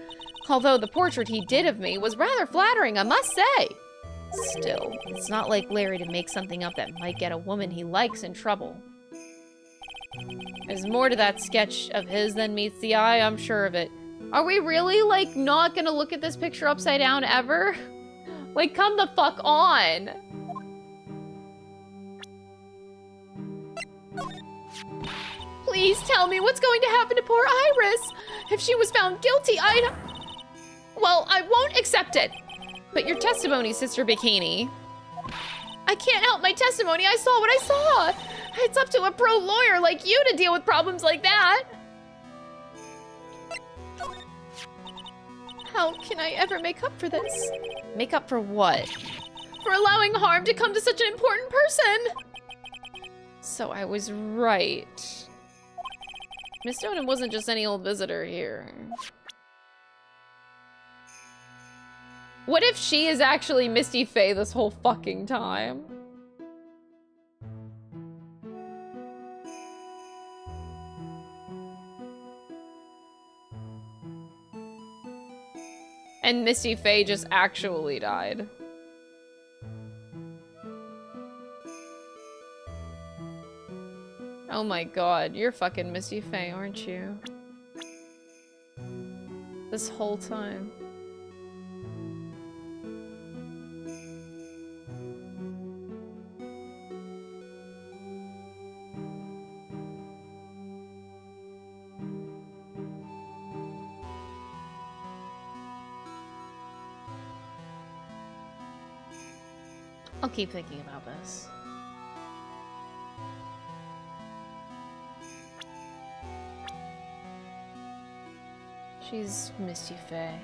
Although the portrait he did of me was rather flattering, I must say. Still, it's not like Larry to make something up that might get a woman he likes in trouble. There's more to that sketch of his than meets the eye, I'm sure of it. Are we really, like, not gonna look at this picture upside down ever? Like, come the fuck on! Please tell me what's going to happen to poor Iris! If she was found guilty, well, I won't accept it! But your testimony, Sister Bikini. I can't help my testimony. I saw what I saw. It's up to a pro lawyer like you to deal with problems like that. How can I ever make up for this? Make up for what? For allowing harm to come to such an important person. So I was right. Miss Doden wasn't just any old visitor here. What if she is actually Misty Faye this whole fucking time? And Misty Faye just actually died. Oh my god, you're fucking Misty Faye, aren't you? This whole time. I'll keep thinking about this. She's Misty Faye.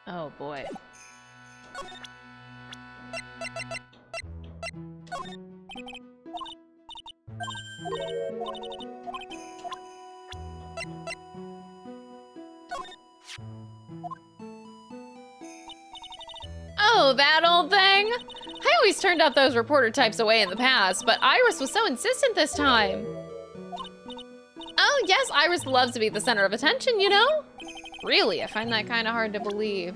Oh boy. Oh, that old thing? I always turned out those reporter types away in the past, but Iris was so insistent this time. Oh, yes, Iris loves to be the center of attention, you know? Really, I find that kind of hard to believe.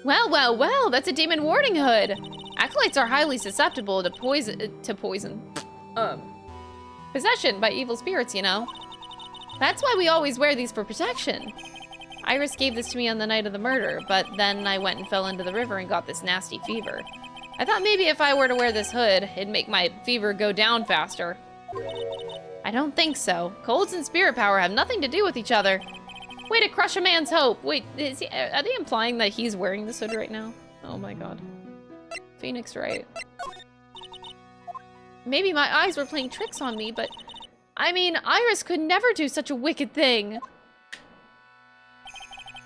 Well, that's a demon warding hood. Acolytes are highly susceptible to poison. Possession by evil spirits, you know. That's why we always wear these for protection. Iris gave this to me on the night of the murder, but then I went and fell into the river and got this nasty fever. I thought maybe if I were to wear this hood, it'd make my fever go down faster. I don't think so. Colds and spirit power have nothing to do with each other. Way to crush a man's hope. Wait, are they implying that he's wearing this hood right now? Oh my god. Phoenix Wright. Maybe my eyes were playing tricks on me, but... I mean, Iris could never do such a wicked thing.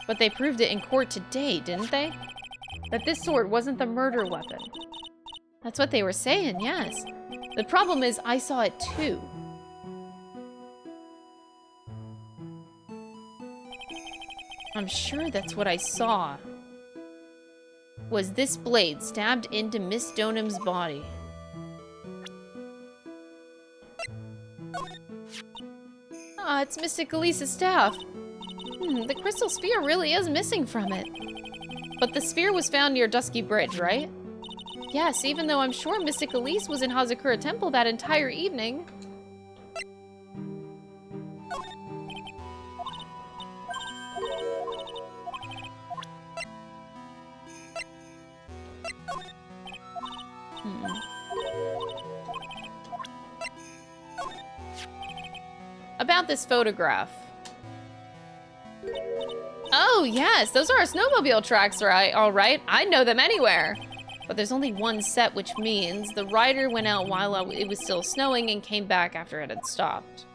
But they proved it in court today, didn't they? That this sword wasn't the murder weapon. That's what they were saying, yes. The problem is I saw it too. I'm sure that's what I saw. Was this blade stabbed into Miss Donham's body? Ah, it's Mystic Elise's staff. The crystal sphere really is missing from it. But the sphere was found near Dusky Bridge, right? Yes, even though I'm sure Mystic Elise was in Hazakura Temple that entire evening. About this photograph. Oh, yes, those are our snowmobile tracks, right? All right, I'd know them anywhere. But there's only one set, which means the rider went out while it was still snowing and came back after it had stopped.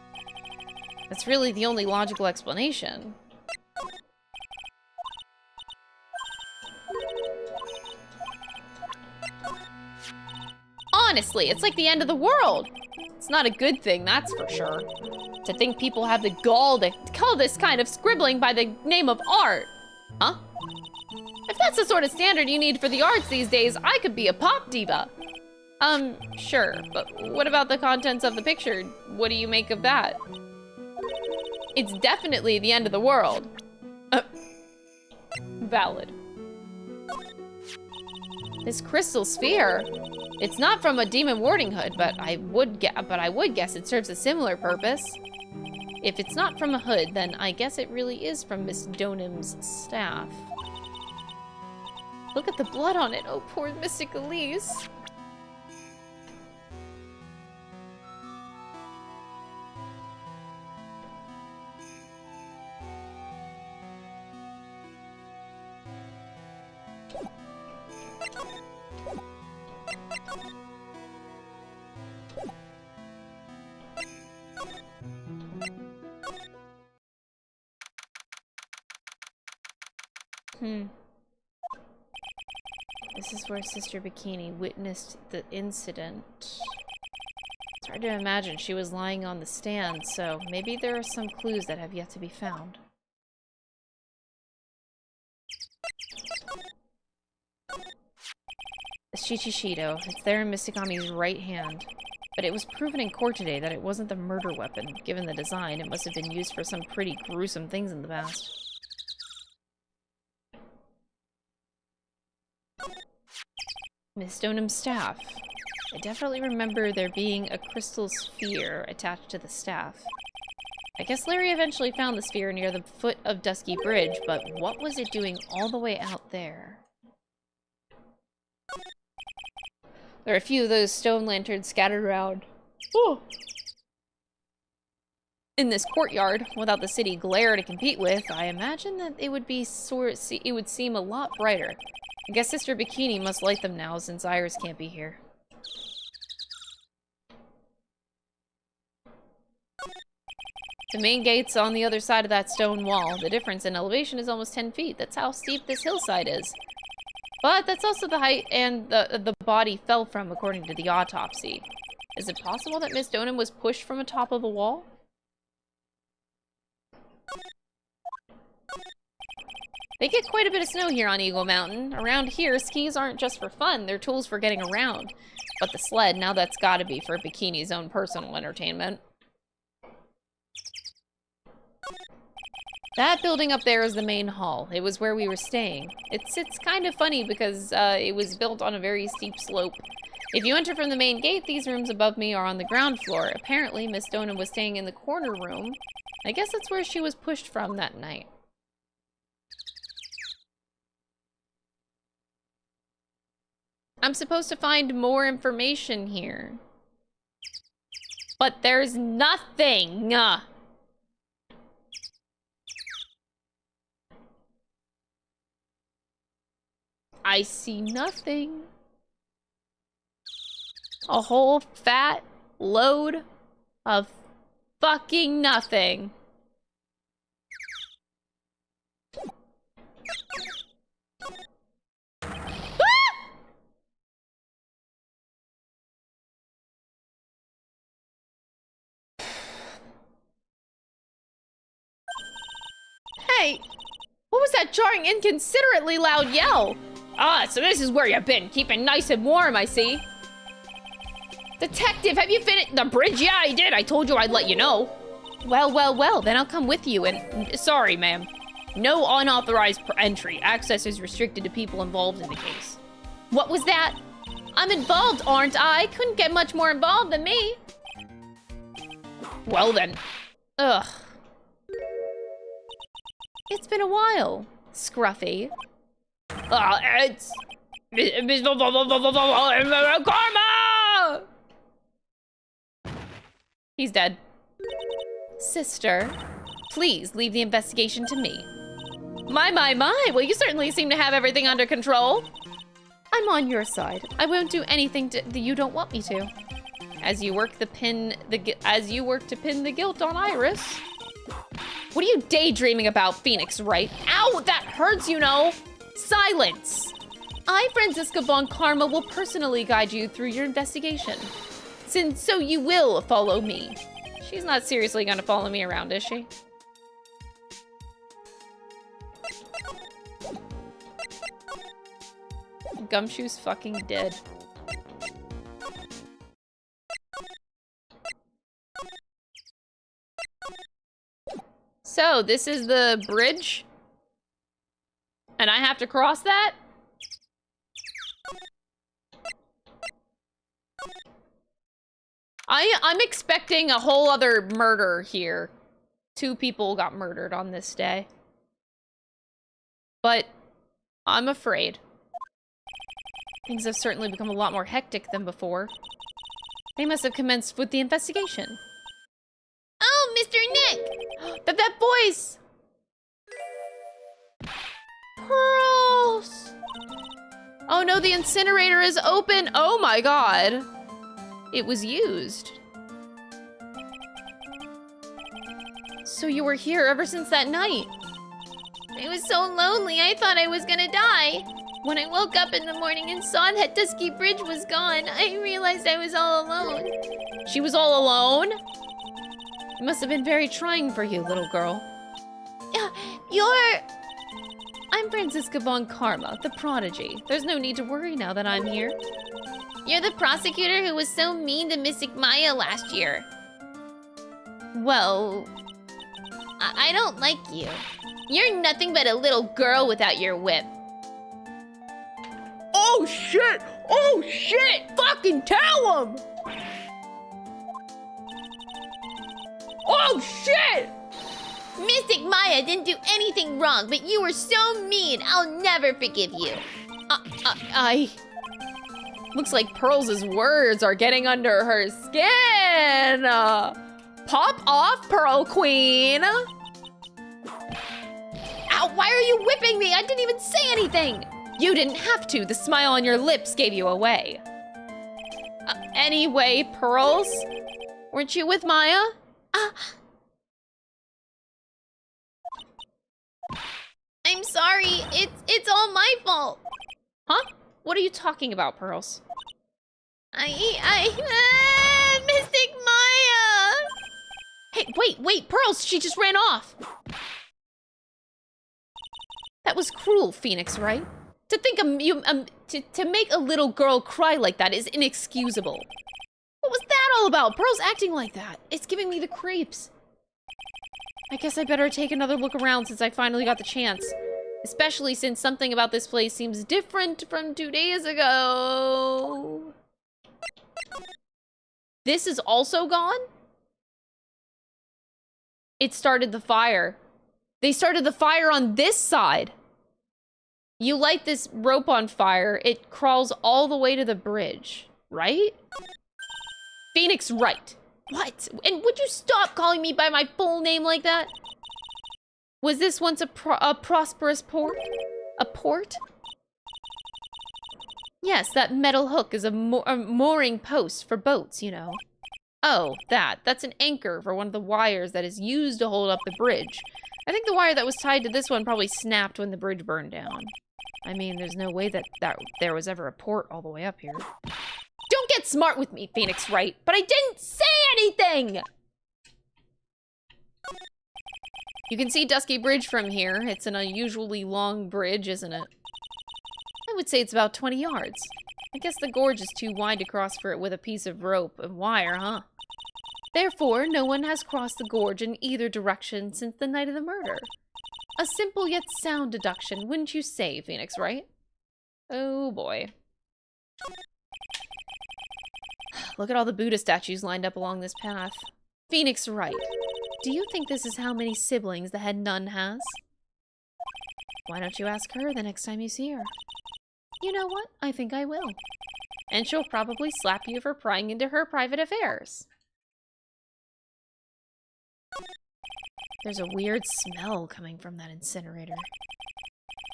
That's really the only logical explanation. Honestly, it's like the end of the world. It's not a good thing, that's for sure. To think people have the gall to call this kind of scribbling by the name of art. Huh? If that's the sort of standard you need for the arts these days, I could be a pop diva. Sure, but what about the contents of the picture? What do you make of that? It's definitely the end of the world. Valid. This crystal sphere. It's not from a demon warding hood, but I would guess it serves a similar purpose. If it's not from a hood, then I guess it really is from Miss Donham's staff. Look at the blood on it. Oh, poor Mystic Elise. This is where Sister Bikini witnessed the incident. It's hard to imagine she was lying on the stand, so maybe there are some clues that have yet to be found. The Shichishido. It's there in Mistakami's right hand. But it was proven in court today that it wasn't the murder weapon. Given the design, it must have been used for some pretty gruesome things in the past. Miss Donham's staff. I definitely remember there being a crystal sphere attached to the staff. I guess Larry eventually found the sphere near the foot of Dusky Bridge, but what was it doing all the way out there? There are a few of those stone lanterns scattered around. Ooh. In this courtyard, without the city glare to compete with, I imagine that it would be it would seem a lot brighter. I guess Sister Bikini must light them now since Iris can't be here. The main gate's on the other side of that stone wall. The difference in elevation is almost 10 feet. That's how steep this hillside is. But that's also the height and the body fell from, according to the autopsy. Is it possible that Miss Donham was pushed from atop of a wall? They get quite a bit of snow here on Eagle Mountain. Around here, skis aren't just for fun, they're tools for getting around. But the sled, now that's gotta be for Bikini's own personal entertainment. That building up there is the main hall. It was where we were staying. It's kind of funny because it was built on a very steep slope. If you enter from the main gate, these rooms above me are on the ground floor. Apparently, Miss Donham was staying in the corner room. I guess that's where she was pushed from that night. I'm supposed to find more information here. But there's nothing! I see nothing. A whole fat load of fucking nothing. Hey! What was that jarring, inconsiderately loud yell? Ah, so this is where you've been, keeping nice and warm, I see. Detective, have you finished The bridge? Yeah, I did. I told you I'd let you know. Well, well, well, then I'll come with you and... Sorry, ma'am. No unauthorized entry. Access is restricted to people involved in the case. What was that? I'm involved, aren't I? Couldn't get much more involved than me. Well then. Ugh. It's been a while, Scruffy. It's... Karma! He's dead. Sister, please leave the investigation to me. My, well, you certainly seem to have everything under control. I'm on your side. I won't do anything that you don't want me to. As you work to pin the guilt on Iris. What are you daydreaming about, Phoenix, right? Ow, that hurts, you know. Silence. I, Franziska von Karma, will personally guide you through your investigation. So you will follow me. She's not seriously gonna follow me around, is she? Gumshoe's fucking dead. So, this is the bridge? And I have to cross that? I'm expecting a whole other murder here. 2 people got murdered on this day. But I'm afraid. Things have certainly become a lot more hectic than before. They must have commenced with the investigation. Oh, Mr. Nick! That voice! Pearls! Oh no, the incinerator is open! Oh my god! It was used. So you were here ever since that night? I was so lonely, I thought I was gonna die. When I woke up in the morning and saw that Dusky Bridge was gone, I realized I was all alone. She was all alone? It must have been very trying for you, little girl. I'm Franziska von Karma, the prodigy. There's no need to worry now that I'm here. You're the prosecutor who was so mean to Mystic Maya last year. Well, I don't like you. You're nothing but a little girl without your whip. Oh shit! Oh shit! Fucking tell him! Oh shit! Mystic Maya didn't do anything wrong, but you were so mean, I'll never forgive you. Looks like Pearls' words are getting under her skin! Pop off, Pearl Queen! Ow, why are you whipping me? I didn't even say anything! You didn't have to. The smile on your lips gave you away. Anyway, Pearls, weren't you with Maya? I'm sorry. It's all my fault. Huh? What are you talking about, Pearls? Mystic Maya! Hey, wait, Pearls, she just ran off. That was cruel, Phoenix, right? To think to make a little girl cry like that is inexcusable. What was that all about? Pearl's acting like that. It's giving me the creeps. I guess I better take another look around since I finally got the chance. Especially since something about this place seems different from 2 days ago. This is also gone? It started the fire. They started the fire on this side. You light this rope on fire, it crawls all the way to the bridge, right? Phoenix, right. What? And would you stop calling me by my full name like that? Was this once a prosperous port? A port? Yes, that metal hook is a mooring post for boats, you know. Oh, that's an anchor for one of the wires that is used to hold up the bridge. I think the wire that was tied to this one probably snapped when the bridge burned down. I mean, there's no way that there was ever a port all the way up here. Don't get smart with me, Phoenix Wright, but I didn't say anything! You can see Dusky Bridge from here. It's an unusually long bridge, isn't it? I would say it's about 20 yards. I guess the gorge is too wide to cross for it with a piece of rope and wire, huh? Therefore, no one has crossed the gorge in either direction since the night of the murder. A simple yet sound deduction, wouldn't you say, Phoenix, right? Oh boy. Look at all the Buddha statues lined up along this path. Phoenix, right. Do you think this is how many siblings the head nun has? Why don't you ask her the next time you see her? You know what? I think I will. And she'll probably slap you for prying into her private affairs. There's a weird smell coming from that incinerator.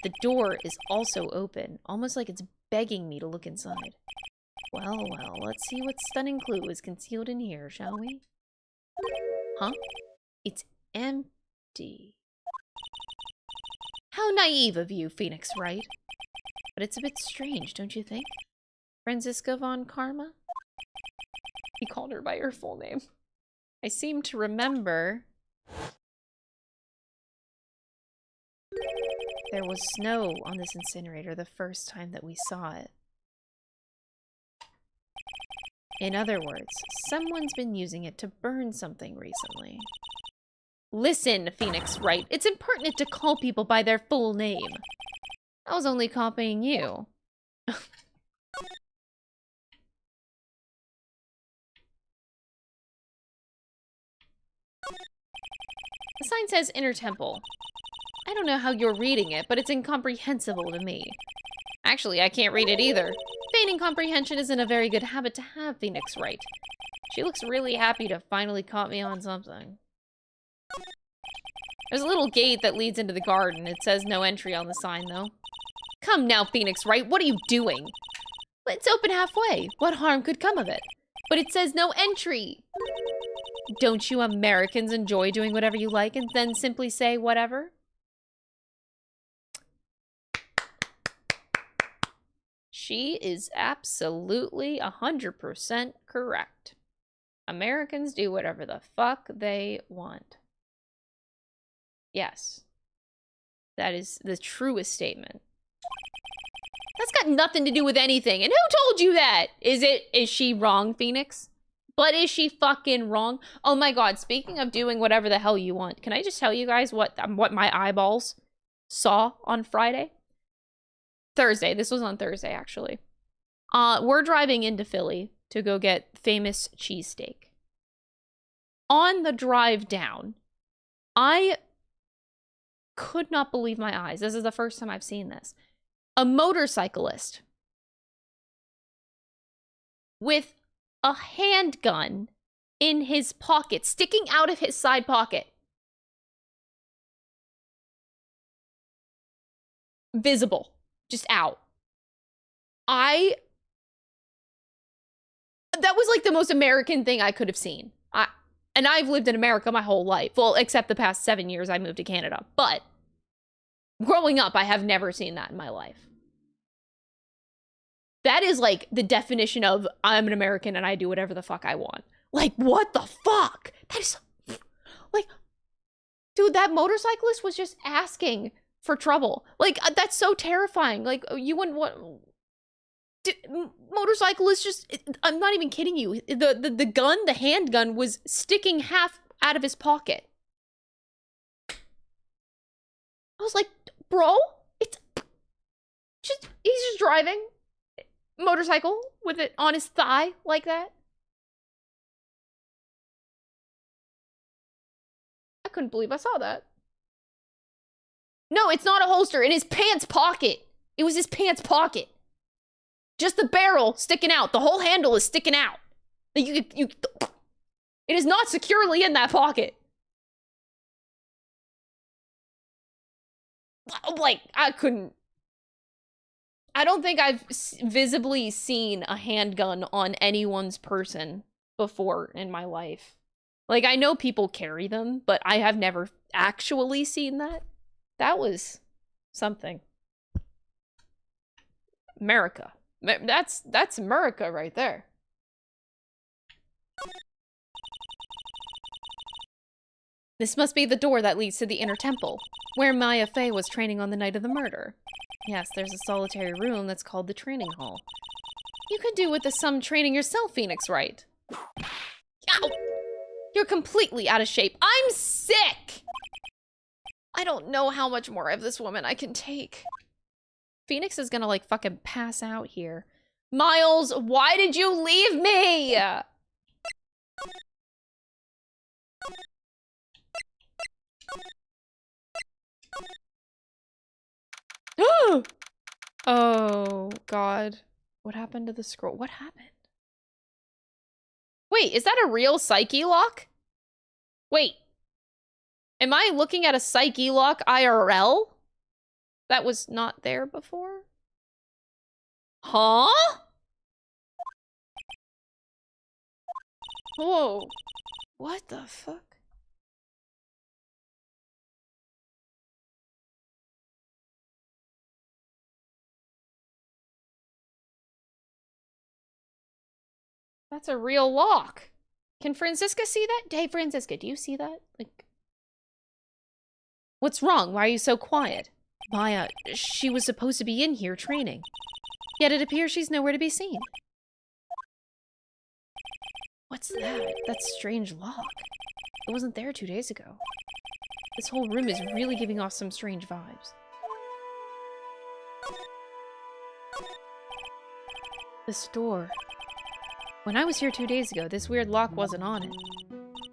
The door is also open, almost like it's begging me to look inside. Well, well, let's see what stunning clue is concealed in here, shall we? Huh? It's empty. How naive of you, Phoenix, right? But it's a bit strange, don't you think? Franziska von Karma? He called her by her full name. I seem to remember there was snow on this incinerator the first time that we saw it. In other words, someone's been using it to burn something recently. Listen, Phoenix, right? It's impertinent to call people by their full name. I was only copying you. The sign says Inner Temple. I don't know how you're reading it, but it's incomprehensible to me. Actually, I can't read it either. Feigning comprehension isn't a very good habit to have, Phoenix, right? She looks really happy to finally caught me on something. There's a little gate that leads into the garden. It says no entry on the sign, though. Come now, Phoenix, right? What are you doing? It's open halfway. What harm could come of it? But it says no entry. Don't you Americans enjoy doing whatever you like and then simply say whatever? She is absolutely 100% correct. Americans do whatever the fuck they want. Yes. That is the truest statement. That's got nothing to do with anything. And who told you that? Is she wrong, Phoenix? But is she fucking wrong? Oh my god, speaking of doing whatever the hell you want, can I just tell you guys what my eyeballs saw on Friday? Thursday. This was on Thursday, actually. We're driving into Philly to go get famous cheesesteak. On the drive down, I could not believe my eyes. This is the first time I've seen this. A motorcyclist with a handgun in his pocket, sticking out of his side pocket. Visible. Just out. That was like the most American thing I could have seen. And I've lived in America my whole life. Well, except the past 7 years I moved to Canada. But growing up, I have never seen that in my life. That is like the definition of I'm an American and I do whatever the fuck I want. Like, what the fuck? That is like, dude, that motorcyclist was just asking for trouble. Like, that's so terrifying. Like, you wouldn't want... Motorcyclist just... I'm not even kidding you. The gun, the handgun, was sticking half out of his pocket. I was like, bro, it's just... He's just driving. Motorcycle with it on his thigh like that. I couldn't believe I saw that. No, it's not a holster. In his pants pocket. It was his pants pocket. Just the barrel sticking out. The whole handle is sticking out. It is not securely in that pocket. Like, I don't think I've visibly seen a handgun on anyone's person before in my life. Like, I know people carry them, but I have never actually seen that. That was something. America. That's America right there. This must be the door that leads to the inner temple, where Maya Fey was training on the night of the murder. Yes, there's a solitary room that's called the training hall. You could do with some training yourself, Phoenix Wright. Ow! You're completely out of shape. I'm sick! I don't know how much more of this woman I can take. Phoenix is gonna, like, fucking pass out here. Miles, why did you leave me? Oh, God. What happened to the scroll? What happened? Wait, is that a real Psyche lock? Wait. Am I looking at a Psyche lock IRL? That was not there before? Huh? Whoa. What the fuck? That's a real lock. Can Franziska see that? Hey, Franziska, do you see that? Like, what's wrong? Why are you so quiet? Maya, she was supposed to be in here training. Yet it appears she's nowhere to be seen. What's that? That strange lock. It wasn't there 2 days ago. This whole room is really giving off some strange vibes. This door. When I was here 2 days ago, this weird lock wasn't on it.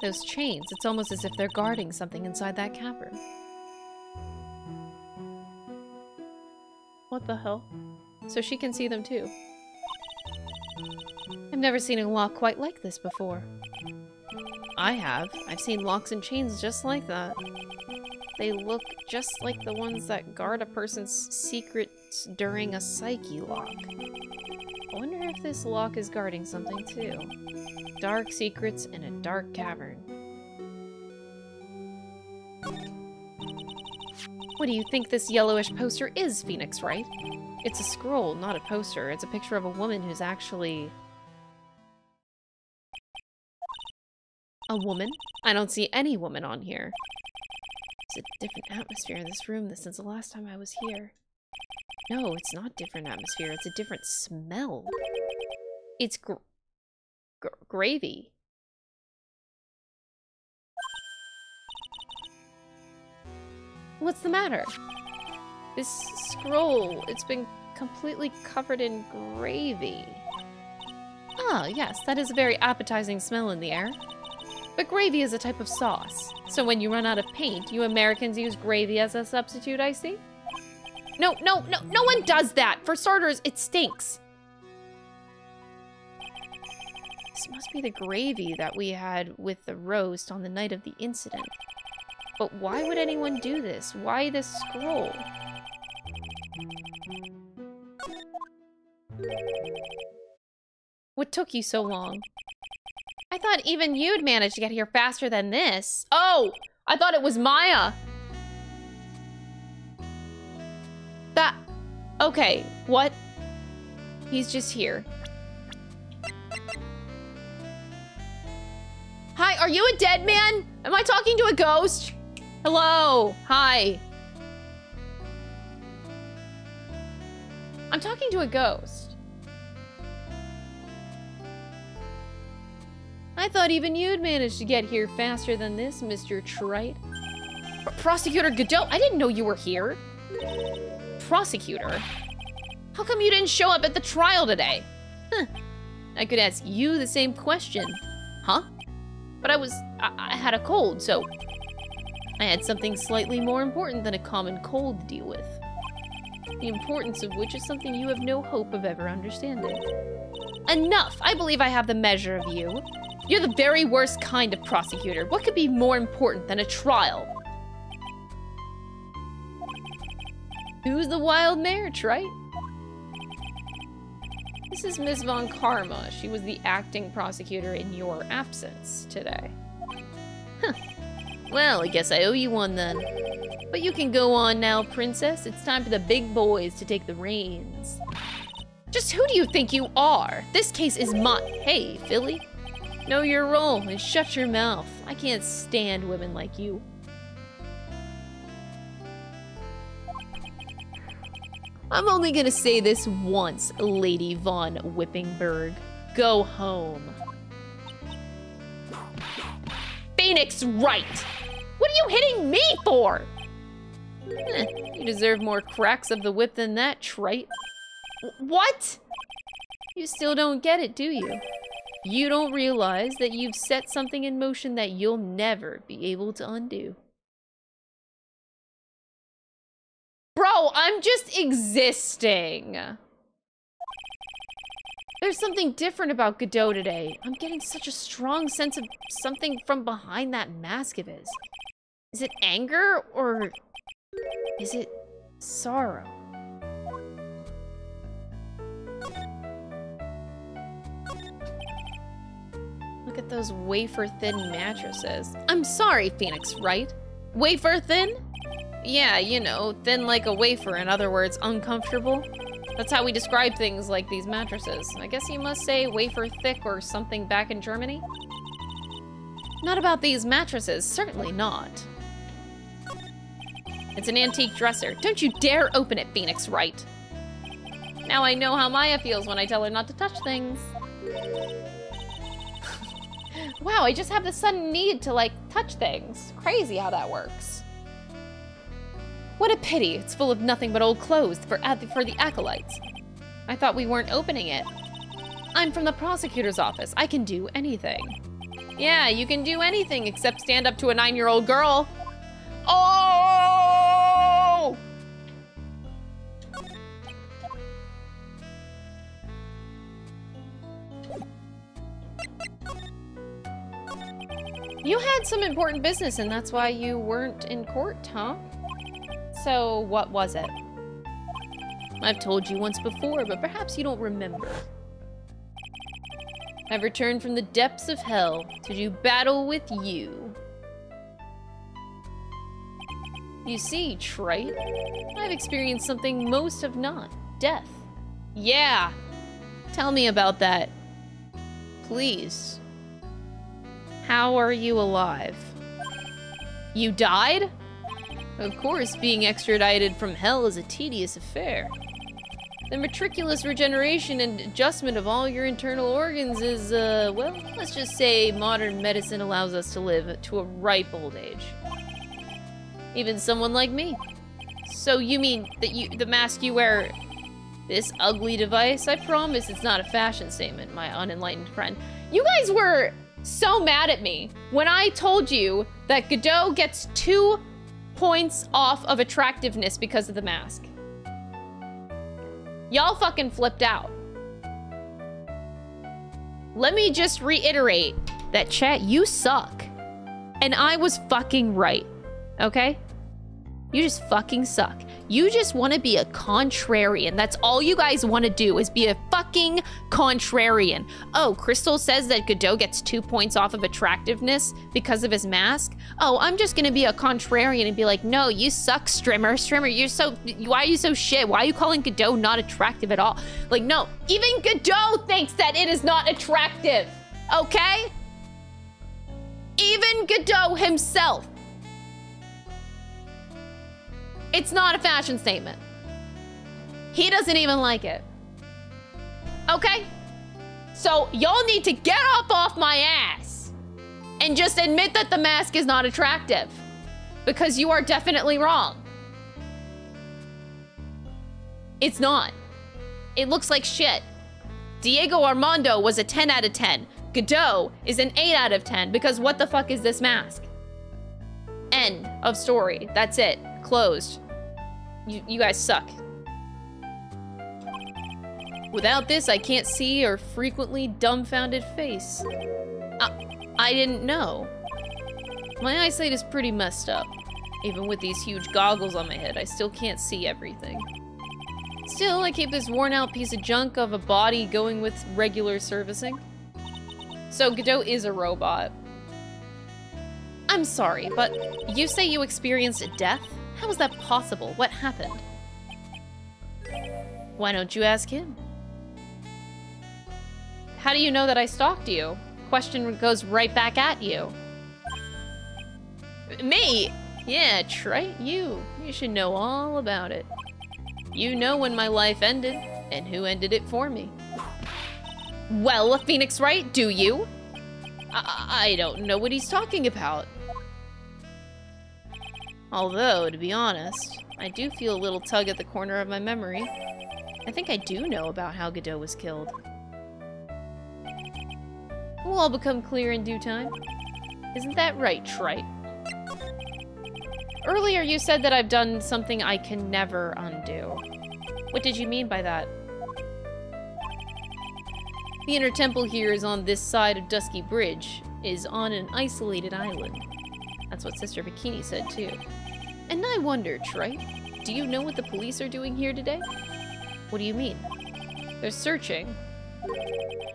Those chains, it's almost as if they're guarding something inside that cavern. What the hell? So she can see them too. I've never seen a lock quite like this before. I have. I've seen locks and chains just like that. They look just like the ones that guard a person's secrets during a Psyche lock. I wonder if this lock is guarding something too. Dark secrets in a dark cavern. What do you think this yellowish poster is, Phoenix Wright? It's a scroll, not a poster. It's a picture of a woman who's actually... a woman? I don't see any woman on here. There's a different atmosphere in this room since the last time I was here. No, it's not different atmosphere. It's a different smell. It's gravy. What's the matter? This scroll, it's been completely covered in gravy. Ah, yes, that is a very appetizing smell in the air. But gravy is a type of sauce. So when you run out of paint, you Americans use gravy as a substitute, I see? No one does that! For starters, it stinks! This must be the gravy that we had with the roast on the night of the incident. But why would anyone do this? Why this scroll? What took you so long? I thought even you'd manage to get here faster than this. Oh! I thought it was Maya! That... Okay, what? He's just here. Hi, are you a dead man? Am I talking to a ghost? Hello, hi. I'm talking to a ghost. I thought even you'd manage to get here faster than this, Mr. Trite. Prosecutor Godot, I didn't know you were here. Prosecutor? How come you didn't show up at the trial today? Huh. I could ask you the same question. Huh? But I had a cold, so I had something slightly more important than a common cold to deal with. The importance of which is something you have no hope of ever understanding. Enough! I believe I have the measure of you. You're the very worst kind of prosecutor. What could be more important than a trial? Who's the wild mare, Trite? This is Miss Von Karma. She was the acting prosecutor in your absence today. Huh. Well, I guess I owe you one then. But you can go on now, princess. It's time for the big boys to take the reins. Just who do you think you are? This case is mine. Hey, Philly. Know your role and shut your mouth. I can't stand women like you. I'm only gonna say this once, Lady Von Whippingberg. Go home. Phoenix Wright! What are you hitting me for? You deserve more cracks of the whip than that, trite. What? You still don't get it, do you? You don't realize that you've set something in motion that you'll never be able to undo. Bro, I'm just existing. There's something different about Godot today. I'm getting such a strong sense of something from behind that mask of his. Is it anger or is it sorrow? Look at those wafer-thin mattresses. I'm sorry, Phoenix Wright. Wafer-thin? Yeah, you know, thin like a wafer, in other words, uncomfortable. That's how we describe things like these mattresses. I guess you must say wafer thick or something back in Germany? Not about these mattresses, certainly not. It's an antique dresser. Don't you dare open it, Phoenix Wright. Now I know how Maya feels when I tell her not to touch things. Wow, I just have the sudden need to, like, touch things. Crazy how that works. What a pity. It's full of nothing but old clothes for the acolytes. I thought we weren't opening it. I'm from the prosecutor's office. I can do anything. Yeah, you can do anything except stand up to a 9-year-old girl. Oh! You had some important business and that's why you weren't in court, huh? So, what was it? I've told you once before, but perhaps you don't remember. I've returned from the depths of hell to do battle with you. You see, trite, I've experienced something most have not. Death. Yeah! Tell me about that. Please. How are you alive? You died? Of course, being extradited from hell is a tedious affair. The meticulous regeneration and adjustment of all your internal organs is, well, let's just say modern medicine allows us to live to a ripe old age. Even someone like me. So you mean that the mask you wear, this ugly device? I promise it's not a fashion statement, my unenlightened friend. You guys were so mad at me when I told you that Godot gets 2 points off of attractiveness because of the mask. Y'all fucking flipped out. Let me just reiterate that, chat, you suck. And I was fucking right. Okay? You just fucking suck. You just want to be a contrarian. That's all you guys want to do, is be a fucking contrarian. Oh, Crystal says that Godot gets 2 points off of attractiveness because of his mask. Oh, I'm just going to be a contrarian and be like, no, you suck, Strimmer. Strimmer, why are you so shit? Why are you calling Godot not attractive at all? Like, no, even Godot thinks that it is not attractive. Okay? Even Godot himself. It's not a fashion statement. He doesn't even like it. Okay? So y'all need to get up off my ass and just admit that the mask is not attractive, because you are definitely wrong. It's not. It looks like shit. Diego Armando was a 10 out of 10. Godot is an 8 out of 10 because what the fuck is this mask? End of story. That's it. Closed. You guys suck. Without this, I can't see your frequently dumbfounded face. I didn't know. My eyesight is pretty messed up. Even with these huge goggles on my head, I still can't see everything. Still, I keep this worn-out piece of junk of a body going with regular servicing. So Godot is a robot. I'm sorry, but you say you experienced a death? How is that possible? What happened? Why don't you ask him? How do you know that I stalked you? question goes right back at you. Me? Yeah, Trite, you. You should know all about it. You know when my life ended, and who ended it for me. Well, Phoenix Wright, do you? I don't know what he's talking about. Although, to be honest, I do feel a little tug at the corner of my memory. I think I do know about how Godot was killed. It will all become clear in due time. Isn't that right, Trite? Earlier you said that I've done something I can never undo. What did you mean by that? The inner temple here is on this side of Dusky Bridge, is on an isolated island. That's what Sister Bikini said too. And I wonder, Trite, do you know what the police are doing here today? What do you mean? They're searching.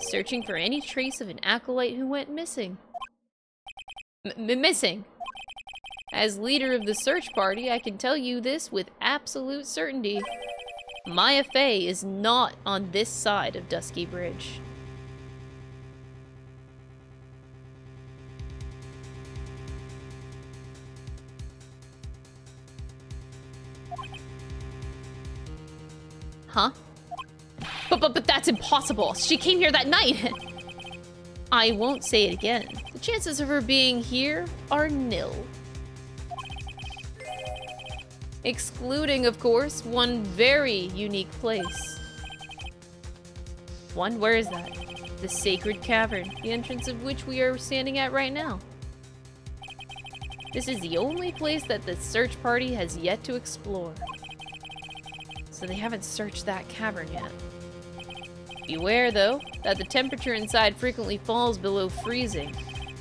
Searching for any trace of an acolyte who went missing. Missing? As leader of the search party, I can tell you this with absolute certainty. Maya Fey is not on this side of Dusky Bridge. Huh? But that's impossible. She came here that night. I won't say it again. The chances of her being here are nil. Excluding, of course, one very unique place. One? Where is that? The Sacred Cavern, the entrance of which we are standing at right now. This is the only place that the search party has yet to explore. So they haven't searched that cavern yet. Beware, though, that the temperature inside frequently falls below freezing.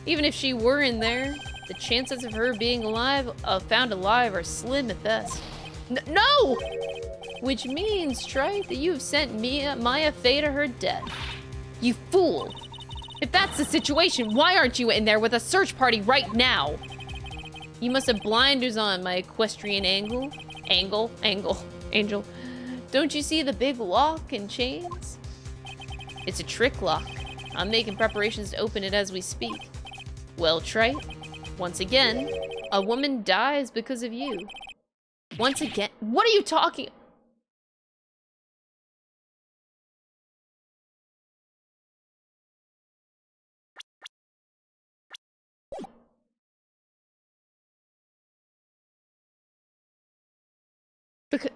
Even if she were in there, the chances of her being found alive are slim at best. No! Which means, Trite, that you've sent Maya Fey to her death. You fool! If that's the situation, why aren't you in there with a search party right now? You must have blinders on, my equestrian angel. Don't you see the big lock and chains? It's a trick lock. I'm making preparations to open it as we speak. Well, Trite, once again, a woman dies because of you. Once again? What are you talking? Because...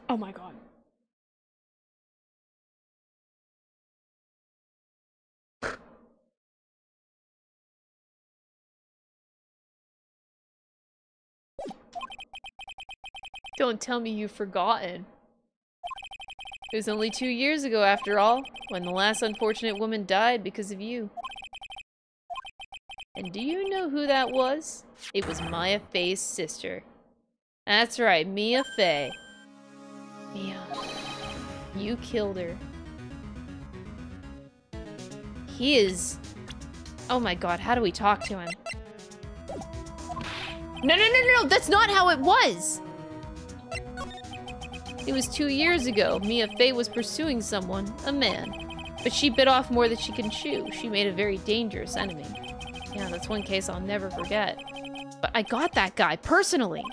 Oh my god. Don't tell me you've forgotten. It was only 2 years ago, after all, when the last unfortunate woman died because of you. And do you know who that was? It was Maya Fey's sister. That's right, Mia Fey. Mia, you killed her. He is... Oh my god, how do we talk to him? No, that's not how it was! It was 2 years ago. Mia Fey was pursuing someone, a man. But she bit off more than she can chew. She made a very dangerous enemy. Yeah, that's one case I'll never forget. But I got that guy, personally.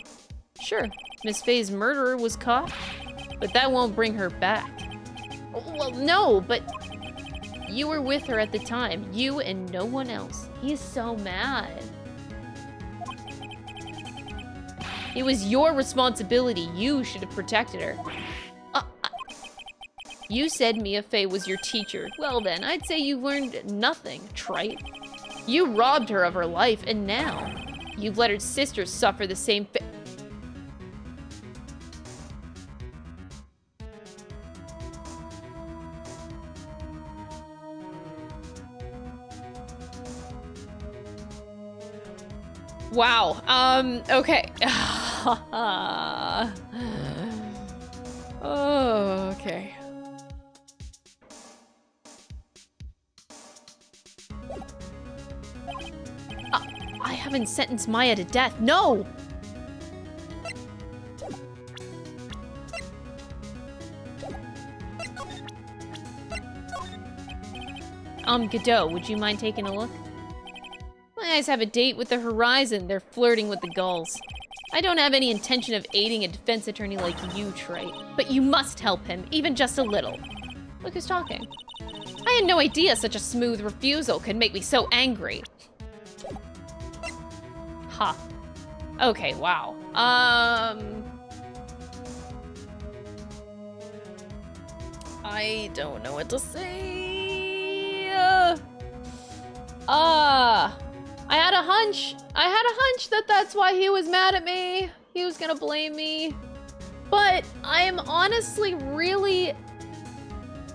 Sure, Miss Fey's murderer was caught, but that won't bring her back. Well, no, but you were with her at the time. You and no one else. He is so mad. It was your responsibility. You should have protected her. You said Mia Fey was your teacher. Well then, I'd say you learned nothing, Trite. You robbed her of her life, and now you've let her sister suffer the same fate. Wow, okay. Oh, okay. I haven't sentenced Maya to death. No! Godot, would you mind taking a look? My eyes have a date with the horizon. They're flirting with the gulls. I don't have any intention of aiding a defense attorney like you, Trey. But you must help him, even just a little. Look who's talking. I had no idea such a smooth refusal could make me so angry. Ha. Okay, wow. I don't know what to say. I had a hunch. That that's why he was mad at me. He was gonna blame me. But I am honestly really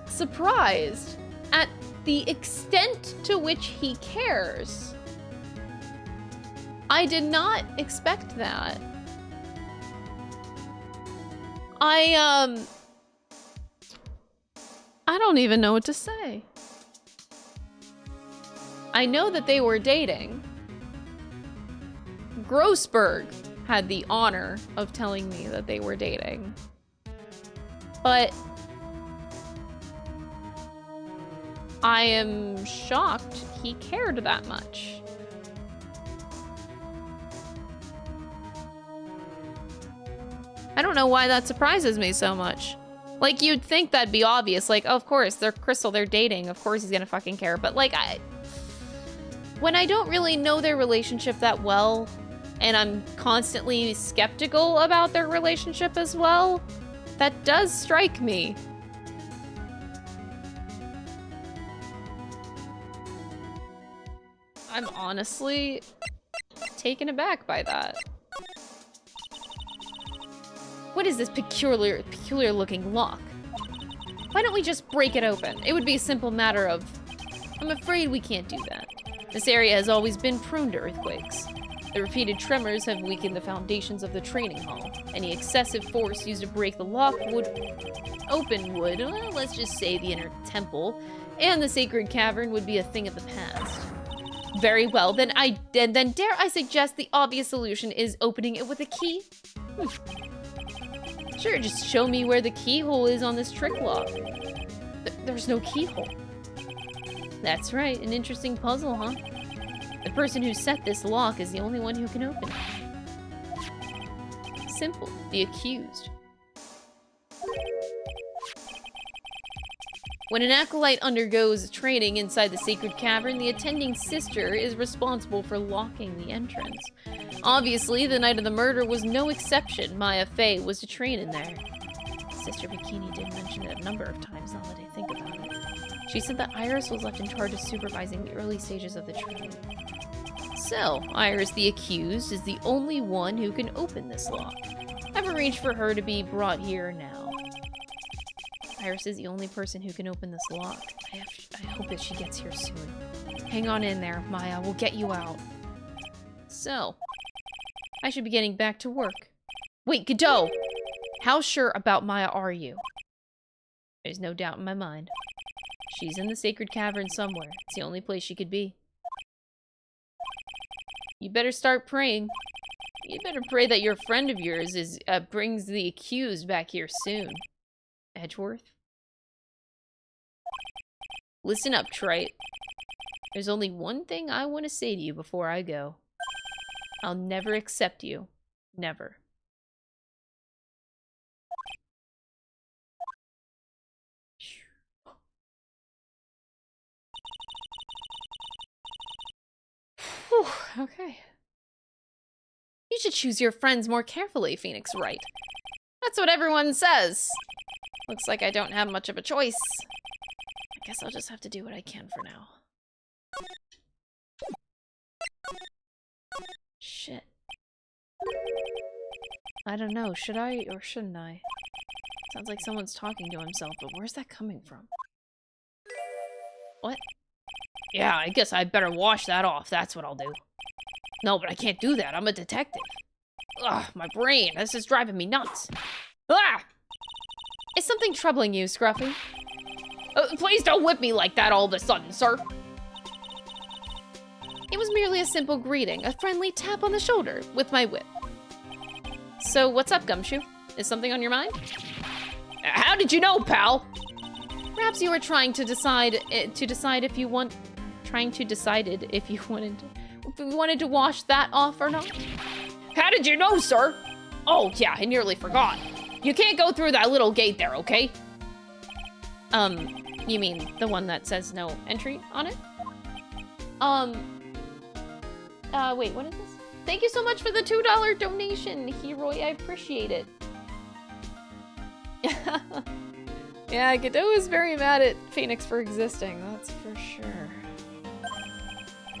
surprised at the extent to which he cares. I did not expect that. I don't even know what to say. I know that they were dating. Grossberg had the honor of telling me that they were dating. But I am shocked he cared that much. I don't know why that surprises me so much. Like, you'd think that'd be obvious. Like, oh, of course, they're Crystal, they're dating. Of course he's gonna fucking care. But, like, when I don't really know their relationship that well, and I'm constantly skeptical about their relationship as well, that does strike me. I'm honestly taken aback by that. What is this peculiar looking lock? Why don't we just break it open? It would be a simple matter of... I'm afraid we can't do that. This area has always been prone to earthquakes. The repeated tremors have weakened the foundations of the training hall. Any excessive force used to break the lock would... well, let's just say the inner temple, and the sacred cavern would be a thing of the past. Very well, then dare I suggest the obvious solution is opening it with a key? Sure, just show me where the keyhole is on this trick lock. There's no keyhole. That's right, an interesting puzzle, huh? The person who set this lock is the only one who can open it. Simple, the accused. When an acolyte undergoes training inside the sacred cavern, the attending sister is responsible for locking the entrance. Obviously, the night of the murder was no exception. Maya Fey was to train in there. Sister Bikini did mention it a number of times now that I think about it. She said that Iris was left in charge of supervising the early stages of the training. So, Iris the accused is the only one who can open this lock. I've arranged for her to be brought here now. Iris is the only person who can open this lock. I hope that she gets here soon. Hang on in there, Maya. We'll get you out. So, I should be getting back to work. Wait, Godot! How sure about Maya are you? There's no doubt in my mind. She's in the sacred cavern somewhere. It's the only place she could be. You better start praying. You better pray that your friend of yours brings the accused back here soon. Edgeworth? Listen up, Trite. There's only one thing I want to say to you before I go. I'll never accept you. Never. Whew, okay. You should choose your friends more carefully, Phoenix Wright. That's what everyone says. Looks like I don't have much of a choice. I guess I'll just have to do what I can for now. Shit. I don't know, should I or shouldn't I? Sounds like someone's talking to himself, but where's that coming from? What? Yeah, I guess I better wash that off, that's what I'll do. No, but I can't do that, I'm a detective. Ugh, my brain. This is driving me nuts. Ah! Is something troubling you, Scruffy? Please don't whip me like that all of a sudden, sir. It was merely a simple greeting, a friendly tap on the shoulder with my whip. So what's up, Gumshoe? Is something on your mind? How did you know, pal? Perhaps you were trying to decide if you wanted to wash that off or not. How did you know, sir? Oh yeah, I nearly forgot. You can't go through that little gate there, okay? You mean the one that says no entry on it? Wait, what is this? Thank you so much for the $2 donation, Heroi. I appreciate it. Yeah, Godot is very mad at Phoenix for existing, that's for sure.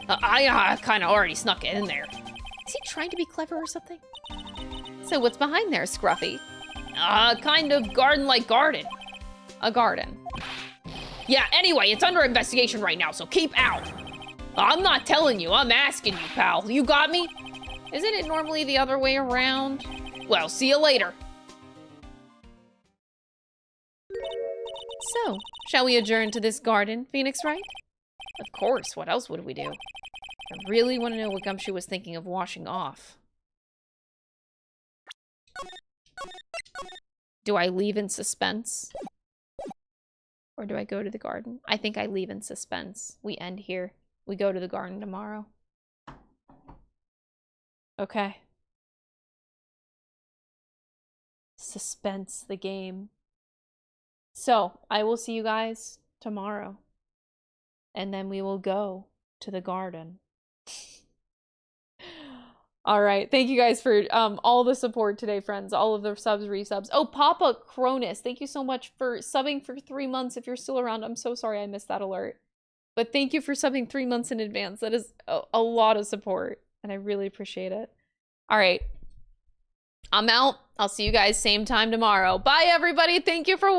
I kind of already snuck it in there. Is he trying to be clever or something? So what's behind there, Scruffy? Kind of garden-like garden. A garden. Yeah, anyway, it's under investigation right now, so keep out. I'm not telling you, I'm asking you, pal. You got me? Isn't it normally the other way around? Well, see you later. So, shall we adjourn to this garden, Phoenix Wright? Of course, what else would we do? I really want to know what Gumshoe was thinking of washing off. Do I leave in suspense? Or do I go to the garden? I think I leave in suspense. We end here. We go to the garden tomorrow. Okay. Suspense the game. So, I will see you guys tomorrow. And then we will go to the garden. All right. Thank you guys for all the support today, friends. All of the subs, resubs. Oh, Papa Cronus, thank you so much for subbing for 3 months. If you're still around, I'm so sorry I missed that alert. But thank you for subbing 3 months in advance. That is a lot of support, and I really appreciate it. All right. I'm out. I'll see you guys same time tomorrow. Bye, everybody. Thank you for